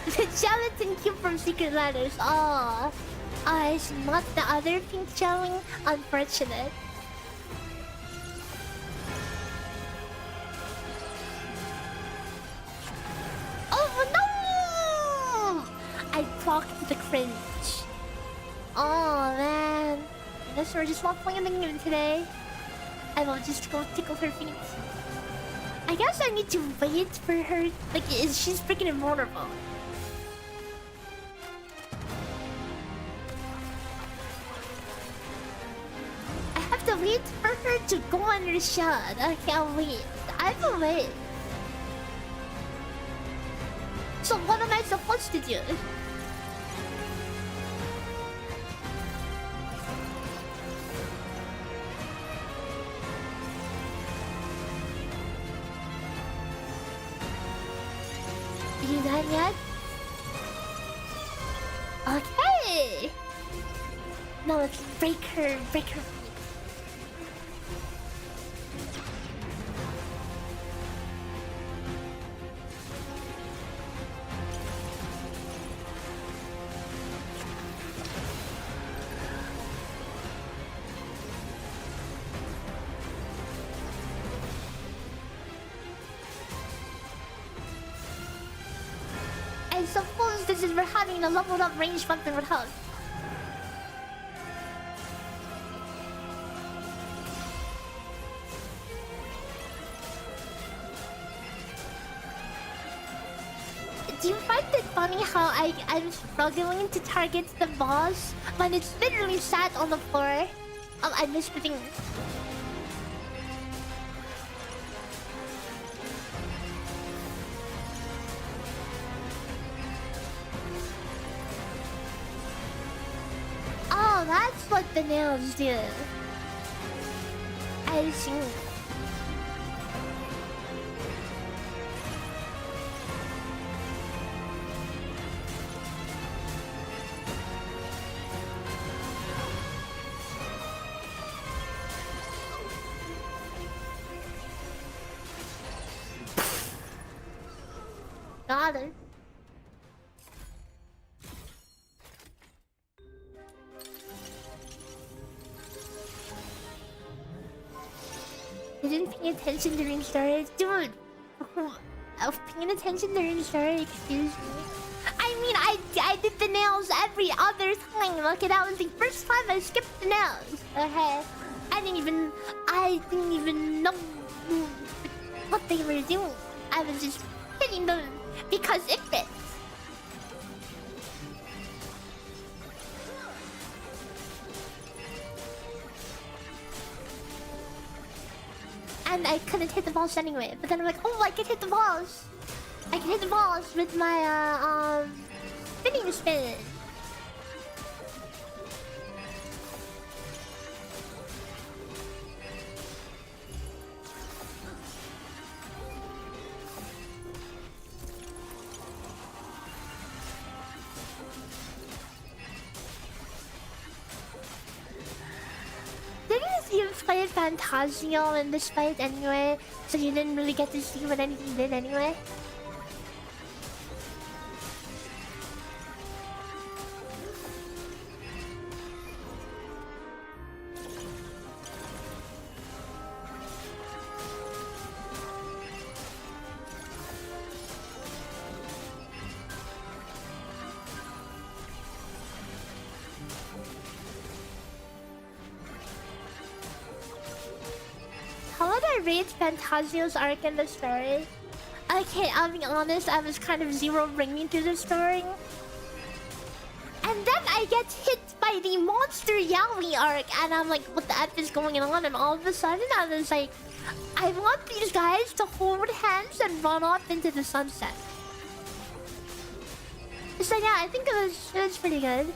The gelatin cube from Secret Letters. Oh, it's not the other pink showing. Unfortunate. Oh no! I blocked the cringe. Oh man. I guess we're just not playing the game today. I will just go tickle her feet. I guess I need to wait for her. Like, she's freaking invulnerable. I have to wait for her to go on her shot. I can't wait. I will wait. So what am I supposed to do? You done yet? Okay. Now let's break her feet. I suppose this is where having a leveled up range weapon would help. Do you find it funny how I'm struggling to target the boss when it's literally sat on the floor? Oh, I missed the thing. Oh, that's what the nails do. I see. Got it. I didn't pay attention during story. Dude! I was paying attention during story, excuse me. I mean, I did the nails every other time. Okay, that was the first time I skipped the nails. Okay. I didn't even know what they were doing. I was just hitting them because it fits. And I couldn't hit the balls anyway. But then I'm like, oh, I can hit the balls. I can hit the balls with my spinning spin. played Fantasio in this fight anyway, so you didn't really get to see what anything did anyway. How would I rate Fantasio's arc in the story? Okay, I'll be honest, I was kind of zero-bringing to the story. And then I get hit by the Monster Yaoi arc, and I'm like, what the F is going on? And all of a sudden, I was like, I want these guys to hold hands and run off into the sunset. So yeah, I think it was pretty good.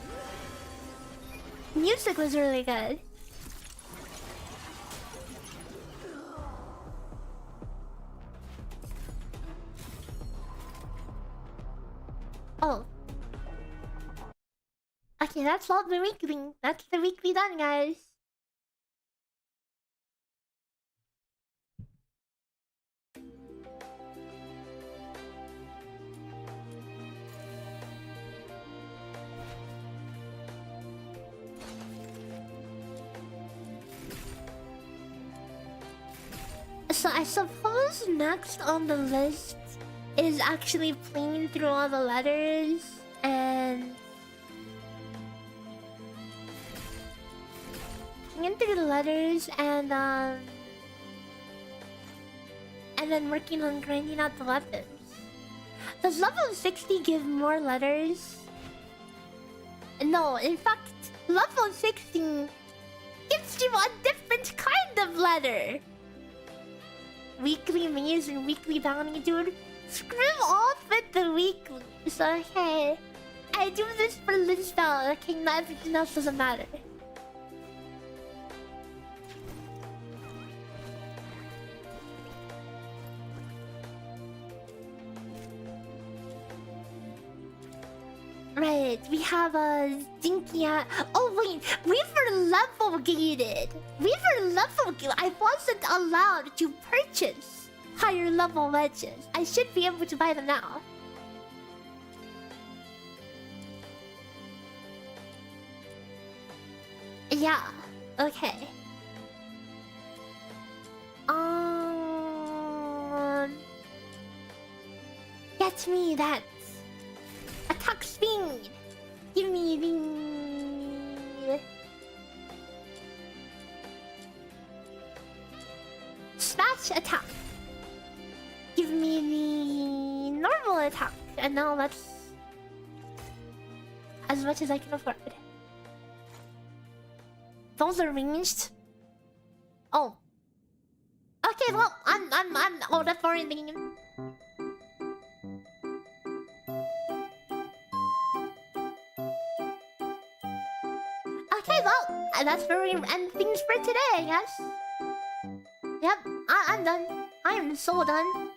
Music was really good. Oh. Okay, that's all the weekly. That's the weekly done, guys. So I suppose next on the list is actually playing through all the letters and playing through the letters and then working on grinding out the letters. Does level 60 give more letters? No, in fact, level 60 gives you a different kind of letter. Weekly maze and weekly bounty, dude. Screw off with the weekly. So, okay. I do this for Lispel, okay? Not everything else doesn't matter. Right, we have a dinky oh wait, we were level gated. We were level gated. I wasn't allowed to purchase higher level wedges. I should be able to buy them now. Yeah, okay. Get me that attack speed. Give me the smash attack. Give me the normal attack. And now that's as much as I can afford. Those are ranged. Oh. Okay, well, I'm old enough for anything. Okay, well, that's where we end things for today, I guess. Yep, I'm done. I am so done.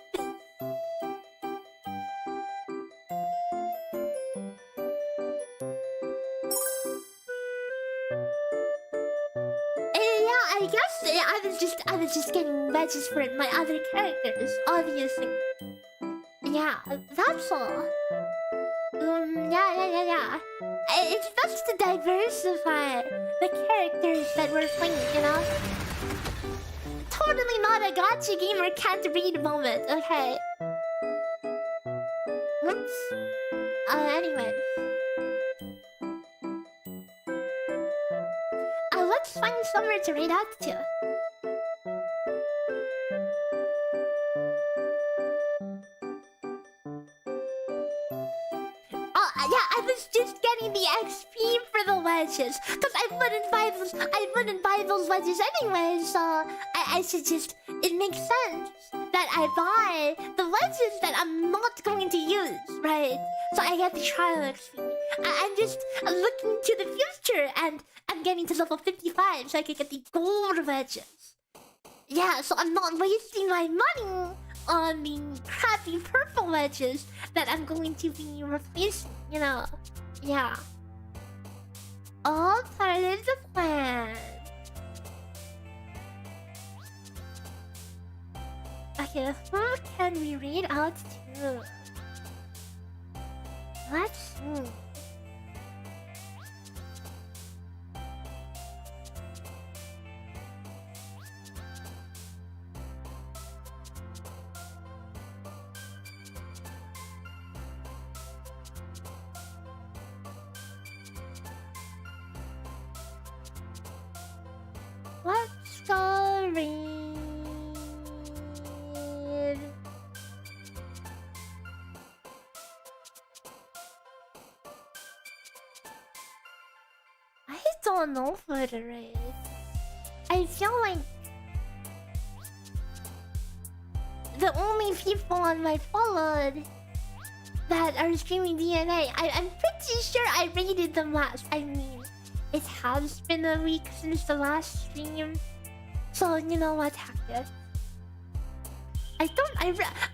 I guess I was just getting wedges for my other characters, obviously. Yeah, that's all. Yeah. It's best to diversify the characters that we're playing, you know? Totally not a gacha gamer can't read moment, okay? Whoops. Anyway. Let's find somewhere to raid out to. Yeah, I was just getting the XP for the wedges, cause I wouldn't buy those wedges anyway. So I should just. It makes sense that I buy the wedges that I'm not going to use, right? So I get the trial XP. I'm just looking to the future, and I'm getting to level 55 so I can get the gold wedges. Yeah, so I'm not wasting my money on the crappy purple wedges that I'm going to be replacing, you know? Yeah. All part of the plan. Okay, who can we read out to? Let's see. Let's go read. I don't know who it is. I feel like the only people on my followed that are streaming DNA, I'm pretty sure I rated them last. I mean, it has been a week since the last stream, so you know what happened. I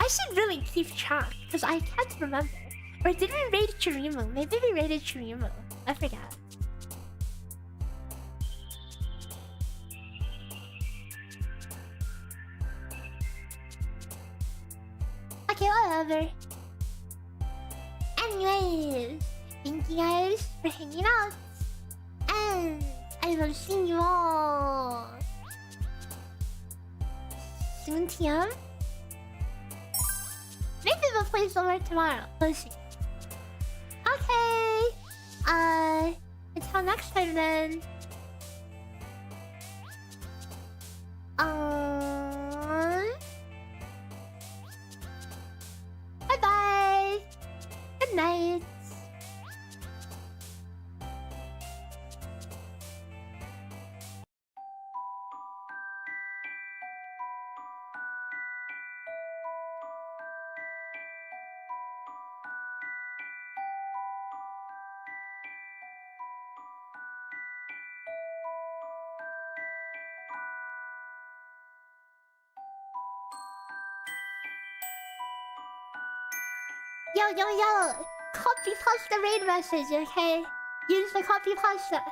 should really keep track because I can't remember. Or did we raid Chirimu? Maybe we raided Chirimu. I forgot. Okay, whatever. Anyways, thank you guys for hanging out. And I will see you all soon, TM. Maybe we'll play somewhere tomorrow. Let's see. Okay. Until next time then. Bye bye. Good night. Yo, yo, yo! Copy paste the raid message, okay? Use the copy pasta.